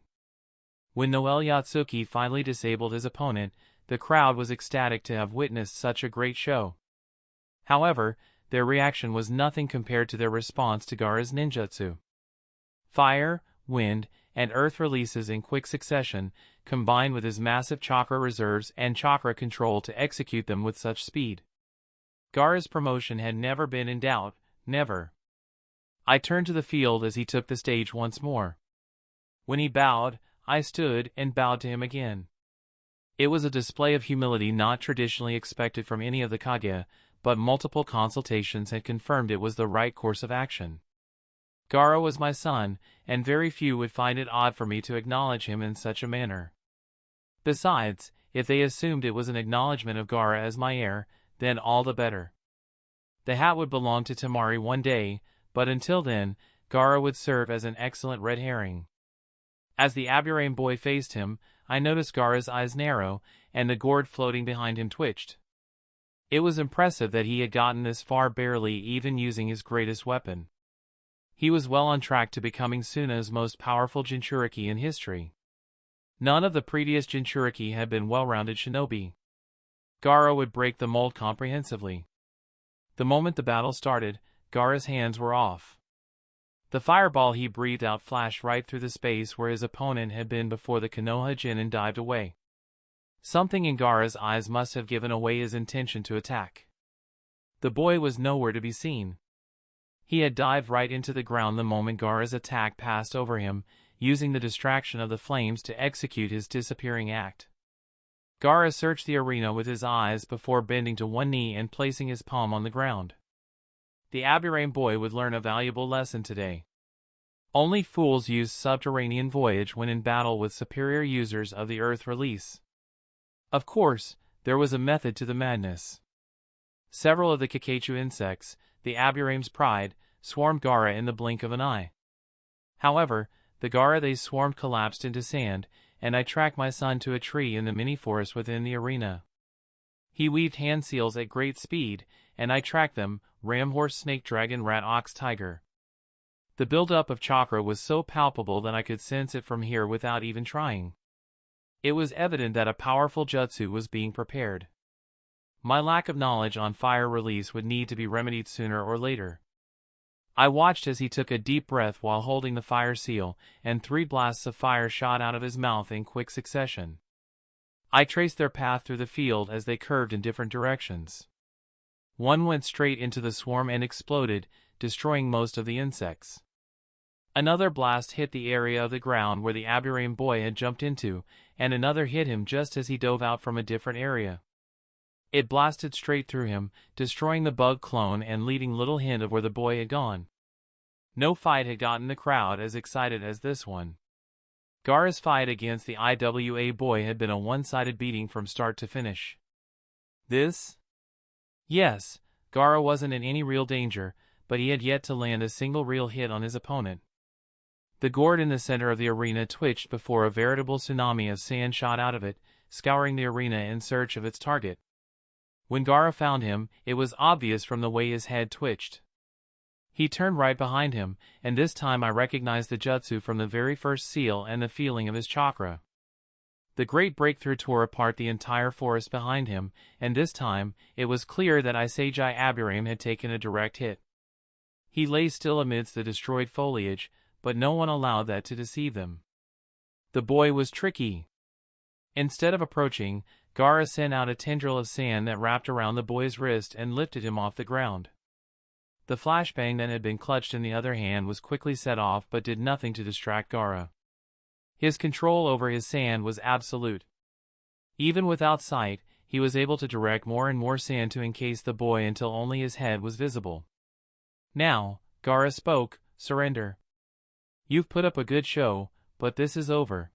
When Noel Yatsuki finally disabled his opponent, the crowd was ecstatic to have witnessed such a great show. However, their reaction was nothing compared to their response to Gaara's ninjutsu. Fire, wind, and earth releases in quick succession, combined with his massive chakra reserves and chakra control to execute them with such speed. Gaara's promotion had never been in doubt, never. I turned to the field as he took the stage once more. When he bowed, I stood and bowed to him again. It was a display of humility not traditionally expected from any of the Kage, but multiple consultations had confirmed it was the right course of action. Gaara was my son, and very few would find it odd for me to acknowledge him in such a manner. Besides, if they assumed it was an acknowledgement of Gaara as my heir, then all the better. The hat would belong to Temari one day, but until then, Gaara would serve as an excellent red herring. As the Aburame boy faced him, I noticed Gaara's eyes narrow, and the gourd floating behind him twitched. It was impressive that he had gotten this far barely even using his greatest weapon. He was well on track to becoming Suna's most powerful Jinchuriki in history. None of the previous Jinchuriki had been well-rounded shinobi. Gaara would break the mold comprehensively. The moment the battle started, Gaara's hands were off. The fireball he breathed out flashed right through the space where his opponent had been before the Konoha Jinin dived away. Something in Gaara's eyes must have given away his intention to attack. The boy was nowhere to be seen. He had dived right into the ground the moment Gaara's attack passed over him, using the distraction of the flames to execute his disappearing act. Gaara searched the arena with his eyes before bending to one knee and placing his palm on the ground. The Aburame boy would learn a valuable lesson today. Only fools use subterranean voyage when in battle with superior users of the Earth release. Of course, there was a method to the madness. Several of the Kakachu insects, the Aburame's pride, swarmed Gaara in the blink of an eye. However, the Gaara they swarmed collapsed into sand, and I tracked my son to a tree in the mini-forest within the arena. He weaved hand seals at great speed, and I tracked them, ram, horse, snake, dragon, rat, ox, tiger. The build-up of chakra was so palpable that I could sense it from here without even trying. It was evident that a powerful jutsu was being prepared. My lack of knowledge on fire release would need to be remedied sooner or later. I watched as he took a deep breath while holding the fire seal, and 3 blasts of fire shot out of his mouth in quick succession. I traced their path through the field as they curved in different directions. One went straight into the swarm and exploded, destroying most of the insects. Another blast hit the area of the ground where the Aburame boy had jumped into, and another hit him just as he dove out from a different area. It blasted straight through him, destroying the bug clone and leaving little hint of where the boy had gone. No fight had gotten the crowd as excited as this one. Gaara's fight against the IWA boy had been a one-sided beating from start to finish. This? Yes, Gaara wasn't in any real danger, but he had yet to land a single real hit on his opponent. The gourd in the center of the arena twitched before a veritable tsunami of sand shot out of it, scouring the arena in search of its target. When Gaara found him, it was obvious from the way his head twitched. He turned right behind him, and this time I recognized the jutsu from the very first seal and the feeling of his chakra. The great breakthrough tore apart the entire forest behind him, and this time, it was clear that Kazekage Aburame had taken a direct hit. He lay still amidst the destroyed foliage, but no one allowed that to deceive them. The boy was tricky. Instead of approaching, Gaara sent out a tendril of sand that wrapped around the boy's wrist and lifted him off the ground. The flashbang that had been clutched in the other hand was quickly set off but did nothing to distract Gaara. His control over his sand was absolute. Even without sight, he was able to direct more and more sand to encase the boy until only his head was visible. Now, Gaara spoke, "Surrender. You've put up a good show, but this is over."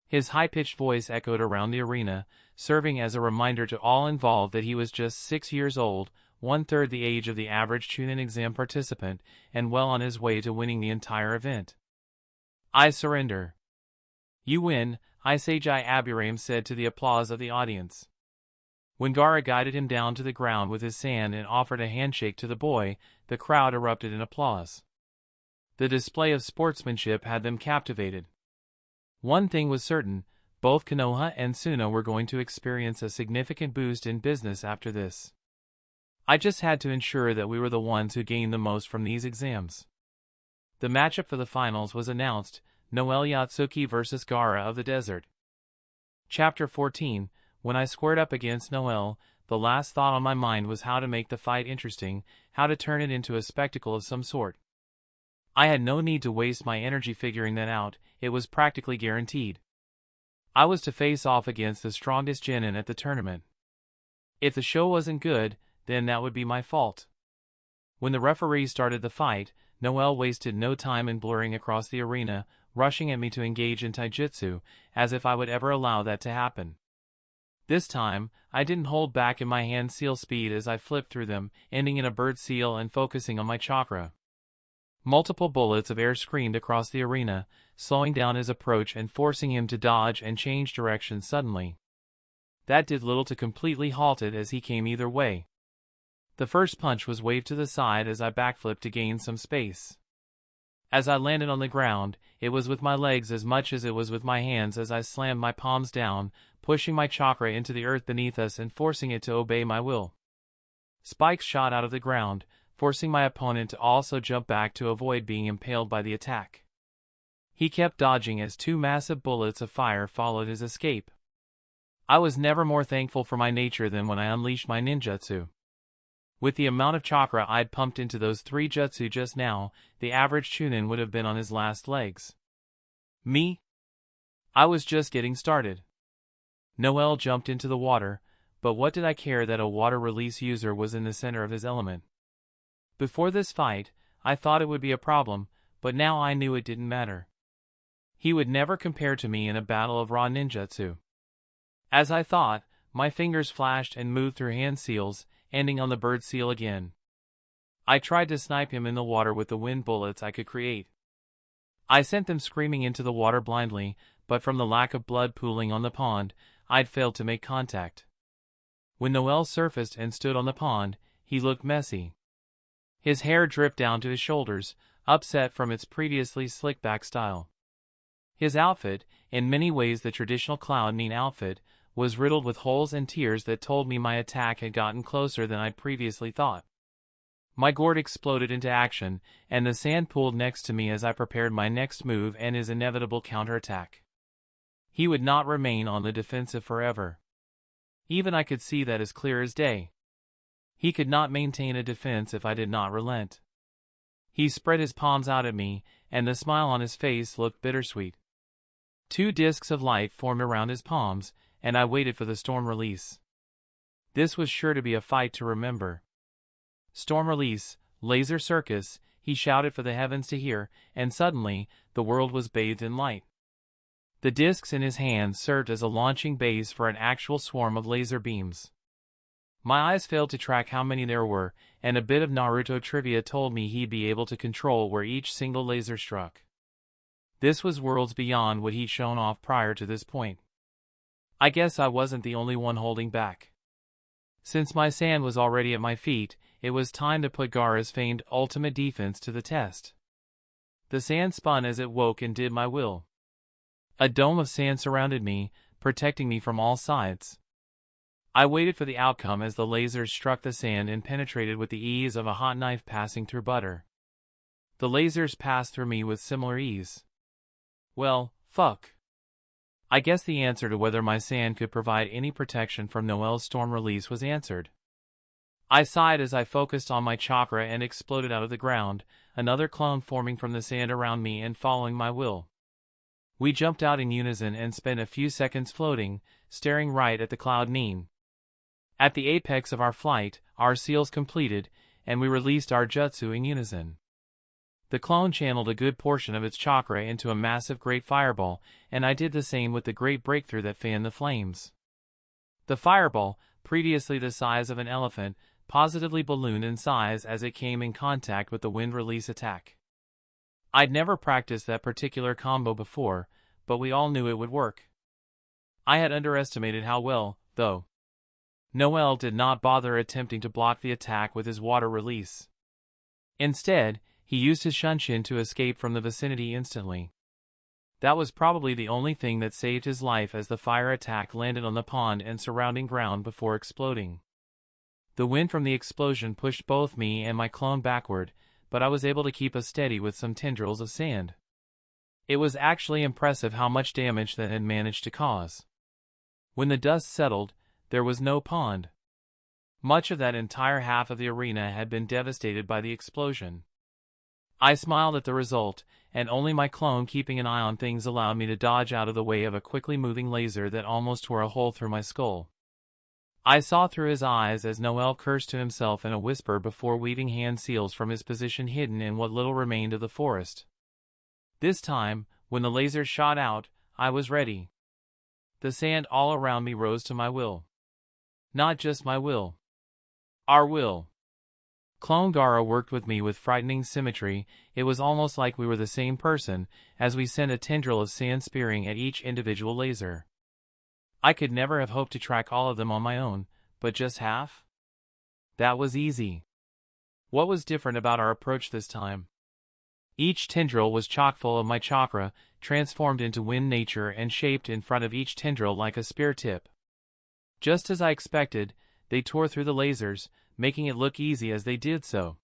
His high-pitched voice echoed around the arena, serving as a reminder to all involved that he was just 6 years old, 1/3 the age of the average Chunin exam participant, and well on his way to winning the entire event. "I surrender." "You win," Kazekage Aburame said to the applause of the audience. When Gaara guided him down to the ground with his sand and offered a handshake to the boy, the crowd erupted in applause. The display of sportsmanship had them captivated. One thing was certain, both Konoha and Suna were going to experience a significant boost in business after this. I just had to ensure that we were the ones who gained the most from these exams. The matchup for the finals was announced, Noel Yatsuki vs. Gaara of the Desert. Chapter 14. When I squared up against Noel, the last thought on my mind was how to make the fight interesting, how to turn it into a spectacle of some sort. I had no need to waste my energy figuring that out, it was practically guaranteed. I was to face off against the strongest genin at the tournament. If the show wasn't good, then that would be my fault. When the referee started the fight, Noel wasted no time in blurring across the arena, rushing at me to engage in taijutsu, as if I would ever allow that to happen. This time, I didn't hold back in my hand seal speed as I flipped through them, ending in a bird seal and focusing on my chakra. Multiple bullets of air screamed across the arena, slowing down his approach and forcing him to dodge and change direction suddenly. That did little to completely halt it as he came either way. The first punch was waved to the side as I backflipped to gain some space. As I landed on the ground, it was with my legs as much as it was with my hands as I slammed my palms down, pushing my chakra into the earth beneath us and forcing it to obey my will. Spikes shot out of the ground, forcing my opponent to also jump back to avoid being impaled by the attack. He kept dodging as two massive bullets of fire followed his escape. I was never more thankful for my nature than when I unleashed my ninjutsu. With the amount of chakra I'd pumped into those 3 jutsu just now, the average Chunin would have been on his last legs. Me? I was just getting started. Noel jumped into the water, but what did I care that a water release user was in the center of his element? Before this fight, I thought it would be a problem, but now I knew it didn't matter. He would never compare to me in a battle of raw ninjutsu. As I thought, my fingers flashed and moved through hand seals, ending on the bird seal again. I tried to snipe him in the water with the wind bullets I could create. I sent them screaming into the water blindly, but from the lack of blood pooling on the pond, I'd failed to make contact. When Noel surfaced and stood on the pond, he looked messy. His hair dripped down to his shoulders, upset from its previously slick-back style. His outfit, in many ways the traditional clown nin outfit, was riddled with holes and tears that told me my attack had gotten closer than I'd previously thought. My gourd exploded into action, and the sand pooled next to me as I prepared my next move and his inevitable counterattack. He would not remain on the defensive forever. Even I could see that as clear as day. He could not maintain a defense if I did not relent. He spread his palms out at me, and the smile on his face looked bittersweet. 2 discs of light formed around his palms, and I waited for the storm release. This was sure to be a fight to remember. Storm release, laser circus, he shouted for the heavens to hear, and suddenly, the world was bathed in light. The discs in his hands served as a launching base for an actual swarm of laser beams. My eyes failed to track how many there were, and a bit of Naruto trivia told me he'd be able to control where each single laser struck. This was worlds beyond what he'd shown off prior to this point. I guess I wasn't the only one holding back. Since my sand was already at my feet, it was time to put Gaara's famed ultimate defense to the test. The sand spun as it woke and did my will. A dome of sand surrounded me, protecting me from all sides. I waited for the outcome as the lasers struck the sand and penetrated with the ease of a hot knife passing through butter. The lasers passed through me with similar ease. Well, fuck. I guess the answer to whether my sand could provide any protection from Noel's storm release was answered. I sighed as I focused on my chakra and exploded out of the ground, another clone forming from the sand around me and following my will. We jumped out in unison and spent a few seconds floating, staring right at the cloud nin. At the apex of our flight, our seals completed, and we released our jutsu in unison. The clone channeled a good portion of its chakra into a massive great fireball, and I did the same with the great breakthrough that fanned the flames. The fireball, previously the size of an elephant, positively ballooned in size as it came in contact with the wind release attack. I'd never practiced that particular combo before, but we all knew it would work. I had underestimated how well, though. Noel did not bother attempting to block the attack with his water release. Instead, he used his shunshin to escape from the vicinity instantly. That was probably the only thing that saved his life as the fire attack landed on the pond and surrounding ground before exploding. The wind from the explosion pushed both me and my clone backward, but I was able to keep us steady with some tendrils of sand. It was actually impressive how much damage that had managed to cause. When the dust settled, there was no pond. Much of that entire half of the arena had been devastated by the explosion. I smiled at the result, and only my clone keeping an eye on things allowed me to dodge out of the way of a quickly moving laser that almost tore a hole through my skull. I saw through his eyes as Noel cursed to himself in a whisper before weaving hand seals from his position hidden in what little remained of the forest. This time, when the laser shot out, I was ready. The sand all around me rose to my will. Not just my will. Our will. Clone Gaara worked with me with frightening symmetry. It was almost like we were the same person, as we sent a tendril of sand spearing at each individual laser. I could never have hoped to track all of them on my own, but just half? That was easy. What was different about our approach this time? Each tendril was chock full of my chakra, transformed into wind nature and shaped in front of each tendril like a spear tip. Just as I expected, they tore through the lasers, making it look easy as they did so.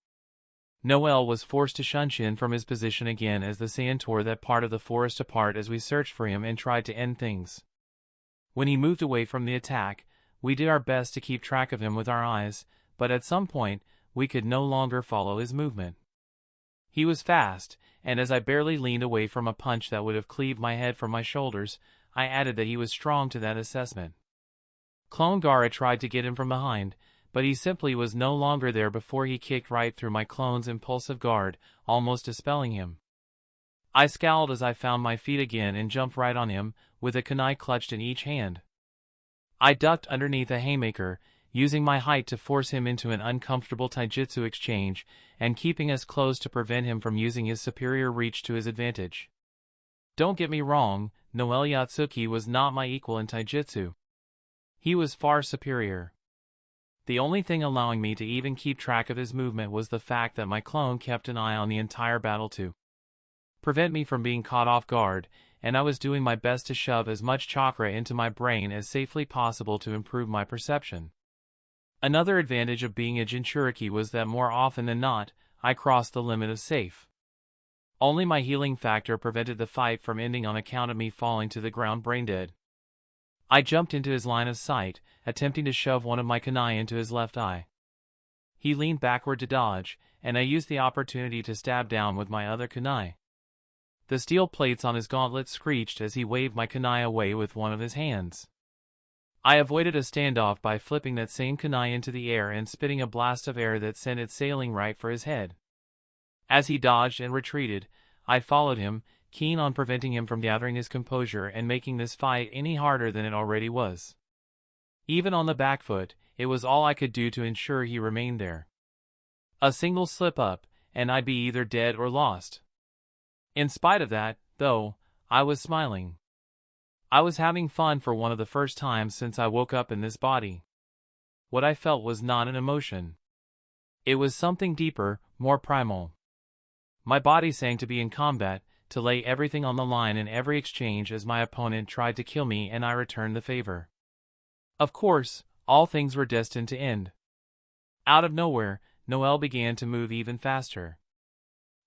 Noel was forced to shunshin from his position again as the sand tore that part of the forest apart as we searched for him and tried to end things. When he moved away from the attack, we did our best to keep track of him with our eyes, but at some point, we could no longer follow his movement. He was fast, and as I barely leaned away from a punch that would have cleaved my head from my shoulders, I added that he was strong to that assessment. Clone Gaara tried to get him from behind, but he simply was no longer there before he kicked right through my clone's impulsive guard, almost dispelling him. I scowled as I found my feet again and jumped right on him, with a kunai clutched in each hand. I ducked underneath a haymaker, using my height to force him into an uncomfortable taijutsu exchange, and keeping us close to prevent him from using his superior reach to his advantage. Don't get me wrong, Noel Yatsuki was not my equal in taijutsu. He was far superior. The only thing allowing me to even keep track of his movement was the fact that my clone kept an eye on the entire battle to prevent me from being caught off guard, and I was doing my best to shove as much chakra into my brain as safely possible to improve my perception. Another advantage of being a Jinchuriki was that more often than not, I crossed the limit of safe. Only my healing factor prevented the fight from ending on account of me falling to the ground brain dead. I jumped into his line of sight, attempting to shove one of my kunai into his left eye. He leaned backward to dodge, and I used the opportunity to stab down with my other kunai. The steel plates on his gauntlet screeched as he waved my kunai away with one of his hands. I avoided a standoff by flipping that same kunai into the air and spitting a blast of air that sent it sailing right for his head. As he dodged and retreated, I followed him, keen on preventing him from gathering his composure and making this fight any harder than it already was. Even on the back foot, it was all I could do to ensure he remained there. A single slip-up, and I'd be either dead or lost. In spite of that, though, I was smiling. I was having fun for one of the first times since I woke up in this body. What I felt was not an emotion. It was something deeper, more primal. My body sang to be in combat, to lay everything on the line in every exchange as my opponent tried to kill me and I returned the favor. Of course, all things were destined to end. Out of nowhere, Noel began to move even faster.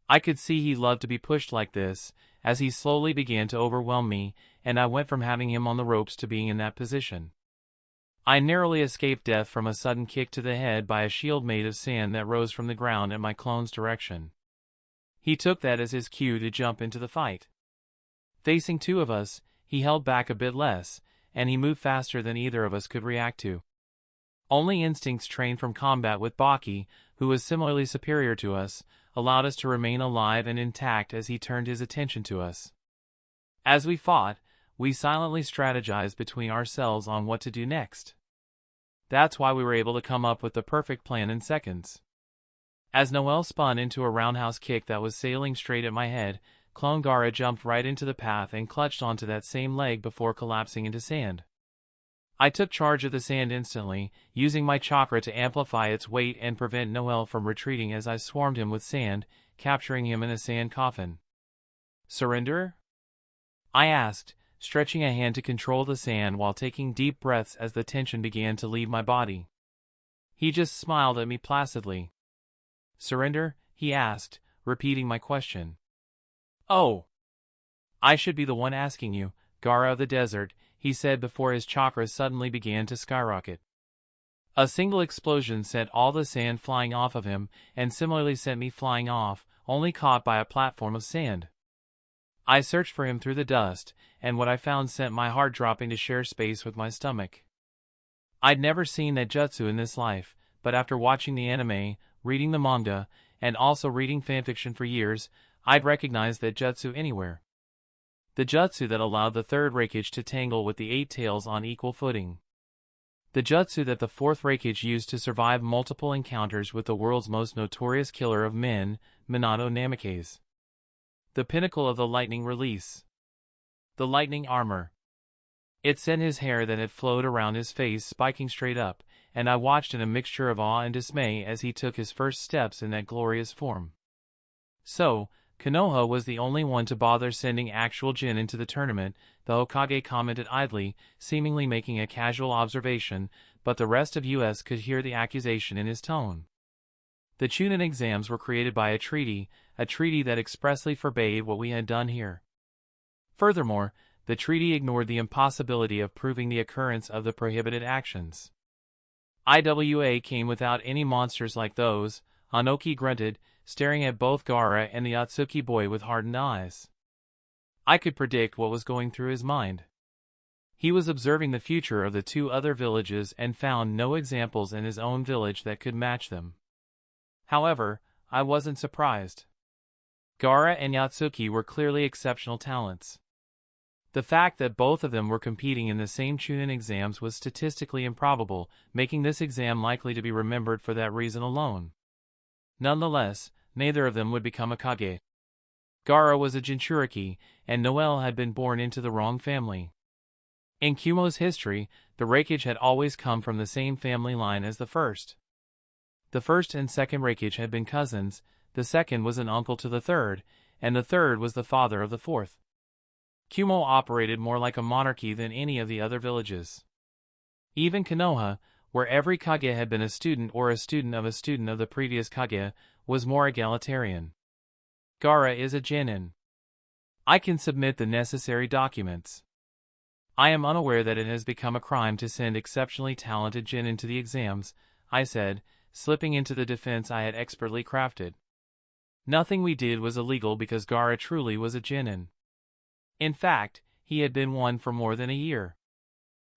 I could see he loved to be pushed like this, as he slowly began to overwhelm me, and I went from having him on the ropes to being in that position. I narrowly escaped death from a sudden kick to the head by a shield made of sand that rose from the ground in my clone's direction. He took that as his cue to jump into the fight. Facing two of us, he held back a bit less, and he moved faster than either of us could react to. Only instincts trained from combat with Baki, who was similarly superior to us, allowed us to remain alive and intact as he turned his attention to us. As we fought, we silently strategized between ourselves on what to do next. That's why we were able to come up with the perfect plan in seconds. As Noel spun into a roundhouse kick that was sailing straight at my head, Clone Gaara jumped right into the path and clutched onto that same leg before collapsing into sand. I took charge of the sand instantly, using my chakra to amplify its weight and prevent Noel from retreating as I swarmed him with sand, capturing him in a sand coffin. "Surrender?" I asked, stretching a hand to control the sand while taking deep breaths as the tension began to leave my body. He just smiled at me placidly. "Surrender?" he asked, repeating my question. "Oh. I should be the one asking you, Gaara of the desert," he said before his chakra suddenly began to skyrocket. A single explosion sent all the sand flying off of him, and similarly sent me flying off, only caught by a platform of sand. I searched for him through the dust, and what I found sent my heart dropping to share space with my stomach. I'd never seen that jutsu in this life, but after watching the anime, reading the manga, and also reading fanfiction for years, I'd recognized that jutsu anywhere. The jutsu that allowed the third Reikage to tangle with the eight tails on equal footing. The jutsu that the fourth Reikage used to survive multiple encounters with the world's most notorious killer of men, Minato Namikaze. The pinnacle of the lightning release. The lightning armor. It sent his hair that had flowed around his face spiking straight up, and I watched in a mixture of awe and dismay as he took his first steps in that glorious form. So, Konoha was the only one to bother sending actual Jin into the tournament, the Hokage commented idly, seemingly making a casual observation, but the rest of US could hear the accusation in his tone. The Chunin Exams were created by a treaty that expressly forbade what we had done here. Furthermore, the treaty ignored the impossibility of proving the occurrence of the prohibited actions. IWA came without any monsters like those, Anoki grunted, staring at both Gaara and the Atsuki boy with hardened eyes. I could predict what was going through his mind. He was observing the future of the two other villages and found no examples in his own village that could match them. However, I wasn't surprised. Gaara and Yatsuki were clearly exceptional talents. The fact that both of them were competing in the same Chunin exams was statistically improbable, making this exam likely to be remembered for that reason alone. Nonetheless, neither of them would become a Kage. Gaara was a Jinchuriki, and Noel had been born into the wrong family. In Kumo's history, the Reikage had always come from the same family line as the first. The first and second Reikage had been cousins, the second was an uncle to the third, and the third was the father of the fourth. Kumo operated more like a monarchy than any of the other villages. Even Konoha, where every Kage had been a student or a student of the previous Kage, was more egalitarian. Gaara is a genin. I can submit the necessary documents. I am unaware that it has become a crime to send exceptionally talented genin to the exams, I said, slipping into the defense I had expertly crafted. Nothing we did was illegal because Gaara truly was a genin. In fact, he had been one for more than a year.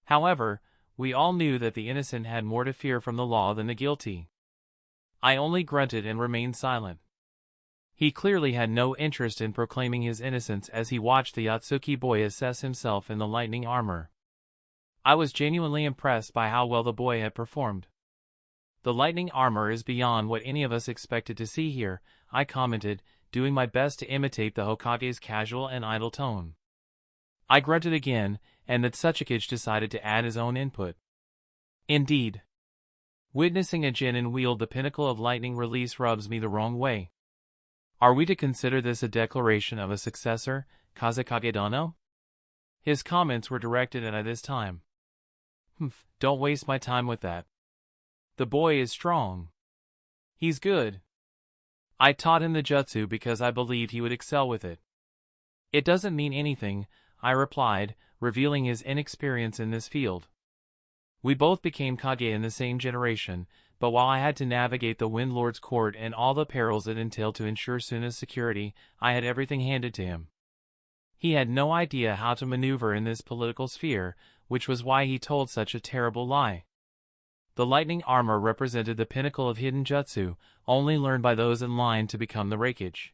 However, we all knew that the innocent had more to fear from the law than the guilty. I only grunted and remained silent. He clearly had no interest in proclaiming his innocence as he watched the Yatsuki boy assess himself in the lightning armor. I was genuinely impressed by how well the boy had performed. The lightning armor is beyond what any of us expected to see here, I commented, doing my best to imitate the Hokage's casual and idle tone. I grunted again, and the Tsuchikage decided to add his own input. Indeed. Witnessing a genin wield the pinnacle of lightning release rubs me the wrong way. Are we to consider this a declaration of a successor, Kazekage Dono? His comments were directed at I this time. Don't waste my time with that. The boy is strong. He's good. I taught him the jutsu because I believed he would excel with it. It doesn't mean anything, I replied, revealing his inexperience in this field. We both became Kage in the same generation, but while I had to navigate the Wind Lord's court and all the perils it entailed to ensure Suna's security, I had everything handed to him. He had no idea how to maneuver in this political sphere, which was why he told such a terrible lie. The lightning armor represented the pinnacle of hidden jutsu, only learned by those in line to become the Reikage.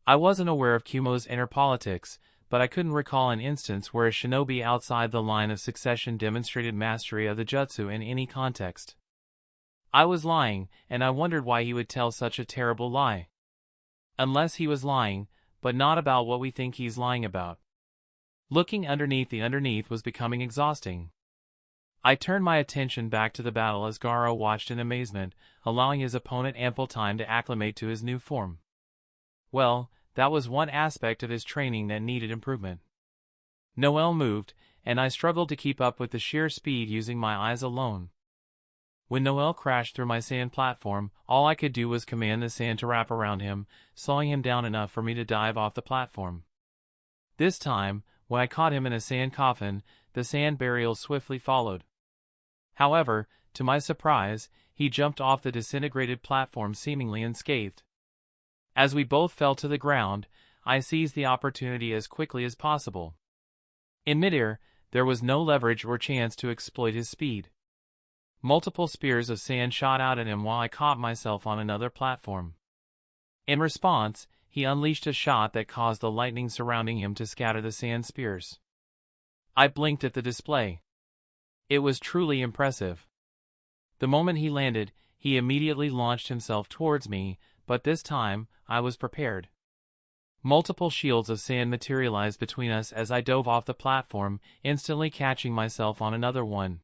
I wasn't aware of Kumo's inner politics, but I couldn't recall an instance where a shinobi outside the line of succession demonstrated mastery of the jutsu in any context. I was lying, and I wondered why he would tell such a terrible lie. Unless he was lying, but not about what we think he's lying about. Looking underneath the underneath was becoming exhausting. I turned my attention back to the battle as Gaara watched in amazement, allowing his opponent ample time to acclimate to his new form. Well, that was one aspect of his training that needed improvement. Noel moved, and I struggled to keep up with the sheer speed using my eyes alone. When Noel crashed through my sand platform, all I could do was command the sand to wrap around him, slowing him down enough for me to dive off the platform. This time, when I caught him in a sand coffin, the sand burial swiftly followed. However, to my surprise, he jumped off the disintegrated platform seemingly unscathed. As we both fell to the ground, I seized the opportunity as quickly as possible. In midair, there was no leverage or chance to exploit his speed. Multiple spears of sand shot out at him while I caught myself on another platform. In response, he unleashed a shot that caused the lightning surrounding him to scatter the sand spears. I blinked at the display. It was truly impressive. The moment he landed, he immediately launched himself towards me, but this time, I was prepared. Multiple shields of sand materialized between us as I dove off the platform, instantly catching myself on another one.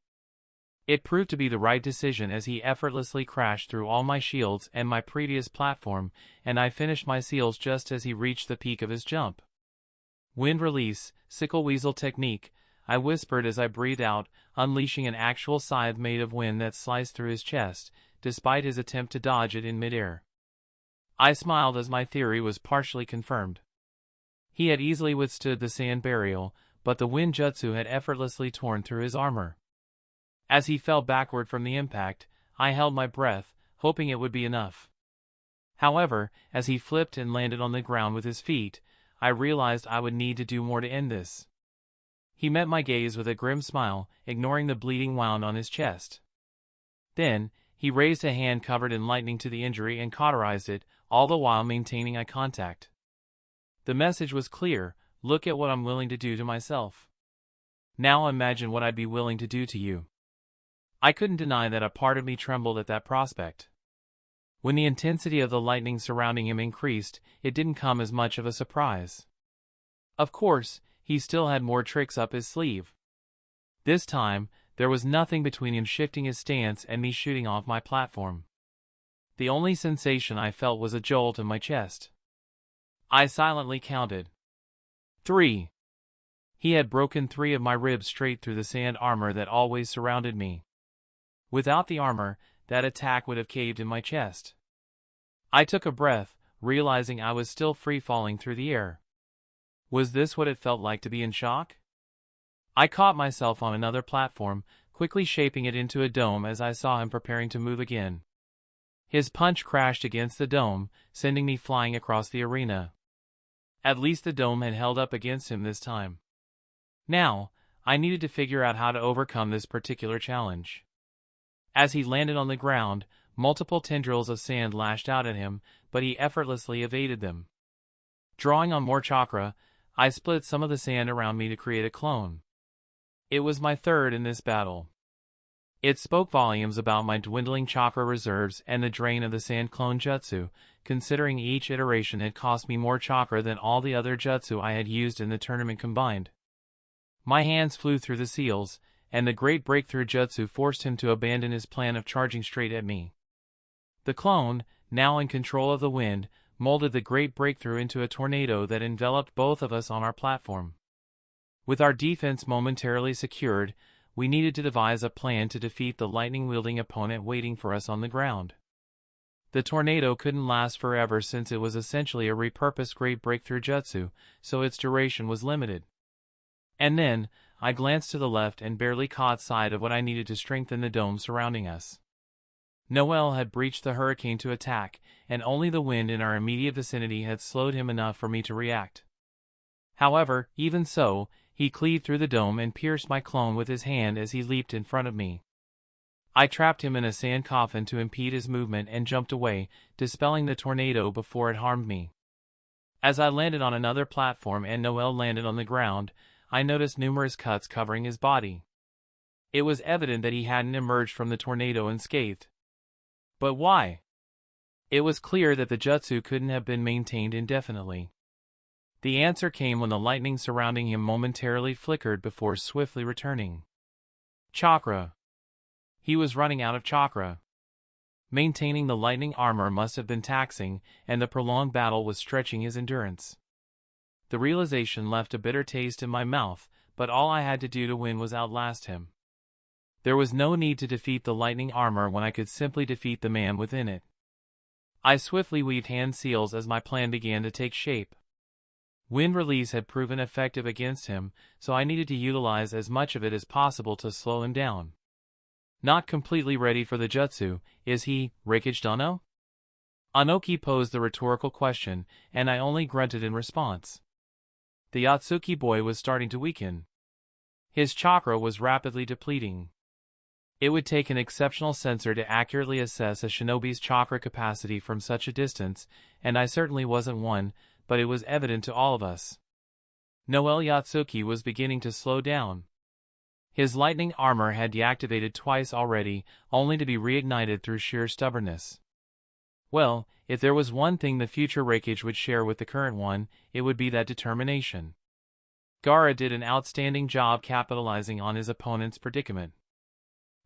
It proved to be the right decision as he effortlessly crashed through all my shields and my previous platform, and I finished my seals just as he reached the peak of his jump. Wind release, sickle weasel technique, I whispered as I breathed out, unleashing an actual scythe made of wind that sliced through his chest, despite his attempt to dodge it in midair. I smiled as my theory was partially confirmed. He had easily withstood the sand burial, but the wind jutsu had effortlessly torn through his armor. As he fell backward from the impact, I held my breath, hoping it would be enough. However, as he flipped and landed on the ground with his feet, I realized I would need to do more to end this. He met my gaze with a grim smile, ignoring the bleeding wound on his chest. Then, he raised a hand covered in lightning to the injury and cauterized it, all the while maintaining eye contact. The message was clear: look at what I'm willing to do to myself. Now imagine what I'd be willing to do to you. I couldn't deny that a part of me trembled at that prospect. When the intensity of the lightning surrounding him increased, it didn't come as much of a surprise. Of course, he still had more tricks up his sleeve. This time, there was nothing between him shifting his stance and me shooting off my platform. The only sensation I felt was a jolt in my chest. I silently counted. 3. He had broken 3 of my ribs straight through the sand armor that always surrounded me. Without the armor, that attack would have caved in my chest. I took a breath, realizing I was still free-falling through the air. Was this what it felt like to be in shock? I caught myself on another platform, quickly shaping it into a dome as I saw him preparing to move again. His punch crashed against the dome, sending me flying across the arena. At least the dome had held up against him this time. Now, I needed to figure out how to overcome this particular challenge. As he landed on the ground, multiple tendrils of sand lashed out at him, but he effortlessly evaded them. Drawing on more chakra, I split some of the sand around me to create a clone. It was my third in this battle. It spoke volumes about my dwindling chakra reserves and the drain of the sand clone jutsu, considering each iteration had cost me more chakra than all the other jutsu I had used in the tournament combined. My hands flew through the seals, and the great breakthrough jutsu forced him to abandon his plan of charging straight at me. The clone, now in control of the wind, molded the great breakthrough into a tornado that enveloped both of us on our platform. With our defense momentarily secured, we needed to devise a plan to defeat the lightning-wielding opponent waiting for us on the ground. The tornado couldn't last forever since it was essentially a repurposed great breakthrough jutsu, so its duration was limited. And then, I glanced to the left and barely caught sight of what I needed to strengthen the dome surrounding us. Noel had breached the hurricane to attack, and only the wind in our immediate vicinity had slowed him enough for me to react. However, even so, he cleaved through the dome and pierced my clone with his hand as he leaped in front of me. I trapped him in a sand coffin to impede his movement and jumped away, dispelling the tornado before it harmed me. As I landed on another platform and Noel landed on the ground, I noticed numerous cuts covering his body. It was evident that he hadn't emerged from the tornado unscathed. But why? It was clear that the jutsu couldn't have been maintained indefinitely. The answer came when the lightning surrounding him momentarily flickered before swiftly returning. Chakra. He was running out of chakra. Maintaining the lightning armor must have been taxing, and the prolonged battle was stretching his endurance. The realization left a bitter taste in my mouth, but all I had to do to win was outlast him. There was no need to defeat the lightning armor when I could simply defeat the man within it. I swiftly weaved hand seals as my plan began to take shape. Wind release had proven effective against him, so I needed to utilize as much of it as possible to slow him down. Not completely ready for the jutsu, is he, Reikage Dono? Anoki posed the rhetorical question, and I only grunted in response. The Yatsuki boy was starting to weaken. His chakra was rapidly depleting. It would take an exceptional sensor to accurately assess a shinobi's chakra capacity from such a distance, and I certainly wasn't one, but it was evident to all of us. Noel Yatsuki was beginning to slow down. His lightning armor had deactivated twice already, only to be reignited through sheer stubbornness. Well, if there was one thing the future Reikage would share with the current one, it would be that determination. Gaara did an outstanding job capitalizing on his opponent's predicament.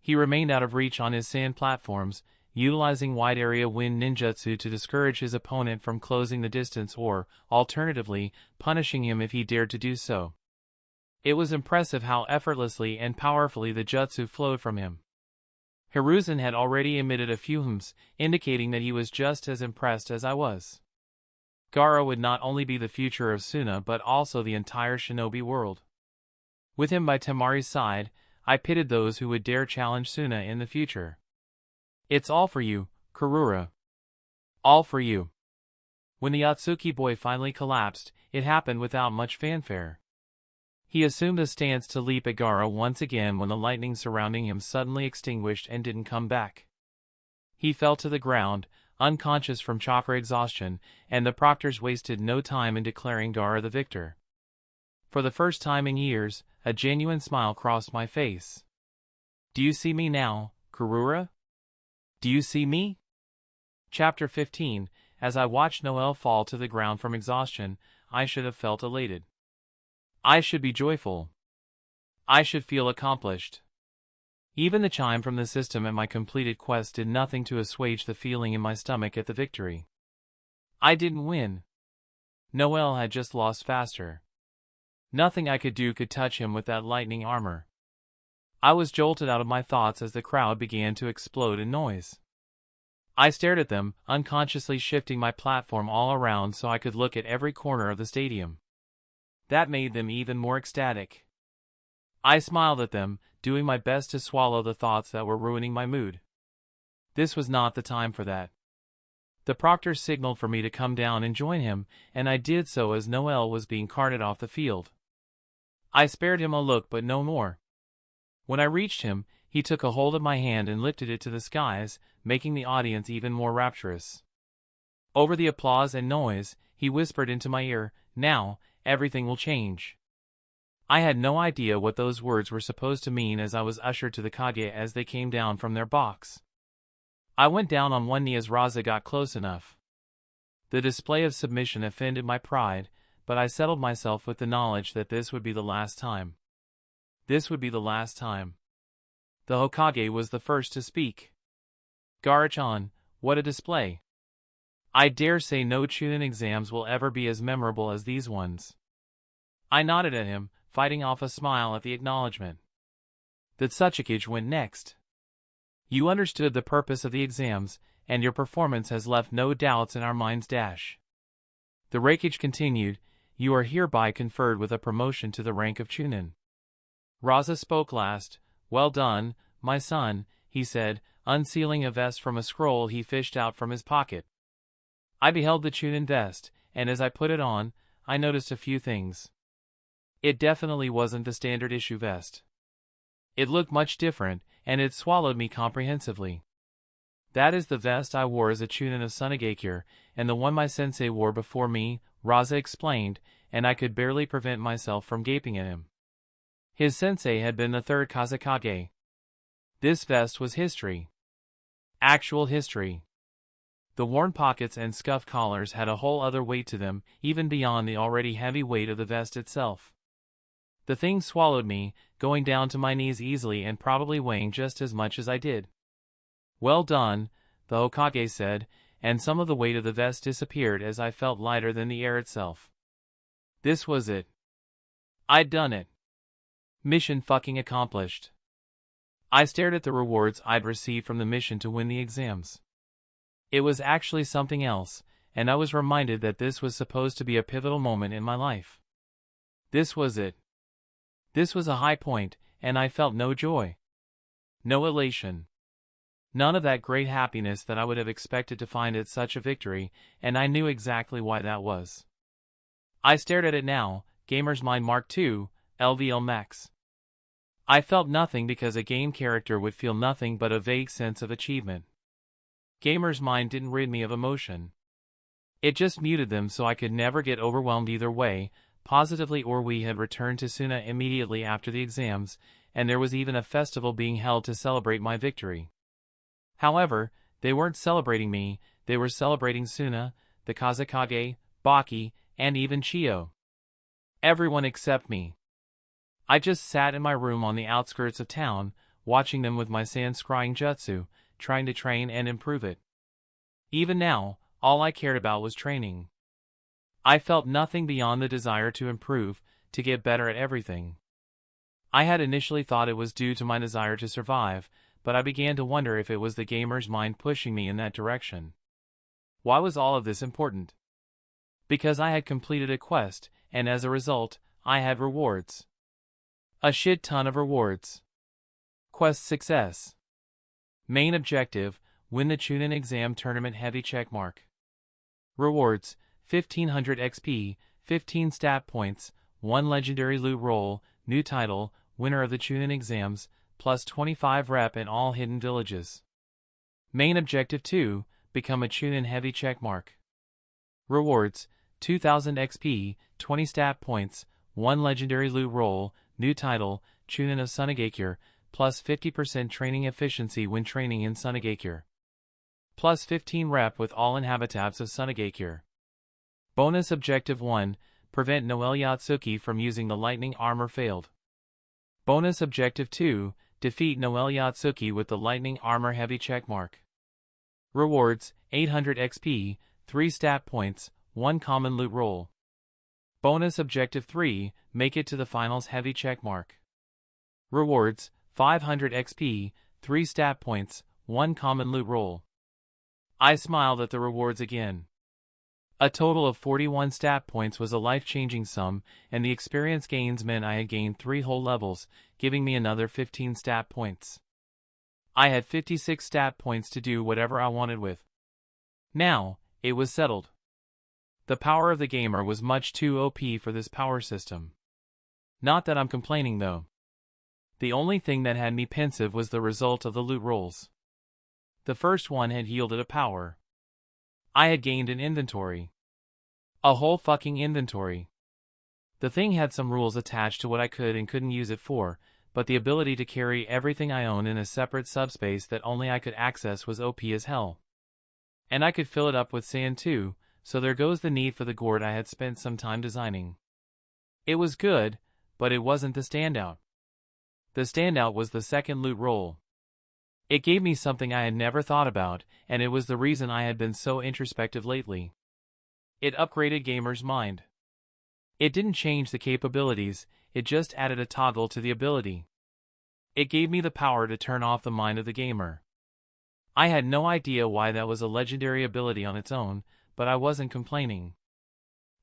He remained out of reach on his sand platforms, utilizing wide-area wind ninjutsu to discourage his opponent from closing the distance or, alternatively, punishing him if he dared to do so. It was impressive how effortlessly and powerfully the jutsu flowed from him. Hiruzen had already emitted a few hums, indicating that he was just as impressed as I was. Gaara would not only be the future of Suna but also the entire shinobi world. With him by Temari's side, I pitied those who would dare challenge Suna in the future. It's all for you, Kurura. All for you. When the Atsuki boy finally collapsed, it happened without much fanfare. He assumed a stance to leap at Gaara once again when the lightning surrounding him suddenly extinguished and didn't come back. He fell to the ground, unconscious from chakra exhaustion, and the proctors wasted no time in declaring Gaara the victor. For the first time in years, a genuine smile crossed my face. Do you see me now, Kurura? Do you see me? Chapter 15. As I watched Noel fall to the ground from exhaustion, I should have felt elated. I should be joyful. I should feel accomplished. Even the chime from the system at my completed quest did nothing to assuage the feeling in my stomach at the victory. I didn't win. Noel had just lost faster. Nothing I could do could touch him with that lightning armor. I was jolted out of my thoughts as the crowd began to explode in noise. I stared at them, unconsciously shifting my platform all around so I could look at every corner of the stadium. That made them even more ecstatic. I smiled at them, doing my best to swallow the thoughts that were ruining my mood. This was not the time for that. The proctor signaled for me to come down and join him, and I did so as Noel was being carted off the field. I spared him a look but no more. When I reached him, he took a hold of my hand and lifted it to the skies, making the audience even more rapturous. Over the applause and noise, he whispered into my ear, "Now, everything will change." I had no idea what those words were supposed to mean as I was ushered to the Kage as they came down from their box. I went down on one knee as Raza got close enough. The display of submission offended my pride, but I settled myself with the knowledge that this would be the last time. This would be the last time. The Hokage was the first to speak. "Gaara-chan, what a display. I dare say no Chunin exams will ever be as memorable as these ones." I nodded at him, fighting off a smile at the acknowledgement. The Kazekage went next. "You understood the purpose of the exams, and your performance has left no doubts in our minds. The Reikage continued, you are hereby conferred with a promotion to the rank of Chunin." Raza spoke last. "Well done, my son," he said, unsealing a vest from a scroll he fished out from his pocket. I beheld the Chunin vest, and as I put it on, I noticed a few things. It definitely wasn't the standard issue vest. It looked much different, and it swallowed me comprehensively. "That is the vest I wore as a Chunin of Sunagakure, and the one my sensei wore before me," Raza explained, and I could barely prevent myself from gaping at him. His sensei had been the third Kazekage. This vest was history. Actual history. The worn pockets and scuffed collars had a whole other weight to them, even beyond the already heavy weight of the vest itself. The thing swallowed me, going down to my knees easily and probably weighing just as much as I did. "Well done," the Hokage said, and some of the weight of the vest disappeared as I felt lighter than the air itself. This was it. I'd done it. Mission fucking accomplished. I stared at the rewards I'd received from the mission to win the exams. It was actually something else, and I was reminded that this was supposed to be a pivotal moment in my life. This was it. This was a high point, and I felt no joy. No elation. None of that great happiness that I would have expected to find at such a victory, and I knew exactly why that was. I stared at it now, Gamer's Mind Mark II, LVL Max. I felt nothing because a game character would feel nothing but a vague sense of achievement. Gamer's Mind didn't rid me of emotion. It just muted them so I could never get overwhelmed either way, positively, or we had returned to Suna immediately after the exams, and there was even a festival being held to celebrate my victory. However, they weren't celebrating me, they were celebrating Suna, the Kazekage, Baki, and even Chio. Everyone except me. I just sat in my room on the outskirts of town, watching them with my sand scrying jutsu, trying to train and improve it. Even now, all I cared about was training. I felt nothing beyond the desire to improve, to get better at everything. I had initially thought it was due to my desire to survive, but I began to wonder if it was the gamer's mind pushing me in that direction. Why was all of this important? Because I had completed a quest, and as a result, I had rewards. A shit ton of rewards. Quest success. Main objective, win the Chunin Exam Tournament heavy checkmark. Rewards, 1500 XP, 15 stat points, 1 legendary loot roll, new title, winner of the Chunin Exams, plus 25 rep in all hidden villages. Main objective 2, become a Chunin heavy checkmark. Rewards, 2000 XP, 20 stat points, 1 legendary loot roll, new title, Chunin of Sunagakure, plus 50% training efficiency when training in Sunagakure. Plus 15 rep with all inhabitants of Sunagakure. Bonus objective 1, prevent Noelle Yatsuki from using the lightning armor failed. Bonus objective 2, defeat Noelle Yatsuki with the lightning armor heavy checkmark. Rewards, 800 XP, 3 stat points, 1 common loot roll. Bonus objective 3, make it to the finals heavy checkmark. Rewards, 500 XP, 3 stat points, 1 common loot roll. I smiled at the rewards again. A total of 41 stat points was a life-changing sum, and the experience gains meant I had gained 3 whole levels, giving me another 15 stat points. I had 56 stat points to do whatever I wanted with. Now, it was settled. The power of the gamer was much too OP for this power system. Not that I'm complaining though. The only thing that had me pensive was the result of the loot rolls. The first one had yielded a power. I had gained an inventory. A whole fucking inventory. The thing had some rules attached to what I could and couldn't use it for, but the ability to carry everything I own in a separate subspace that only I could access was OP as hell. And I could fill it up with sand too, so there goes the need for the gourd I had spent some time designing. It was good, but it wasn't the standout. The standout was the second loot roll. It gave me something I had never thought about, and it was the reason I had been so introspective lately. It upgraded gamer's mind. It didn't change the capabilities, it just added a toggle to the ability. It gave me the power to turn off the mind of the gamer. I had no idea why that was a legendary ability on its own, but I wasn't complaining.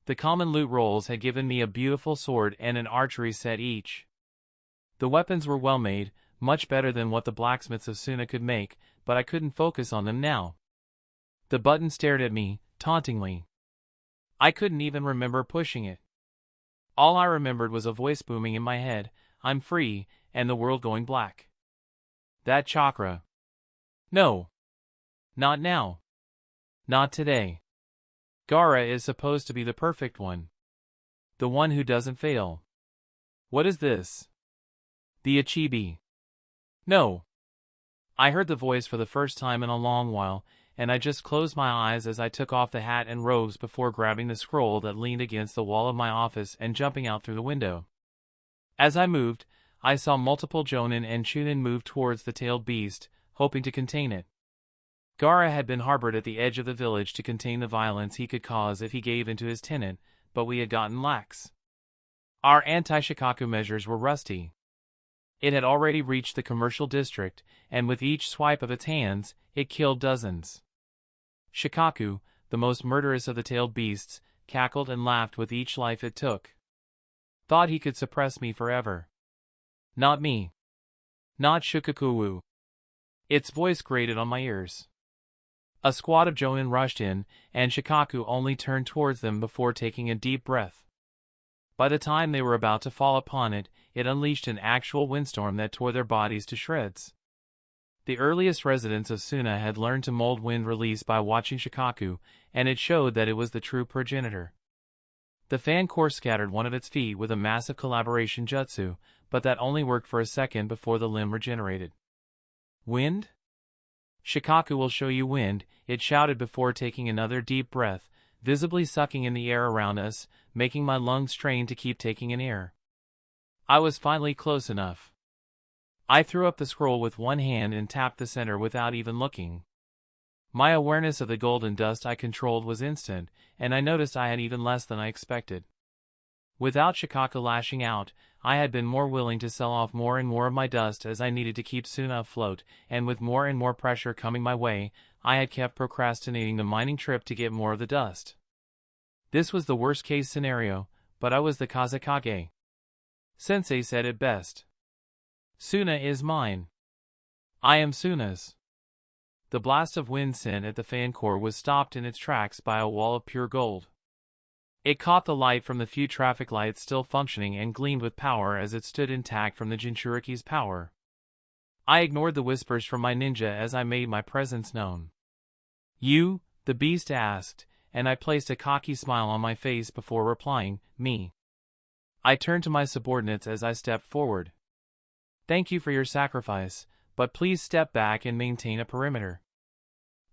The common loot rolls had given me a beautiful sword and an archery set each. The weapons were well made, much better than what the blacksmiths of Suna could make, but I couldn't focus on them now. The button stared at me, tauntingly. I couldn't even remember pushing it. All I remembered was a voice booming in my head, I'm free, and the world going black. That chakra. No. Not now. Not today. Gaara is supposed to be the perfect one. The one who doesn't fail. What is this? The Ichibi. No. I heard the voice for the first time in a long while, and I just closed my eyes as I took off the hat and robes before grabbing the scroll that leaned against the wall of my office and jumping out through the window. As I moved, I saw multiple Jonin and Chunin move towards the tailed beast, hoping to contain it. Gaara had been harbored at the edge of the village to contain the violence he could cause if he gave into his tenet, but we had gotten lax. Our anti-Shikaku measures were rusty. It had already reached the commercial district, and with each swipe of its hands, it killed dozens. Shikaku, the most murderous of the tailed beasts, cackled and laughed with each life it took. Thought he could suppress me forever. Not me. Not Shukaku. Its voice grated on my ears. A squad of Jonin rushed in, and Shikaku only turned towards them before taking a deep breath. By the time they were about to fall upon it, it unleashed an actual windstorm that tore their bodies to shreds. The earliest residents of Suna had learned to mold wind release by watching Shikaku, and it showed that it was the true progenitor. The fan core scattered one of its feet with a massive collaboration jutsu, but that only worked for a second before the limb regenerated. Wind? Shikaku will show you wind, it shouted before taking another deep breath, visibly sucking in the air around us, making my lungs strain to keep taking in air. I was finally close enough. I threw up the scroll with one hand and tapped the center without even looking. My awareness of the golden dust I controlled was instant, and I noticed I had even less than I expected. Without Shikaku lashing out, I had been more willing to sell off more and more of my dust as I needed to keep Suna afloat, and with more and more pressure coming my way, I had kept procrastinating the mining trip to get more of the dust. This was the worst-case scenario, but I was the Kazekage. Sensei said it best. Suna is mine. I am Suna's. The blast of wind sent at the fan core was stopped in its tracks by a wall of pure gold. It caught the light from the few traffic lights still functioning and gleamed with power as it stood intact from the Jinchuriki's power. I ignored the whispers from my ninja as I made my presence known. "You?" the beast asked, and I placed a cocky smile on my face before replying, "Me." I turned to my subordinates as I stepped forward. "Thank you for your sacrifice, but please step back and maintain a perimeter."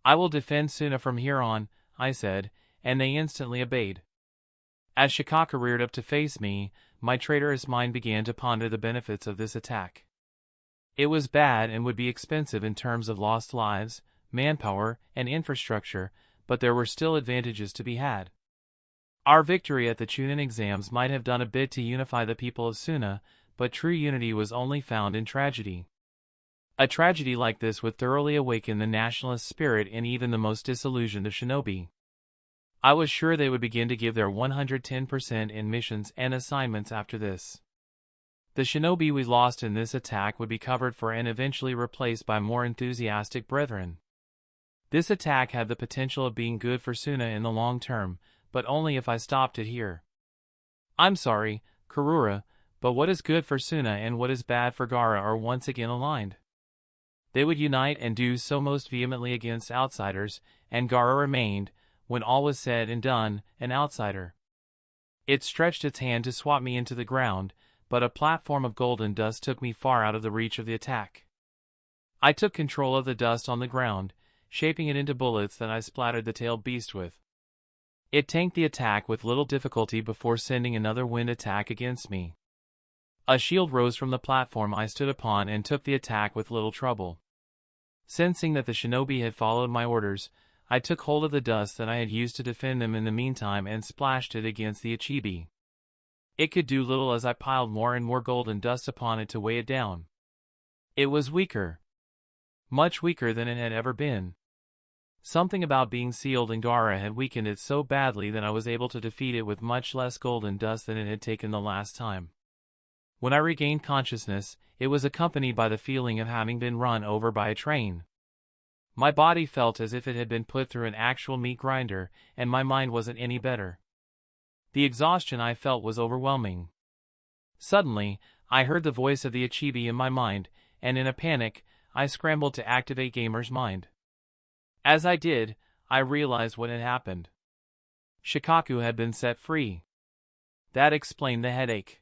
"I will defend Suna from here on," I said, and they instantly obeyed. As Shikaku reared up to face me, my traitorous mind began to ponder the benefits of this attack. It was bad and would be expensive in terms of lost lives, manpower, and infrastructure, but there were still advantages to be had. Our victory at the Chunin Exams might have done a bit to unify the people of Suna, but true unity was only found in tragedy. A tragedy like this would thoroughly awaken the nationalist spirit in even the most disillusioned of shinobi. I was sure they would begin to give their 110% in missions and assignments after this. The shinobi we lost in this attack would be covered for and eventually replaced by more enthusiastic brethren. This attack had the potential of being good for Suna in the long term, but only if I stopped it here. I'm sorry, Karura, but what is good for Suna and what is bad for Gaara are once again aligned. They would unite and do so most vehemently against outsiders, and Gaara remained, when all was said and done, an outsider. It stretched its hand to swat me into the ground, but a platform of golden dust took me far out of the reach of the attack. I took control of the dust on the ground, shaping it into bullets that I splattered the tailed beast with. It tanked the attack with little difficulty before sending another wind attack against me. A shield rose from the platform I stood upon and took the attack with little trouble. Sensing that the shinobi had followed my orders, I took hold of the dust that I had used to defend them in the meantime and splashed it against the Ichibi. It could do little as I piled more and more golden dust upon it to weigh it down. It was weaker. Much weaker than it had ever been. Something about being sealed in Gaara had weakened it so badly that I was able to defeat it with much less golden dust than it had taken the last time. When I regained consciousness, it was accompanied by the feeling of having been run over by a train. My body felt as if it had been put through an actual meat grinder, and my mind wasn't any better. The exhaustion I felt was overwhelming. Suddenly, I heard the voice of the Ichibi in my mind, and in a panic, I scrambled to activate Gamer's mind. As I did, I realized what had happened. Shikaku had been set free. That explained the headache.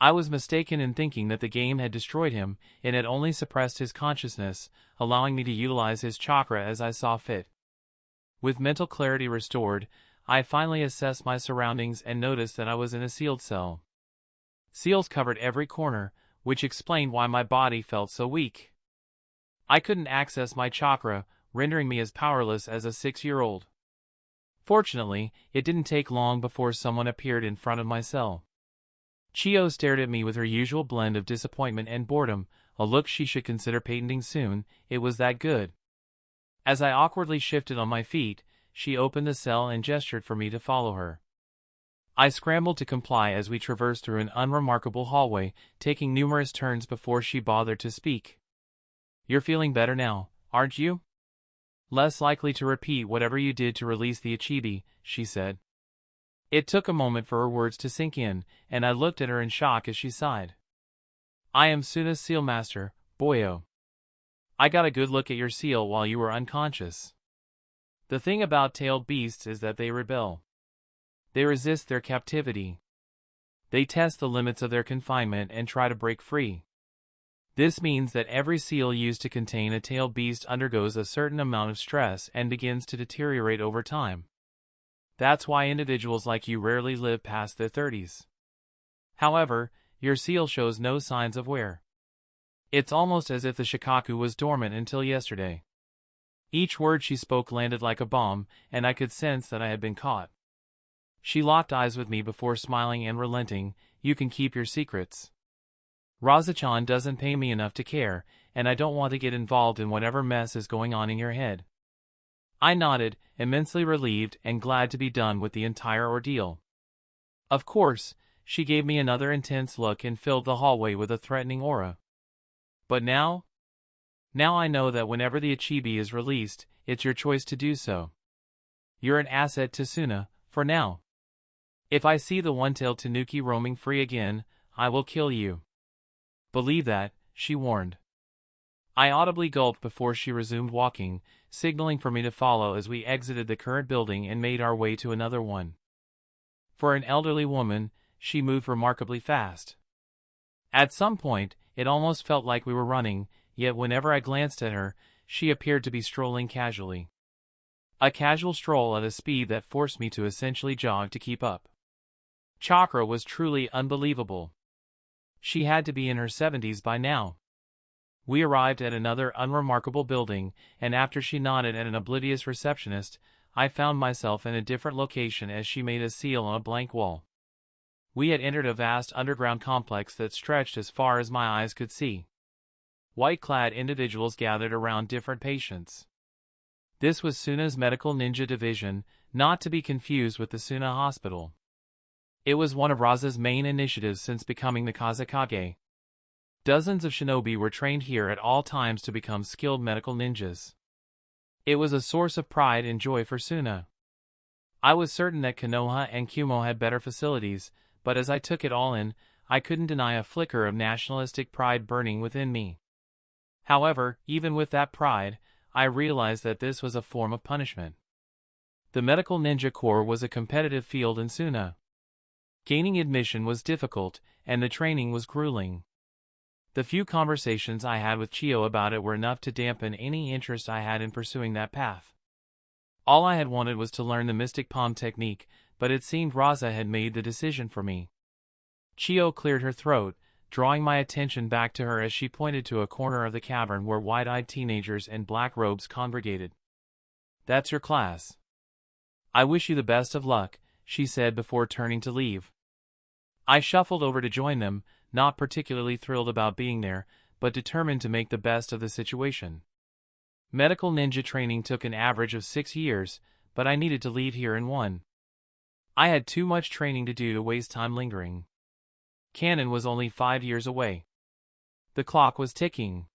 I was mistaken in thinking that the game had destroyed him. It had only suppressed his consciousness, allowing me to utilize his chakra as I saw fit. With mental clarity restored, I finally assessed my surroundings and noticed that I was in a sealed cell. Seals covered every corner, which explained why my body felt so weak. I couldn't access my chakra, rendering me as powerless as a 6-year-old. Fortunately, it didn't take long before someone appeared in front of my cell. Chio stared at me with her usual blend of disappointment and boredom, a look she should consider patenting soon. It was that good. As I awkwardly shifted on my feet, she opened the cell and gestured for me to follow her. I scrambled to comply as we traversed through an unremarkable hallway, taking numerous turns before she bothered to speak. "You're feeling better now, aren't you? Less likely to repeat whatever you did to release the Ichibi," she said. It took a moment for her words to sink in, and I looked at her in shock as she sighed. "I am Suna's seal master, Boyo. I got a good look at your seal while you were unconscious. The thing about tailed beasts is that they rebel. They resist their captivity. They test the limits of their confinement and try to break free. This means that every seal used to contain a tailed beast undergoes a certain amount of stress and begins to deteriorate over time. That's why individuals like you rarely live past their 30s. However, your seal shows no signs of wear. It's almost as if the Shikaku was dormant until yesterday. Each word she spoke landed like a bomb, and I could sense that I had been caught. She locked eyes with me before smiling and relenting. You can keep your secrets. Raza-chan doesn't pay me enough to care, and I don't want to get involved in whatever mess is going on in your head. I nodded, immensely relieved and glad to be done with the entire ordeal. Of course, she gave me another intense look and filled the hallway with a threatening aura. But now? Now I know that whenever the Ichibi is released, it's your choice to do so. You're an asset to Suna, for now. If I see the one-tailed tanuki roaming free again, I will kill you. Believe that, she warned. I audibly gulped before she resumed walking, signaling for me to follow as we exited the current building and made our way to another one. For an elderly woman, she moved remarkably fast. At some point, it almost felt like we were running, yet whenever I glanced at her, she appeared to be strolling casually. A casual stroll at a speed that forced me to essentially jog to keep up. Chakra was truly unbelievable. She had to be in her 70s by now. We arrived at another unremarkable building, and after she nodded at an oblivious receptionist, I found myself in a different location as she made a seal on a blank wall. We had entered a vast underground complex that stretched as far as my eyes could see. White-clad individuals gathered around different patients. This was Suna's medical ninja division, not to be confused with the Suna Hospital. It was one of Raza's main initiatives since becoming the Kazekage. Dozens of shinobi were trained here at all times to become skilled medical ninjas. It was a source of pride and joy for Suna. I was certain that Konoha and Kumo had better facilities, but as I took it all in, I couldn't deny a flicker of nationalistic pride burning within me. However, even with that pride, I realized that this was a form of punishment. The Medical Ninja Corps was a competitive field in Suna. Gaining admission was difficult, and the training was grueling. The few conversations I had with Chio about it were enough to dampen any interest I had in pursuing that path. All I had wanted was to learn the mystic palm technique, but it seemed Raza had made the decision for me. Chio cleared her throat, drawing my attention back to her as she pointed to a corner of the cavern where wide-eyed teenagers in black robes congregated. "That's your class. I wish you the best of luck," she said before turning to leave. I shuffled over to join them, not particularly thrilled about being there, but determined to make the best of the situation. Medical ninja training took an average of 6 years, but I needed to leave here in 1. I had too much training to do to waste time lingering. Canon was only 5 years away. The clock was ticking.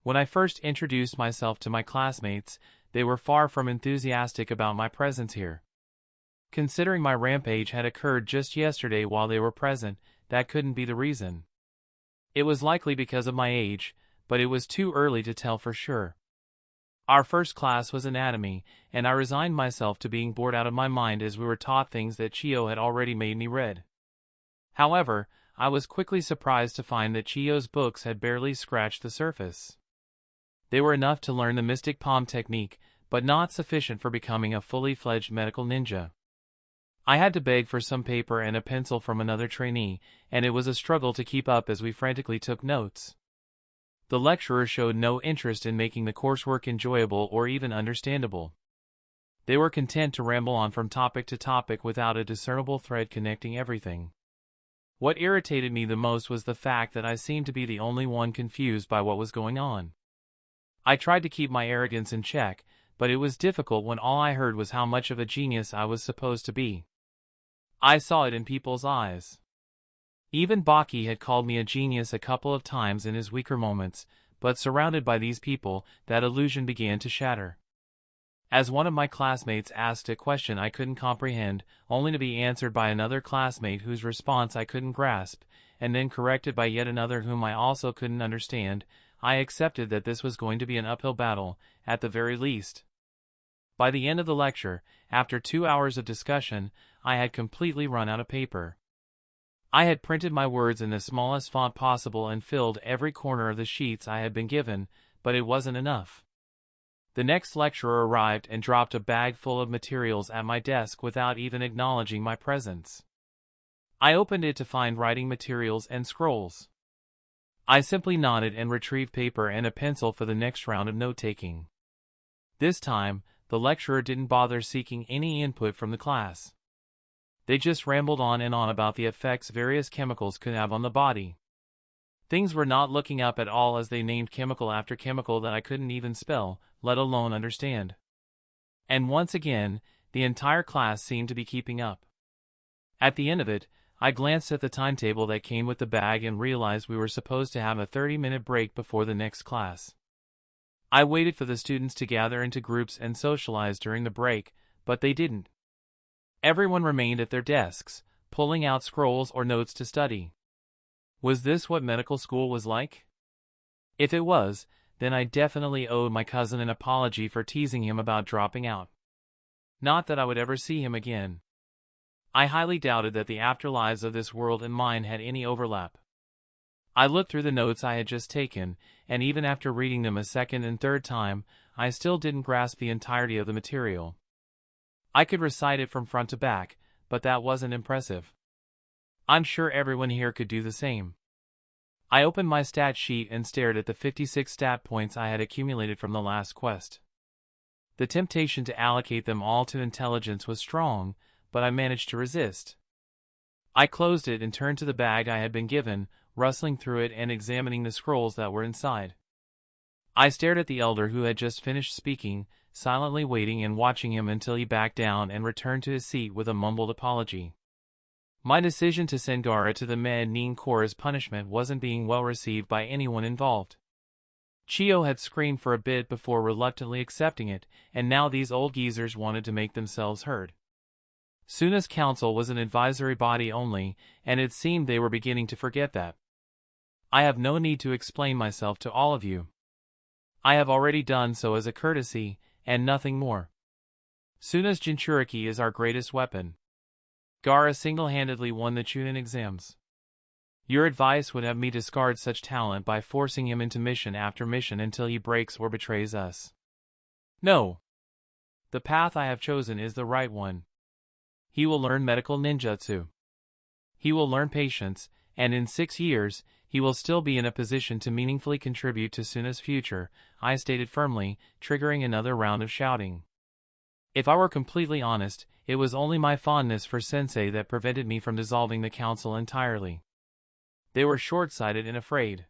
When I first introduced myself to my classmates, they were far from enthusiastic about my presence here. Considering my rampage had occurred just yesterday while they were present, that couldn't be the reason. It was likely because of my age, but it was too early to tell for sure. Our first class was anatomy, and I resigned myself to being bored out of my mind as we were taught things that Chio had already made me read. However, I was quickly surprised to find that Chio's books had barely scratched the surface. They were enough to learn the mystic palm technique, but not sufficient for becoming a fully fledged medical ninja. I had to beg for some paper and a pencil from another trainee, and it was a struggle to keep up as we frantically took notes. The lecturer showed no interest in making the coursework enjoyable or even understandable. They were content to ramble on from topic to topic without a discernible thread connecting everything. What irritated me the most was the fact that I seemed to be the only one confused by what was going on. I tried to keep my arrogance in check, but it was difficult when all I heard was how much of a genius I was supposed to be. I saw it in people's eyes. Even Baki had called me a genius a couple of times in his weaker moments, but surrounded by these people, that illusion began to shatter. As one of my classmates asked a question I couldn't comprehend, only to be answered by another classmate whose response I couldn't grasp, and then corrected by yet another whom I also couldn't understand, I accepted that this was going to be an uphill battle, at the very least. By the end of the lecture, after 2 hours of discussion, I had completely run out of paper. I had printed my words in the smallest font possible and filled every corner of the sheets I had been given, but it wasn't enough. The next lecturer arrived and dropped a bag full of materials at my desk without even acknowledging my presence. I opened it to find writing materials and scrolls. I simply nodded and retrieved paper and a pencil for the next round of note-taking. This time, the lecturer didn't bother seeking any input from the class. They just rambled on and on about the effects various chemicals could have on the body. Things were not looking up at all as they named chemical after chemical that I couldn't even spell, let alone understand. And once again, the entire class seemed to be keeping up. At the end of it, I glanced at the timetable that came with the bag and realized we were supposed to have a 30-minute break before the next class. I waited for the students to gather into groups and socialize during the break, but they didn't. Everyone remained at their desks, pulling out scrolls or notes to study. Was this what medical school was like? If it was, then I definitely owed my cousin an apology for teasing him about dropping out. Not that I would ever see him again. I highly doubted that the afterlives of this world and mine had any overlap. I looked through the notes I had just taken, and even after reading them a second and third time, I still didn't grasp the entirety of the material. I could recite it from front to back, but that wasn't impressive. I'm sure everyone here could do the same. I opened my stat sheet and stared at the 56 stat points I had accumulated from the last quest. The temptation to allocate them all to intelligence was strong, but I managed to resist. I closed it and turned to the bag I had been given, rustling through it and examining the scrolls that were inside. I stared at the elder who had just finished speaking, silently waiting and watching him until he backed down and returned to his seat with a mumbled apology. My decision to send Gaara to the Menin Corps as punishment wasn't being well received by anyone involved. Chio had screamed for a bit before reluctantly accepting it, and now these old geezers wanted to make themselves heard. Suna's council was an advisory body only, and it seemed they were beginning to forget that. I have no need to explain myself to all of you. I have already done so as a courtesy, and nothing more. Suna's Jinchuriki is our greatest weapon. Gaara single-handedly won the Chunin Exams. Your advice would have me discard such talent by forcing him into mission after mission until he breaks or betrays us. No. The path I have chosen is the right one. He will learn medical ninjutsu. He will learn patience, and in 6 years, he will still be in a position to meaningfully contribute to Suna's future, I stated firmly, triggering another round of shouting. If I were completely honest, it was only my fondness for Sensei that prevented me from dissolving the council entirely. They were short-sighted and afraid.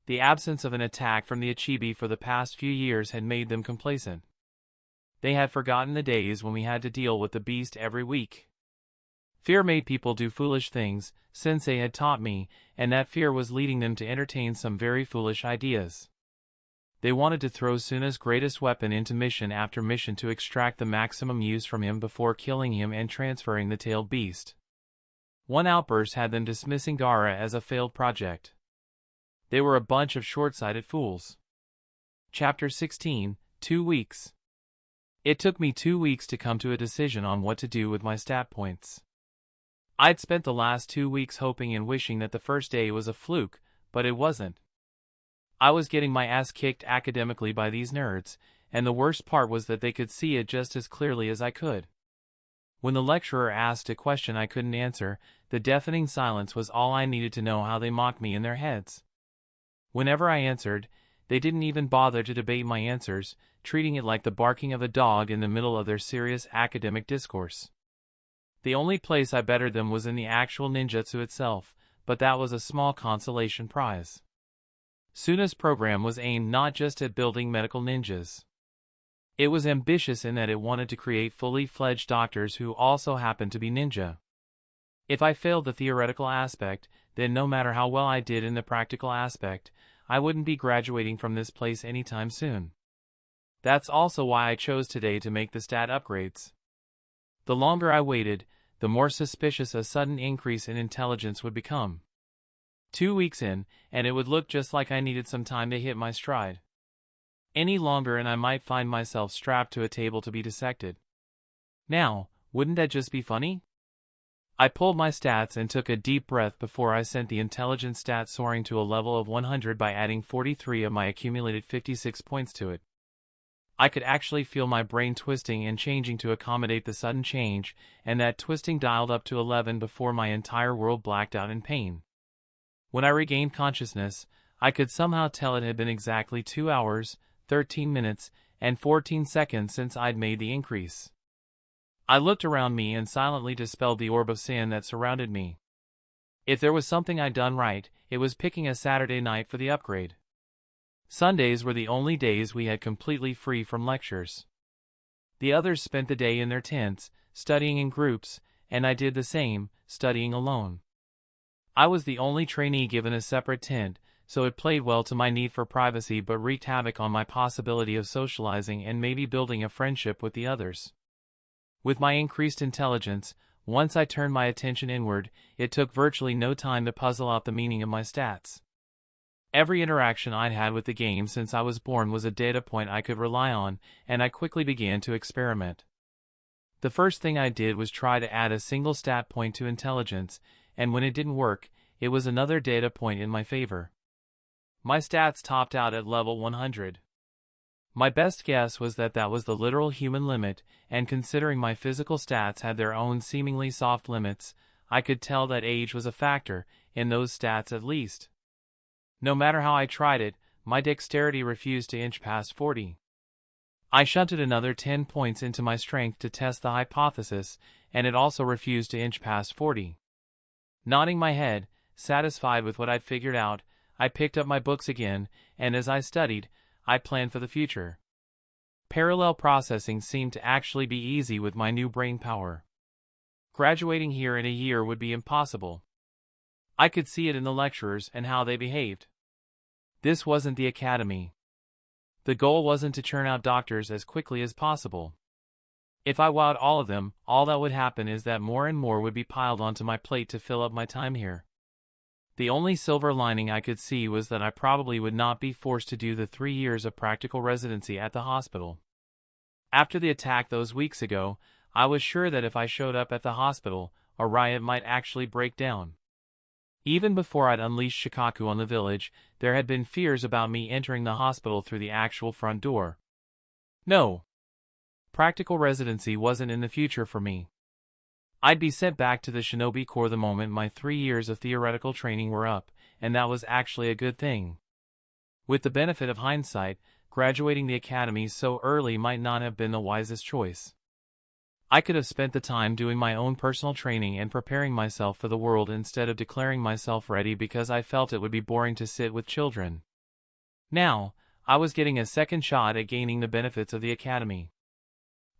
The absence of an attack from the Ichibi for the past few years had made them complacent. They had forgotten the days when we had to deal with the beast every week. Fear made people do foolish things, Sensei had taught me, and that fear was leading them to entertain some very foolish ideas. They wanted to throw Suna's greatest weapon into mission after mission to extract the maximum use from him before killing him and transferring the tailed beast. One outburst had them dismissing Gaara as a failed project. They were a bunch of short-sighted fools. Chapter 16, 2 weeks. It took me 2 weeks to come to a decision on what to do with my stat points. I'd spent the last 2 weeks hoping and wishing that the first day was a fluke, but it wasn't. I was getting my ass kicked academically by these nerds, and the worst part was that they could see it just as clearly as I could. When the lecturer asked a question I couldn't answer, the deafening silence was all I needed to know how they mocked me in their heads. Whenever I answered, they didn't even bother to debate my answers, treating it like the barking of a dog in the middle of their serious academic discourse. The only place I bettered them was in the actual ninjutsu itself, but that was a small consolation prize. Suna's program was aimed not just at building medical ninjas. It was ambitious in that it wanted to create fully fledged doctors who also happened to be ninja. If I failed the theoretical aspect, then no matter how well I did in the practical aspect, I wouldn't be graduating from this place anytime soon. That's also why I chose today to make the stat upgrades. The longer I waited, the more suspicious a sudden increase in intelligence would become. 2 weeks in, and it would look just like I needed some time to hit my stride. Any longer and I might find myself strapped to a table to be dissected. Now, wouldn't that just be funny? I pulled my stats and took a deep breath before I sent the intelligence stat soaring to a level of 100 by adding 43 of my accumulated 56 points to it. I could actually feel my brain twisting and changing to accommodate the sudden change, and that twisting dialed up to 11 before my entire world blacked out in pain. When I regained consciousness, I could somehow tell it had been exactly 2 hours, 13 minutes, and 14 seconds since I'd made the increase. I looked around me and silently dispelled the orb of sand that surrounded me. If there was something I'd done right, it was picking a Saturday night for the upgrade. Sundays were the only days we had completely free from lectures. The others spent the day in their tents, studying in groups, and I did the same, studying alone. I was the only trainee given a separate tent, so it played well to my need for privacy but wreaked havoc on my possibility of socializing and maybe building a friendship with the others. With my increased intelligence, once I turned my attention inward, it took virtually no time to puzzle out the meaning of my stats. Every interaction I'd had with the game since I was born was a data point I could rely on, and I quickly began to experiment. The first thing I did was try to add a single stat point to intelligence, and when it didn't work, it was another data point in my favor. My stats topped out at level 100. My best guess was that that was the literal human limit, and considering my physical stats had their own seemingly soft limits, I could tell that age was a factor, in those stats at least. No matter how I tried it, my dexterity refused to inch past 40. I shunted another 10 points into my strength to test the hypothesis, and it also refused to inch past 40. Nodding my head, satisfied with what I'd figured out, I picked up my books again, and as I studied, I planned for the future. Parallel processing seemed to actually be easy with my new brain power. Graduating here in a year would be impossible. I could see it in the lecturers and how they behaved. This wasn't the academy. The goal wasn't to churn out doctors as quickly as possible. If I wowed all of them, all that would happen is that more and more would be piled onto my plate to fill up my time here. The only silver lining I could see was that I probably would not be forced to do the 3 years of practical residency at the hospital. After the attack those weeks ago, I was sure that if I showed up at the hospital, a riot might actually break down. Even before I'd unleashed Shikaku on the village, there had been fears about me entering the hospital through the actual front door. No. Practical residency wasn't in the future for me. I'd be sent back to the Shinobi Corps the moment my 3 years of theoretical training were up, and that was actually a good thing. With the benefit of hindsight, graduating the academy so early might not have been the wisest choice. I could have spent the time doing my own personal training and preparing myself for the world instead of declaring myself ready because I felt it would be boring to sit with children. Now, I was getting a second shot at gaining the benefits of the academy.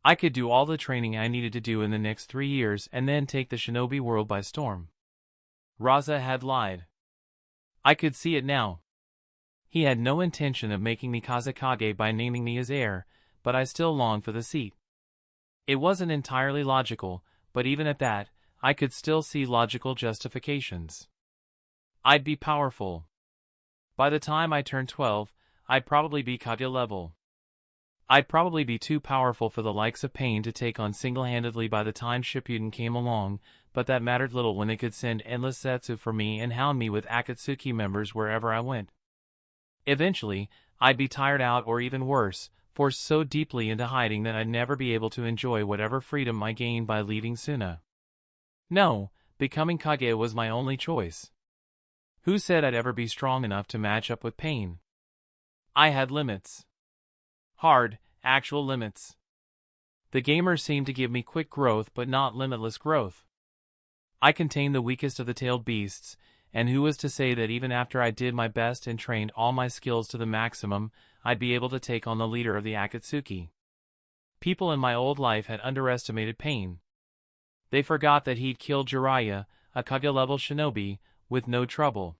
I could do all the training I needed to do in the next 3 years and then take the shinobi world by storm. Raza had lied. I could see it now. He had no intention of making me Kazekage by naming me his heir, but I still longed for the seat. It wasn't entirely logical, but even at that, I could still see logical justifications. I'd be powerful. By the time I turned 12, I'd probably be Kage level. I'd probably be too powerful for the likes of Pain to take on single-handedly by the time Shippuden came along, but that mattered little when they could send endless setsu for me and hound me with Akatsuki members wherever I went. Eventually, I'd be tired out or even worse, forced so deeply into hiding that I'd never be able to enjoy whatever freedom I gained by leaving Suna. No, becoming Kage was my only choice. Who said I'd ever be strong enough to match up with Pain? I had limits. Hard, actual limits. The gamer seemed to give me quick growth but not limitless growth. I contained the weakest of the tailed beasts, and who was to say that even after I did my best and trained all my skills to the maximum, I'd be able to take on the leader of the Akatsuki. People in my old life had underestimated Pain. They forgot that he'd killed Jiraiya, a Kage-level shinobi, with no trouble.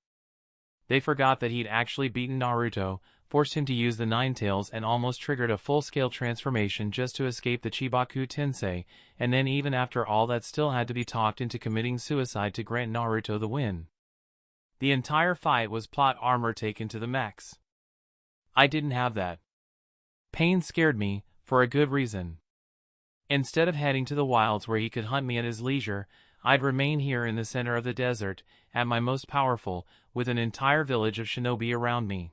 They forgot that he'd actually beaten Naruto, forced him to use the Nine Tails and almost triggered a full-scale transformation just to escape the Chibaku Tensei, and then even after all that still had to be talked into committing suicide to grant Naruto the win. The entire fight was plot armor taken to the max. I didn't have that. Pain scared me, for a good reason. Instead of heading to the wilds where he could hunt me at his leisure, I'd remain here in the center of the desert, at my most powerful, with an entire village of shinobi around me.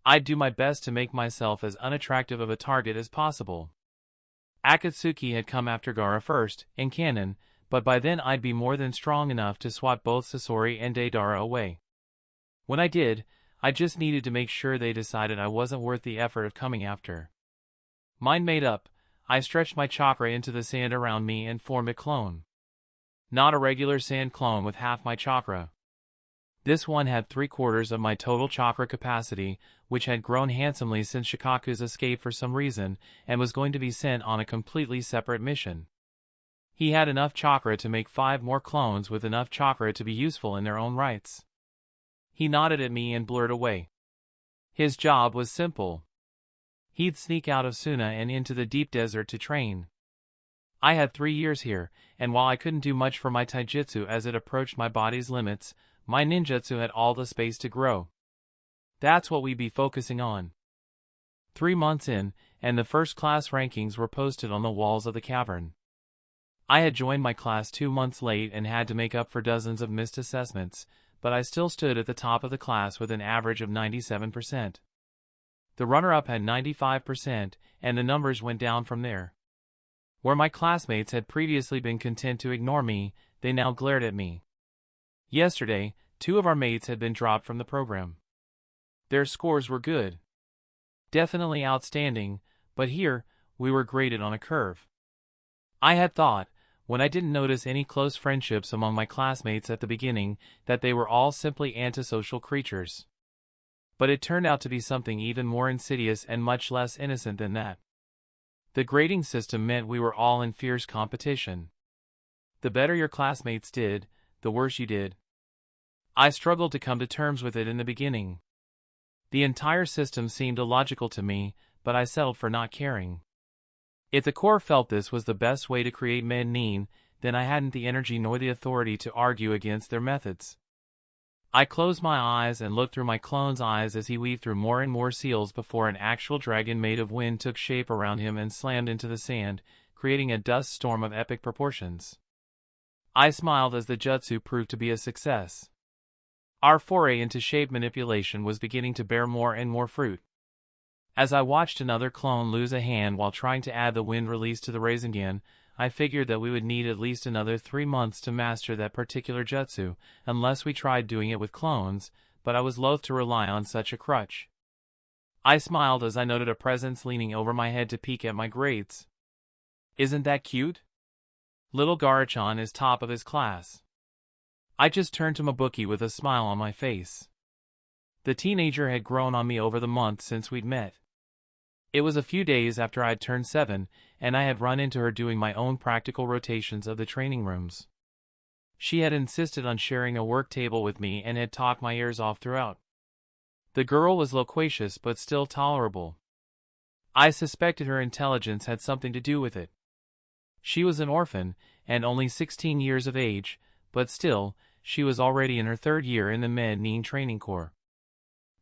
I'd do my best to make myself as unattractive of a target as possible. Akatsuki had come after Gaara first, in canon, but by then I'd be more than strong enough to swat both Sasori and Deidara away. When I did, I just needed to make sure they decided I wasn't worth the effort of coming after. Mind made up, I stretched my chakra into the sand around me and formed a clone. Not a regular sand clone with half my chakra. This one had 3/4 of my total chakra capacity, which had grown handsomely since Shikaku's escape for some reason, and was going to be sent on a completely separate mission. He had enough chakra to make 5 more clones with enough chakra to be useful in their own rights. He nodded at me and blurred away. His job was simple. He'd sneak out of Suna and into the deep desert to train. I had 3 years here, and while I couldn't do much for my taijutsu as it approached my body's limits, my ninjutsu had all the space to grow. That's what we'd be focusing on. 3 months in, and the first class rankings were posted on the walls of the cavern. I had joined my class 2 months late and had to make up for dozens of missed assessments, but I still stood at the top of the class with an average of 97%. The runner-up had 95%, and the numbers went down from there. Where my classmates had previously been content to ignore me, they now glared at me. Yesterday, 2 of our mates had been dropped from the program. Their scores were good. Definitely outstanding, but here, we were graded on a curve. I had thought, when I didn't notice any close friendships among my classmates at the beginning, that they were all simply antisocial creatures. But it turned out to be something even more insidious and much less innocent than that. The grading system meant we were all in fierce competition. The better your classmates did, the worse you did. I struggled to come to terms with it in the beginning. The entire system seemed illogical to me, but I settled for not caring. If the Corps felt this was the best way to create nin, then I hadn't the energy nor the authority to argue against their methods. I closed my eyes and looked through my clone's eyes as he weaved through more and more seals before an actual dragon made of wind took shape around him and slammed into the sand, creating a dust storm of epic proportions. I smiled as the jutsu proved to be a success. Our foray into shape manipulation was beginning to bear more and more fruit. As I watched another clone lose a hand while trying to add the wind release to the Rasengan, I figured that we would need at least another 3 months to master that particular jutsu, unless we tried doing it with clones, but I was loath to rely on such a crutch. I smiled as I noted a presence leaning over my head to peek at my grades. Isn't that cute? Little Gaara-chan is top of his class. I just turned to Mabuki with a smile on my face. The teenager had grown on me over the months since we'd met. It was a few days after I'd turned 7, and I had run into her doing my own practical rotations of the training rooms. She had insisted on sharing a work table with me and had talked my ears off throughout. The girl was loquacious but still tolerable. I suspected her intelligence had something to do with it. She was an orphan, and only 16 years of age, but still, she was already in her 3rd year in the nin training corps.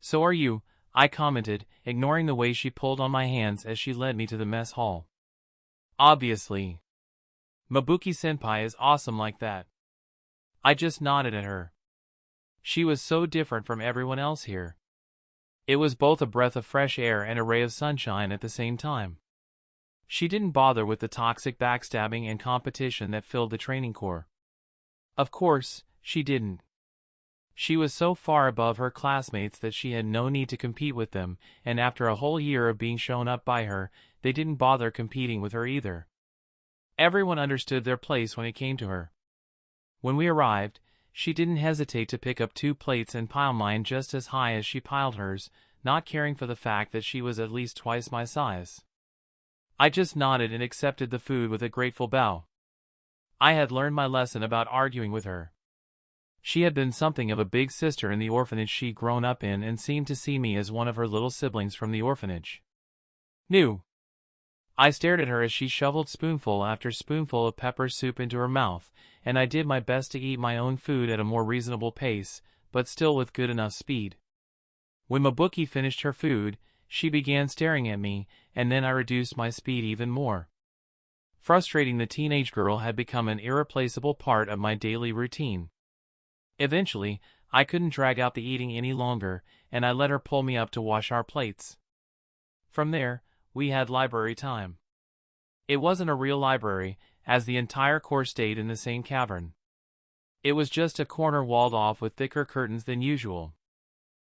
"So are you," I commented, ignoring the way she pulled on my hands as she led me to the mess hall. "Obviously. Mabuki-senpai is awesome like that." I just nodded at her. She was so different from everyone else here. It was both a breath of fresh air and a ray of sunshine at the same time. She didn't bother with the toxic backstabbing and competition that filled the training corps. Of course, she didn't. She was so far above her classmates that she had no need to compete with them, and after a whole year of being shown up by her, they didn't bother competing with her either. Everyone understood their place when it came to her. When we arrived, she didn't hesitate to pick up 2 plates and pile mine just as high as she piled hers, not caring for the fact that she was at least twice my size. I just nodded and accepted the food with a grateful bow. I had learned my lesson about arguing with her. She had been something of a big sister in the orphanage she'd grown up in and seemed to see me as one of her little siblings from the orphanage. New. I stared at her as she shoveled spoonful after spoonful of pepper soup into her mouth, and I did my best to eat my own food at a more reasonable pace, but still with good enough speed. When Mabuki finished her food, she began staring at me, and then I reduced my speed even more. Frustrating the teenage girl had become an irreplaceable part of my daily routine. Eventually, I couldn't drag out the eating any longer, and I let her pull me up to wash our plates. From there, we had library time. It wasn't a real library, as the entire course stayed in the same cavern. It was just a corner walled off with thicker curtains than usual.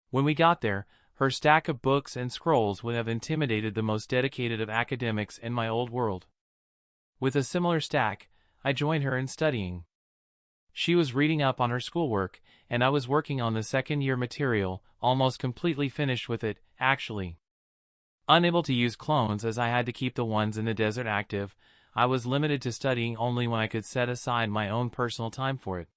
When we got there, her stack of books and scrolls would have intimidated the most dedicated of academics in my old world. With a similar stack, I joined her in studying. She was reading up on her schoolwork, and I was working on the second-year material, almost completely finished with it, actually. Unable to use clones as I had to keep the ones in the desert active, I was limited to studying only when I could set aside my own personal time for it.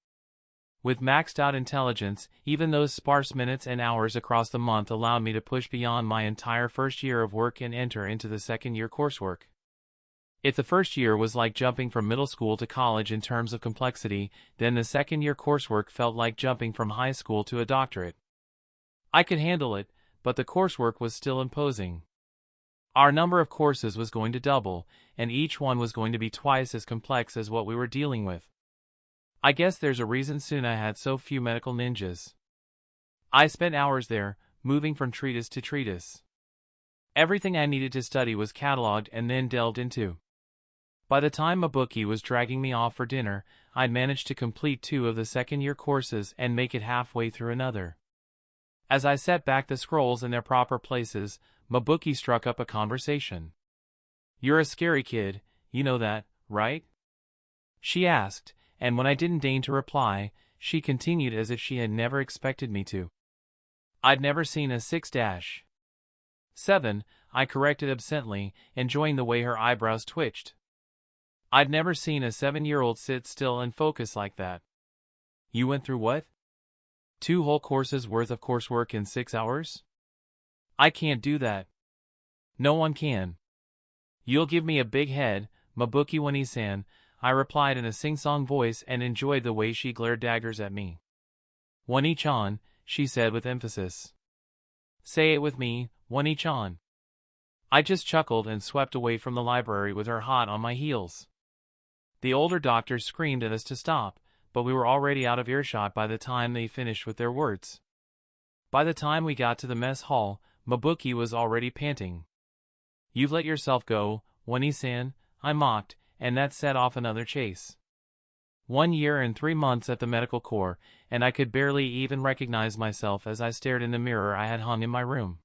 With maxed out intelligence, even those sparse minutes and hours across the month allowed me to push beyond my entire first year of work and enter into the second-year coursework. If the first year was like jumping from middle school to college in terms of complexity, then the second-year coursework felt like jumping from high school to a doctorate. I could handle it, but the coursework was still imposing. Our number of courses was going to double, and each one was going to be twice as complex as what we were dealing with. I guess there's a reason Suna had so few medical ninjas. I spent hours there, moving from treatise to treatise. Everything I needed to study was cataloged and then delved into. By the time Mabuki was dragging me off for dinner, I'd managed to complete 2 of the second-year courses and make it halfway through another. As I set back the scrolls in their proper places, Mabuki struck up a conversation. "You're a scary kid, you know that, right?" she asked, and when I didn't deign to reply, she continued as if she had never expected me to. "I'd never seen a 6-7, I corrected absently, enjoying the way her eyebrows twitched. "I'd never seen a 7-year-old sit still and focus like that." "You went through what? 2 whole courses worth of coursework in 6 hours? I can't do that." "No one can." "You'll give me a big head, Mabuki Wani-san," I replied in a sing-song voice and enjoyed the way she glared daggers at me. "Wani-chan," she said with emphasis. "Say it with me, Wani-chan." I just chuckled and swept away from the library with her hot on my heels. The older doctors screamed at us to stop, but we were already out of earshot by the time they finished with their words. By the time we got to the mess hall, Mabuki was already panting. "You've let yourself go, Wani-san," I mocked, and that set off another chase. 1 year and 3 months at the medical corps, and I could barely even recognize myself as I stared in the mirror I had hung in my room.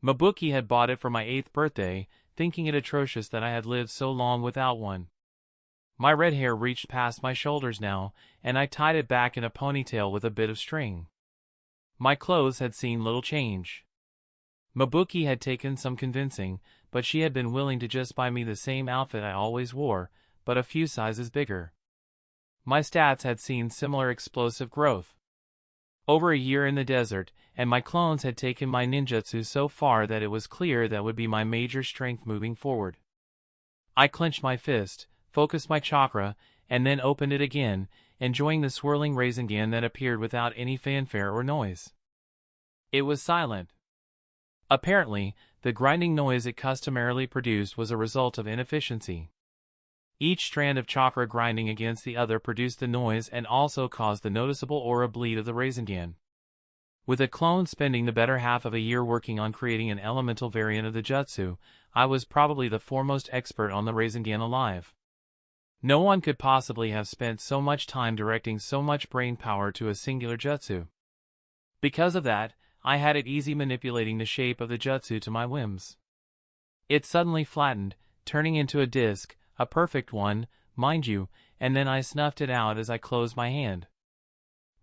Mabuki had bought it for my 8th birthday, thinking it atrocious that I had lived so long without one. My red hair reached past my shoulders now, and I tied it back in a ponytail with a bit of string. My clothes had seen little change. Mabuki had taken some convincing, but she had been willing to just buy me the same outfit I always wore, but a few sizes bigger. My stats had seen similar explosive growth. Over a year in the desert, and my clones had taken my ninjutsu so far that it was clear that would be my major strength moving forward. I clenched my fist, focused my chakra, and then opened it again, enjoying the swirling Rasengan that appeared without any fanfare or noise. It was silent. Apparently, the grinding noise it customarily produced was a result of inefficiency. Each strand of chakra grinding against the other produced the noise and also caused the noticeable aura bleed of the Rasengan. With a clone spending the better half of a year working on creating an elemental variant of the jutsu, I was probably the foremost expert on the Rasengan alive. No one could possibly have spent so much time directing so much brain power to a singular jutsu. Because of that, I had it easy manipulating the shape of the jutsu to my whims. It suddenly flattened, turning into a disc, a perfect one, mind you, and then I snuffed it out as I closed my hand.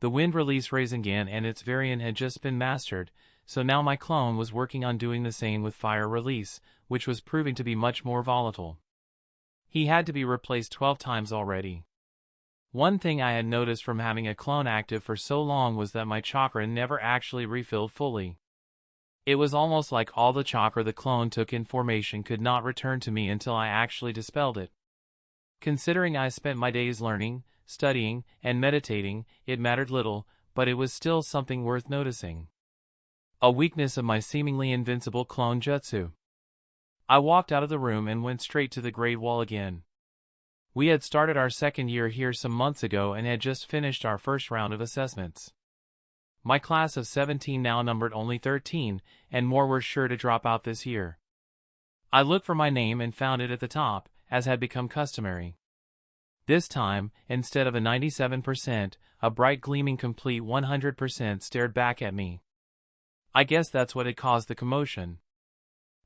The wind release Rasengan and its variant had just been mastered, so now my clone was working on doing the same with fire release, which was proving to be much more volatile. He had to be replaced 12 times already. One thing I had noticed from having a clone active for so long was that my chakra never actually refilled fully. It was almost like all the chakra the clone took in formation could not return to me until I actually dispelled it. Considering I spent my days learning, studying, and meditating, it mattered little, but it was still something worth noticing. A weakness of my seemingly invincible clone jutsu. I walked out of the room and went straight to the grade wall again. We had started our second year here some months ago and had just finished our first round of assessments. My class of 17 now numbered only 13, and more were sure to drop out this year. I looked for my name and found it at the top, as had become customary. This time, instead of a 97%, a bright gleaming complete 100% stared back at me. I guess that's what had caused the commotion.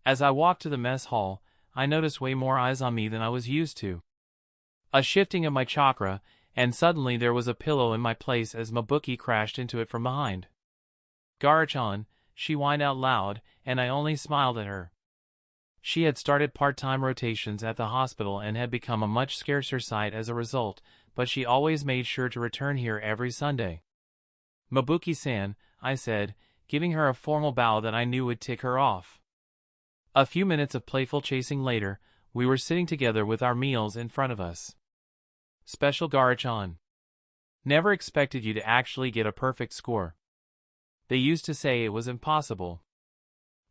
As I walked to the mess hall, I noticed way more eyes on me than I was used to. A shifting of my chakra, and suddenly there was a pillow in my place as Mabuki crashed into it from behind. "Gaara-chan," she whined out loud, and I only smiled at her. She had started part-time rotations at the hospital and had become a much scarcer sight as a result, but she always made sure to return here every Sunday. "Mabuki-san," I said, giving her a formal bow that I knew would tick her off. A few minutes of playful chasing later, we were sitting together with our meals in front of us. "Special Gaara-chan. Never expected you to actually get a perfect score. They used to say it was impossible.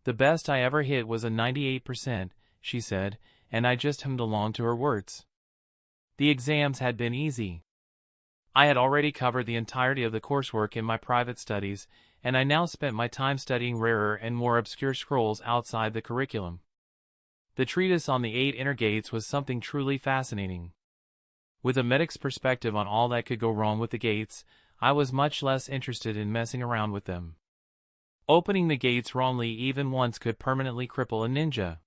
The best I ever hit was a 98%, she said, and I just hummed along to her words. The exams had been easy. I had already covered the entirety of the coursework in my private studies, and I now spent my time studying rarer and more obscure scrolls outside the curriculum. The treatise on the 8 inner gates was something truly fascinating. With a medic's perspective on all that could go wrong with the gates, I was much less interested in messing around with them. Opening the gates wrongly even once could permanently cripple a ninja.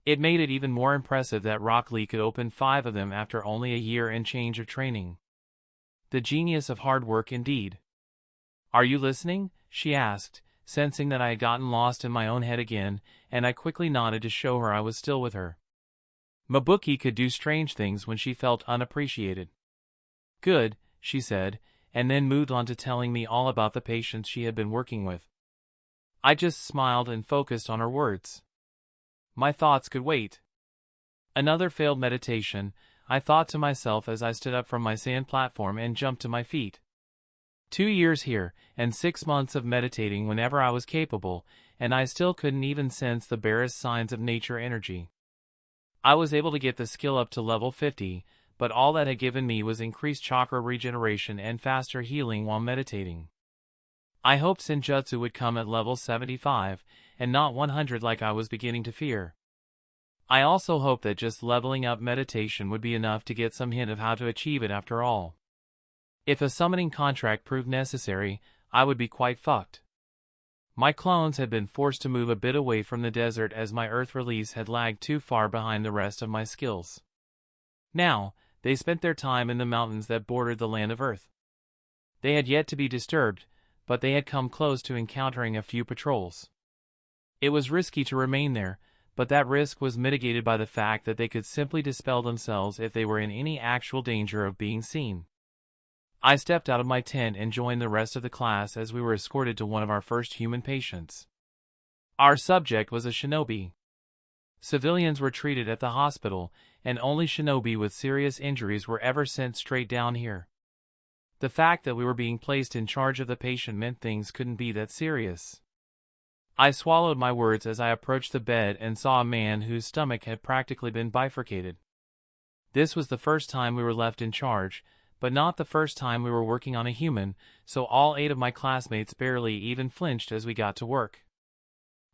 It made it even more impressive that Rock Lee could open 5 of them after only a year and change of training. The genius of hard work indeed. "Are you listening?" she asked, sensing that I had gotten lost in my own head again, and I quickly nodded to show her I was still with her. Mabuki could do strange things when she felt unappreciated. "Good," she said, and then moved on to telling me all about the patients she had been working with. I just smiled and focused on her words. My thoughts could wait. Another failed meditation, I thought to myself as I stood up from my sand platform and jumped to my feet. 2 years here, and 6 months of meditating whenever I was capable, and I still couldn't even sense the barest signs of nature energy. I was able to get the skill up to level 50, but all that had given me was increased chakra regeneration and faster healing while meditating. I hoped Senjutsu would come at level 75, and not 100 like I was beginning to fear. I also hoped that just leveling up meditation would be enough to get some hint of how to achieve it after all. If a summoning contract proved necessary, I would be quite fucked. My clones had been forced to move a bit away from the desert as my Earth release had lagged too far behind the rest of my skills. Now, they spent their time in the mountains that bordered the land of Earth. They had yet to be disturbed, but they had come close to encountering a few patrols. It was risky to remain there, but that risk was mitigated by the fact that they could simply dispel themselves if they were in any actual danger of being seen. I stepped out of my tent and joined the rest of the class as we were escorted to one of our first human patients. Our subject was a shinobi. Civilians were treated at the hospital, and only shinobi with serious injuries were ever sent straight down here. The fact that we were being placed in charge of the patient meant things couldn't be that serious. I swallowed my words as I approached the bed and saw a man whose stomach had practically been bifurcated. This was the first time we were left in charge, but not the first time we were working on a human, so all 8 of my classmates barely even flinched as we got to work.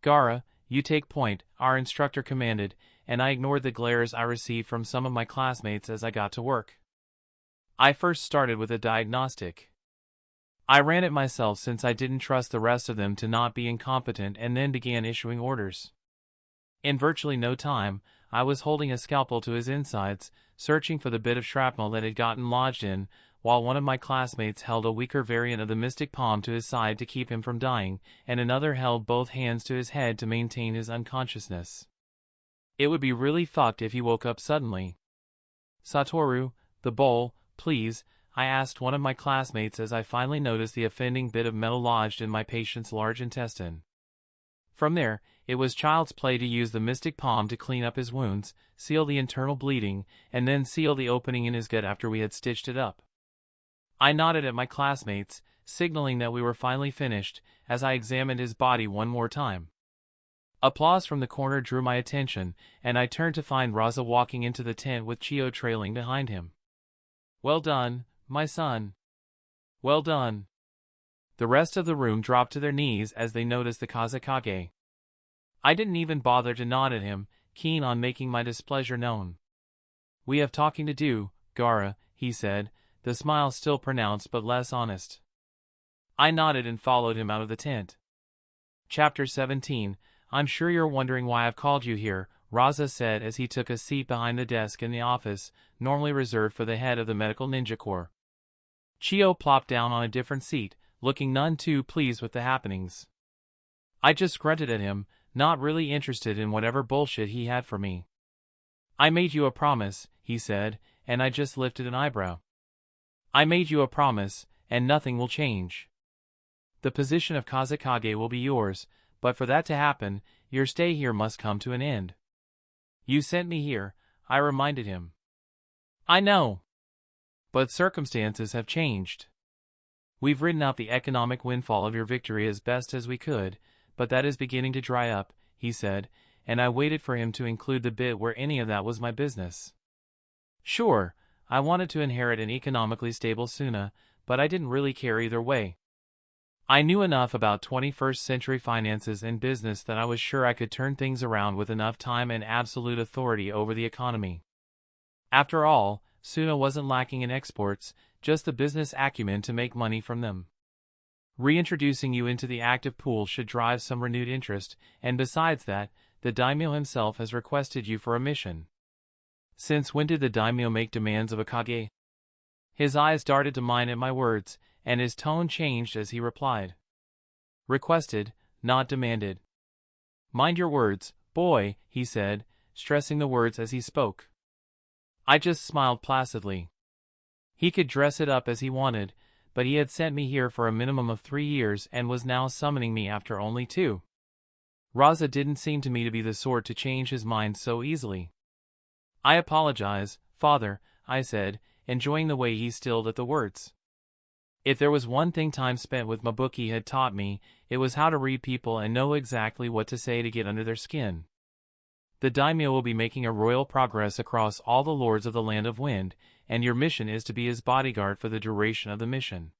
"Gaara, you take point," our instructor commanded, and I ignored the glares I received from some of my classmates as I got to work. I first started with a diagnostic. I ran it myself since I didn't trust the rest of them to not be incompetent, and then began issuing orders. In virtually no time, I was holding a scalpel to his insides, searching for the bit of shrapnel that had gotten lodged in, while one of my classmates held a weaker variant of the mystic palm to his side to keep him from dying, and another held both hands to his head to maintain his unconsciousness. It would be really fucked if he woke up suddenly. "Satoru, the bowl, please," I asked one of my classmates as I finally noticed the offending bit of metal lodged in my patient's large intestine. From there, it was child's play to use the mystic palm to clean up his wounds, seal the internal bleeding, and then seal the opening in his gut after we had stitched it up. I nodded at my classmates, signaling that we were finally finished, as I examined his body one more time. Applause from the corner drew my attention, and I turned to find Raza walking into the tent with Chio trailing behind him. "Well done, my son. Well done." The rest of the room dropped to their knees as they noticed the Kazekage. I didn't even bother to nod at him, keen on making my displeasure known. "We have talking to do, Gaara," he said, the smile still pronounced but less honest. I nodded and followed him out of the tent. Chapter 17. I'm sure you're wondering why I've called you here, Raza said as he took a seat behind the desk in the office, normally reserved for the head of the Medical Ninja Corps. Chio plopped down on a different seat, looking none too pleased with the happenings. I just grunted at him, not really interested in whatever bullshit he had for me. I made you a promise, he said, and I just lifted an eyebrow. I made you a promise, and nothing will change. The position of Kazekage will be yours, but for that to happen, your stay here must come to an end. You sent me here, I reminded him. I know. But circumstances have changed. We've ridden out the economic windfall of your victory as best as we could, but that is beginning to dry up, he said, and I waited for him to include the bit where any of that was my business. Sure, I wanted to inherit an economically stable Suna, but I didn't really care either way. I knew enough about 21st century finances and business that I was sure I could turn things around with enough time and absolute authority over the economy. After all, Suna wasn't lacking in exports, just the business acumen to make money from them. Reintroducing you into the active pool should drive some renewed interest, and besides that, the daimyo himself has requested you for a mission. Since when did the daimyo make demands of a kage? His eyes darted to mine at my words, and his tone changed as he replied. Requested, not demanded. Mind your words, boy, he said, stressing the words as he spoke. I just smiled placidly. He could dress it up as he wanted, but he had sent me here for a minimum of 3 years and was now summoning me after only 2. Raza didn't seem to me to be the sort to change his mind so easily. I apologize, father, I said, enjoying the way he stilled at the words. If there was one thing time spent with Mabuki had taught me, it was how to read people and know exactly what to say to get under their skin. The daimyo will be making a royal progress across all the lords of the Land of Wind, and your mission is to be his bodyguard for the duration of the mission.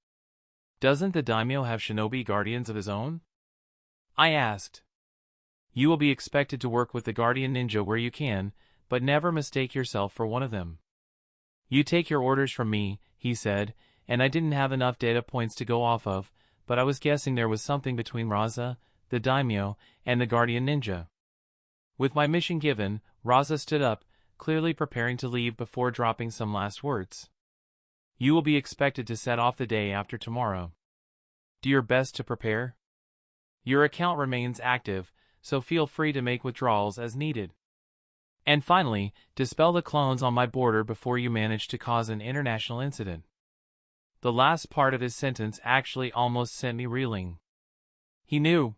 Doesn't the daimyo have shinobi guardians of his own? I asked. You will be expected to work with the guardian ninja where you can, but never mistake yourself for one of them. You take your orders from me, he said, and I didn't have enough data points to go off of, but I was guessing there was something between Raza, the daimyo, and the guardian ninja. With my mission given, Raza stood up, clearly preparing to leave before dropping some last words. You will be expected to set off the day after tomorrow. Do your best to prepare. Your account remains active, so feel free to make withdrawals as needed. And finally, dispel the clones on my border before you manage to cause an international incident. The last part of his sentence actually almost sent me reeling. He knew.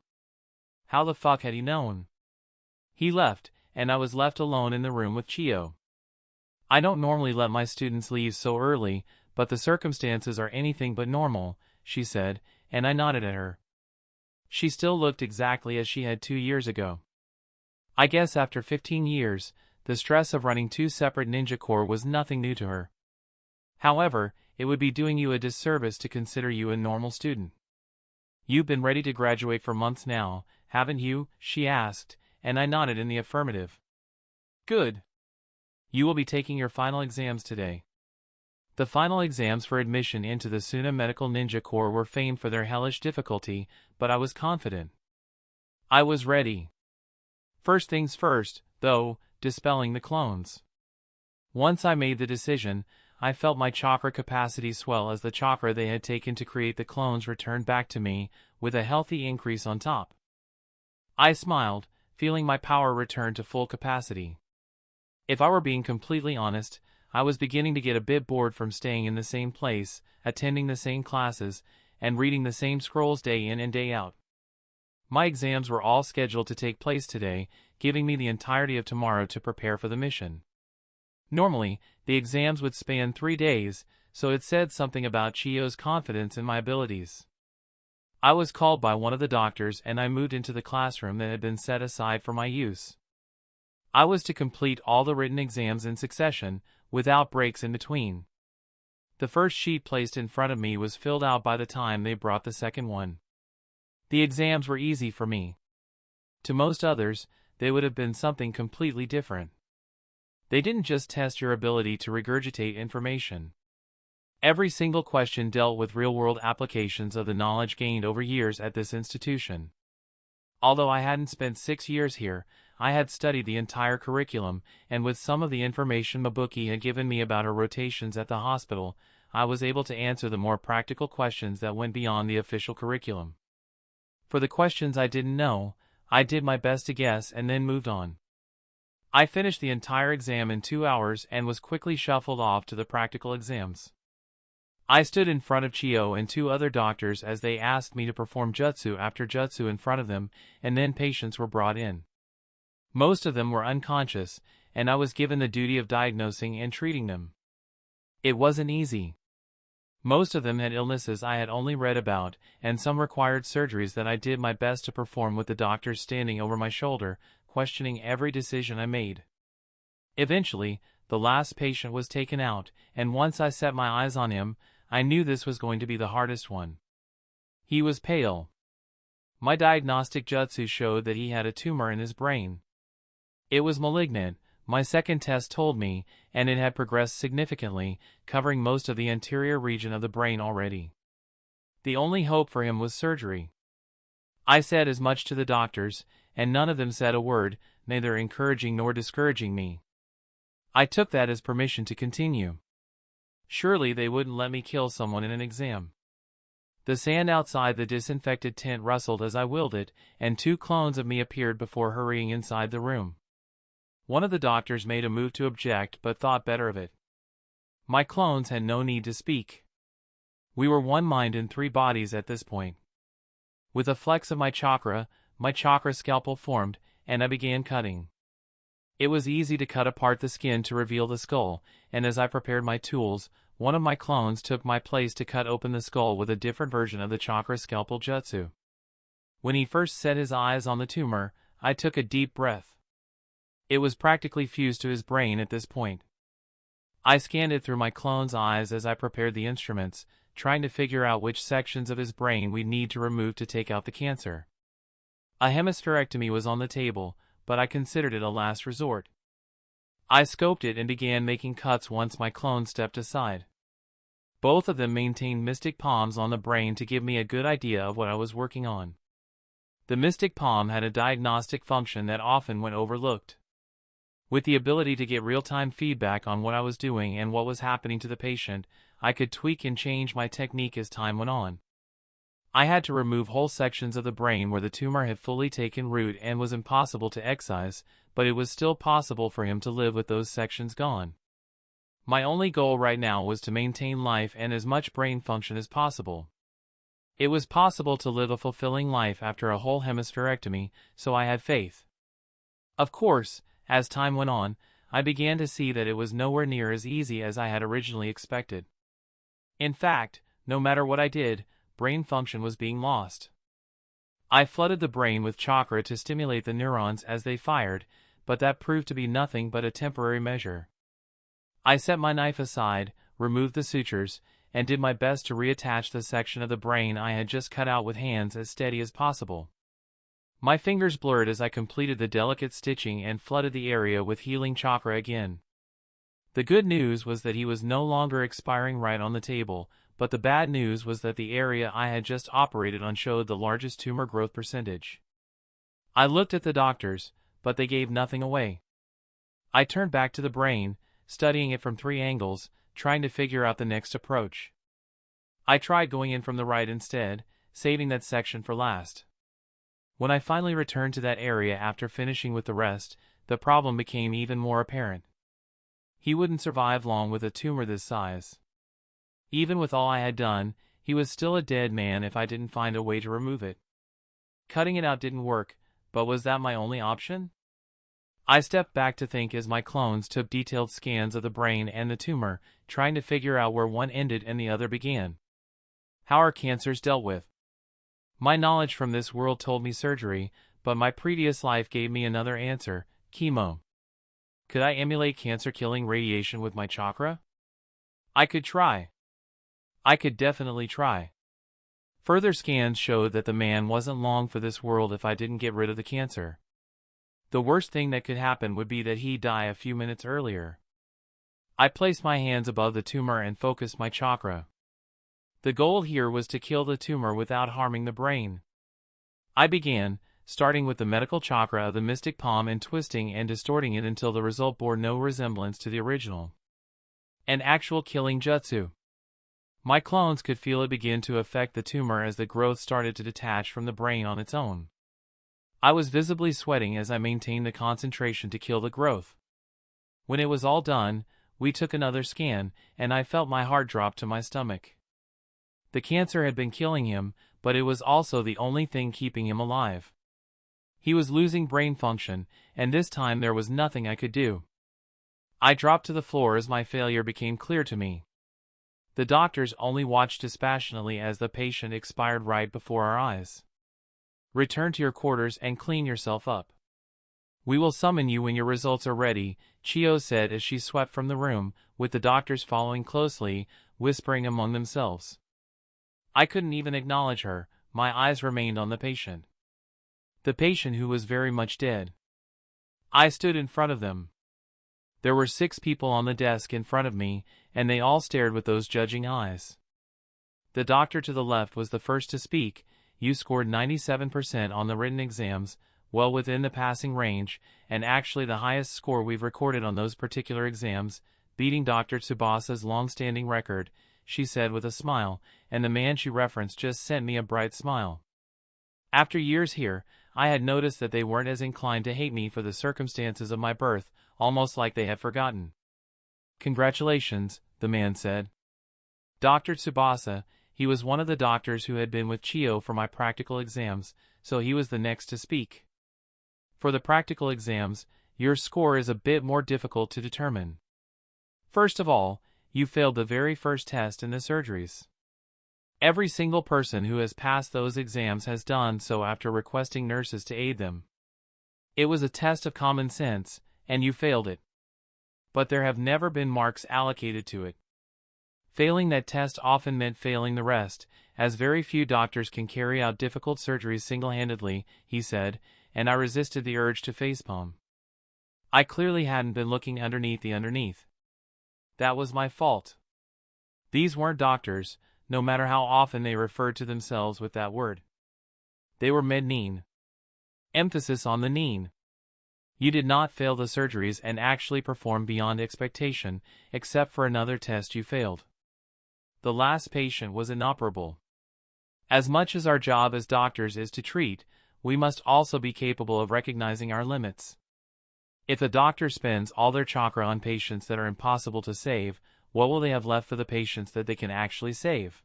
How the fuck had he known? He left, and I was left alone in the room with Chio. I don't normally let my students leave so early, but the circumstances are anything but normal, she said, and I nodded at her. She still looked exactly as she had 2 years ago. I guess after 15 years, the stress of running 2 separate ninja corps was nothing new to her. However, it would be doing you a disservice to consider you a normal student. You've been ready to graduate for months now, haven't you? She asked, and I nodded in the affirmative. Good. You will be taking your final exams today. The final exams for admission into the Suna Medical Ninja Corps were famed for their hellish difficulty, but I was confident. I was ready. First things first, though, dispelling the clones. Once I made the decision, I felt my chakra capacity swell as the chakra they had taken to create the clones returned back to me, with a healthy increase on top. I smiled, feeling my power return to full capacity. If I were being completely honest, I was beginning to get a bit bored from staying in the same place, attending the same classes, and reading the same scrolls day in and day out. My exams were all scheduled to take place today, giving me the entirety of tomorrow to prepare for the mission. Normally, the exams would span 3 days, so it said something about Chio's confidence in my abilities. I was called by one of the doctors and I moved into the classroom that had been set aside for my use. I was to complete all the written exams in succession, without breaks in between. The first sheet placed in front of me was filled out by the time they brought the second one. The exams were easy for me. To most others, they would have been something completely different. They didn't just test your ability to regurgitate information. Every single question dealt with real-world applications of the knowledge gained over years at this institution. Although I hadn't spent 6 years here, I had studied the entire curriculum, and with some of the information Mabuki had given me about her rotations at the hospital, I was able to answer the more practical questions that went beyond the official curriculum. For the questions I didn't know, I did my best to guess and then moved on. I finished the entire exam in 2 hours and was quickly shuffled off to the practical exams. I stood in front of Chio and 2 other doctors as they asked me to perform jutsu after jutsu in front of them, and then patients were brought in. Most of them were unconscious, and I was given the duty of diagnosing and treating them. It wasn't easy. Most of them had illnesses I had only read about, and some required surgeries that I did my best to perform with the doctors standing over my shoulder, questioning every decision I made. Eventually, the last patient was taken out, and once I set my eyes on him, I knew this was going to be the hardest one. He was pale. My diagnostic jutsu showed that he had a tumor in his brain. It was malignant, my second test told me, and it had progressed significantly, covering most of the anterior region of the brain already. The only hope for him was surgery. I said as much to the doctors, and none of them said a word, neither encouraging nor discouraging me. I took that as permission to continue. Surely they wouldn't let me kill someone in an exam. The sand outside the disinfected tent rustled as I willed it, and 2 clones of me appeared before hurrying inside the room. One of the doctors made a move to object but thought better of it. My clones had no need to speak. We were 1 mind and 3 bodies at this point. With a flex of my chakra scalpel formed, and I began cutting. It was easy to cut apart the skin to reveal the skull, and as I prepared my tools, one of my clones took my place to cut open the skull with a different version of the chakra scalpel jutsu. When he first set his eyes on the tumor, I took a deep breath. It was practically fused to his brain at this point. I scanned it through my clone's eyes as I prepared the instruments, trying to figure out which sections of his brain we'd need to remove to take out the cancer. A hemispherectomy was on the table, but I considered it a last resort. I scoped it and began making cuts once my clone stepped aside. Both of them maintained mystic palms on the brain to give me a good idea of what I was working on. The mystic palm had a diagnostic function that often went overlooked. With the ability to get real-time feedback on what I was doing and what was happening to the patient, I could tweak and change my technique as time went on. I had to remove whole sections of the brain where the tumor had fully taken root and was impossible to excise, but it was still possible for him to live with those sections gone. My only goal right now was to maintain life and as much brain function as possible. It was possible to live a fulfilling life after a whole hemispherectomy, so I had faith. Of course, as time went on, I began to see that it was nowhere near as easy as I had originally expected. In fact, no matter what I did, brain function was being lost. I flooded the brain with chakra to stimulate the neurons as they fired, but that proved to be nothing but a temporary measure. I set my knife aside, removed the sutures, and did my best to reattach the section of the brain I had just cut out with hands as steady as possible. My fingers blurred as I completed the delicate stitching and flooded the area with healing chakra again. The good news was that he was no longer expiring right on the table, but the bad news was that the area I had just operated on showed the largest tumor growth percentage. I looked at the doctors, but they gave nothing away. I turned back to the brain, studying it from 3 angles, trying to figure out the next approach. I tried going in from the right instead, saving that section for last. When I finally returned to that area after finishing with the rest, the problem became even more apparent. He wouldn't survive long with a tumor this size. Even with all I had done, he was still a dead man if I didn't find a way to remove it. Cutting it out didn't work, but was that my only option? I stepped back to think as my clones took detailed scans of the brain and the tumor, trying to figure out where one ended and the other began. How are cancers dealt with? My knowledge from this world told me surgery, but my previous life gave me another answer: chemo. Could I emulate cancer-killing radiation with my chakra? I could try. I could definitely try. Further scans showed that the man wasn't long for this world if I didn't get rid of the cancer. The worst thing that could happen would be that he'd die a few minutes earlier. I placed my hands above the tumor and focused my chakra. The goal here was to kill the tumor without harming the brain. I began, starting with the medical chakra of the mystic palm and twisting and distorting it until the result bore no resemblance to the original. An actual killing jutsu. My clones could feel it begin to affect the tumor as the growth started to detach from the brain on its own. I was visibly sweating as I maintained the concentration to kill the growth. When it was all done, we took another scan, and I felt my heart drop to my stomach. The cancer had been killing him, but it was also the only thing keeping him alive. He was losing brain function, and this time there was nothing I could do. I dropped to the floor as my failure became clear to me. The doctors only watched dispassionately as the patient expired right before our eyes. Return to your quarters and clean yourself up. We will summon you when your results are ready, Chiyo said as she swept from the room, with the doctors following closely, whispering among themselves. I couldn't even acknowledge her, my eyes remained on the patient. The patient who was very much dead. I stood in front of them. There were 6 people on the desk in front of me, and they all stared with those judging eyes. The doctor to the left was the first to speak. You scored 97% on the written exams, well within the passing range, and actually the highest score we've recorded on those particular exams, beating Dr. Tsubasa's long-standing record, she said with a smile, and the man she referenced just sent me a bright smile. After years here, I had noticed that they weren't as inclined to hate me for the circumstances of my birth, almost like they had forgotten. Congratulations, the man said. Dr. Tsubasa, he was one of the doctors who had been with Chiyo for my practical exams, so he was the next to speak. For the practical exams, your score is a bit more difficult to determine. First of all, you failed the very first test in the surgeries. Every single person who has passed those exams has done so after requesting nurses to aid them. It was a test of common sense, and you failed it. But there have never been marks allocated to it. Failing that test often meant failing the rest, as very few doctors can carry out difficult surgeries single-handedly, he said, and I resisted the urge to facepalm. I clearly hadn't been looking underneath the underneath. That was my fault. These weren't doctors, no matter how often they referred to themselves with that word. They were med-nin. Emphasis on the nin. You did not fail the surgeries and actually performed beyond expectation, except for another test you failed. The last patient was inoperable. As much as our job as doctors is to treat, we must also be capable of recognizing our limits. If a doctor spends all their chakra on patients that are impossible to save, what will they have left for the patients that they can actually save?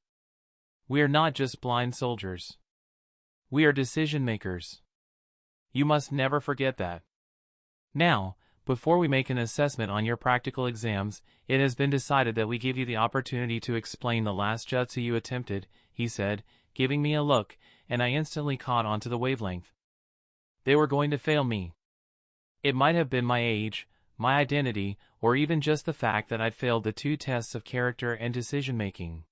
We are not just blind soldiers. We are decision makers. You must never forget that. Now, before we make an assessment on your practical exams, it has been decided that we give you the opportunity to explain the last jutsu you attempted, he said, giving me a look, and I instantly caught on to the wavelength. They were going to fail me. It might have been my age, my identity, or even just the fact that I'd failed the 2 tests of character and decision-making.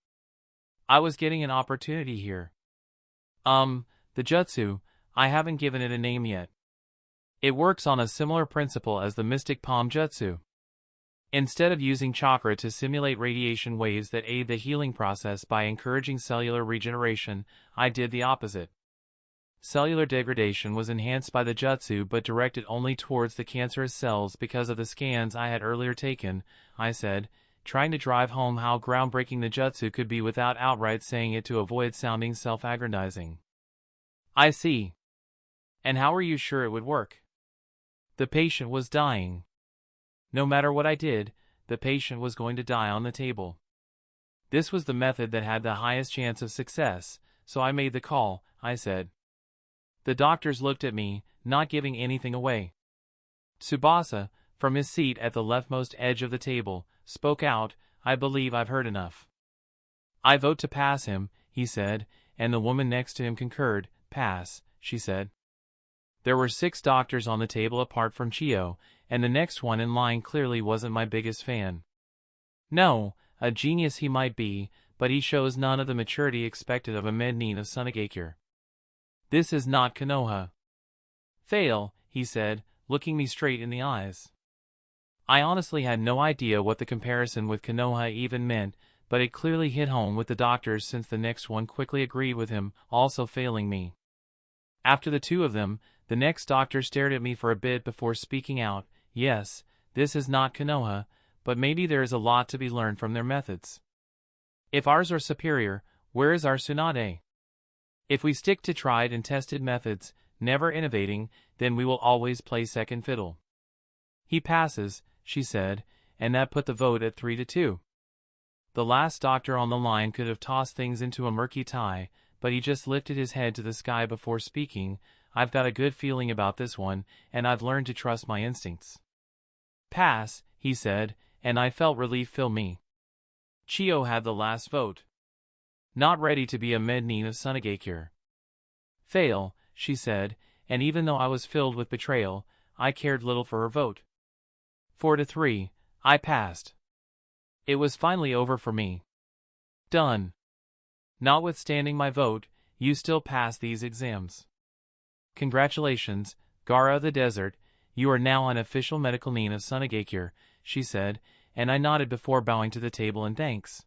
I was getting an opportunity here. The jutsu, I haven't given it a name yet. It works on a similar principle as the Mystic Palm Jutsu. Instead of using chakra to simulate radiation waves that aid the healing process by encouraging cellular regeneration, I did the opposite. Cellular degradation was enhanced by the jutsu but directed only towards the cancerous cells because of the scans I had earlier taken, I said, trying to drive home how groundbreaking the jutsu could be without outright saying it to avoid sounding self-aggrandizing. I see. And how were you sure it would work? The patient was dying. No matter what I did, the patient was going to die on the table. This was the method that had the highest chance of success, so I made the call, I said. The doctors looked at me, not giving anything away. Tsubasa, from his seat at the leftmost edge of the table, spoke out, I believe I've heard enough. I vote to pass him, he said, and the woman next to him concurred. Pass, she said. There were 6 doctors on the table apart from Chiyo, and the next one in line clearly wasn't my biggest fan. No, a genius he might be, but he shows none of the maturity expected of a med-nin of Sunagakure. This is not Konoha. Fail, he said, looking me straight in the eyes. I honestly had no idea what the comparison with Konoha even meant, but it clearly hit home with the doctors since the next one quickly agreed with him, also failing me. After the two of them, the next doctor stared at me for a bit before speaking out. Yes, this is not Konoha, but maybe there is a lot to be learned from their methods. If ours are superior, where is our Tsunade? If we stick to tried and tested methods, never innovating, then we will always play second fiddle. He passes, she said, and that put the vote at 3-2. The last doctor on the line could have tossed things into a murky tie, but he just lifted his head to the sky before speaking. I've got a good feeling about this one, and I've learned to trust my instincts. Pass, he said, and I felt relief fill me. Chio had the last vote. Not ready to be a mednin of Sunagakure. Fail, she said, and even though I was filled with betrayal, I cared little for her vote. 4-3, I passed. It was finally over for me. Done. Notwithstanding my vote, you still pass these exams. Congratulations, Gaara of the Desert, you are now an official medical nin of Sunagakure, she said, and I nodded before bowing to the table in thanks.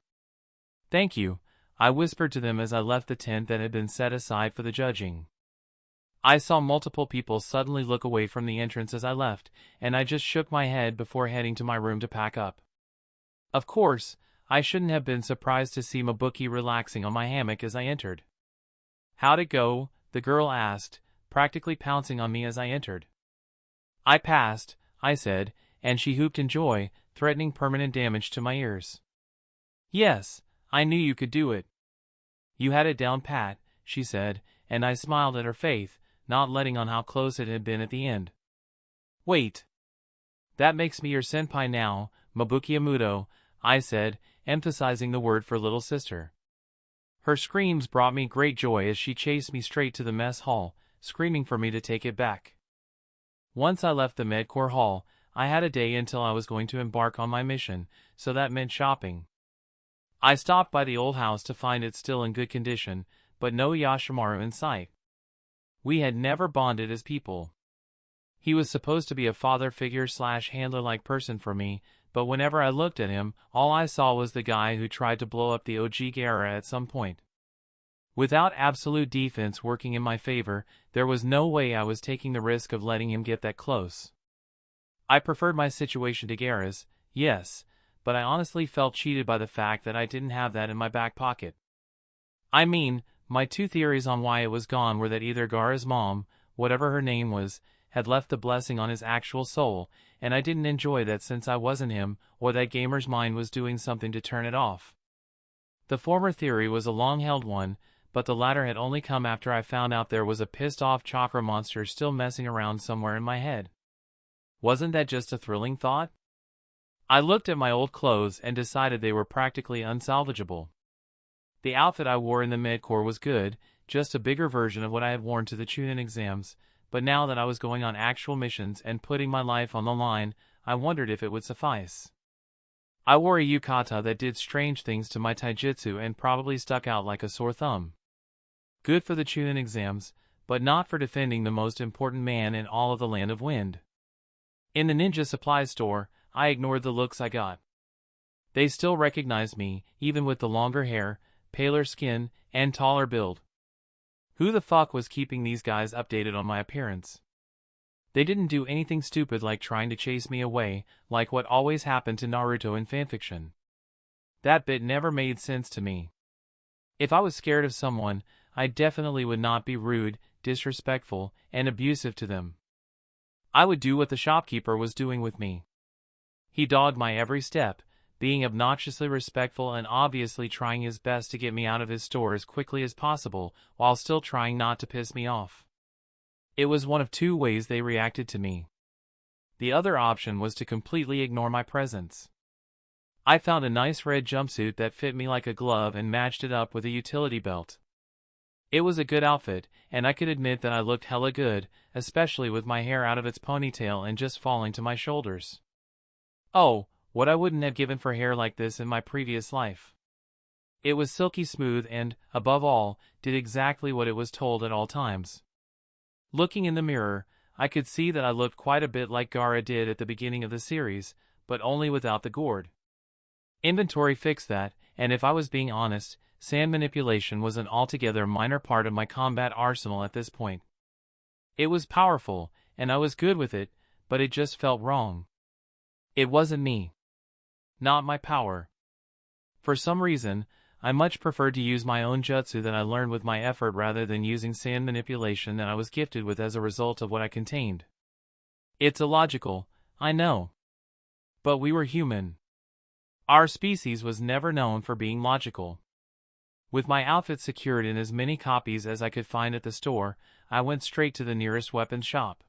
Thank you, I whispered to them as I left the tent that had been set aside for the judging. I saw multiple people suddenly look away from the entrance as I left, and I just shook my head before heading to my room to pack up. Of course, I shouldn't have been surprised to see Mabuki relaxing on my hammock as I entered. How'd it go? The girl asked, practically pouncing on me as I entered. I passed, I said, and she whooped in joy, threatening permanent damage to my ears. Yes, I knew you could do it. You had it down pat, she said, and I smiled at her faith, not letting on how close it had been at the end. Wait. That makes me your senpai now, Mabuki Amudo, I said, emphasizing the word for little sister. Her screams brought me great joy as she chased me straight to the mess hall, screaming for me to take it back. Once I left the Medcore hall, I had a day until I was going to embark on my mission, so that meant shopping. I stopped by the old house to find it still in good condition, but no Yashamaru in sight. We had never bonded as people. He was supposed to be a father figure / handler-like person for me, but whenever I looked at him, all I saw was the guy who tried to blow up the OG Gaara at some point. Without absolute defense working in my favor, there was no way I was taking the risk of letting him get that close. I preferred my situation to Gaara's, yes, but I honestly felt cheated by the fact that I didn't have that in my back pocket. I mean, my two theories on why it was gone were that either Gaara's mom, whatever her name was, had left the blessing on his actual soul, and I didn't enjoy that since I wasn't him, or that Gamer's mind was doing something to turn it off. The former theory was a long-held one, but the latter had only come after I found out there was a pissed-off chakra monster still messing around somewhere in my head. Wasn't that just a thrilling thought? I looked at my old clothes and decided they were practically unsalvageable. The outfit I wore in the Medcore was good, just a bigger version of what I had worn to the Chunin Exams, but now that I was going on actual missions and putting my life on the line, I wondered if it would suffice. I wore a yukata that did strange things to my taijutsu and probably stuck out like a sore thumb. Good for the Chunin Exams, but not for defending the most important man in all of the Land of Wind. In the ninja supply store, I ignored the looks I got. They still recognized me, even with the longer hair, paler skin, and taller build. Who the fuck was keeping these guys updated on my appearance? They didn't do anything stupid like trying to chase me away, like what always happened to Naruto in fanfiction. That bit never made sense to me. If I was scared of someone, I definitely would not be rude, disrespectful, and abusive to them. I would do what the shopkeeper was doing with me. He dogged my every step, being obnoxiously respectful and obviously trying his best to get me out of his store as quickly as possible, while still trying not to piss me off. It was one of two ways they reacted to me. The other option was to completely ignore my presence. I found a nice red jumpsuit that fit me like a glove and matched it up with a utility belt. It was a good outfit, and I could admit that I looked hella good, especially with my hair out of its ponytail and just falling to my shoulders. Oh, what I wouldn't have given for hair like this in my previous life. It was silky smooth and, above all, did exactly what it was told at all times. Looking in the mirror, I could see that I looked quite a bit like Gaara did at the beginning of the series, but only without the gourd. Inventory fixed that, and if I was being honest, sand manipulation was an altogether minor part of my combat arsenal at this point. It was powerful, and I was good with it, but it just felt wrong. It wasn't me. Not my power. For some reason, I much preferred to use my own jutsu that I learned with my effort rather than using sand manipulation that I was gifted with as a result of what I contained. It's illogical, I know. But we were human. Our species was never known for being logical. With my outfit secured in as many copies as I could find at the store, I went straight to the nearest weapons shop.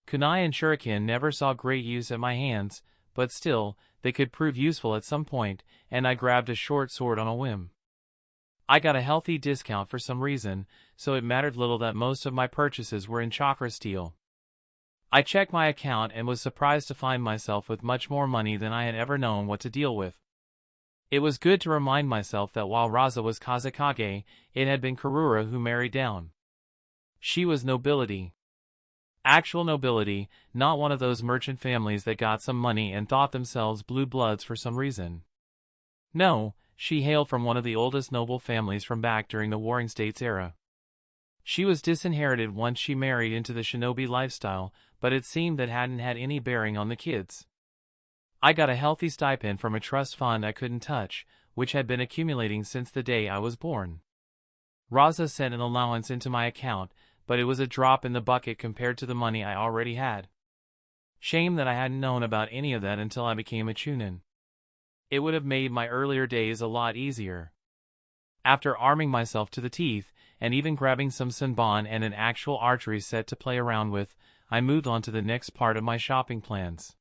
Kunai and shuriken never saw great use at my hands, but still, they could prove useful at some point, and I grabbed a short sword on a whim. I got a healthy discount for some reason, so it mattered little that most of my purchases were in chakra steel. I checked my account and was surprised to find myself with much more money than I had ever known what to deal with. It was good to remind myself that while Raza was Kazekage, it had been Karura who married down. She was nobility. Actual nobility, not one of those merchant families that got some money and thought themselves blue bloods for some reason. No, she hailed from one of the oldest noble families from back during the Warring States era. She was disinherited once she married into the shinobi lifestyle, but it seemed that hadn't had any bearing on the kids. I got a healthy stipend from a trust fund I couldn't touch, which had been accumulating since the day I was born. Raza sent an allowance into my account, but it was a drop in the bucket compared to the money I already had. Shame that I hadn't known about any of that until I became a Chunin. It would have made my earlier days a lot easier. After arming myself to the teeth, and even grabbing some senbon and an actual archery set to play around with, I moved on to the next part of my shopping plans.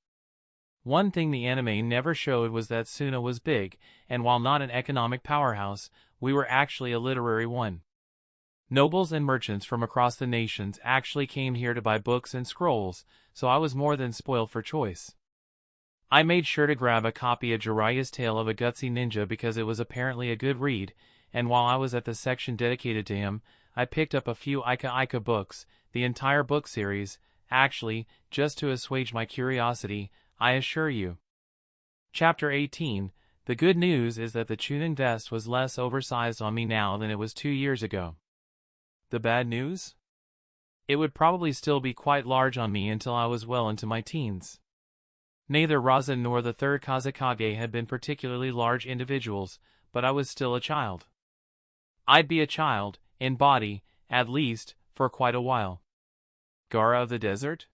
One thing the anime never showed was that Suna was big, and while not an economic powerhouse, we were actually a literary one. Nobles and merchants from across the nations actually came here to buy books and scrolls, so I was more than spoiled for choice. I made sure to grab a copy of Jiraiya's Tale of a Gutsy Ninja because it was apparently a good read, and while I was at the section dedicated to him, I picked up a few Ika books, the entire book series, actually, just to assuage my curiosity, I assure you. Chapter 18. The good news is that the Chunin vest was less oversized on me now than it was 2 years ago. The bad news? It would probably still be quite large on me until I was well into my teens. Neither Raza nor the third Kazekage had been particularly large individuals, but I was still a child. I'd be a child, in body, at least, for quite a while. Gaara of the desert?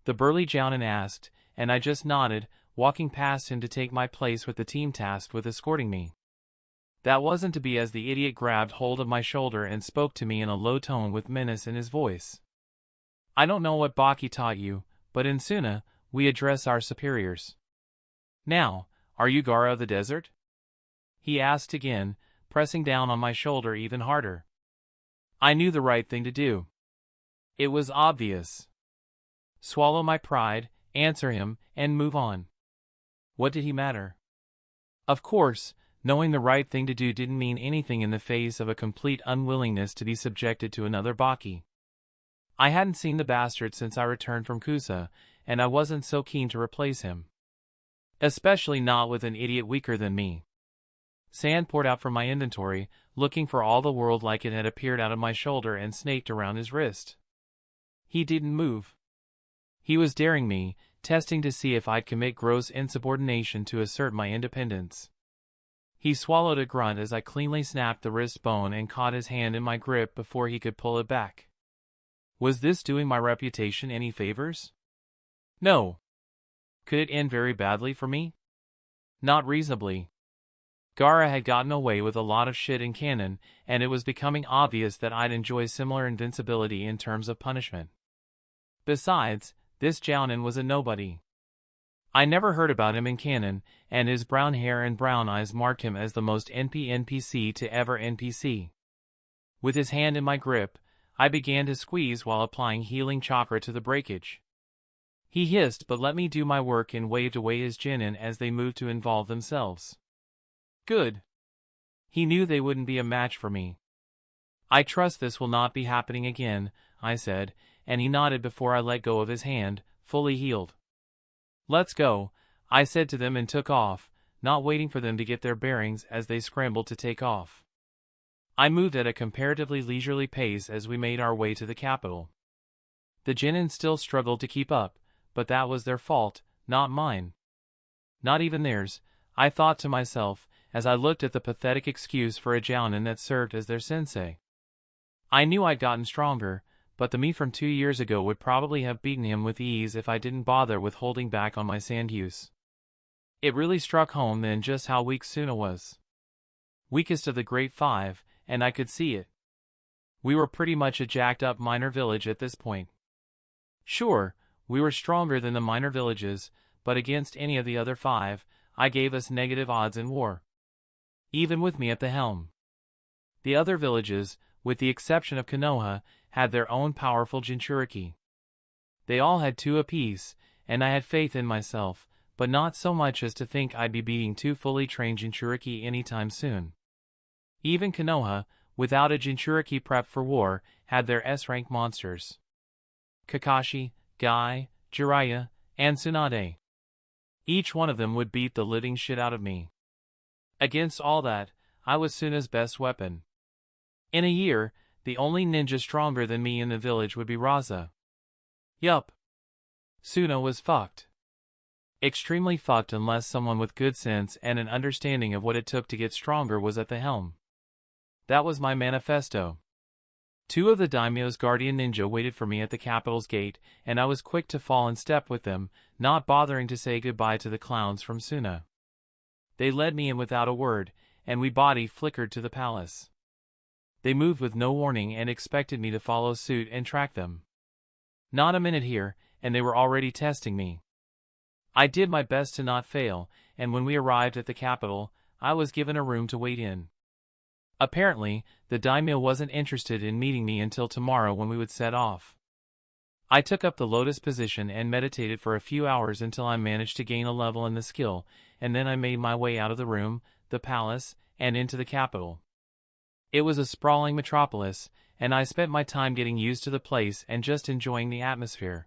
The burly Jounin asked, and I just nodded, walking past him to take my place with the team tasked with escorting me. That wasn't to be as the idiot grabbed hold of my shoulder and spoke to me in a low tone with menace in his voice. I don't know what Baki taught you, but in Suna, we address our superiors. Now, are you Gaara of the desert? He asked again, pressing down on my shoulder even harder. I knew the right thing to do. It was obvious. Swallow my pride, answer him, and move on. What did he matter? Of course, knowing the right thing to do didn't mean anything in the face of a complete unwillingness to be subjected to another Baki. I hadn't seen the bastard since I returned from Kusa, and I wasn't so keen to replace him. Especially not with an idiot weaker than me. Sand poured out from my inventory, looking for all the world like it had appeared out of my shoulder and snaked around his wrist. He didn't move. He was daring me, testing to see if I'd commit gross insubordination to assert my independence. He swallowed a grunt as I cleanly snapped the wrist bone and caught his hand in my grip before he could pull it back. Was this doing my reputation any favors? No. Could it end very badly for me? Not reasonably. Gaara had gotten away with a lot of shit in canon, and it was becoming obvious that I'd enjoy similar invincibility in terms of punishment. Besides, this Jounin was a nobody. I never heard about him in canon, and his brown hair and brown eyes marked him as the most NPC to ever NPC. With his hand in my grip, I began to squeeze while applying healing chakra to the breakage. He hissed but let me do my work and waved away his genin as they moved to involve themselves. Good. He knew they wouldn't be a match for me. I trust this will not be happening again, I said, and he nodded before I let go of his hand, fully healed. Let's go, I said to them and took off, not waiting for them to get their bearings as they scrambled to take off. I moved at a comparatively leisurely pace as we made our way to the capital. The genin still struggled to keep up, but that was their fault, not mine. Not even theirs, I thought to myself, as I looked at the pathetic excuse for a jounin that served as their sensei. I knew I'd gotten stronger, but the me from 2 years ago would probably have beaten him with ease if I didn't bother with holding back on my sand use. It really struck home then just how weak Suna was. Weakest of the Great Five, and I could see it. We were pretty much a jacked-up minor village at this point. Sure, we were stronger than the minor villages, but against any of the other 5, I gave us negative odds in war. Even with me at the helm. The other villages, with the exception of Konoha, had their own powerful Jinchuriki. They all had 2 apiece, and I had faith in myself, but not so much as to think I'd be beating 2 fully trained Jinchuriki anytime soon. Even Konoha, without a Jinchuriki prep for war, had their S-rank monsters. Kakashi, Guy, Jiraiya, and Tsunade. Each one of them would beat the living shit out of me. Against all that, I was Suna's best weapon. In a year, the only ninja stronger than me in the village would be Raza. Yup. Suna was fucked. Extremely fucked unless someone with good sense and an understanding of what it took to get stronger was at the helm. That was my manifesto. 2 of the daimyo's guardian ninja waited for me at the capital's gate, and I was quick to fall in step with them, not bothering to say goodbye to the clowns from Suna. They led me in without a word, and we body flickered to the palace. They moved with no warning and expected me to follow suit and track them. Not a minute here, and they were already testing me. I did my best to not fail, and when we arrived at the capital, I was given a room to wait in. Apparently, the daimyo wasn't interested in meeting me until tomorrow when we would set off. I took up the lotus position and meditated for a few hours until I managed to gain a level in the skill, and then I made my way out of the room, the palace, and into the capital. It was a sprawling metropolis, and I spent my time getting used to the place and just enjoying the atmosphere.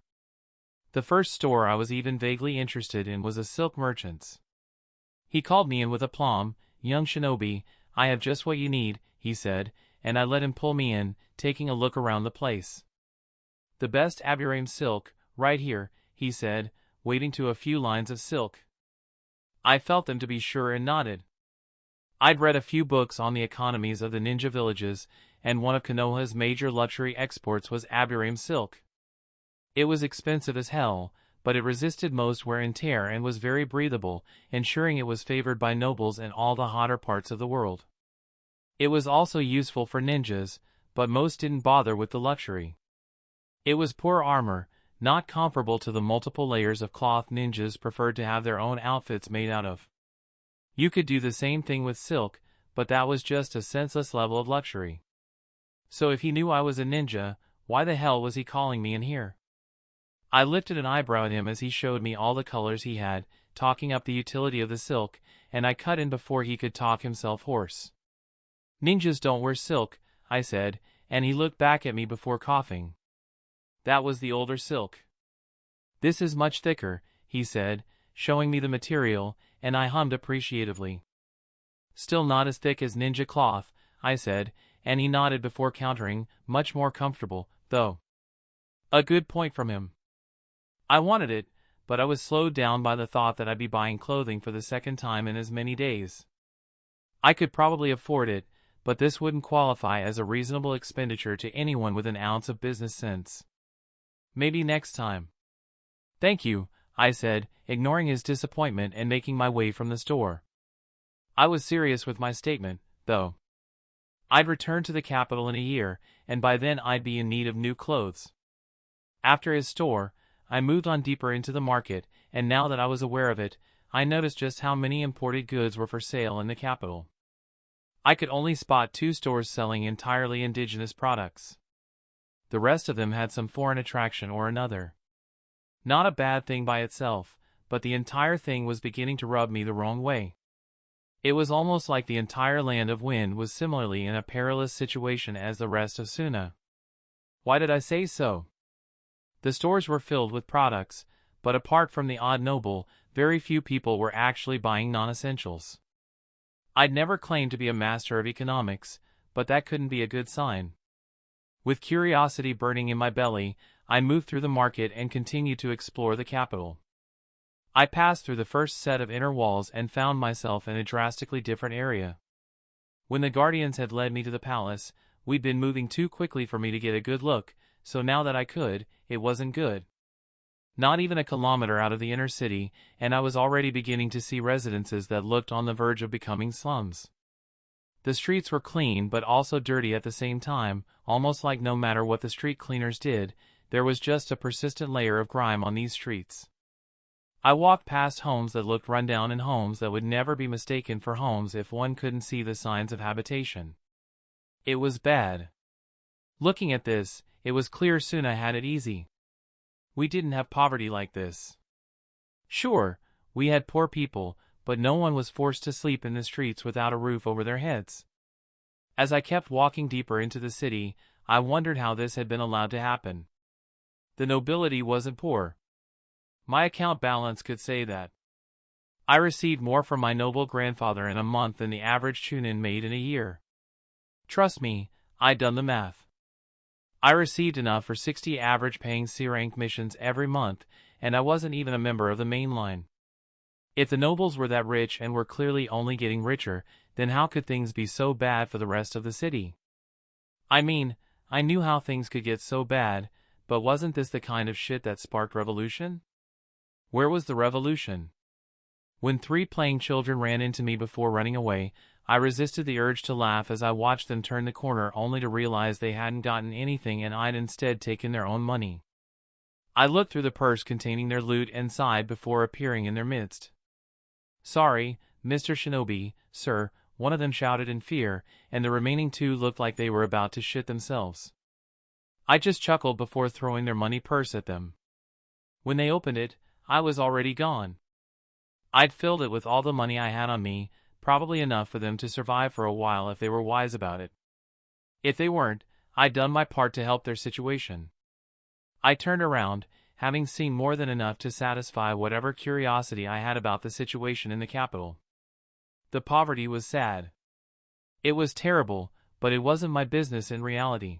The first store I was even vaguely interested in was a silk merchant's. He called me in with aplomb. "Young shinobi, I have just what you need," he said, and I let him pull me in, taking a look around the place. "The best Aburame silk, right here," he said, waving to a few lines of silk. I felt them to be sure and nodded. I'd read a few books on the economies of the ninja villages, and one of Konoha's major luxury exports was Aburame silk. It was expensive as hell, but it resisted most wear and tear and was very breathable, ensuring it was favored by nobles in all the hotter parts of the world. It was also useful for ninjas, but most didn't bother with the luxury. It was poor armor, not comparable to the multiple layers of cloth ninjas preferred to have their own outfits made out of. You could do the same thing with silk, but that was just a senseless level of luxury. So if he knew I was a ninja, why the hell was he calling me in here? I lifted an eyebrow at him as he showed me all the colors he had, talking up the utility of the silk, and I cut in before he could talk himself hoarse. "Ninjas don't wear silk," I said, and he looked back at me before coughing. That was the older silk. "This is much thicker," he said, showing me the material, and I hummed appreciatively. "Still not as thick as ninja cloth," I said, and he nodded before countering, "Much more comfortable, though." A good point from him. I wanted it, but I was slowed down by the thought that I'd be buying clothing for the second time in as many days. I could probably afford it, but this wouldn't qualify as a reasonable expenditure to anyone with an ounce of business sense. Maybe next time. "Thank you," I said, ignoring his disappointment and making my way from the store. I was serious with my statement, though. I'd return to the capital in a year, and by then I'd be in need of new clothes. After his store, I moved on deeper into the market, and now that I was aware of it, I noticed just how many imported goods were for sale in the capital. I could only spot 2 stores selling entirely indigenous products. The rest of them had some foreign attraction or another. Not a bad thing by itself, but the entire thing was beginning to rub me the wrong way. It was almost like the entire land of Wind was similarly in a perilous situation as the rest of Suna. Why did I say so? The stores were filled with products, but apart from the odd noble, very few people were actually buying non-essentials. I'd never claimed to be a master of economics, but that couldn't be a good sign. With curiosity burning in my belly, I moved through the market and continued to explore the capital. I passed through the first set of inner walls and found myself in a drastically different area. When the guardians had led me to the palace, we'd been moving too quickly for me to get a good look, so now that I could, it wasn't good. Not even a kilometer out of the inner city, and I was already beginning to see residences that looked on the verge of becoming slums. The streets were clean but also dirty at the same time, almost like no matter what the street cleaners did, there was just a persistent layer of grime on these streets. I walked past homes that looked rundown and homes that would never be mistaken for homes if one couldn't see the signs of habitation. It was bad. Looking at this, it was clear Suna had it easy. We didn't have poverty like this. Sure, we had poor people, but no one was forced to sleep in the streets without a roof over their heads. As I kept walking deeper into the city, I wondered how this had been allowed to happen. The nobility wasn't poor. My account balance could say that. I received more from my noble grandfather in a month than the average Chunin made in a year. Trust me, I'd done the math. I received enough for 60 average paying C-rank missions every month, and I wasn't even a member of the main line. If the nobles were that rich and were clearly only getting richer, then how could things be so bad for the rest of the city? I mean, I knew how things could get so bad, but wasn't this the kind of shit that sparked revolution? Where was the revolution? When 3 playing children ran into me before running away, I resisted the urge to laugh as I watched them turn the corner only to realize they hadn't gotten anything and I'd instead taken their own money. I looked through the purse containing their loot and sighed before appearing in their midst. "Sorry, Mr. Shinobi, sir," one of them shouted in fear, and the remaining 2 looked like they were about to shit themselves. I just chuckled before throwing their money purse at them. When they opened it, I was already gone. I'd filled it with all the money I had on me, probably enough for them to survive for a while if they were wise about it. If they weren't, I'd done my part to help their situation. I turned around, having seen more than enough to satisfy whatever curiosity I had about the situation in the capital. The poverty was sad. It was terrible, but it wasn't my business in reality.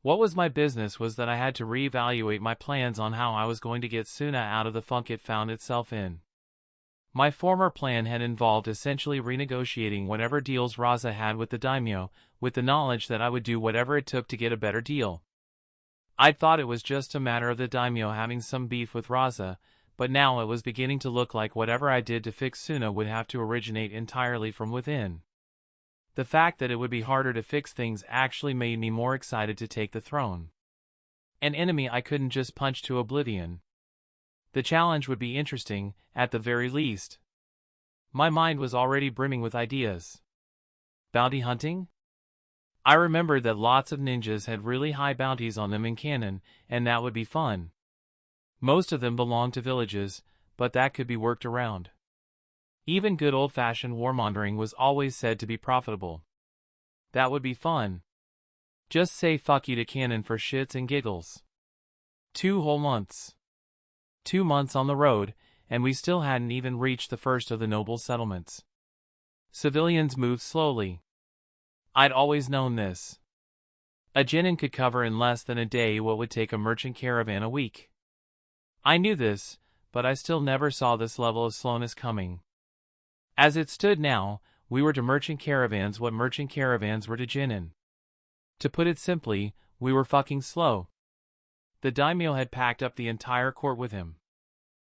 What was my business was that I had to reevaluate my plans on how I was going to get Suna out of the funk it found itself in. My former plan had involved essentially renegotiating whatever deals Raza had with the daimyo, with the knowledge that I would do whatever it took to get a better deal. I'd thought it was just a matter of the daimyo having some beef with Raza, but now it was beginning to look like whatever I did to fix Suna would have to originate entirely from within. The fact that it would be harder to fix things actually made me more excited to take the throne. An enemy I couldn't just punch to oblivion. The challenge would be interesting, at the very least. My mind was already brimming with ideas. Bounty hunting? I remembered that lots of ninjas had really high bounties on them in canon, and that would be fun. Most of them belonged to villages, but that could be worked around. Even good old-fashioned warmongering was always said to be profitable. That would be fun. Just say fuck you to canon for shits and giggles. 2 whole months. 2 months on the road, and we still hadn't even reached the first of the noble settlements. Civilians moved slowly. I'd always known this. A genin could cover in less than a day what would take a merchant caravan a week. I knew this, but I still never saw this level of slowness coming. As it stood now, we were to merchant caravans what merchant caravans were to genin. To put it simply, we were fucking slow. The daimyo had packed up the entire court with him.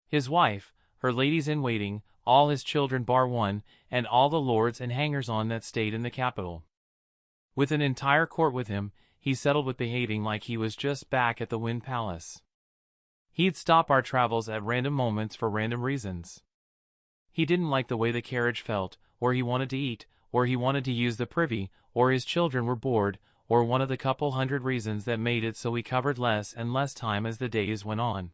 His wife, her ladies-in-waiting, all his children bar one, and all the lords and hangers-on that stayed in the capital. With an entire court with him, he settled with behaving like he was just back at the Wind Palace. He'd stop our travels at random moments for random reasons. He didn't like the way the carriage felt, or he wanted to eat, or he wanted to use the privy, or his children were bored, or one of the couple hundred reasons that made it so we covered less and less time as the days went on.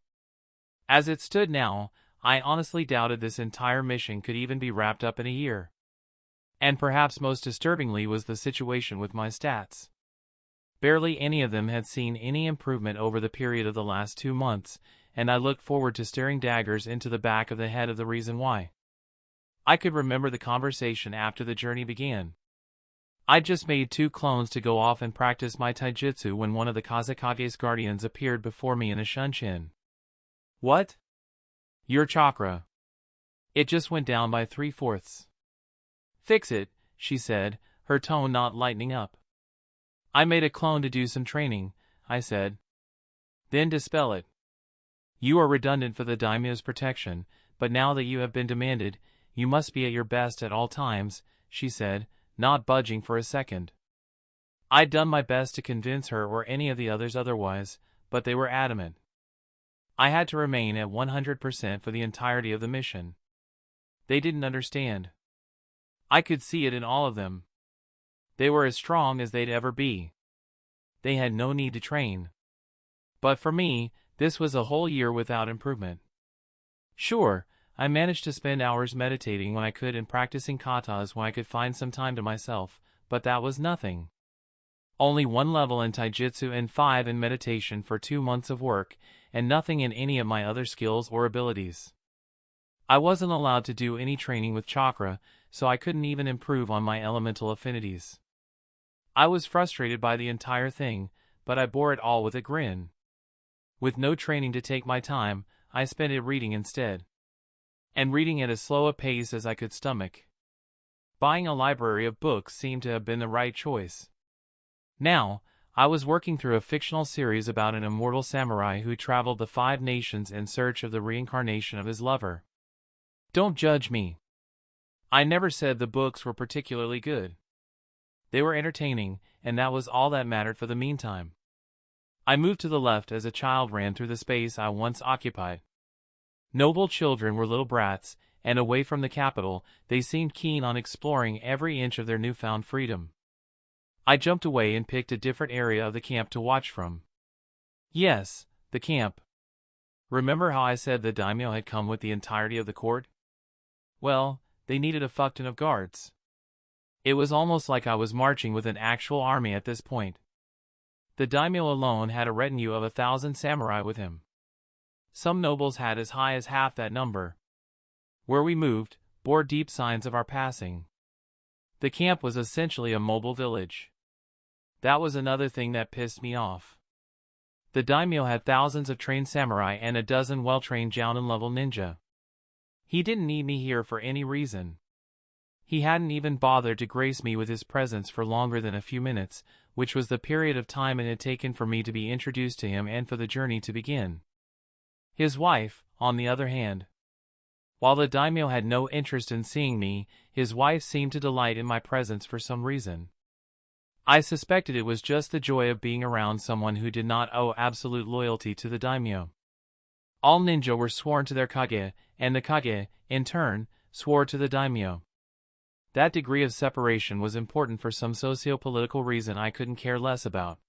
As it stood now, I honestly doubted this entire mission could even be wrapped up in a year. And perhaps most disturbingly was the situation with my stats. Barely any of them had seen any improvement over the period of the last 2 months, and I looked forward to staring daggers into the back of the head of the reason why. I could remember the conversation after the journey began. I just made 2 clones to go off and practice my taijutsu when one of the Kazekage's guardians appeared before me in a shunshin. What? Your chakra. It just went down by 3/4. Fix it, she said, her tone not lightening up. I made a clone to do some training, I said. Then dispel it. You are redundant for the daimyo's protection, but now that you have been demanded, you must be at your best at all times, she said, not budging for a second. I'd done my best to convince her or any of the others otherwise, but they were adamant. I had to remain at 100% for the entirety of the mission. They didn't understand. I could see it in all of them. They were as strong as they'd ever be. They had no need to train. But for me, this was a whole year without improvement. Sure, I managed to spend hours meditating when I could and practicing katas when I could find some time to myself, but that was nothing. Only 1 level in taijutsu and 5 in meditation for 2 months of work, and nothing in any of my other skills or abilities. I wasn't allowed to do any training with chakra, so I couldn't even improve on my elemental affinities. I was frustrated by the entire thing, but I bore it all with a grin. With no training to take my time, I spent it reading instead. And reading at as slow a pace as I could stomach. Buying a library of books seemed to have been the right choice. Now, I was working through a fictional series about an immortal samurai who traveled the 5 nations in search of the reincarnation of his lover. Don't judge me. I never said the books were particularly good. They were entertaining, and that was all that mattered for the meantime. I moved to the left as a child ran through the space I once occupied. Noble children were little brats, and away from the capital, they seemed keen on exploring every inch of their newfound freedom. I jumped away and picked a different area of the camp to watch from. Yes, the camp. Remember how I said the daimyo had come with the entirety of the court? Well, they needed a fuckton of guards. It was almost like I was marching with an actual army at this point. The daimyo alone had a retinue of 1,000 samurai with him. Some nobles had as high as half that number. Where we moved, bore deep signs of our passing. The camp was essentially a mobile village. That was another thing that pissed me off. The daimyo had thousands of trained samurai and a dozen well-trained Jounin-level ninja. He didn't need me here for any reason. He hadn't even bothered to grace me with his presence for longer than a few minutes, which was the period of time it had taken for me to be introduced to him and for the journey to begin. His wife, on the other hand. While the daimyo had no interest in seeing me, his wife seemed to delight in my presence for some reason. I suspected it was just the joy of being around someone who did not owe absolute loyalty to the daimyo. All ninja were sworn to their kage, and the kage, in turn, swore to the daimyo. That degree of separation was important for some socio-political reason I couldn't care less about.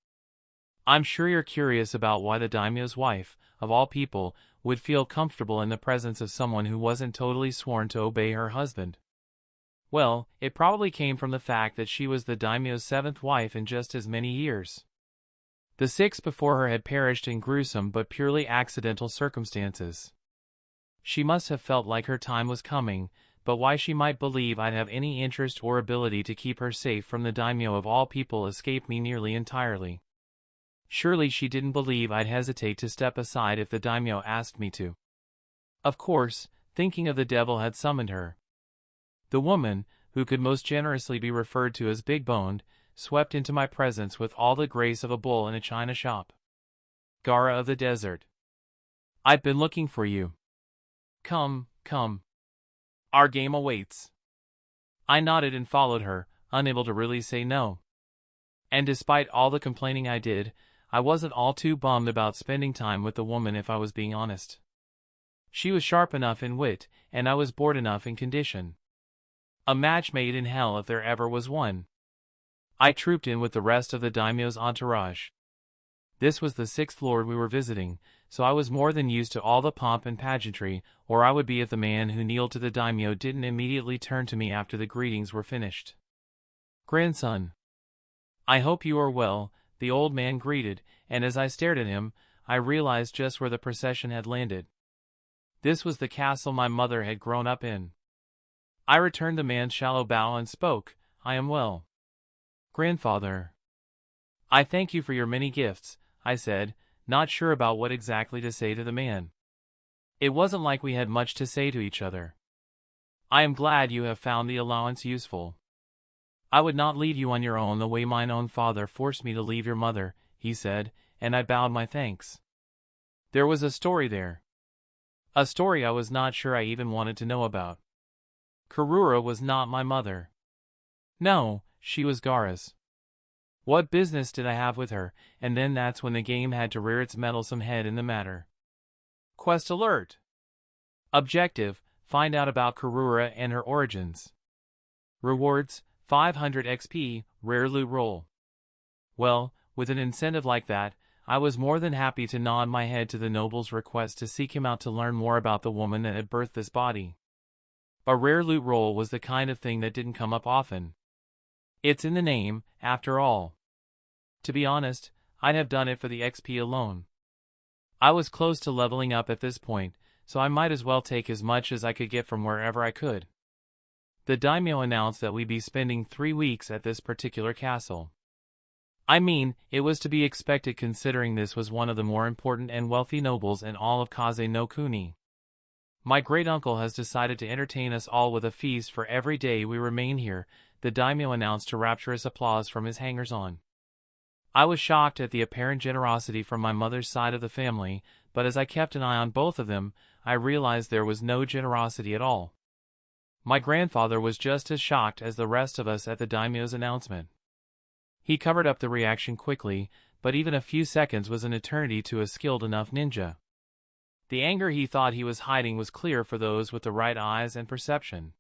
I'm sure you're curious about why the daimyo's wife, of all people, would feel comfortable in the presence of someone who wasn't totally sworn to obey her husband. Well, it probably came from the fact that she was the daimyo's 7th wife in just as many years. The 6 before her had perished in gruesome but purely accidental circumstances. She must have felt like her time was coming, but why she might believe I'd have any interest or ability to keep her safe from the daimyo of all people escaped me nearly entirely. Surely she didn't believe I'd hesitate to step aside if the daimyo asked me to. Of course, thinking of the devil had summoned her. The woman, who could most generously be referred to as big-boned, swept into my presence with all the grace of a bull in a china shop. Gaara of the desert. I've been looking for you. Come, come. Our game awaits. I nodded and followed her, unable to really say no. And despite all the complaining I did, I wasn't all too bummed about spending time with the woman if I was being honest. She was sharp enough in wit, and I was bored enough in condition. A match made in hell if there ever was one. I trooped in with the rest of the daimyo's entourage. This was the 6th lord we were visiting, so I was more than used to all the pomp and pageantry, or I would be if the man who kneeled to the daimyo didn't immediately turn to me after the greetings were finished. Grandson. I hope you are well, the old man greeted, and as I stared at him, I realized just where the procession had landed. This was the castle my mother had grown up in. I returned the man's shallow bow and spoke, I am well. Grandfather. I thank you for your many gifts, I said, not sure about what exactly to say to the man. It wasn't like we had much to say to each other. I am glad you have found the allowance useful. I would not leave you on your own the way mine own father forced me to leave your mother, he said, and I bowed my thanks. There was a story there. A story I was not sure I even wanted to know about. Karura was not my mother. No, she was Gaara's. What business did I have with her? And then that's when the game had to rear its meddlesome head in the matter. Quest alert! Objective: find out about Karura and her origins. Rewards: 500 XP, rare loot roll. Well, with an incentive like that, I was more than happy to nod my head to the noble's request to seek him out to learn more about the woman that had birthed this body. A rare loot roll was the kind of thing that didn't come up often. It's in the name, after all. To be honest, I'd have done it for the XP alone. I was close to leveling up at this point, so I might as well take as much as I could get from wherever I could. The daimyo announced that we'd be spending 3 weeks at this particular castle. I mean, it was to be expected considering this was one of the more important and wealthy nobles in all of Kaze no Kuni. My great-uncle has decided to entertain us all with a feast for every day we remain here, the daimyo announced to rapturous applause from his hangers-on. I was shocked at the apparent generosity from my mother's side of the family, but as I kept an eye on both of them, I realized there was no generosity at all. My grandfather was just as shocked as the rest of us at the daimyo's announcement. He covered up the reaction quickly, but even a few seconds was an eternity to a skilled enough ninja. The anger he thought he was hiding was clear for those with the right eyes and perception.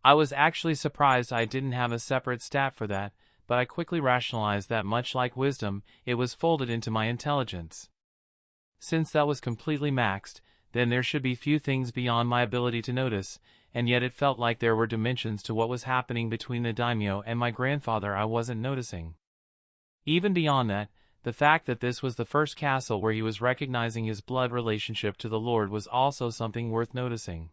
I was actually surprised I didn't have a separate stat for that, but I quickly rationalized that much like wisdom, it was folded into my intelligence. Since that was completely maxed, then there should be few things beyond my ability to notice, and yet it felt like there were dimensions to what was happening between the daimyo and my grandfather I wasn't noticing. Even beyond that, the fact that this was the first castle where he was recognizing his blood relationship to the Lord was also something worth noticing.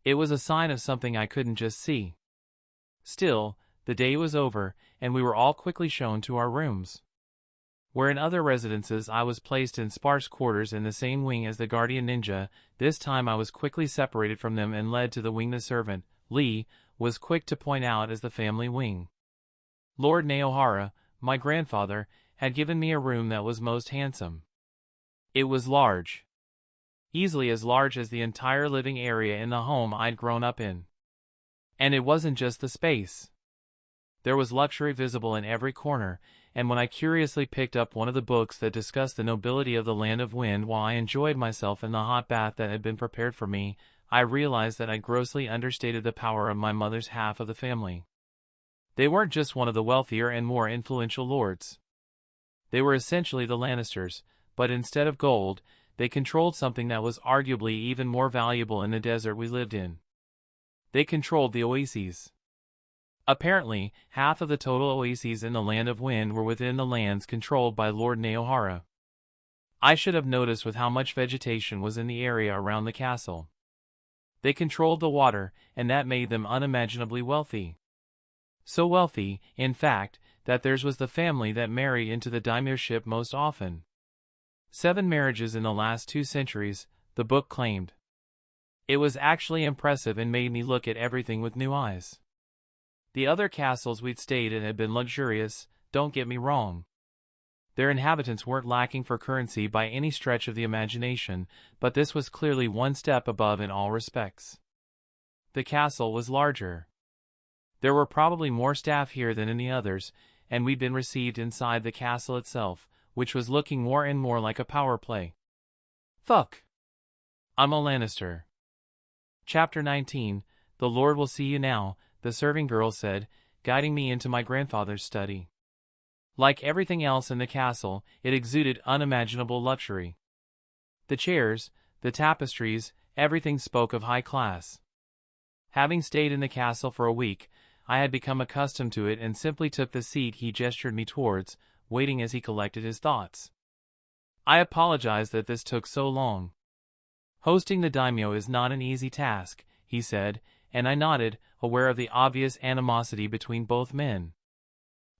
It was a sign of something I couldn't just see. Still, the day was over, and we were all quickly shown to our rooms. Where in other residences I was placed in sparse quarters in the same wing as the guardian ninja, this time I was quickly separated from them and led to the wing the servant, Lee, was quick to point out as the family wing. Lord Naohara, my grandfather, had given me a room that was most handsome. It was large. Easily as large as the entire living area in the home I'd grown up in. And it wasn't just the space. There was luxury visible in every corner, and when I curiously picked up one of the books that discussed the nobility of the Land of Wind while I enjoyed myself in the hot bath that had been prepared for me, I realized that I'd grossly understated the power of my mother's half of the family. They weren't just one of the wealthier and more influential lords. They were essentially the Lannisters, but instead of gold, they controlled something that was arguably even more valuable in the desert we lived in. They controlled the oases. Apparently, half of the total oases in the Land of Wind were within the lands controlled by Lord Naohara. I should have noticed with how much vegetation was in the area around the castle. They controlled the water, and that made them unimaginably wealthy. So wealthy, in fact, that theirs was the family that married into the daimyoship most often. 7 marriages in the last 2 centuries, the book claimed. It was actually impressive and made me look at everything with new eyes. The other castles we'd stayed in had been luxurious, don't get me wrong. Their inhabitants weren't lacking for currency by any stretch of the imagination, but this was clearly one step above in all respects. The castle was larger. There were probably more staff here than in the others, and we'd been received inside the castle itself, which was looking more and more like a power play. Fuck. I'm a Lannister. Chapter 19, The Lord will see you now, the serving girl said, guiding me into my grandfather's study. Like everything else in the castle, it exuded unimaginable luxury. The chairs, the tapestries, everything spoke of high class. Having stayed in the castle for a week, I had become accustomed to it and simply took the seat he gestured me towards, waiting as he collected his thoughts. I apologized that this took so long. Hosting the daimyo is not an easy task, he said, and I nodded, aware of the obvious animosity between both men.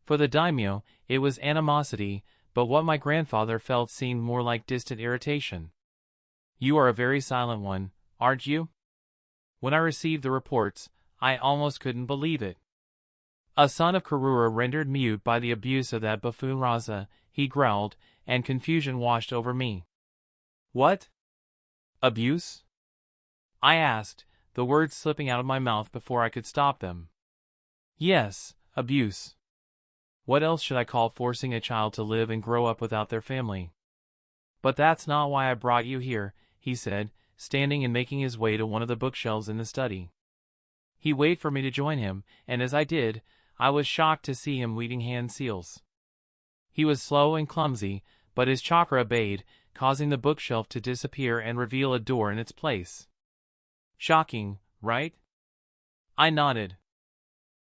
For the daimyo, it was animosity, but what my grandfather felt seemed more like distant irritation. "You are a very silent one, aren't you?" When I received the reports, I almost couldn't believe it. "A son of Karura rendered mute by the abuse of that buffoon Raza," he growled, and confusion washed over me. "What? Abuse?" I asked, the words slipping out of my mouth before I could stop them. "Yes, abuse. What else should I call forcing a child to live and grow up without their family?" "But that's not why I brought you here," he said, standing and making his way to one of the bookshelves in the study. He waited for me to join him, and as I did, I was shocked to see him weaving hand seals. He was slow and clumsy, but his chakra obeyed, causing the bookshelf to disappear and reveal a door in its place. Shocking, right? I nodded.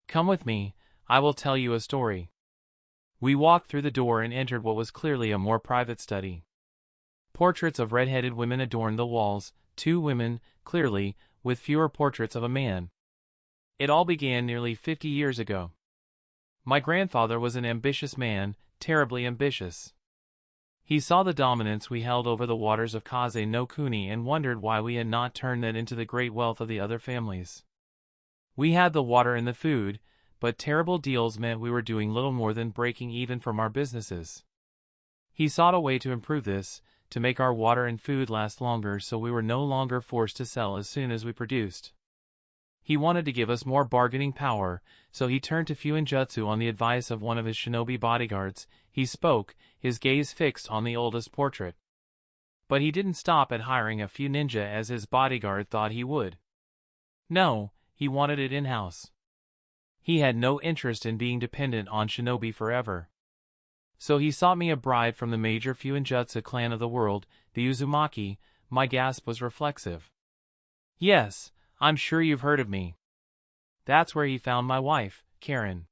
"Come with me, I will tell you a story." We walked through the door and entered what was clearly a more private study. Portraits of red-headed women adorned the walls, 2 women, clearly, with fewer portraits of a man. It all began nearly 50 years ago. My grandfather was an ambitious man, terribly ambitious. He saw the dominance we held over the waters of Kaze no Kuni and wondered why we had not turned that into the great wealth of the other families. We had the water and the food, but terrible deals meant we were doing little more than breaking even from our businesses. He sought a way to improve this, to make our water and food last longer so we were no longer forced to sell as soon as we produced. He wanted to give us more bargaining power, so he turned to Fuinjutsu on the advice of one of his shinobi bodyguards. He spoke, his gaze fixed on the oldest portrait. But he didn't stop at hiring a few ninja as his bodyguard thought he would. No, he wanted it in-house. He had no interest in being dependent on shinobi forever. So he sought me a bride from the major Fuinjutsu clan of the world, the Uzumaki. My gasp was reflexive. "Yes, I'm sure you've heard of me." That's where he found my wife, Karen.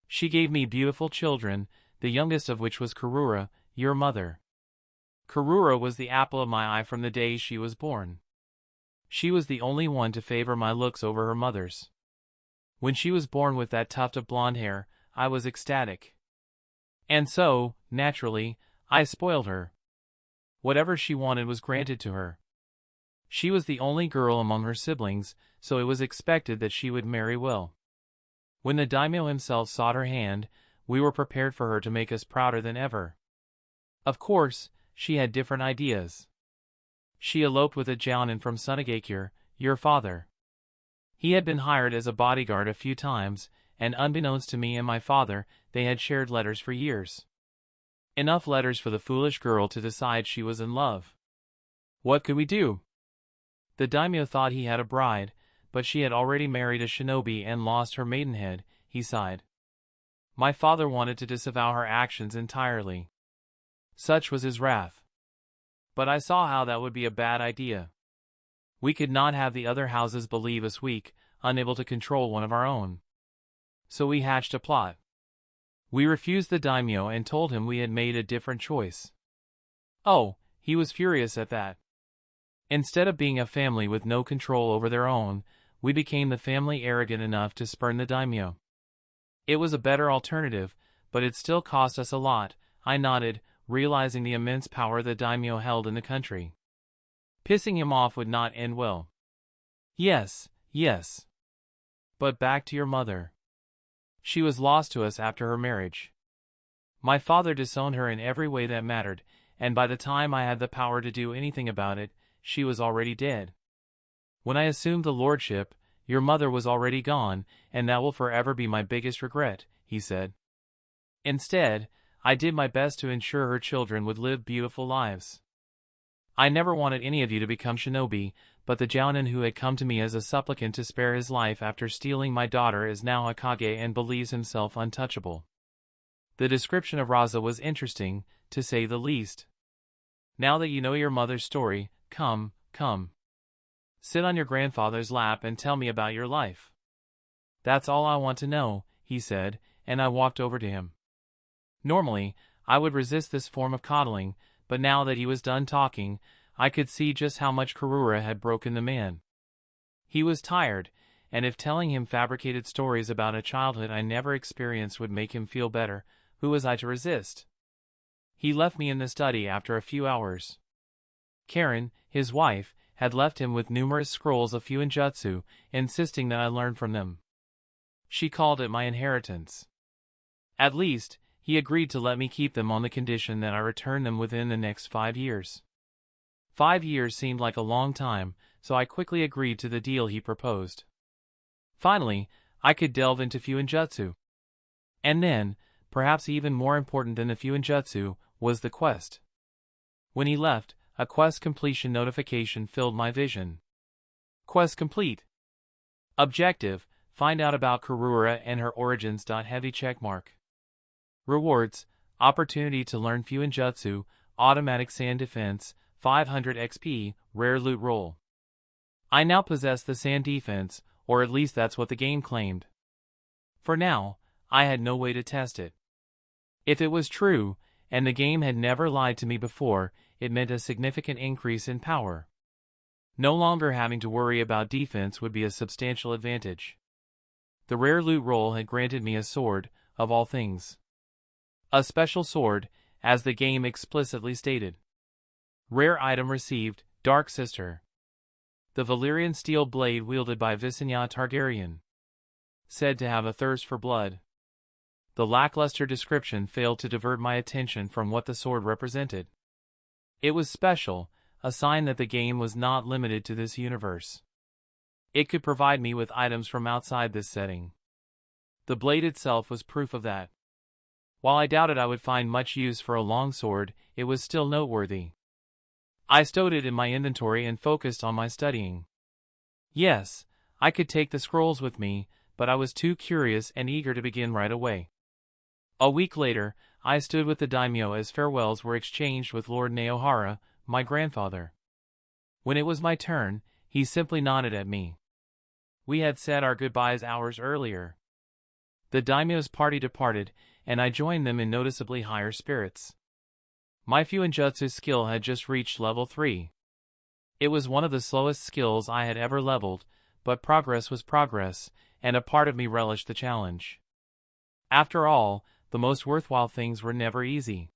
She gave me beautiful children, the youngest of which was Karura, your mother. Karura was the apple of my eye from the day she was born. She was the only one to favor my looks over her mother's. When she was born with that tuft of blonde hair, I was ecstatic. And so, naturally, I spoiled her. Whatever she wanted was granted to her. She was the only girl among her siblings, so it was expected that she would marry well. When the daimyo himself sought her hand, we were prepared for her to make us prouder than ever. Of course, she had different ideas. She eloped with a jounin from Sunagakure, your father. He had been hired as a bodyguard a few times, and unbeknownst to me and my father, they had shared letters for years. Enough letters for the foolish girl to decide she was in love. What could we do? The daimyo thought he had a bride, but she had already married a shinobi and lost her maidenhead, he sighed. My father wanted to disavow her actions entirely. Such was his wrath. But I saw how that would be a bad idea. We could not have the other houses believe us weak, unable to control one of our own. So we hatched a plot. We refused the daimyo and told him we had made a different choice. Oh, he was furious at that. Instead of being a family with no control over their own, we became the family arrogant enough to spurn the daimyo. It was a better alternative, but it still cost us a lot, I nodded, realizing the immense power the daimyo held in the country. Pissing him off would not end well. Yes, yes. But back to your mother. She was lost to us after her marriage. My father disowned her in every way that mattered, and by the time I had the power to do anything about it, she was already dead. When I assumed the lordship, your mother was already gone, and that will forever be my biggest regret, he said. Instead, I did my best to ensure her children would live beautiful lives. I never wanted any of you to become shinobi, but the jounin who had come to me as a supplicant to spare his life after stealing my daughter is now a Kage and believes himself untouchable. The description of Raza was interesting, to say the least. Now that you know your mother's story, come. Sit on your grandfather's lap and tell me about your life. That's all I want to know, he said, and I walked over to him. Normally, I would resist this form of coddling, but now that he was done talking, I could see just how much Karura had broken the man. He was tired, and if telling him fabricated stories about a childhood I never experienced would make him feel better, who was I to resist? He left me in the study after a few hours. Karen, his wife, had left him with numerous scrolls of Fuinjutsu, insisting that I learn from them. She called it my inheritance. At least, he agreed to let me keep them on the condition that I return them within the next 5 years. 5 years seemed like a long time, so I quickly agreed to the deal he proposed. Finally, I could delve into Fuinjutsu. And then, perhaps even more important than the Fuinjutsu, was the quest. When he left, a quest completion notification filled my vision. Quest complete. Objective: find out about Karura and her origins. Heavy checkmark. Rewards: opportunity to learn Fuinjutsu, automatic sand defense, 500 XP, rare loot roll. I now possess the sand defense, or at least that's what the game claimed. For now, I had no way to test it. If it was true, and the game had never lied to me before, it meant a significant increase in power. No longer having to worry about defense would be a substantial advantage. The rare loot roll had granted me a sword, of all things. A special sword, as the game explicitly stated. Rare item received, Dark Sister. The Valyrian steel blade wielded by Visenya Targaryen. Said to have a thirst for blood. The lackluster description failed to divert my attention from what the sword represented. It was special, a sign that the game was not limited to this universe. It could provide me with items from outside this setting. The blade itself was proof of that. While I doubted I would find much use for a longsword, it was still noteworthy. I stowed it in my inventory and focused on my studying. Yes, I could take the scrolls with me, but I was too curious and eager to begin right away. A week later, I stood with the daimyo as farewells were exchanged with Lord Naohara, my grandfather. When it was my turn, he simply nodded at me. We had said our goodbyes hours earlier. The daimyo's party departed, and I joined them in noticeably higher spirits. My Fuinjutsu skill had just reached level 3. It was one of the slowest skills I had ever leveled, but progress was progress, and a part of me relished the challenge. After all, the most worthwhile things were never easy.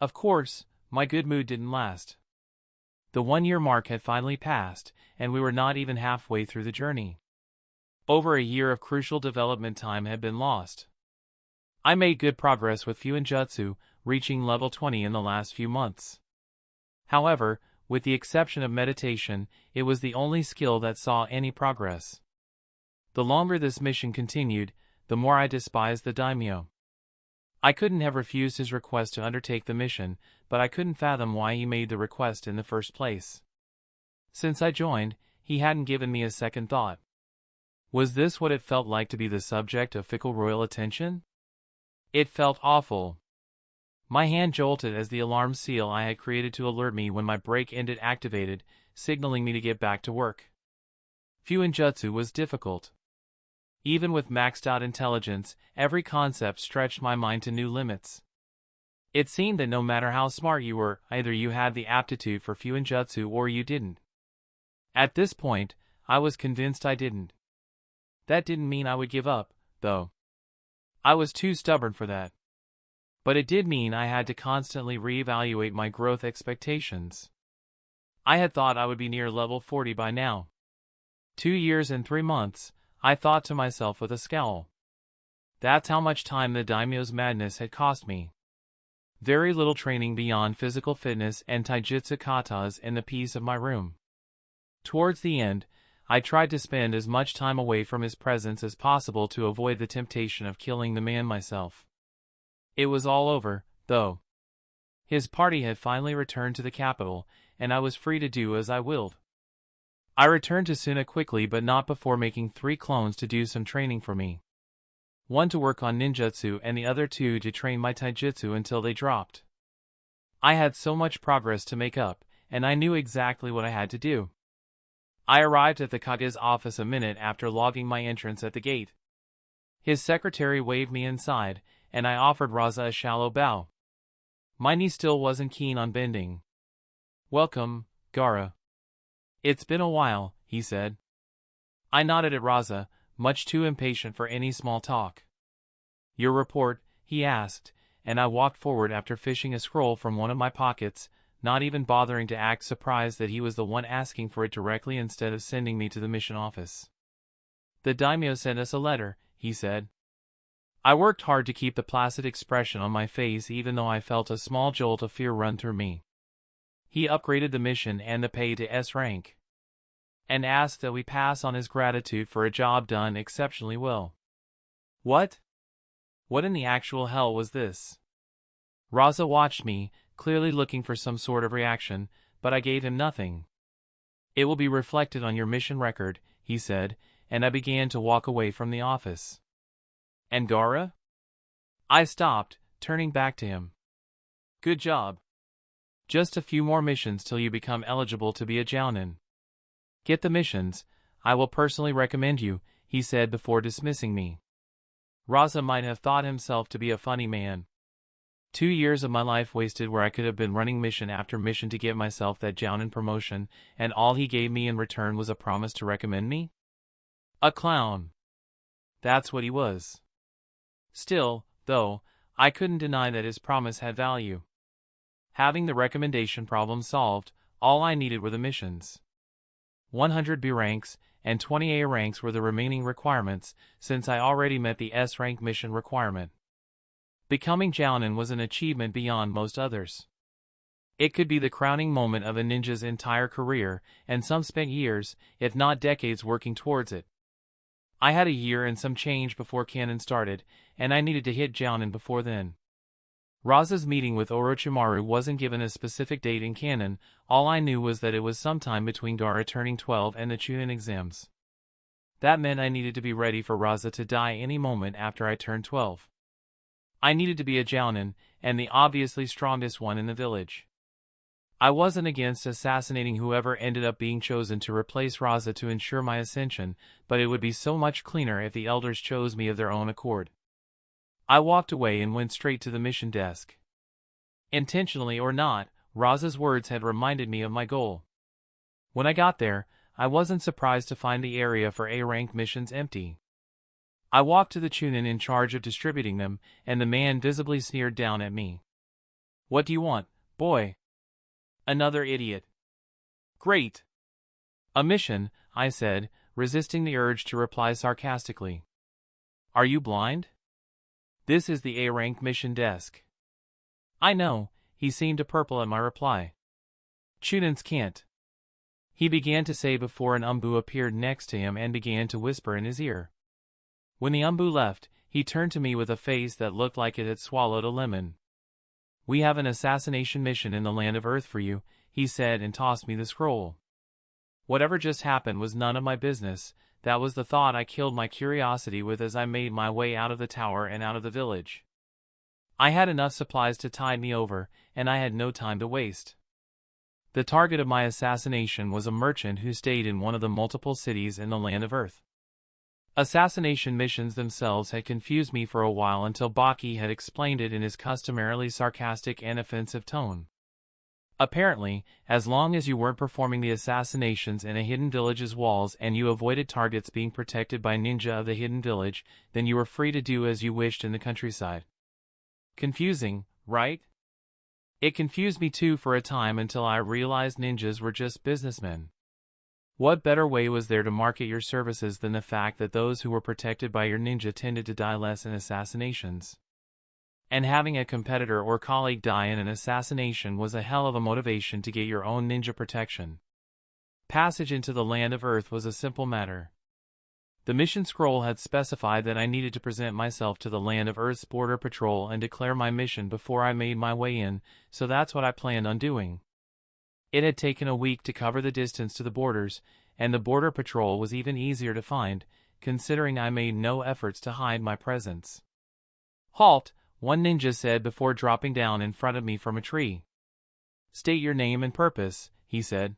Of course, my good mood didn't last. The 1-year mark had finally passed, and we were not even halfway through the journey. Over a year of crucial development time had been lost. I made good progress with Fuinjutsu, reaching level 20 in the last few months. However, with the exception of meditation, it was the only skill that saw any progress. The longer this mission continued, the more I despised the daimyo. I couldn't have refused his request to undertake the mission, but I couldn't fathom why he made the request in the first place. Since I joined, he hadn't given me a second thought. Was this what it felt like to be the subject of fickle royal attention? It felt awful. My hand jolted as the alarm seal I had created to alert me when my break ended activated, signaling me to get back to work. Fuinjutsu was difficult. Even with maxed out intelligence, every concept stretched my mind to new limits. It seemed that no matter how smart you were, either you had the aptitude for Fuinjutsu or you didn't. At this point, I was convinced I didn't. That didn't mean I would give up, though. I was too stubborn for that. But it did mean I had to constantly reevaluate my growth expectations. I had thought I would be near level 40 by now. 2 years and 3 months, I thought to myself with a scowl. That's how much time the daimyo's madness had cost me. Very little training beyond physical fitness and taijutsu katas in the peace of my room. Towards the end, I tried to spend as much time away from his presence as possible to avoid the temptation of killing the man myself. It was all over, though. His party had finally returned to the capital, and I was free to do as I willed. I returned to Suna quickly, but not before making 3 clones to do some training for me. 1 to work on ninjutsu and the other 2 to train my taijutsu until they dropped. I had so much progress to make up, and I knew exactly what I had to do. I arrived at the Kage's office a minute after logging my entrance at the gate. His secretary waved me inside, and I offered Raza a shallow bow. My knee still wasn't keen on bending. "Welcome, Gaara." "It's been a while," he said. I nodded at Raza, much too impatient for any small talk. "Your report?" he asked, and I walked forward after fishing a scroll from one of my pockets, not even bothering to act surprised that he was the one asking for it directly instead of sending me to the mission office. "The daimyo sent us a letter," he said. I worked hard to keep the placid expression on my face even though I felt a small jolt of fear run through me. He upgraded the mission and the pay to S rank, and asked that we pass on his gratitude for a job done exceptionally well. What? What in the actual hell was this? Raza watched me, clearly looking for some sort of reaction, but I gave him nothing. "It will be reflected on your mission record," he said, and I began to walk away from the office. "And Gaara?" I stopped, turning back to him. "Good job. Just a few more missions till you become eligible to be a jounin. Get the missions, I will personally recommend you," he said before dismissing me. Raza might have thought himself to be a funny man. 2 years of my life wasted where I could have been running mission after mission to get myself that jounin promotion, and all he gave me in return was a promise to recommend me? A clown. That's what he was. Still, though, I couldn't deny that his promise had value. Having the recommendation problem solved, all I needed were the missions. 100 B ranks and 20 A ranks were the remaining requirements, since I already met the S rank mission requirement. Becoming jounin was an achievement beyond most others. It could be the crowning moment of a ninja's entire career, and some spent years, if not decades, working towards it. I had a year and some change before canon started, and I needed to hit jounin before then. Raza's meeting with Orochimaru wasn't given a specific date in canon, all I knew was that it was sometime between Gaara turning 12 and the Chunin Exams. That meant I needed to be ready for Raza to die any moment after I turned 12. I needed to be a jounin, and the obviously strongest one in the village. I wasn't against assassinating whoever ended up being chosen to replace Raza to ensure my ascension, but it would be so much cleaner if the elders chose me of their own accord. I walked away and went straight to the mission desk. Intentionally or not, Raza's words had reminded me of my goal. When I got there, I wasn't surprised to find the area for A-rank missions empty. I walked to the Chunin in charge of distributing them, and the man visibly sneered down at me. "What do you want, boy?" "Another idiot." "Great." "A mission," I said, resisting the urge to reply sarcastically. "Are you blind? This is the A-rank mission desk." "I know," he seemed to purple at my reply. "Chunins can't," he began to say before an umbu appeared next to him and began to whisper in his ear. When the umbu left, he turned to me with a face that looked like it had swallowed a lemon. "We have an assassination mission in the land of Earth for you," he said and tossed me the scroll. Whatever just happened was none of my business. That was the thought I killed my curiosity with as I made my way out of the tower and out of the village. I had enough supplies to tide me over, and I had no time to waste. The target of my assassination was a merchant who stayed in one of the multiple cities in the land of Earth. Assassination missions themselves had confused me for a while until Baki had explained it in his customarily sarcastic and offensive tone. Apparently, as long as you weren't performing the assassinations in a hidden village's walls and you avoided targets being protected by ninja of the hidden village, then you were free to do as you wished in the countryside. Confusing, right? It confused me too for a time until I realized ninjas were just businessmen. What better way was there to market your services than the fact that those who were protected by your ninja tended to die less in assassinations? And having a competitor or colleague die in an assassination was a hell of a motivation to get your own ninja protection. Passage into the land of Earth was a simple matter. The mission scroll had specified that I needed to present myself to the land of Earth's border patrol and declare my mission before I made my way in, so that's what I planned on doing. It had taken a week to cover the distance to the borders, and the border patrol was even easier to find, considering I made no efforts to hide my presence. "Halt," one ninja said before dropping down in front of me from a tree. "State your name and purpose," he said.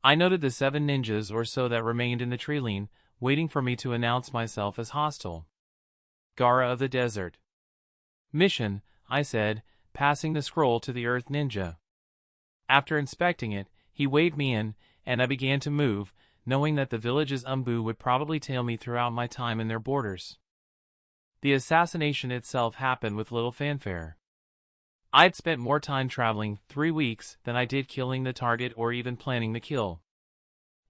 I noted the 7 ninjas or so that remained in the tree line, waiting for me to announce myself as hostile. "Gaara of the Desert." "Mission," I said, passing the scroll to the Earth Ninja. After inspecting it, he waved me in, and I began to move, knowing that the village's Umbu would probably tail me throughout my time in their borders. The assassination itself happened with little fanfare. I'd spent more time traveling 3 weeks than I did killing the target or even planning the kill.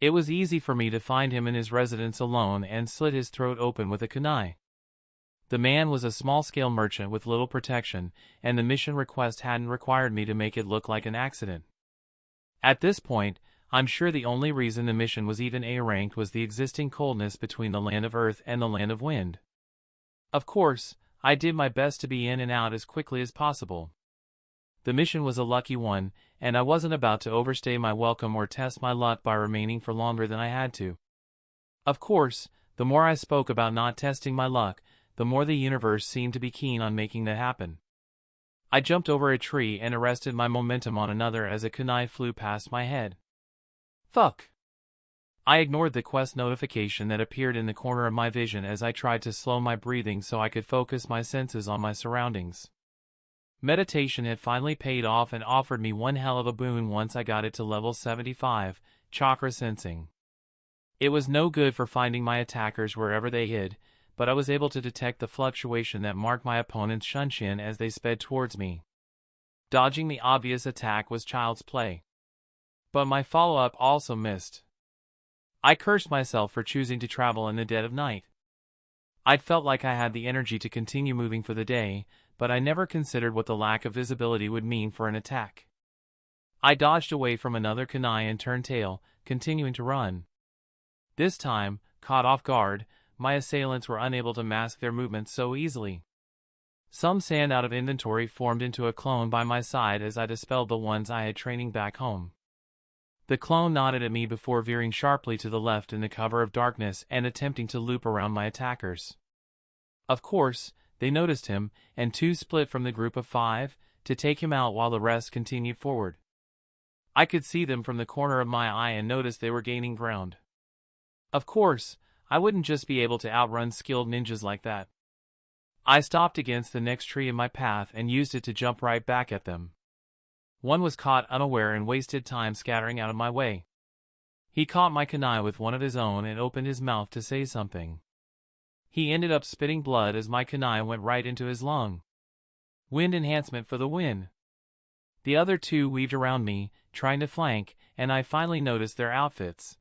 It was easy for me to find him in his residence alone and slit his throat open with a kunai. The man was a small-scale merchant with little protection, and the mission request hadn't required me to make it look like an accident. At this point, I'm sure the only reason the mission was even A-ranked was the existing coldness between the land of Earth and the land of Wind. Of course, I did my best to be in and out as quickly as possible. The mission was a lucky one, and I wasn't about to overstay my welcome or test my luck by remaining for longer than I had to. Of course, the more I spoke about not testing my luck, the more the universe seemed to be keen on making that happen. I jumped over a tree and arrested my momentum on another as a kunai flew past my head. Fuck! I ignored the quest notification that appeared in the corner of my vision as I tried to slow my breathing so I could focus my senses on my surroundings. Meditation had finally paid off and offered me one hell of a boon once I got it to level 75, chakra sensing. It was no good for finding my attackers wherever they hid, but I was able to detect the fluctuation that marked my opponent's shunshin as they sped towards me. Dodging the obvious attack was child's play. But my follow-up also missed. I cursed myself for choosing to travel in the dead of night. I'd felt like I had the energy to continue moving for the day, but I never considered what the lack of visibility would mean for an attack. I dodged away from another kunai and turned tail, continuing to run. This time, caught off guard, my assailants were unable to mask their movements so easily. Some sand out of inventory formed into a clone by my side as I dispelled the ones I had training back home. The clone nodded at me before veering sharply to the left in the cover of darkness and attempting to loop around my attackers. Of course, they noticed him, and 2 split from the group of 5, to take him out while the rest continued forward. I could see them from the corner of my eye and noticed they were gaining ground. Of course, I wouldn't just be able to outrun skilled ninjas like that. I stopped against the next tree in my path and used it to jump right back at them. One was caught unaware and wasted time scattering out of my way. He caught my kunai with one of his own and opened his mouth to say something. He ended up spitting blood as my kunai went right into his lung. Wind enhancement for the win. The other 2 weaved around me, trying to flank, and I finally noticed their outfits.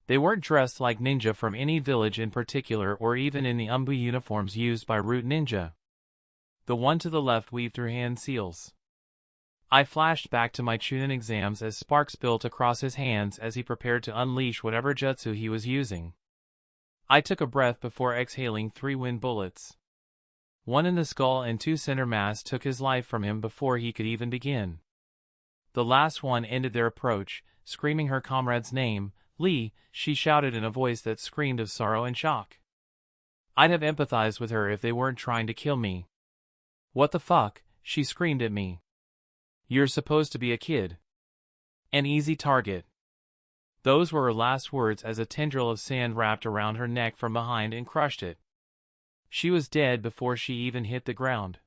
They weren't dressed like ninja from any village in particular or even in the Umbu uniforms used by root ninja. The one to the left weaved through hand seals. I flashed back to my Chunin Exams as sparks built across his hands as he prepared to unleash whatever jutsu he was using. I took a breath before exhaling 3 wind bullets. 1 in the skull and 2 center mass took his life from him before he could even begin. The last one ended their approach, screaming her comrade's name, Lee. She shouted in a voice that screamed of sorrow and shock. I'd have empathized with her if they weren't trying to kill me. What the fuck, she screamed at me. You're supposed to be a kid. An easy target. Those were her last words as a tendril of sand wrapped around her neck from behind and crushed it. She was dead before she even hit the ground.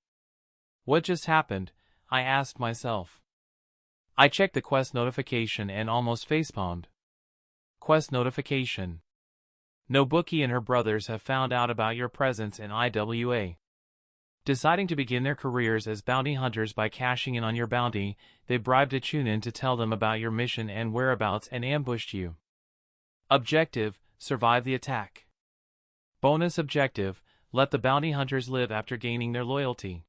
What just happened? I asked myself. I checked the quest notification and almost facepalmed. Quest notification. Nobuki and her brothers have found out about your presence in IWA. Deciding to begin their careers as bounty hunters by cashing in on your bounty, they bribed a Chunin to tell them about your mission and whereabouts and ambushed you. Objective: survive the attack. Bonus objective: let the bounty hunters live after gaining their loyalty.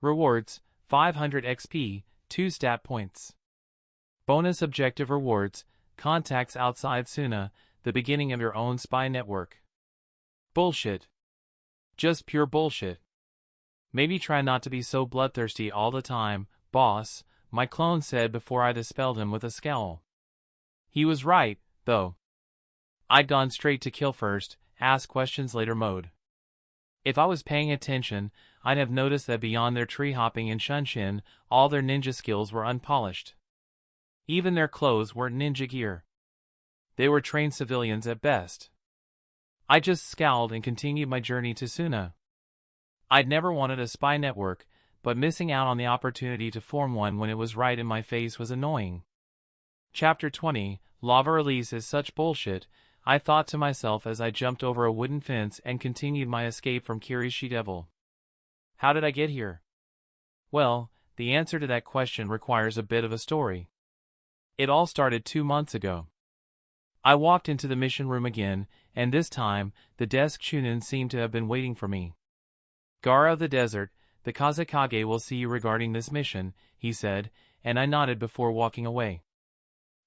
Rewards: 500 XP, 2 stat points. Bonus objective rewards: contacts outside Suna, the beginning of your own spy network. Bullshit. Just pure bullshit. Maybe try not to be so bloodthirsty all the time, boss, my clone said before I dispelled him with a scowl. He was right, though. I'd gone straight to kill first, ask questions later mode. If I was paying attention, I'd have noticed that beyond their tree hopping and shunshin, all their ninja skills were unpolished. Even their clothes weren't ninja gear. They were trained civilians at best. I just scowled and continued my journey to Suna. I'd never wanted a spy network, but missing out on the opportunity to form one when it was right in my face was annoying. Chapter 20, Lava release is such bullshit, I thought to myself as I jumped over a wooden fence and continued my escape from Kiri's she-devil. How did I get here? Well, the answer to that question requires a bit of a story. It all started 2 months ago. I walked into the mission room again, and this time, the desk Chunin seemed to have been waiting for me. Gaara of the desert, the Kazekage will see you regarding this mission, he said, and I nodded before walking away.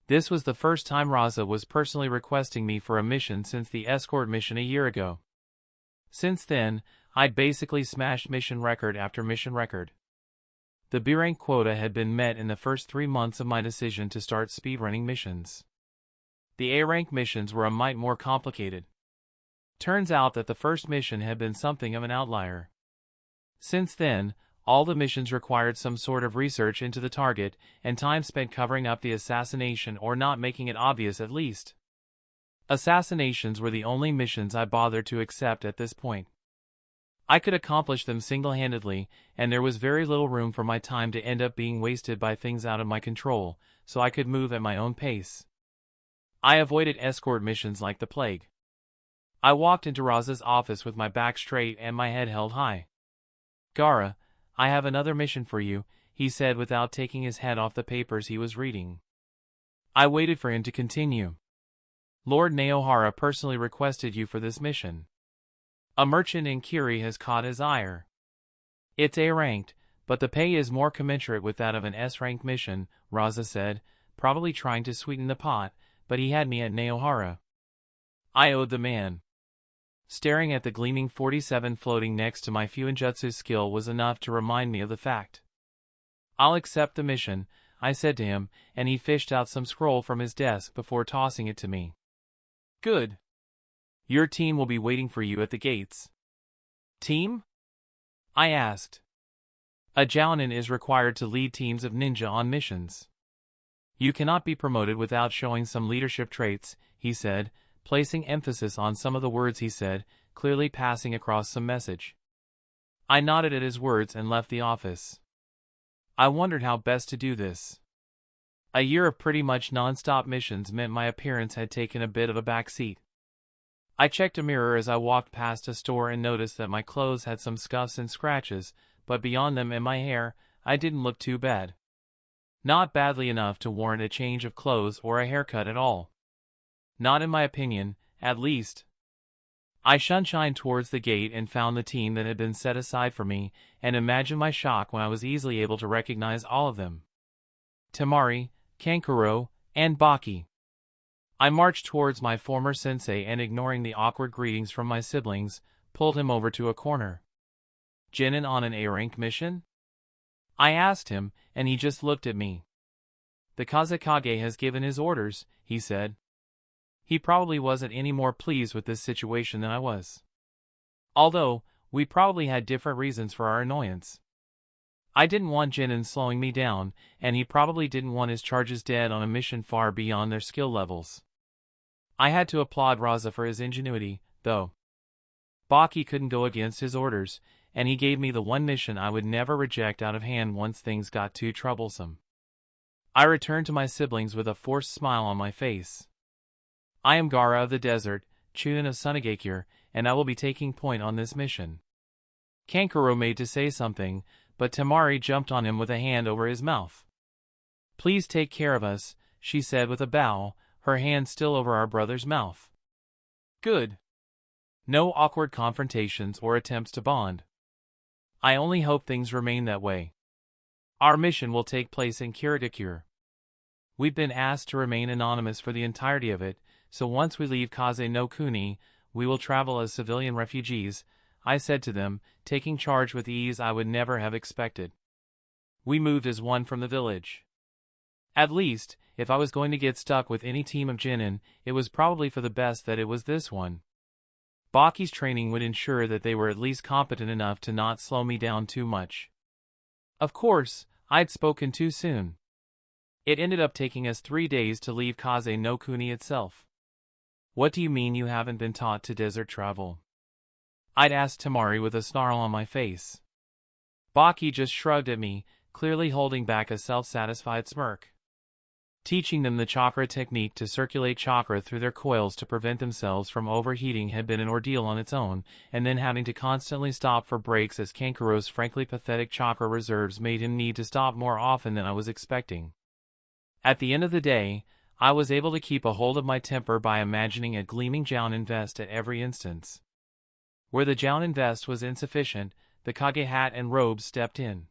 This was the first time Raza was personally requesting me for a mission since the Escort mission a year ago. Since then, I'd basically smashed mission record after mission record. The B rank quota had been met in the first 3 months of my decision to start speedrunning missions. The A rank missions were a mite more complicated. Turns out that the first mission had been something of an outlier. Since then, all the missions required some sort of research into the target, and time spent covering up the assassination or not making it obvious at least. Assassinations were the only missions I bothered to accept at this point. I could accomplish them single-handedly, and there was very little room for my time to end up being wasted by things out of my control, so I could move at my own pace. I avoided escort missions like the plague. I walked into Raza's office with my back straight and my head held high. Gaara, I have another mission for you, he said without taking his head off the papers he was reading. I waited for him to continue. Lord Naohara personally requested you for this mission. A merchant in Kiri has caught his ire. It's A-ranked, but the pay is more commensurate with that of an S-ranked mission, Raza said, probably trying to sweeten the pot, but he had me at Naohara. I owed the man. Staring at the gleaming 47 floating next to my Fuinjutsu skill was enough to remind me of the fact. I'll accept the mission, I said to him, and he fished out some scroll from his desk before tossing it to me. Good. Your team will be waiting for you at the gates. Team? I asked. A Jounin is required to lead teams of ninja on missions. You cannot be promoted without showing some leadership traits, he said, placing emphasis on some of the words he said, clearly passing across some message. I nodded at his words and left the office. I wondered how best to do this. A year of pretty much non-stop missions meant my appearance had taken a bit of a back seat. I checked a mirror as I walked past a store and noticed that my clothes had some scuffs and scratches, but beyond them and my hair, I didn't look too bad. Not badly enough to warrant a change of clothes or a haircut at all. Not in my opinion, at least. I shunshined towards the gate and found the team that had been set aside for me, and imagined my shock when I was easily able to recognize all of them. Temari, Kankuro, and Baki. I marched towards my former sensei and ignoring the awkward greetings from my siblings, pulled him over to a corner. Jinin on an A-rank mission? I asked him, and he just looked at me. The Kazekage has given his orders, he said. He probably wasn't any more pleased with this situation than I was. Although, we probably had different reasons for our annoyance. I didn't want Jinin slowing me down, and he probably didn't want his charges dead on a mission far beyond their skill levels. I had to applaud Raza for his ingenuity, though. Baki couldn't go against his orders, and he gave me the one mission I would never reject out of hand once things got too troublesome. I returned to my siblings with a forced smile on my face. I am Gaara of the desert, Chunin of Sunagakure, and I will be taking point on this mission. Kankuro made to say something, but Temari jumped on him with a hand over his mouth. Please take care of us, she said with a bow, her hand still over our brother's mouth. Good. No awkward confrontations or attempts to bond. I only hope things remain that way. Our mission will take place in Kirigakure. We've been asked to remain anonymous for the entirety of it, so once we leave Kaze no Kuni, we will travel as civilian refugees, I said to them, taking charge with ease I would never have expected. We moved as one from the village. At least, if I was going to get stuck with any team of Jinin, it was probably for the best that it was this one. Baki's training would ensure that they were at least competent enough to not slow me down too much. Of course, I'd spoken too soon. It ended up taking us 3 days to leave Kaze no Kuni itself. What do you mean you haven't been taught to desert travel? I'd asked Temari with a snarl on my face. Baki just shrugged at me, clearly holding back a self-satisfied smirk. Teaching them the chakra technique to circulate chakra through their coils to prevent themselves from overheating had been an ordeal on its own, and then having to constantly stop for breaks as Kankuro's frankly pathetic chakra reserves made him need to stop more often than I was expecting. At the end of the day, I was able to keep a hold of my temper by imagining a gleaming Jounin vest at every instance. Where the Jounin vest was insufficient, the Kage hat and robes stepped in.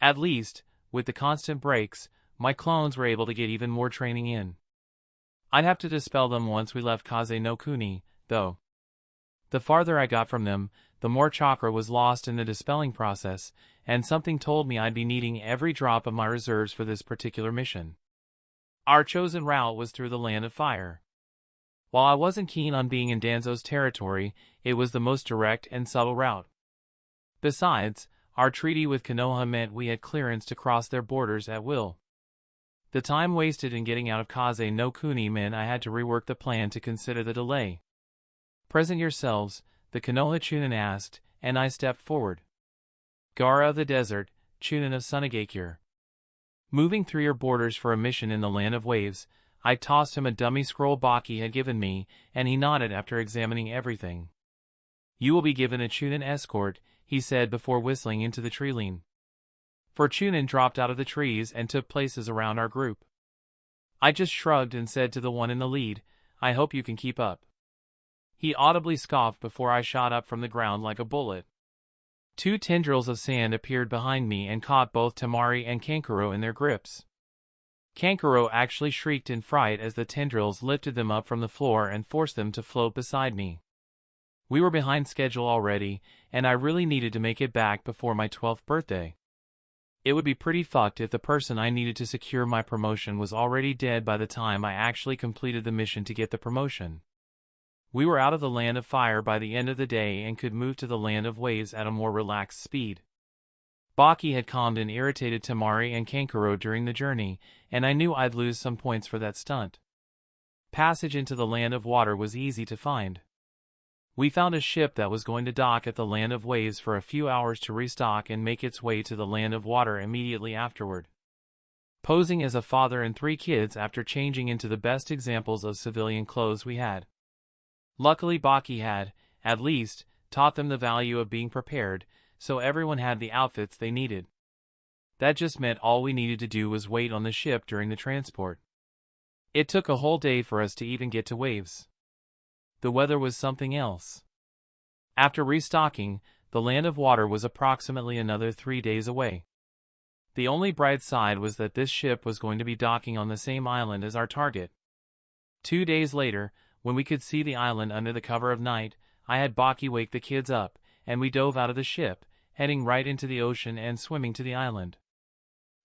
At least, with the constant breaks, my clones were able to get even more training in. I'd have to dispel them once we left Kaze no Kuni, though. The farther I got from them, the more chakra was lost in the dispelling process, and something told me I'd be needing every drop of my reserves for this particular mission. Our chosen route was through the Land of Fire. While I wasn't keen on being in Danzo's territory, it was the most direct and subtle route. Besides, our treaty with Konoha meant we had clearance to cross their borders at will. The time wasted in getting out of Kaze no Kuni meant I had to rework the plan to consider the delay. "Present yourselves," the Konoha Chunin asked, and I stepped forward. "Gaara of the desert, Chunin of Sunagakure. Moving through your borders for a mission in the Land of Waves," I tossed him a dummy scroll Baki had given me, and he nodded after examining everything. "You will be given a Chunin escort," he said before whistling into the treeline. 4 Chunin dropped out of the trees and took places around our group. I just shrugged and said to the one in the lead, "I hope you can keep up." He audibly scoffed before I shot up from the ground like a bullet. 2 tendrils of sand appeared behind me and caught both Temari and Kankuro in their grips. Kankuro actually shrieked in fright as the tendrils lifted them up from the floor and forced them to float beside me. We were behind schedule already, and I really needed to make it back before my 12th birthday. It would be pretty fucked if the person I needed to secure my promotion was already dead by the time I actually completed the mission to get the promotion. We were out of the Land of Fire by the end of the day and could move to the Land of Waves at a more relaxed speed. Baki had calmed and irritated Temari and Kankuro during the journey, and I knew I'd lose some points for that stunt. Passage into the Land of Water was easy to find. We found a ship that was going to dock at the Land of Waves for a few hours to restock and make its way to the Land of Water immediately afterward. Posing as a father and 3 kids after changing into the best examples of civilian clothes we had. Luckily Baki had, at least, taught them the value of being prepared, so everyone had the outfits they needed. That just meant all we needed to do was wait on the ship during the transport. It took a whole day for us to even get to Waves. The weather was something else. After restocking, the Land of Water was approximately another 3 days away. The only bright side was that this ship was going to be docking on the same island as our target. 2 days later, when we could see the island under the cover of night, I had Baki wake the kids up, and we dove out of the ship, heading right into the ocean and swimming to the island.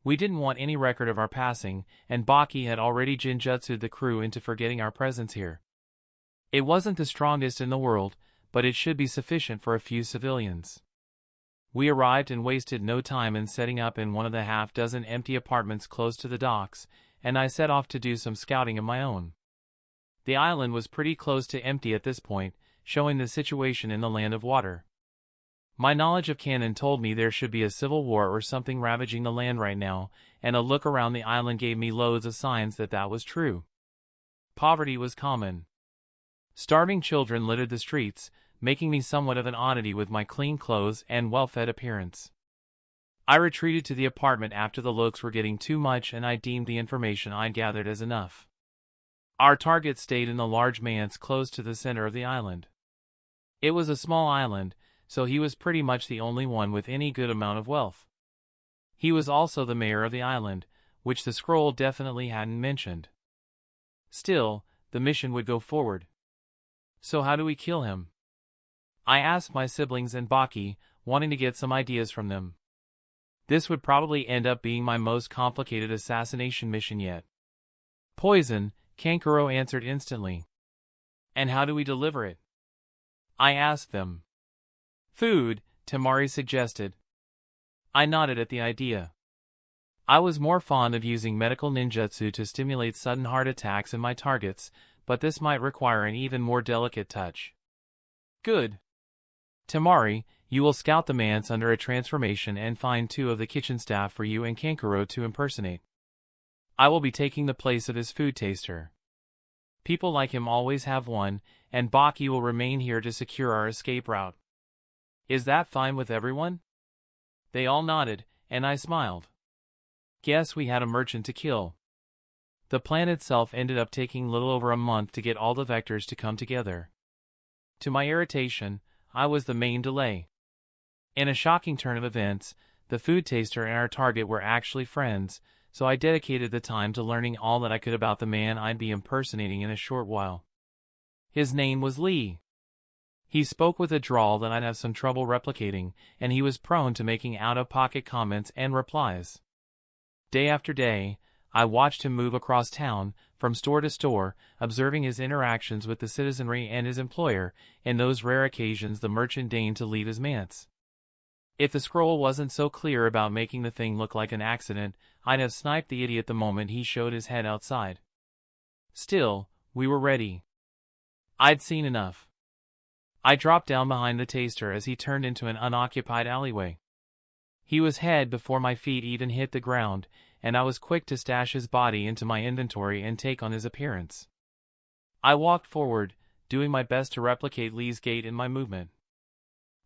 We didn't want any record of our passing, and Baki had already jinjutsu'd the crew into forgetting our presence here. It wasn't the strongest in the world, but it should be sufficient for a few civilians. We arrived and wasted no time in setting up in one of the half-dozen empty apartments close to the docks, and I set off to do some scouting of my own. The island was pretty close to empty at this point, showing the situation in the Land of Water. My knowledge of canon told me there should be a civil war or something ravaging the land right now, and a look around the island gave me loads of signs that that was true. Poverty was common. Starving children littered the streets, making me somewhat of an oddity with my clean clothes and well-fed appearance. I retreated to the apartment after the looks were getting too much and I deemed the information I'd gathered as enough. Our target stayed in the large manse close to the center of the island. It was a small island, so he was pretty much the only one with any good amount of wealth. He was also the mayor of the island, which the scroll definitely hadn't mentioned. Still, the mission would go forward. So how do we kill him? I asked my siblings and Baki, wanting to get some ideas from them. This would probably end up being my most complicated assassination mission yet. Poison, Kankuro answered instantly. And how do we deliver it? I asked them. Food, Temari suggested. I nodded at the idea. I was more fond of using medical ninjutsu to stimulate sudden heart attacks in my targets, but this might require an even more delicate touch. Good. Temari, you will scout the manse under a transformation and find 2 of the kitchen staff for you and Kankuro to impersonate. I will be taking the place of his food taster. People like him always have one, and Baki will remain here to secure our escape route. Is that fine with everyone? They all nodded, and I smiled. Guess we had a merchant to kill. The plan itself ended up taking little over a month to get all the vectors to come together. To my irritation, I was the main delay. In a shocking turn of events, the food taster and our target were actually friends, so I dedicated the time to learning all that I could about the man I'd be impersonating in a short while. His name was Lee. He spoke with a drawl that I'd have some trouble replicating, and he was prone to making out-of-pocket comments and replies. Day after day, I watched him move across town, from store to store, observing his interactions with the citizenry and his employer, in those rare occasions the merchant deigned to leave his manse. If the scroll wasn't so clear about making the thing look like an accident, I'd have sniped the idiot the moment he showed his head outside. Still, we were ready. I'd seen enough. I dropped down behind the taster as he turned into an unoccupied alleyway. He was head before my feet even hit the ground, and I was quick to stash his body into my inventory and take on his appearance. I walked forward, doing my best to replicate Lee's gait in my movement.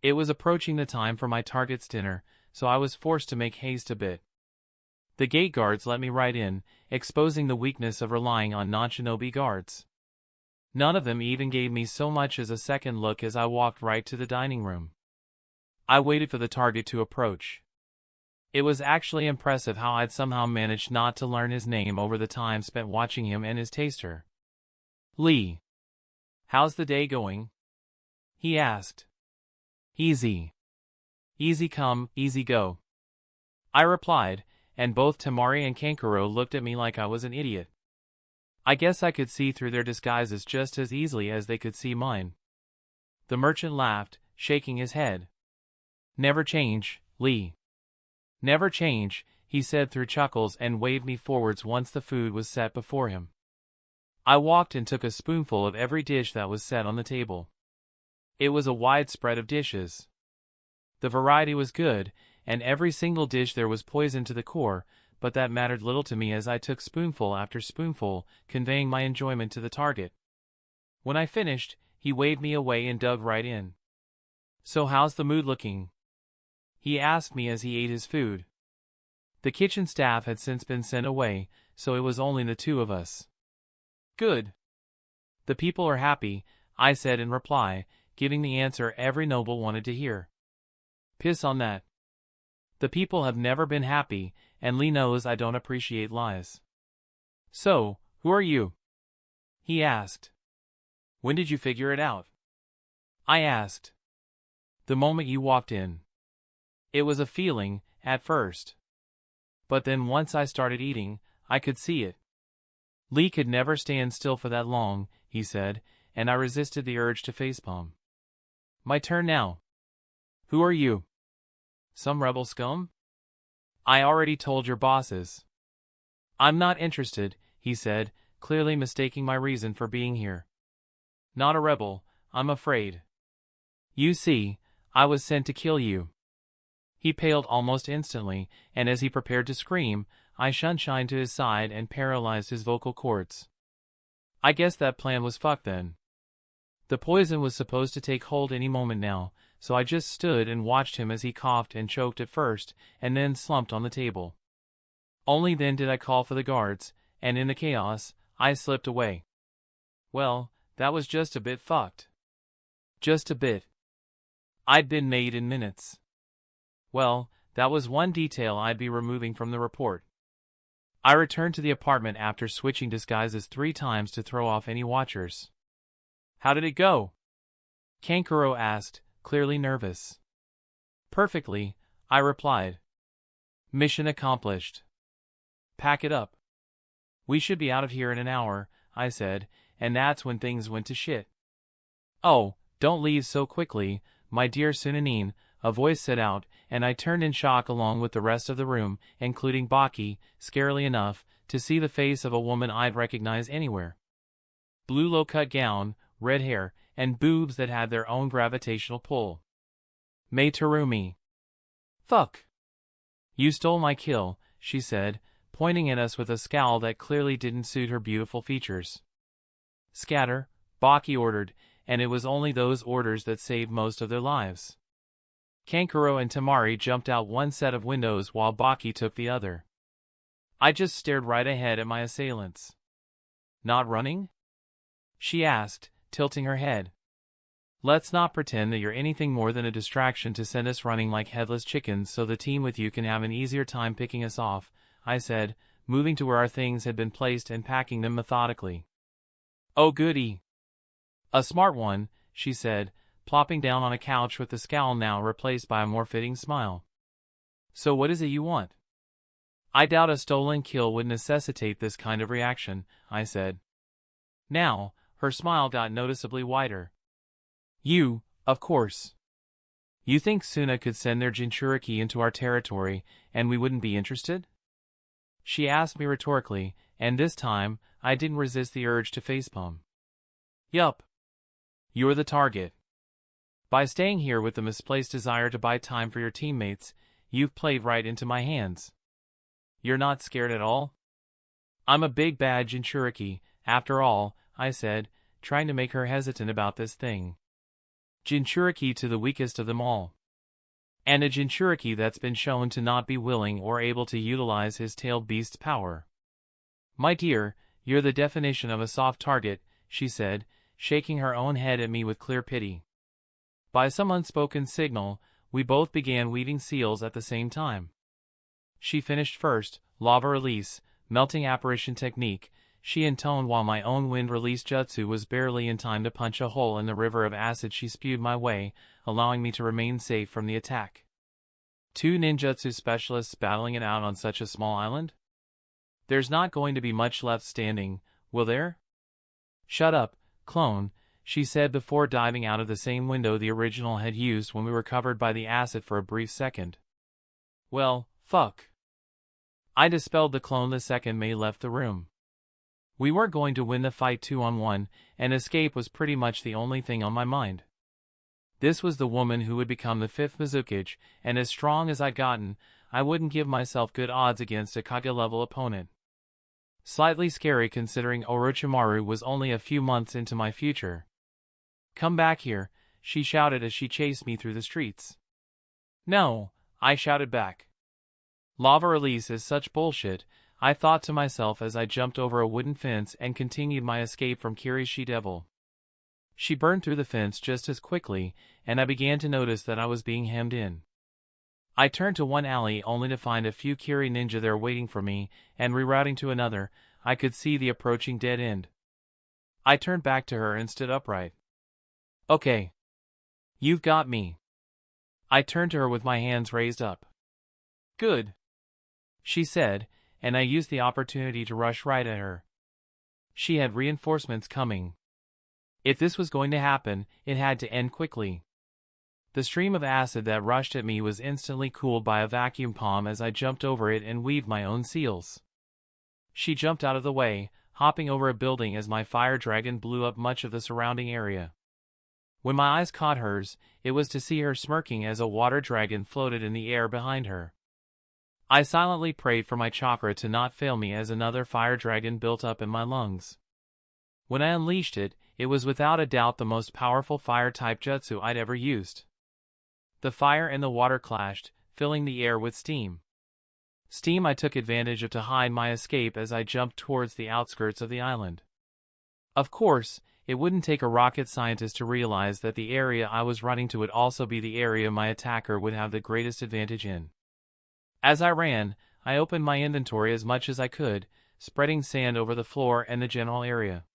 It was approaching the time for my target's dinner, so I was forced to make haste a bit. The gate guards let me right in, exposing the weakness of relying on non-shinobi guards. None of them even gave me so much as a second look as I walked right to the dining room. I waited for the target to approach. It was actually impressive how I'd somehow managed not to learn his name over the time spent watching him and his taster. Lee. How's the day going? He asked. Easy. Easy come, easy go. I replied, and both Temari and Kankuro looked at me like I was an idiot. I guess I could see through their disguises just as easily as they could see mine. The merchant laughed, shaking his head. Never change, Lee. Never change, he said through chuckles and waved me forwards once the food was set before him. I walked and took a spoonful of every dish that was set on the table. It was a wide spread of dishes. The variety was good, and every single dish there was poison to the core, but that mattered little to me as I took spoonful after spoonful, conveying my enjoyment to the target. When I finished, he waved me away and dug right in. So how's the mood looking? He asked me as he ate his food. The kitchen staff had since been sent away, so it was only the two of us. Good. The people are happy, I said in reply, giving the answer every noble wanted to hear. Piss on that. The people have never been happy, and Lee knows I don't appreciate lies. So, who are you? He asked. When did you figure it out? I asked. The moment you walked in. It was a feeling, at first. But then once I started eating, I could see it. Lee could never stand still for that long, he said, and I resisted the urge to facepalm. My turn now. Who are you? Some rebel scum? I already told your bosses. I'm not interested, he said, clearly mistaking my reason for being here. Not a rebel, I'm afraid. You see, I was sent to kill you. He paled almost instantly, and as he prepared to scream, I shunshined to his side and paralyzed his vocal cords. I guess that plan was fucked then. The poison was supposed to take hold any moment now, so I just stood and watched him as he coughed and choked at first, and then slumped on the table. Only then did I call for the guards, and in the chaos, I slipped away. Well, that was just a bit fucked. Just a bit. I'd been made in minutes. Well, that was one detail I'd be removing from the report. I returned to the apartment after switching disguises 3 times to throw off any watchers. How did it go? Kankuro asked, clearly nervous. Perfectly, I replied. Mission accomplished. Pack it up. We should be out of here in an hour, I said, and that's when things went to shit. Oh, don't leave so quickly, my dear Sunanin, a voice said out, and I turned in shock along with the rest of the room, including Baki, scarily enough, to see the face of a woman I'd recognize anywhere. Blue low-cut gown, red hair, and boobs that had their own gravitational pull. Mei Terumi. Fuck. You stole my kill, she said, pointing at us with a scowl that clearly didn't suit her beautiful features. "Scatter," Baki ordered, and it was only those orders that saved most of their lives. Kankuro and Tamari jumped out one set of windows while Baki took the other. I just stared right ahead at my assailants. "Not running?" she asked, tilting her head. "Let's not pretend that you're anything more than a distraction to send us running like headless chickens so the team with you can have an easier time picking us off," I said, moving to where our things had been placed and packing them methodically. "Oh goody. A smart one," she said, plopping down on a couch with the scowl now replaced by a more fitting smile. "So what is it you want?" "I doubt a stolen kill would necessitate this kind of reaction," I said. Now, her smile got noticeably wider. "You, of course. You think Suna could send their Jinchuriki into our territory, and we wouldn't be interested?" she asked me rhetorically, and this time, I didn't resist the urge to facepalm. "Yup. You're the target. By staying here with the misplaced desire to buy time for your teammates, you've played right into my hands. You're not scared at all?" "I'm a big bad Jinchuriki, after all," I said, trying to make her hesitant about this thing. Jinchuriki to the weakest of them all. And a Jinchuriki that's been shown to not be willing or able to utilize his tailed beast's power. "My dear, you're the definition of a soft target," she said, shaking her own head at me with clear pity. By some unspoken signal, we both began weaving seals at the same time. She finished first, lava release, melting apparition technique, she intoned while my own wind release jutsu was barely in time to punch a hole in the river of acid she spewed my way, allowing me to remain safe from the attack. Two ninjutsu specialists battling it out on such a small island? There's not going to be much left standing, will there? "Shut up, clone," she said before diving out of the same window the original had used when we were covered by the acid for a brief second. "Well, fuck." I dispelled the clone the second May left the room. We weren't going to win the fight 2-on-1, and escape was pretty much the only thing on my mind. This was the woman who would become the fifth Mizukage, and as strong as I'd gotten, I wouldn't give myself good odds against a Kage-level opponent. Slightly scary considering Orochimaru was only a few months into my future. "Come back here," she shouted as she chased me through the streets. "No," I shouted back. "Lava release is such bullshit," I thought to myself as I jumped over a wooden fence and continued my escape from Kiri's she-devil. She burned through the fence just as quickly, and I began to notice that I was being hemmed in. I turned to one alley only to find a few Kiri ninja there waiting for me, and rerouting to another, I could see the approaching dead end. I turned back to her and stood upright. "Okay. You've got me." I turned to her with my hands raised up. "Good," she said, and I used the opportunity to rush right at her. She had reinforcements coming. If this was going to happen, it had to end quickly. The stream of acid that rushed at me was instantly cooled by a vacuum palm as I jumped over it and weaved my own seals. She jumped out of the way, hopping over a building as my fire dragon blew up much of the surrounding area. When my eyes caught hers, it was to see her smirking as a water dragon floated in the air behind her. I silently prayed for my chakra to not fail me as another fire dragon built up in my lungs. When I unleashed it, it was without a doubt the most powerful fire-type jutsu I'd ever used. The fire and the water clashed, filling the air with steam. Steam I took advantage of to hide my escape as I jumped towards the outskirts of the island. Of course, it wouldn't take a rocket scientist to realize that the area I was running to would also be the area my attacker would have the greatest advantage in. As I ran, I opened my inventory as much as I could, spreading sand over the floor and the general area.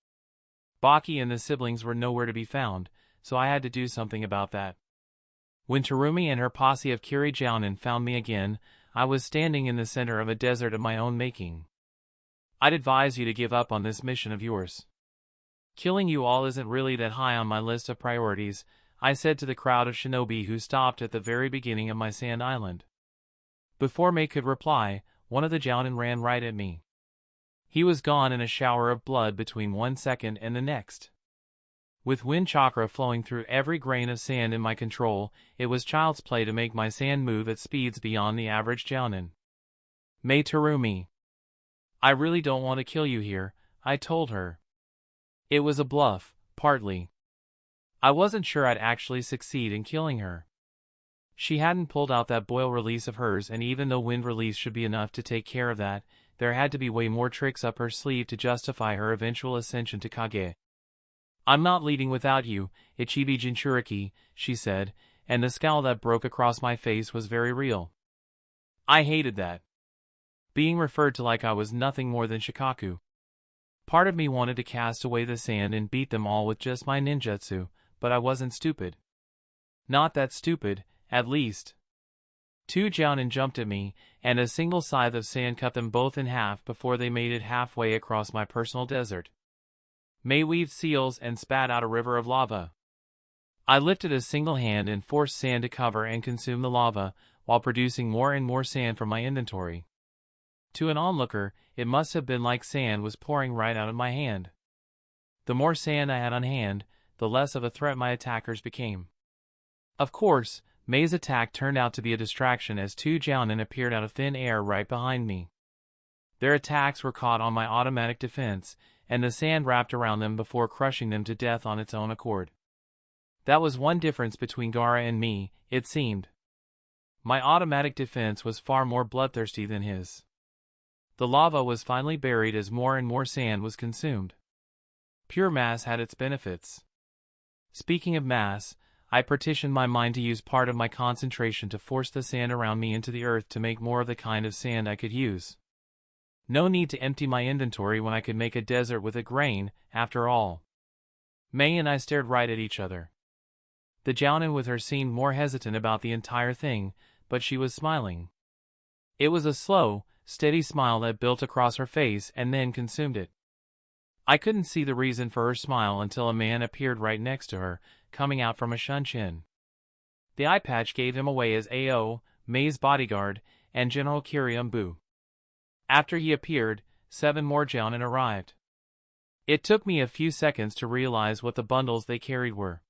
Baki and the siblings were nowhere to be found, so I had to do something about that. When Terumi and her posse of Kiri Jounin found me again, I was standing in the center of a desert of my own making. "I'd advise you to give up on this mission of yours. Killing you all isn't really that high on my list of priorities," I said to the crowd of shinobi who stopped at the very beginning of my sand island. Before Mei could reply, one of the Jounin ran right at me. He was gone in a shower of blood between 1 second and the next. With wind chakra flowing through every grain of sand in my control, it was child's play to make my sand move at speeds beyond the average Jounin. "Mei Terumi," I really don't want to kill you here, I told her. It was a bluff, partly. I wasn't sure I'd actually succeed in killing her. She hadn't pulled out that boil release of hers, and even though wind release should be enough to take care of that, there had to be way more tricks up her sleeve to justify her eventual ascension to Kage. I'm not leading without you, Ichibi Jinchuriki, she said, and the scowl that broke across my face was very real. I hated that. Being referred to like I was nothing more than Shikaku. Part of me wanted to cast away the sand and beat them all with just my ninjutsu, but I wasn't stupid. Not that stupid, at least. Two jounin jumped at me, and a single scythe of sand cut them both in half before they made it halfway across my personal desert. May weaved seals and spat out a river of lava. I lifted a single hand and forced sand to cover and consume the lava, while producing more and more sand from my inventory. To an onlooker, it must have been like sand was pouring right out of my hand. The more sand I had on hand, the less of a threat my attackers became. Of course, Mei's attack turned out to be a distraction as two jounin appeared out of thin air right behind me. Their attacks were caught on my automatic defense, and the sand wrapped around them before crushing them to death on its own accord. That was one difference between Gaara and me, it seemed. My automatic defense was far more bloodthirsty than his. The lava was finally buried as more and more sand was consumed. Pure mass had its benefits. Speaking of mass, I partitioned my mind to use part of my concentration to force the sand around me into the earth to make more of the kind of sand I could use. No need to empty my inventory when I could make a desert with a grain, after all. Mei and I stared right at each other. The jounin with her seemed more hesitant about the entire thing, but she was smiling. It was a slow, steady smile that built across her face and then consumed it. I couldn't see the reason for her smile until a man appeared right next to her, coming out from a shunshin. The eye patch gave him away as A.O., Mei's bodyguard, and General Kiryumbu. After he appeared, 7 more jounin arrived. It took me a few seconds to realize what the bundles they carried were.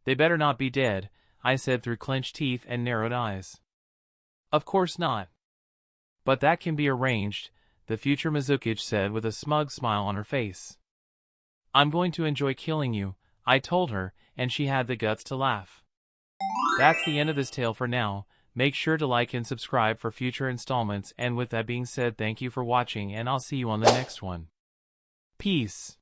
They better not be dead, I said through clenched teeth and narrowed eyes. Of course not. But that can be arranged, the future Mizukage said with a smug smile on her face. I'm going to enjoy killing you, I told her, and she had the guts to laugh. That's the end of this tale for now. Make sure to like and subscribe for future installments, and with that being said, thank you for watching and I'll see you on the next one. Peace.